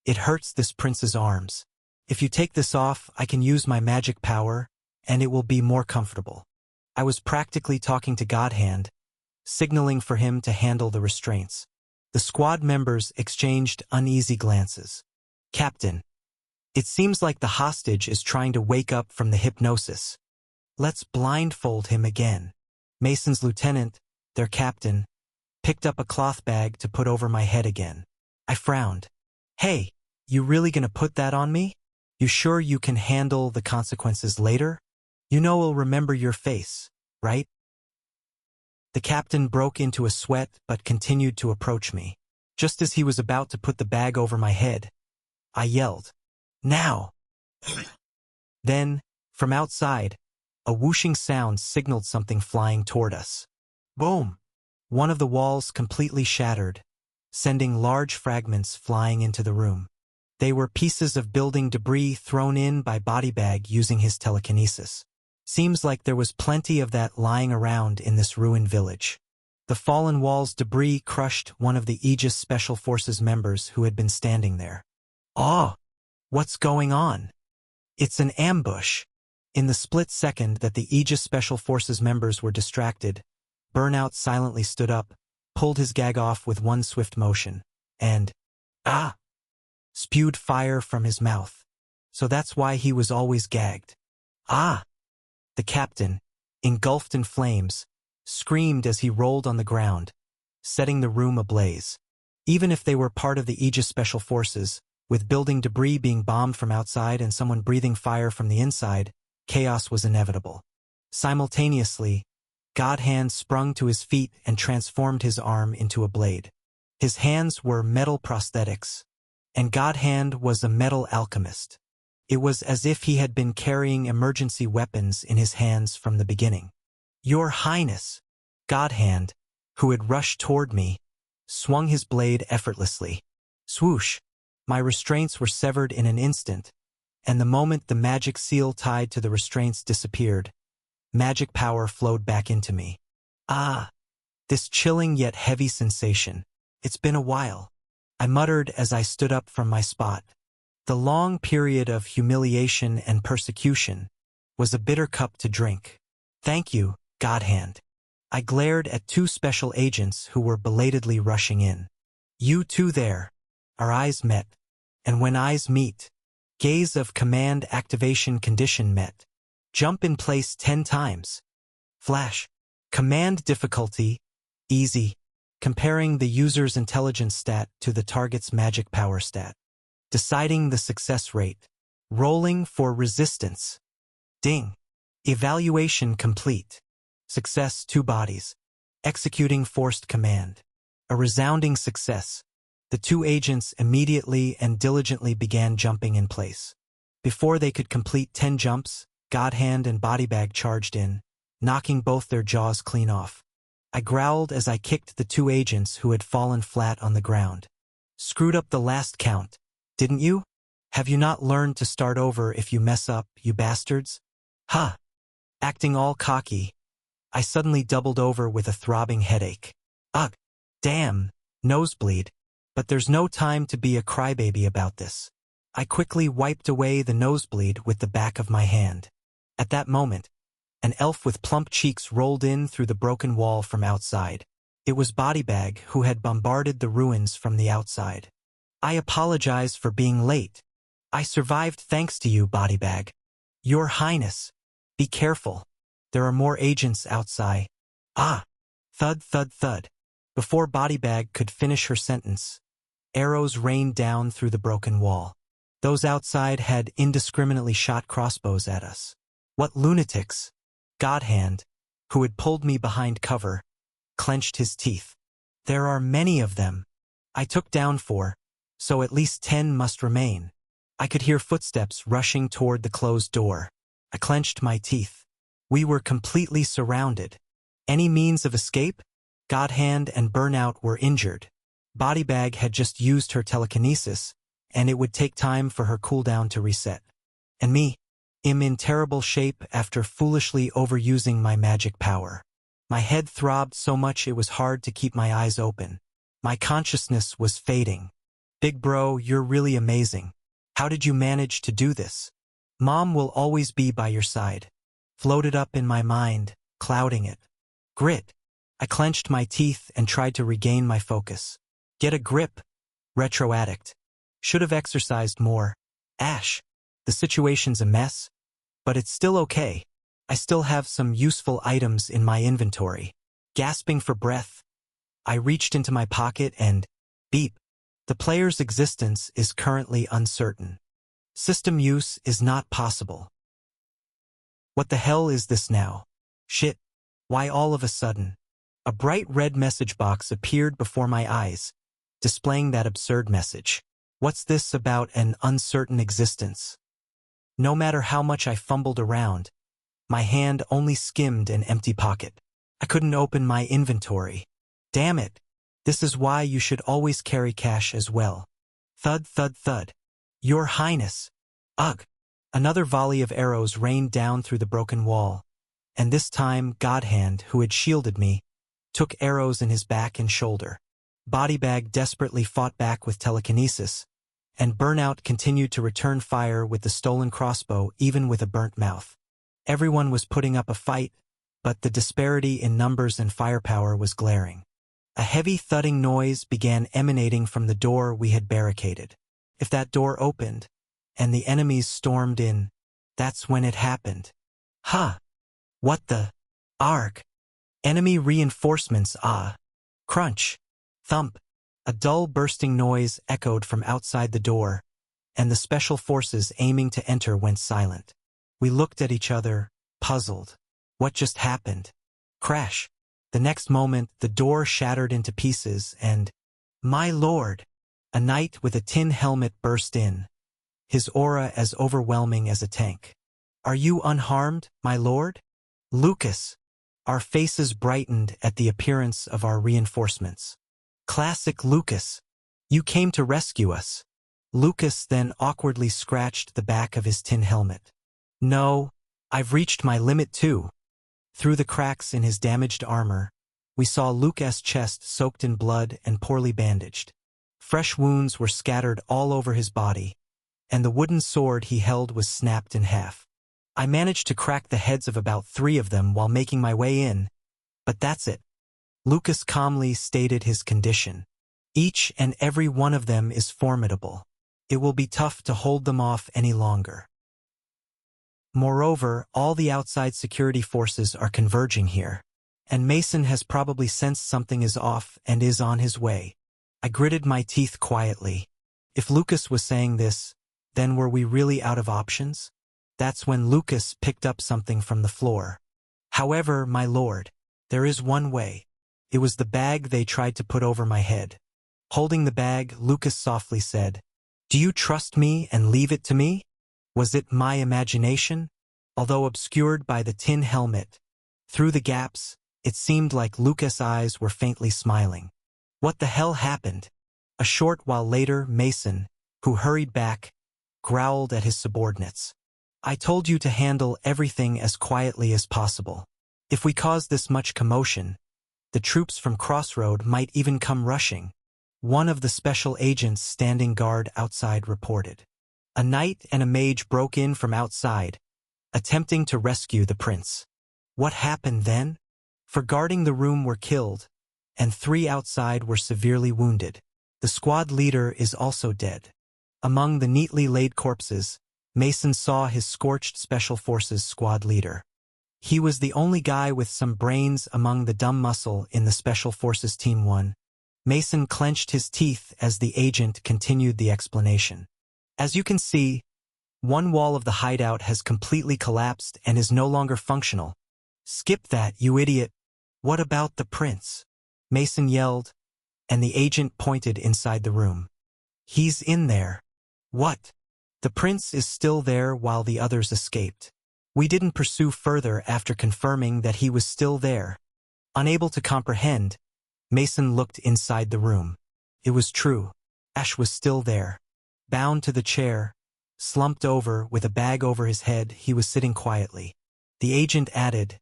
It hurts this prince's arms. If you take this off, I can use my magic power, and it will be more comfortable. I was practically talking to Godhand, signaling for him to handle the restraints. The squad members exchanged uneasy glances. Captain, it seems like the hostage is trying to wake up from the hypnosis. Let's blindfold him again. Mason's lieutenant, their captain, picked up a cloth bag to put over my head again. I frowned. Hey, you really gonna put that on me? You sure you can handle the consequences later? You know we'll remember your face, right? The captain broke into a sweat but continued to approach me. Just as he was about to put the bag over my head, I yelled, "Now!" Then, from outside, a whooshing sound signaled something flying toward us. Boom! One of the walls completely shattered, sending large fragments flying into the room. They were pieces of building debris thrown in by Bodybag using his telekinesis. Seems like there was plenty of that lying around in this ruined village. The fallen wall's debris crushed one of the Aegis Special Forces members who had been standing there. Oh, what's going on? It's an ambush. In the split second that the Aegis Special Forces members were distracted, Burnout silently stood up, pulled his gag off with one swift motion, and, spewed fire from his mouth. So that's why he was always gagged. The captain, engulfed in flames, screamed as he rolled on the ground, setting the room ablaze. Even if they were part of the Aegis Special Forces, with building debris being bombed from outside and someone breathing fire from the inside, chaos was inevitable. Simultaneously, Godhand sprung to his feet and transformed his arm into a blade. His hands were metal prosthetics, and Godhand was a metal alchemist. It was as if he had been carrying emergency weapons in his hands from the beginning. Your Highness! Godhand, who had rushed toward me, swung his blade effortlessly. Swoosh! My restraints were severed in an instant, and the moment the magic seal tied to the restraints disappeared, magic power flowed back into me. This chilling yet heavy sensation. It's been a while, I muttered as I stood up from my spot. The long period of humiliation and persecution was a bitter cup to drink. Thank you, Godhand. I glared at two special agents who were belatedly rushing in. You two there. Our eyes met, and when eyes meet, gaze of command activation condition met. Jump in place 10 times. Flash. Command difficulty, easy, comparing the user's intelligence stat to the target's magic power stat. Deciding the success rate. Rolling for resistance. Ding. Evaluation complete. Success 2 bodies. Executing forced command. A resounding success. The two agents immediately and diligently began jumping in place. Before they could complete 10 jumps, Godhand and Bodybag charged in, knocking both their jaws clean off. I growled as I kicked the two agents who had fallen flat on the ground. Screwed up the last count, didn't you? Have you not learned to start over if you mess up, you bastards? Acting all cocky, I suddenly doubled over with a throbbing headache. Ugh, damn, nosebleed. But there's no time to be a crybaby about this. I quickly wiped away the nosebleed with the back of my hand. At that moment, an elf with plump cheeks rolled in through the broken wall from outside. It was Bodybag who had bombarded the ruins from the outside. I apologize for being late. I survived thanks to you, Bodybag. Your Highness, be careful. There are more agents outside. Thud, thud, thud. Before Bodybag could finish her sentence, arrows rained down through the broken wall. Those outside had indiscriminately shot crossbows at us. What lunatics! Godhand, who had pulled me behind cover, clenched his teeth. There are many of them. I took down 4, so at least 10 must remain. I could hear footsteps rushing toward the closed door. I clenched my teeth. We were completely surrounded. Any means of escape? Godhand and Burnout were injured. Bodybag had just used her telekinesis, and it would take time for her cooldown to reset. And me, I'm in terrible shape after foolishly overusing my magic power. My head throbbed so much it was hard to keep my eyes open. My consciousness was fading. Big bro, you're really amazing. How did you manage to do this? Mom will always be by your side. Floated up in my mind, clouding it. Grit. I clenched my teeth and tried to regain my focus. Get a grip. Retro addict. Should have exercised more. Ash. The situation's a mess, but it's still okay. I still have some useful items in my inventory. Gasping for breath, I reached into my pocket and, beep, the player's existence is currently uncertain. System use is not possible. What the hell is this now? Shit. Why all of a sudden? A bright red message box appeared before my eyes, displaying that absurd message. What's this about an uncertain existence? No matter how much I fumbled around, my hand only skimmed an empty pocket. I couldn't open my inventory. Damn it. This is why you should always carry cash as well. Thud, thud, thud. Your Highness. Ugh. Another volley of arrows rained down through the broken wall, and this time Godhand, who had shielded me, took arrows in his back and shoulder. Bodybag desperately fought back with telekinesis, and Burnout continued to return fire with the stolen crossbow even with a burnt mouth. Everyone was putting up a fight, but the disparity in numbers and firepower was glaring. A heavy thudding noise began emanating from the door we had barricaded. If that door opened, and the enemies stormed in, that's when it happened. Ha! What the? Arg! Enemy reinforcements, ah! Crunch! Thump! A dull bursting noise echoed from outside the door, and the special forces aiming to enter went silent. We looked at each other, puzzled. What just happened? Crash! The next moment, the door shattered into pieces and, my lord! A knight with a tin helmet burst in, his aura as overwhelming as a tank. Are you unharmed, my lord? Lucas! Our faces brightened at the appearance of our reinforcements. Classic Lucas! You came to rescue us. Lucas then awkwardly scratched the back of his tin helmet. No, I've reached my limit too. Through the cracks in his damaged armor, we saw Lucas' chest soaked in blood and poorly bandaged. Fresh wounds were scattered all over his body, and the wooden sword he held was snapped in half. I managed to crack the heads of about 3 of them while making my way in, but that's it. Lucas calmly stated his condition. Each and every one of them is formidable. It will be tough to hold them off any longer. Moreover, all the outside security forces are converging here, and Mason has probably sensed something is off and is on his way. I gritted my teeth quietly. If Lucas was saying this, then were we really out of options? That's when Lucas picked up something from the floor. However, my lord, there is one way. It was the bag they tried to put over my head. Holding the bag, Lucas softly said, "Do you trust me and leave it to me?" Was it my imagination? Although obscured by the tin helmet, through the gaps, it seemed like Lucas' eyes were faintly smiling. What the hell happened? A short while later, Mason, who hurried back, growled at his subordinates. I told you to handle everything as quietly as possible. If we cause this much commotion, the troops from Crossroad might even come rushing. One of the special agents standing guard outside reported. A knight and a mage broke in from outside, attempting to rescue the prince. What happened then? For guarding the room were killed, and 3 outside were severely wounded. The squad leader is also dead. Among the neatly laid corpses, Mason saw his scorched Special Forces squad leader. He was the only guy with some brains among the dumb muscle in the Special Forces Team 1. Mason clenched his teeth as the agent continued the explanation. As you can see, one wall of the hideout has completely collapsed and is no longer functional. Skip that, you idiot. What about the prince? Mason yelled, and the agent pointed inside the room. He's in there. What? The prince is still there while the others escaped. We didn't pursue further after confirming that he was still there. Unable to comprehend, Mason looked inside the room. It was true. Ash was still there. Bound to the chair, slumped over with a bag over his head, he was sitting quietly. The agent added,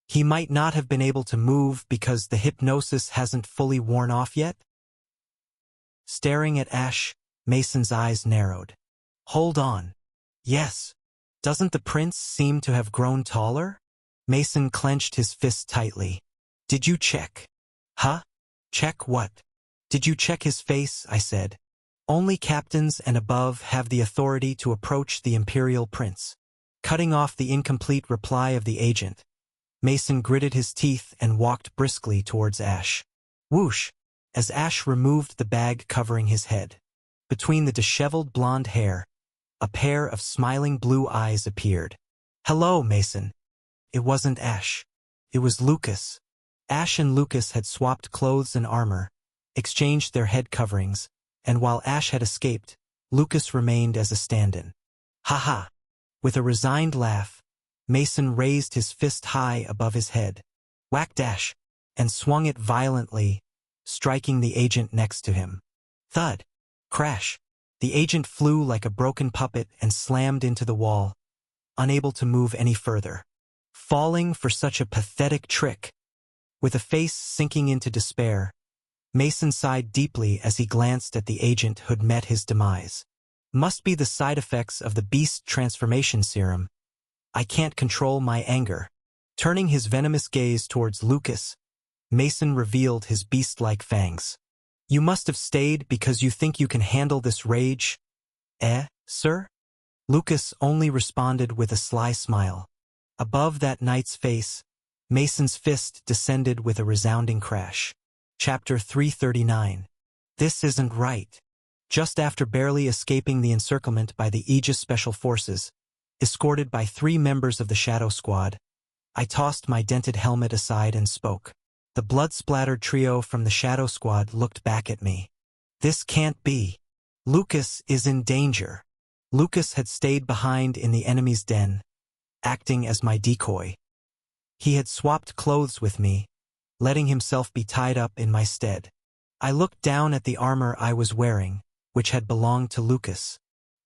"He might not have been able to move because the hypnosis hasn't fully worn off yet?" Staring at Ash, Mason's eyes narrowed. Hold on. Yes. Doesn't the prince seem to have grown taller? Mason clenched his fist tightly. Did you check? Huh? Check what? Did you check his face? I said. Only captains and above have the authority to approach the imperial prince. Cutting off the incomplete reply of the agent, Mason gritted his teeth and walked briskly towards Ash. Whoosh! As Ash removed the bag covering his head. Between the disheveled blonde hair, a pair of smiling blue eyes appeared. Hello, Mason. It wasn't Ash. It was Lucas. Ash and Lucas had swapped clothes and armor, exchanged their head coverings, and while Ash had escaped, Lucas remained as a stand-in. Ha-ha! With a resigned laugh, Mason raised his fist high above his head, whacked Ash, and swung it violently, striking the agent next to him. Thud! Crash! The agent flew like a broken puppet and slammed into the wall, unable to move any further. Falling for such a pathetic trick. With a face sinking into despair, Mason sighed deeply as he glanced at the agent who'd met his demise. Must be the side effects of the beast transformation serum. I can't control my anger. Turning his venomous gaze towards Lucas, Mason revealed his beast-like fangs. You must have stayed because you think you can handle this rage, sir? Lucas only responded with a sly smile. Above that knight's face, Mason's fist descended with a resounding crash. Chapter 339. This isn't right. Just after barely escaping the encirclement by the Aegis Special Forces, escorted by 3 members of the Shadow Squad, I tossed my dented helmet aside and spoke. The blood-splattered trio from the Shadow Squad looked back at me. This can't be. Lucas is in danger. Lucas had stayed behind in the enemy's den, acting as my decoy. He had swapped clothes with me, letting himself be tied up in my stead. I looked down at the armor I was wearing, which had belonged to Lucas.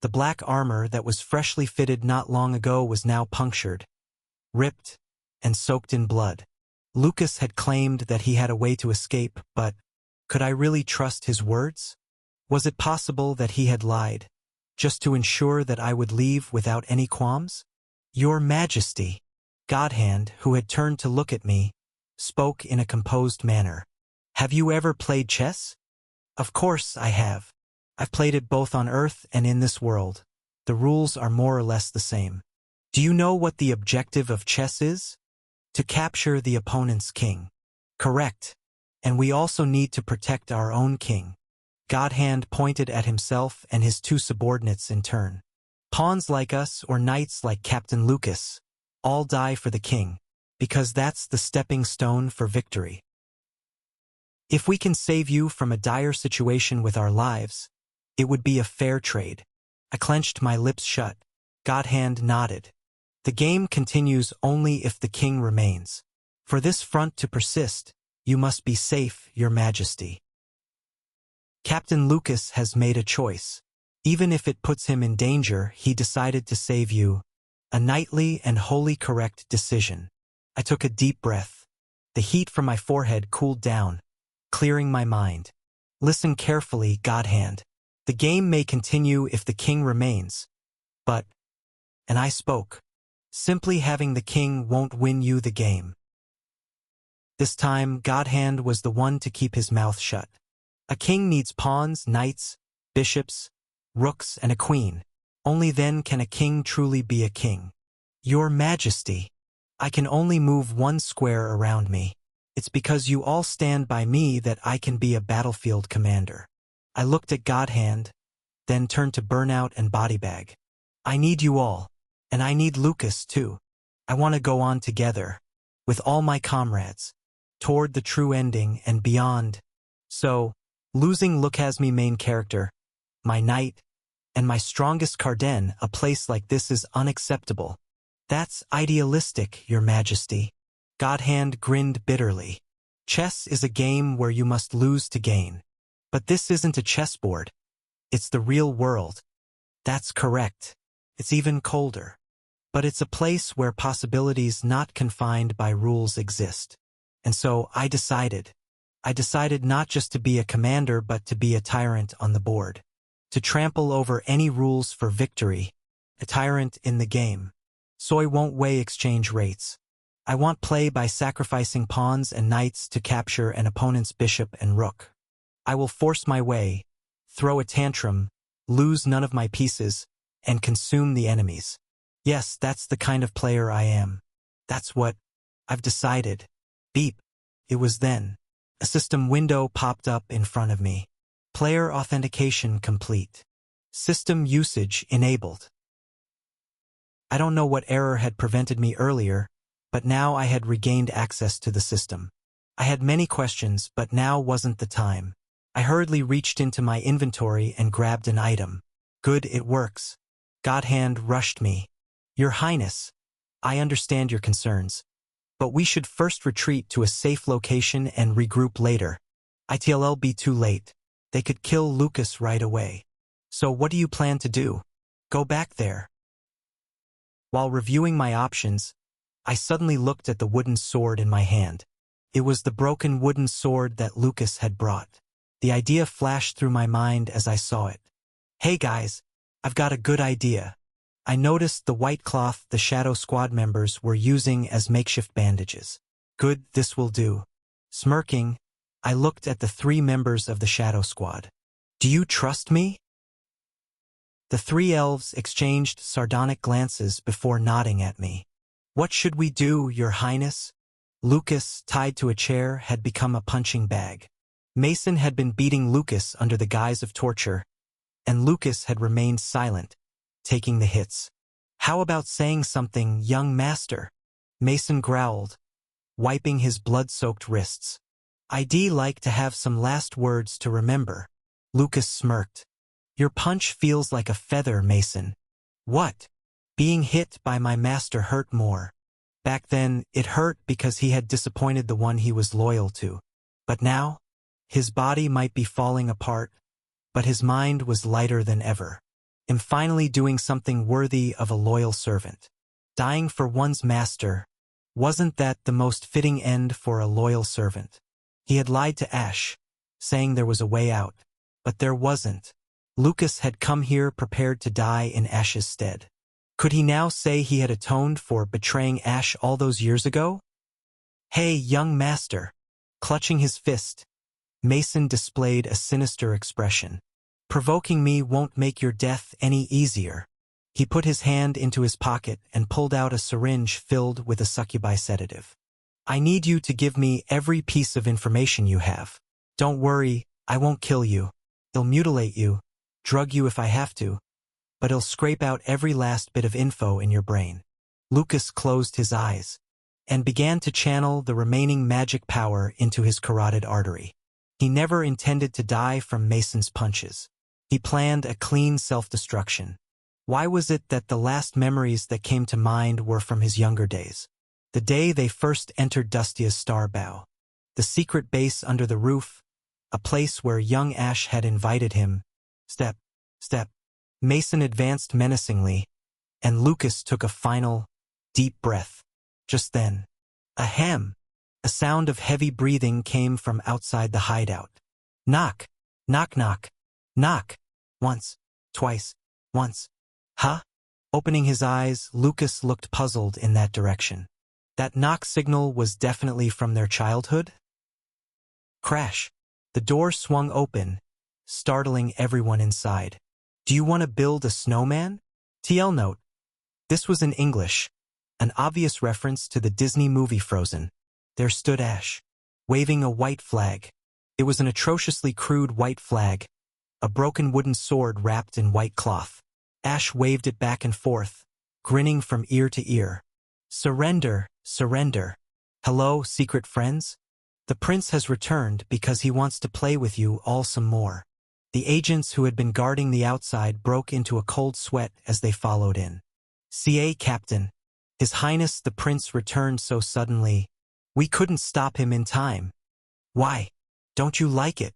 The black armor that was freshly fitted not long ago was now punctured, ripped, and soaked in blood. Lucas had claimed that he had a way to escape, but could I really trust his words? Was it possible that he had lied, just to ensure that I would leave without any qualms? Your Majesty, Godhand, who had turned to look at me, spoke in a composed manner. Have you ever played chess? Of course I have. I've played it both on Earth and in this world. The rules are more or less the same. Do you know what the objective of chess is? To capture the opponent's king. Correct. And we also need to protect our own king. Godhand pointed at himself and his 2 subordinates in turn. Pawns like us or knights like Captain Lucas all die for the king, because that's the stepping stone for victory. If we can save you from a dire situation with our lives, it would be a fair trade. I clenched my lips shut. Godhand nodded. The game continues only if the king remains. For this front to persist, you must be safe, Your Majesty. Captain Lucas has made a choice. Even if it puts him in danger, he decided to save you. A knightly and wholly correct decision. I took a deep breath. The heat from my forehead cooled down, clearing my mind. Listen carefully, Godhand. The game may continue if the king remains. But, and I spoke, simply having the king won't win you the game. This time, Godhand was the one to keep his mouth shut. A king needs pawns, knights, bishops, rooks, and a queen. Only then can a king truly be a king. Your Majesty, I can only move 1 square around me. It's because you all stand by me that I can be a battlefield commander. I looked at Godhand, then turned to Burnout and Bodybag. I need you all, and I need Lucas too. I want to go on together, with all my comrades, toward the true ending and beyond. So, losing Lucas's main character, my knight, and my strongest Carden, a place like this is unacceptable. That's idealistic, Your Majesty. Godhand grinned bitterly. Chess is a game where you must lose to gain. But this isn't a chessboard. It's the real world. That's correct. It's even colder. But it's a place where possibilities not confined by rules exist. And so I decided not just to be a commander but to be a tyrant on the board. To trample over any rules for victory. A tyrant in the game. So I won't weigh exchange rates. I want play by sacrificing pawns and knights to capture an opponent's bishop and rook. I will force my way, throw a tantrum, lose none of my pieces, and consume the enemies. Yes, that's the kind of player I am. That's what I've decided. Beep. It was then. A system window popped up in front of me. Player authentication complete. System usage enabled. I don't know what error had prevented me earlier, but now I had regained access to the system. I had many questions, but now wasn't the time. I hurriedly reached into my inventory and grabbed an item. Good, it works. Godhand rushed me. Your Highness, I understand your concerns, but we should first retreat to a safe location and regroup later. It'll be too late. They could kill Lucas right away. So what do you plan to do? Go back there. While reviewing my options, I suddenly looked at the wooden sword in my hand. It was the broken wooden sword that Lucas had brought. The idea flashed through my mind as I saw it. Hey guys, I've got a good idea. I noticed the white cloth the Shadow Squad members were using as makeshift bandages. Good, this will do. Smirking, I looked at the 3 members of the Shadow Squad. Do you trust me? The 3 elves exchanged sardonic glances before nodding at me. What should we do, Your Highness? Lucas, tied to a chair, had become a punching bag. Mason had been beating Lucas under the guise of torture, and Lucas had remained silent, taking the hits. How about saying something, young master? Mason growled, wiping his blood-soaked wrists. I'd like to have some last words to remember. Lucas smirked. Your punch feels like a feather, Mason. What? Being hit by my master hurt more. Back then, it hurt because he had disappointed the one he was loyal to. But now, his body might be falling apart, but his mind was lighter than ever. I'm finally doing something worthy of a loyal servant. Dying for one's master, wasn't that the most fitting end for a loyal servant? He had lied to Ash, saying there was a way out, but there wasn't. Lucas had come here prepared to die in Ash's stead. Could he now say he had atoned for betraying Ash all those years ago? Hey, young master. Clutching his fist, Mason displayed a sinister expression. Provoking me won't make your death any easier. He put his hand into his pocket and pulled out a syringe filled with a succubi sedative. I need you to give me every piece of information you have. Don't worry, I won't kill you. I'll mutilate you, drug you if I have to, but I'll scrape out every last bit of info in your brain. Lucas closed his eyes and began to channel the remaining magic power into his carotid artery. He never intended to die from Mason's punches. He planned a clean self-destruction. Why was it that the last memories that came to mind were from his younger days? The day they first entered Dustia's Starbow. The secret base under the roof, a place where young Ash had invited him. Step, step. Mason advanced menacingly, and Lucas took a final, deep breath. Just then, ahem! A sound of heavy breathing came from outside the hideout. Knock, knock, knock, knock. Once, twice, once. Huh? Opening his eyes, Lucas looked puzzled in that direction. That knock signal was definitely from their childhood? Crash. The door swung open, startling everyone inside. Do you want to build a snowman? TL note. This was in English, an obvious reference to the Disney movie Frozen. There stood Ash, waving a white flag. It was an atrociously crude white flag, a broken wooden sword wrapped in white cloth. Ash waved it back and forth, grinning from ear to ear. Surrender, surrender. Hello, secret friends? The prince has returned because he wants to play with you all some more. The agents who had been guarding the outside broke into a cold sweat as they followed in. CA Captain. His Highness the Prince returned so suddenly. We couldn't stop him in time. Why? Don't you like it?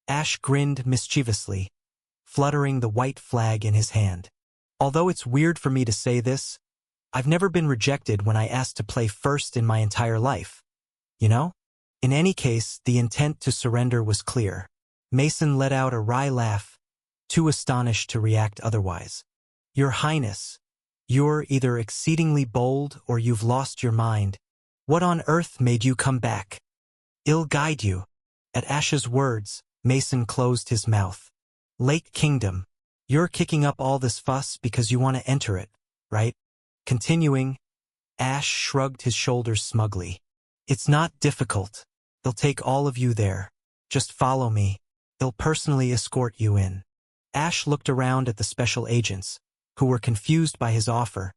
Ash grinned mischievously, fluttering the white flag in his hand. Although it's weird for me to say this, I've never been rejected when I asked to play first in my entire life. You know? In any case, the intent to surrender was clear. Mason let out a wry laugh, too astonished to react otherwise. Your Highness, you're either exceedingly bold or you've lost your mind. What on earth made you come back? I'll guide you. At Ash's words, Mason closed his mouth. Lake Kingdom. You're kicking up all this fuss because you want to enter it, right? Continuing, Ash shrugged his shoulders smugly. It's not difficult. They'll take all of you there. Just follow me. They'll personally escort you in. Ash looked around at the special agents, who were confused by his offer,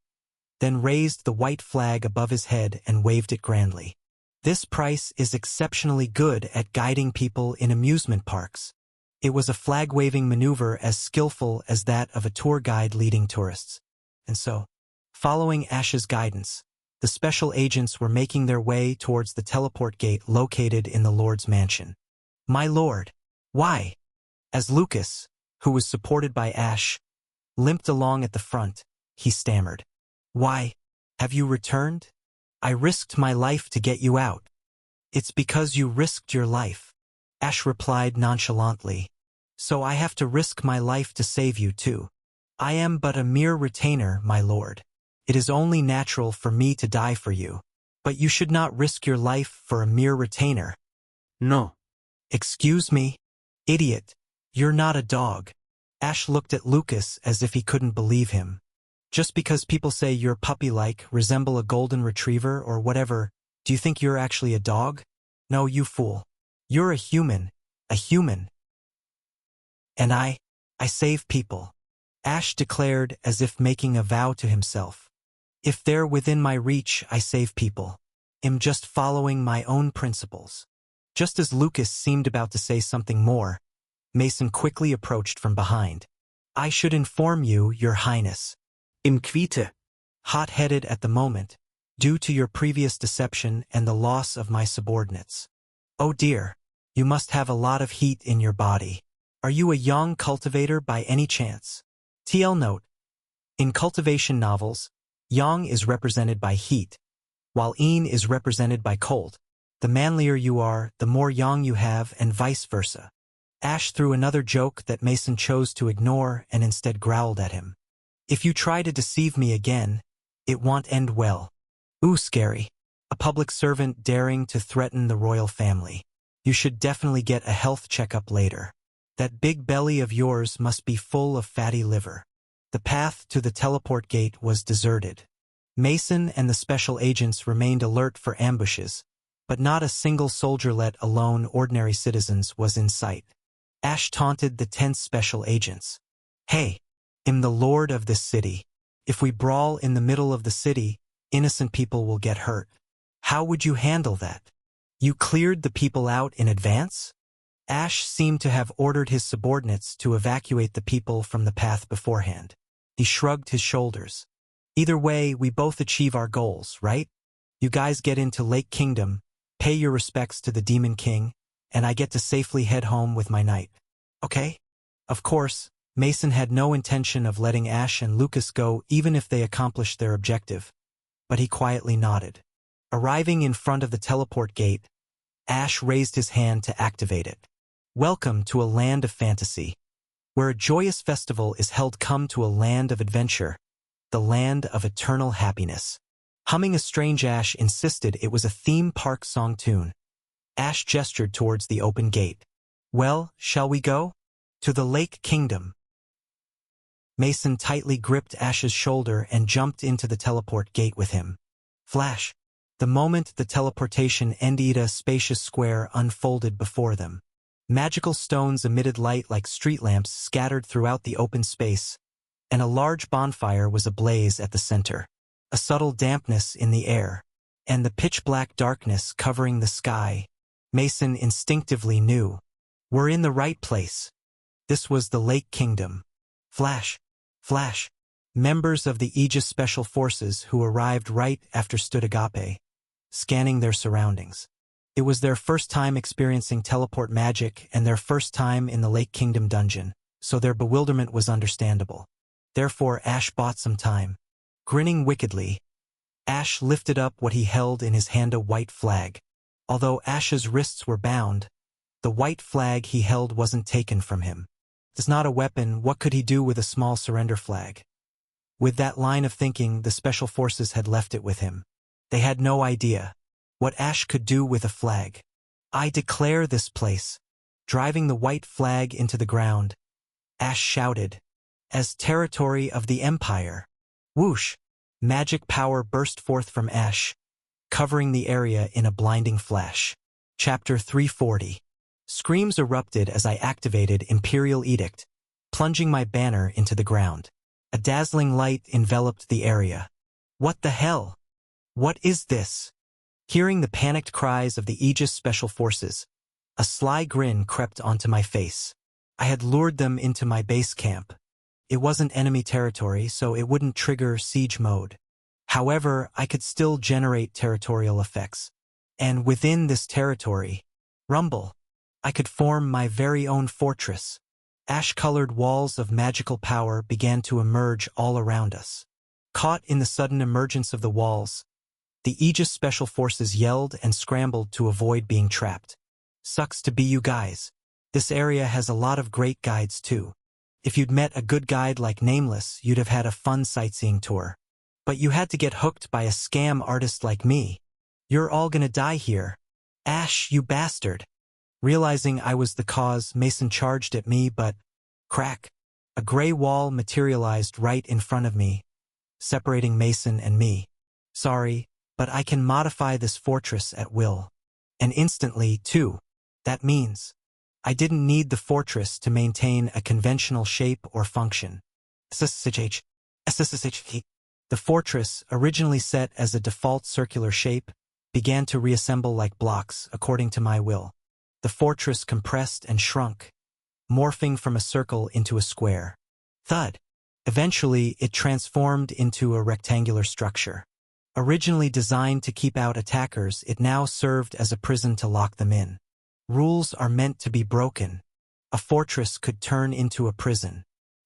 then raised the white flag above his head and waved it grandly. This price is exceptionally good at guiding people in amusement parks. It was a flag-waving maneuver as skillful as that of a tour guide leading tourists. And so, following Ash's guidance, the special agents were making their way towards the teleport gate located in the Lord's mansion. My lord, why? As Lucas, who was supported by Ash, limped along at the front, he stammered. Why, have you returned? I risked my life to get you out. It's because you risked your life, Ash replied nonchalantly. So I have to risk my life to save you too. I am but a mere retainer, my lord. It is only natural for me to die for you. But you should not risk your life for a mere retainer. No. Excuse me? Idiot. You're not a dog. Ash looked at Lucas as if he couldn't believe him. Just because people say you're puppy-like, resemble a golden retriever or whatever, do you think you're actually a dog? No, you fool. You're a human. A human. And I save people. Ash declared as if making a vow to himself. If they're within my reach, I save people. I'm just following my own principles. Just as Lucas seemed about to say something more, Mason quickly approached from behind. I should inform you, Your Highness. Im Quiete. Hot-headed at the moment, due to your previous deception and the loss of my subordinates. Oh dear, you must have a lot of heat in your body. Are you a young cultivator by any chance? TL note. In cultivation novels, yang is represented by heat, while yin is represented by cold. The manlier you are, the more yang you have, and vice versa. Ash threw another joke that Mason chose to ignore and instead growled at him. If you try to deceive me again, it won't end well. Ooh, scary. A public servant daring to threaten the royal family. You should definitely get a health checkup later. That big belly of yours must be full of fatty liver. The path to the teleport gate was deserted. Mason and the special agents remained alert for ambushes, but not a single soldier, let alone ordinary citizens, was in sight. Ash taunted the tense special agents. Hey, I'm the lord of this city. If we brawl in the middle of the city, innocent people will get hurt. How would you handle that? You cleared the people out in advance? Ash seemed to have ordered his subordinates to evacuate the people from the path beforehand. He shrugged his shoulders. Either way, we both achieve our goals, right? You guys get into Lake Kingdom, pay your respects to the Demon King, and I get to safely head home with my knight. Okay? Of course, Mason had no intention of letting Ash and Lucas go even if they accomplished their objective, but he quietly nodded. Arriving in front of the teleport gate, Ash raised his hand to activate it. Welcome to a land of fantasy, where a joyous festival is held. Come to a land of adventure, the land of eternal happiness. Humming a strange, Ash insisted it was a theme park song tune. Ash gestured towards the open gate. Well, shall we go? To the Lake Kingdom. Mason tightly gripped Ash's shoulder and jumped into the teleport gate with him. Flash. The moment the teleportation ended, a spacious square unfolded before them. Magical stones emitted light like street lamps scattered throughout the open space, and a large bonfire was ablaze at the center. A subtle dampness in the air, and the pitch-black darkness covering the sky, Mason instinctively knew. We're in the right place. This was the Lake Kingdom. Flash. Flash. Members of the Aegis Special Forces who arrived right after stood agape, scanning their surroundings. It was their first time experiencing teleport magic and their first time in the Lake Kingdom dungeon, so their bewilderment was understandable. Therefore, Ash bought some time. Grinning wickedly, Ash lifted up what he held in his hand, a white flag. Although Ash's wrists were bound, the white flag he held wasn't taken from him. It's not a weapon, what could he do with a small surrender flag? With that line of thinking, the Special Forces had left it with him. They had no idea what Ash could do with a flag. I declare this place. Driving the white flag into the ground, Ash shouted, as territory of the Empire. Whoosh! Magic power burst forth from Ash, covering the area in a blinding flash. Chapter 340. Screams erupted as I activated Imperial Edict, plunging my banner into the ground. A dazzling light enveloped the area. What the hell? What is this? Hearing the panicked cries of the Aegis Special Forces, a sly grin crept onto my face. I had lured them into my base camp. It wasn't enemy territory, so it wouldn't trigger siege mode. However, I could still generate territorial effects. And within this territory, rumble, I could form my very own fortress. Ash-colored walls of magical power began to emerge all around us. Caught in the sudden emergence of the walls, the Aegis Special Forces yelled and scrambled to avoid being trapped. Sucks to be you guys. This area has a lot of great guides too. If you'd met a good guide like Nameless, you'd have had a fun sightseeing tour. But you had to get hooked by a scam artist like me. You're all gonna die here. Ash, you bastard. Realizing I was the cause, Mason charged at me, but crack. A gray wall materialized right in front of me, separating Mason and me. Sorry, but I can modify this fortress at will. And instantly, too. That means I didn't need the fortress to maintain a conventional shape or function. SSH. The fortress, originally set as a default circular shape, began to reassemble like blocks according to my will. The fortress compressed and shrunk, morphing from a circle into a square. Thud. Eventually, it transformed into a rectangular structure. Originally designed to keep out attackers, it now served as a prison to lock them in. Rules are meant to be broken. A fortress could turn into a prison.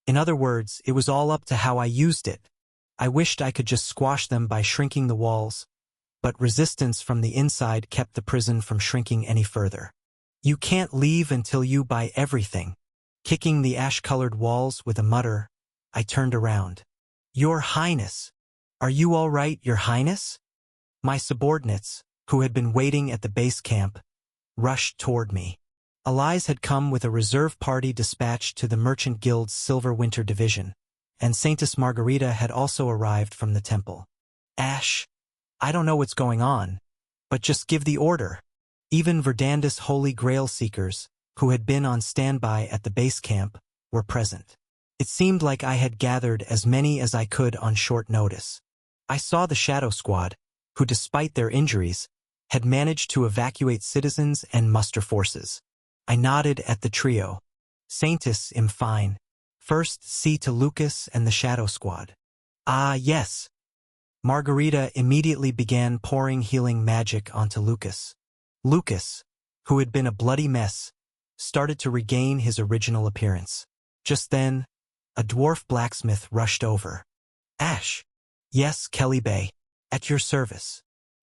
In other words, it was all up to how I used it. I wished I could just squash them by shrinking the walls, but resistance from the inside kept the prison from shrinking any further. You can't leave until you buy everything. Kicking the ash-colored walls with a mutter, I turned around. Your Highness. Are you all right, Your Highness? My subordinates, who had been waiting at the base camp, rushed toward me. Allies had come with a reserve party dispatched to the Merchant Guild's Silver Winter Division, and Saintess Margarita had also arrived from the temple. Ash, I don't know what's going on, but just give the order. Even Verdandus Holy Grail Seekers, who had been on standby at the base camp, were present. It seemed like I had gathered as many as I could on short notice. I saw the Shadow Squad, who despite their injuries, had managed to evacuate citizens and muster forces. I nodded at the trio. Saintess, I'm fine. First, see to Lucas and the Shadow Squad. Ah, yes. Margarita immediately began pouring healing magic onto Lucas. Lucas, who had been a bloody mess, started to regain his original appearance. Just then, a dwarf blacksmith rushed over. Ash. Yes, Kelly Bay. At your service.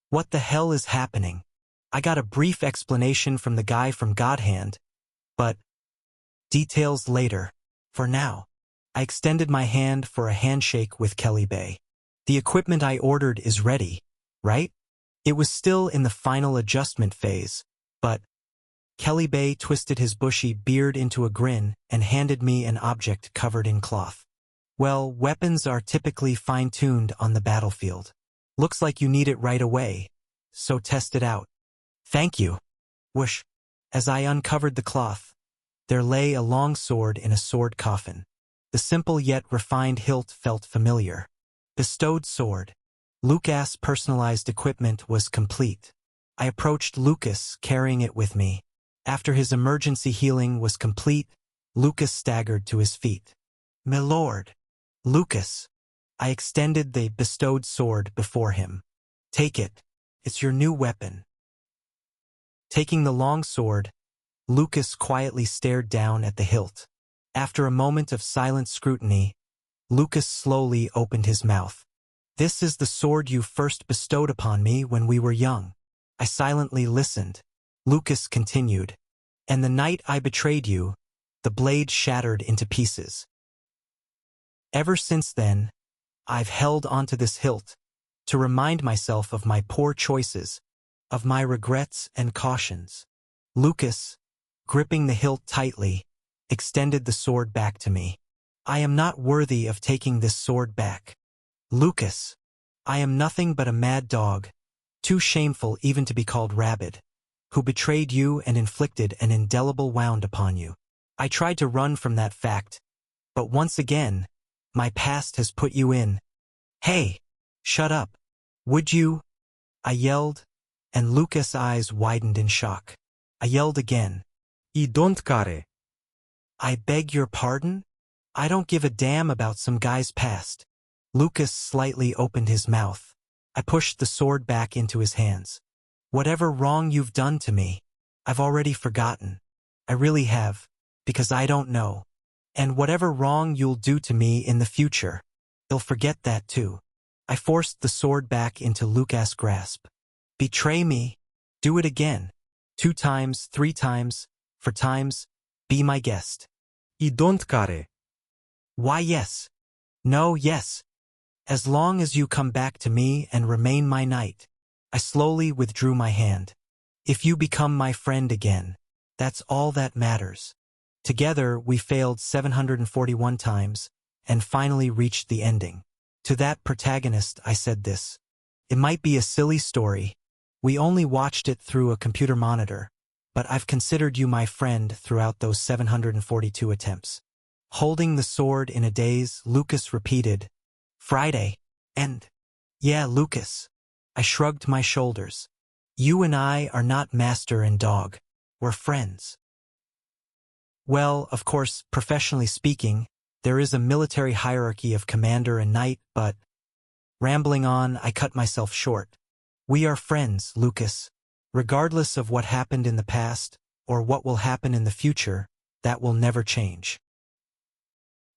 What the hell is happening? I got a brief explanation from the guy from Godhand, but details later. For now, I extended my hand for a handshake with Kelly Bay. The equipment I ordered is ready, right? It was still in the final adjustment phase, but Kelly Bay twisted his bushy beard into a grin and handed me an object covered in cloth. Well, weapons are typically fine-tuned on the battlefield. Looks like you need it right away, so test it out. Thank you. Whoosh. As I uncovered the cloth, there lay a long sword in a sword coffin. The simple yet refined hilt felt familiar. Bestowed sword. Lucas' personalized equipment was complete. I approached Lucas, carrying it with me. After his emergency healing was complete, Lucas staggered to his feet. My lord. Lucas. I extended the bestowed sword before him. Take it. It's your new weapon. Taking the long sword, Lucas quietly stared down at the hilt. After a moment of silent scrutiny, Lucas slowly opened his mouth. This is the sword you first bestowed upon me when we were young. I silently listened. Lucas continued. And the night I betrayed you, the blade shattered into pieces. Ever since then, I've held onto this hilt to remind myself of my poor choices, of my regrets and cautions. Lucas, gripping the hilt tightly, extended the sword back to me. I am not worthy of taking this sword back. Lucas. I am nothing but a mad dog, too shameful even to be called rabid, who betrayed you and inflicted an indelible wound upon you. I tried to run from that fact, but once again, my past has put you in. Hey, shut up. Would you? I yelled, and Lucas' eyes widened in shock. I yelled again. I don't care. I beg your pardon? I don't give a damn about some guy's past. Lucas slightly opened his mouth. I pushed the sword back into his hands. Whatever wrong you've done to me, I've already forgotten. I really have, because I don't know. And whatever wrong you'll do to me in the future, you'll forget that too. I forced the sword back into Lucas' grasp. Betray me. Do it again. 2 times, 3 times, 4 times. Be my guest. I don't care. Why yes. No, yes. As long as you come back to me and remain my knight. I slowly withdrew my hand. If you become my friend again, that's all that matters. Together we failed 741 times and finally reached the ending. To that protagonist I said this. It might be a silly story. We only watched it through a computer monitor, but I've considered you my friend throughout those 742 attempts. Holding the sword in a daze, Lucas repeated, Friday, and... Yeah, Lucas. I shrugged my shoulders. You and I are not master and dog. We're friends. Well, of course, professionally speaking, there is a military hierarchy of commander and knight, but... Rambling on, I cut myself short. We are friends, Lucas. Regardless of what happened in the past, or what will happen in the future, that will never change.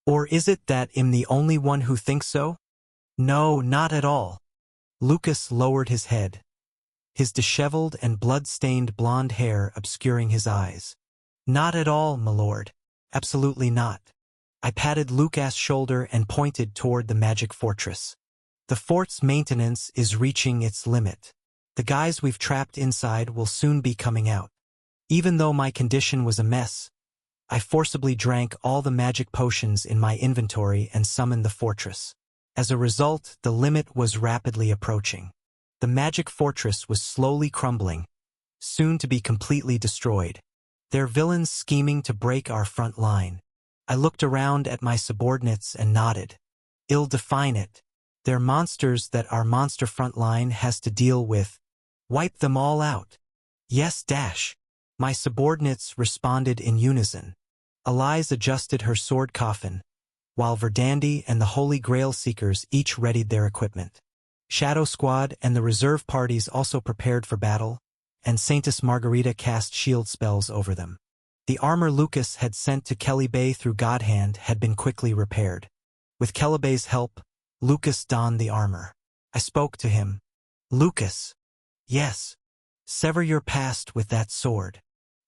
Or is it that I'm the only one who thinks so? No, not at all. Lucas lowered his head, his disheveled and blood-stained blonde hair obscuring his eyes. Not at all, my lord. Absolutely not. I patted Lucas' shoulder and pointed toward the magic fortress. The fort's maintenance is reaching its limit. The guys we've trapped inside will soon be coming out. Even though my condition was a mess, I forcibly drank all the magic potions in my inventory and summoned the fortress. As a result, the limit was rapidly approaching. The magic fortress was slowly crumbling, soon to be completely destroyed. Their villains scheming to break our front line. I looked around at my subordinates and nodded. I'll define it. They're monsters that our monster front line has to deal with. Wipe them all out. Yes, dash. My subordinates responded in unison. Elise adjusted her sword coffin, while Verdandi and the Holy Grail Seekers each readied their equipment. Shadow Squad and the reserve parties also prepared for battle, and Saintess Margarita cast shield spells over them. The armor Lucas had sent to Kelly through Godhand had been quickly repaired. With Kelly's help, Lucas donned the armor. I spoke to him. Lucas. Yes. Sever your past with that sword.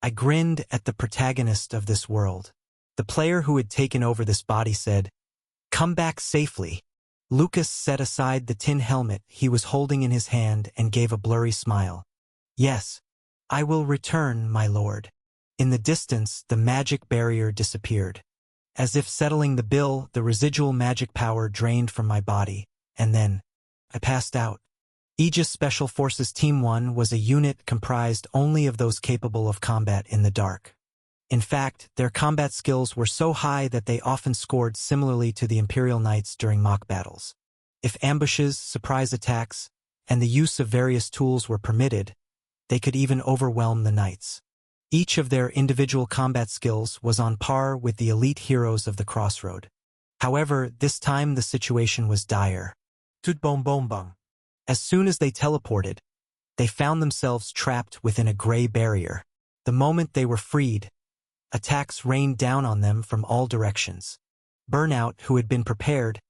I grinned at the protagonist of this world. The player who had taken over this body said, Come back safely. Lucas set aside the tin helmet he was holding in his hand and gave a blurry smile. Yes, I will return, my lord. In the distance, the magic barrier disappeared. As if settling the bill, the residual magic power drained from my body, and then I passed out. Aegis Special Forces Team 1 was a unit comprised only of those capable of combat in the dark. In fact, their combat skills were so high that they often scored similarly to the Imperial Knights during mock battles. If ambushes, surprise attacks, and the use of various tools were permitted, they could even overwhelm the Knights. Each of their individual combat skills was on par with the elite heroes of the Crossroad. However, this time the situation was dire. Tout bon bon bon. As soon as they teleported, they found themselves trapped within a gray barrier. The moment they were freed, attacks rained down on them from all directions. Burnout, who had been prepared,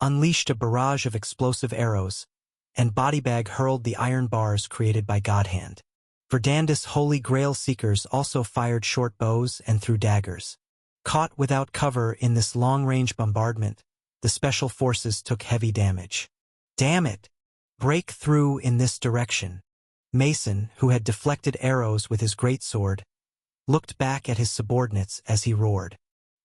unleashed a barrage of explosive arrows, and Bodybag hurled the iron bars created by Godhand. Verdandis Holy Grail Seekers also fired short bows and threw daggers. Caught without cover in this long-range bombardment, the special forces took heavy damage. Damn it! Break through in this direction. Mason, who had deflected arrows with his greatsword, looked back at his subordinates as he roared.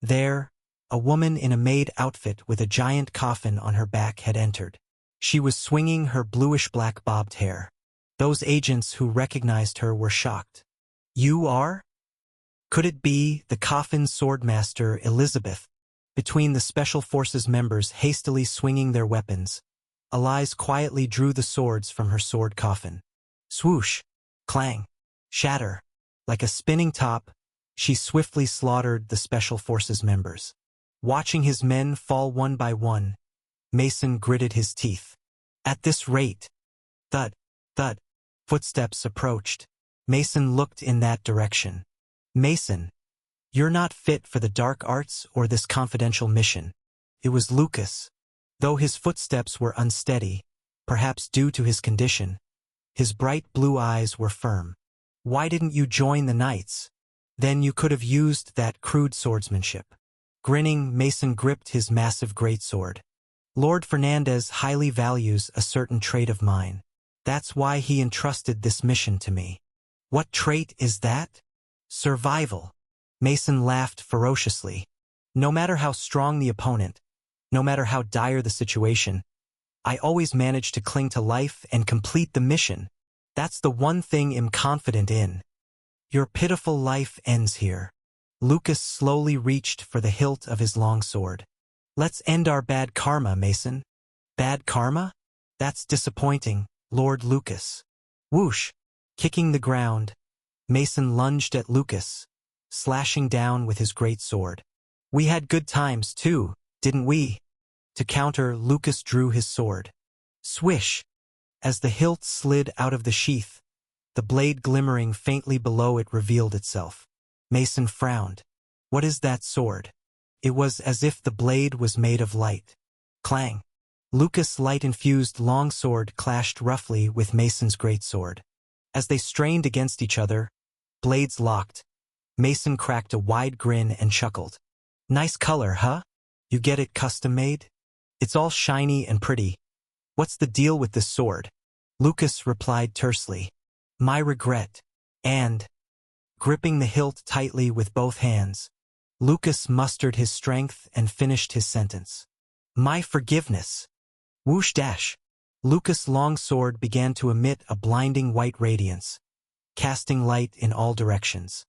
There, a woman in a maid outfit with a giant coffin on her back had entered. She was swinging her bluish-black bobbed hair. Those agents who recognized her were shocked. You are? Could it be the coffin swordmaster Elizabeth? Between the Special Forces members hastily swinging their weapons, Elise quietly drew the swords from her sword coffin. Swoosh, clang, shatter. Like a spinning top, she swiftly slaughtered the Special Forces members. Watching his men fall one by one, Mason gritted his teeth. At this rate, thud, thud, footsteps approached. Mason looked in that direction. Mason, you're not fit for the dark arts or this confidential mission. It was Lucas. Though his footsteps were unsteady, perhaps due to his condition, his bright blue eyes were firm. Why didn't you join the Knights? Then you could have used that crude swordsmanship. Grinning, Mason gripped his massive greatsword. Lord Fernandez highly values a certain trait of mine. That's why he entrusted this mission to me. What trait is that? Survival. Mason laughed ferociously. No matter how strong the opponent, no matter how dire the situation, I always manage to cling to life and complete the mission. That's the one thing I'm confident in. Your pitiful life ends here. Lucas slowly reached for the hilt of his long sword. Let's end our bad karma, Mason. Bad karma? That's disappointing, Lord Lucas. Whoosh! Kicking the ground, Mason lunged at Lucas, slashing down with his great sword. We had good times, too, didn't we? To counter, Lucas drew his sword. Swish! As the hilt slid out of the sheath, the blade glimmering faintly below it revealed itself. Mason frowned. What is that sword? It was as if the blade was made of light. Clang! Lucas' light-infused longsword clashed roughly with Mason's greatsword. As they strained against each other, blades locked. Mason cracked a wide grin and chuckled. Nice color, huh? You get it custom-made? It's all shiny and pretty. What's the deal with this sword? Lucas replied tersely. My regret. And, gripping the hilt tightly with both hands, Lucas mustered his strength and finished his sentence. My forgiveness. Whoosh dash. Lucas' long sword began to emit a blinding white radiance, casting light in all directions.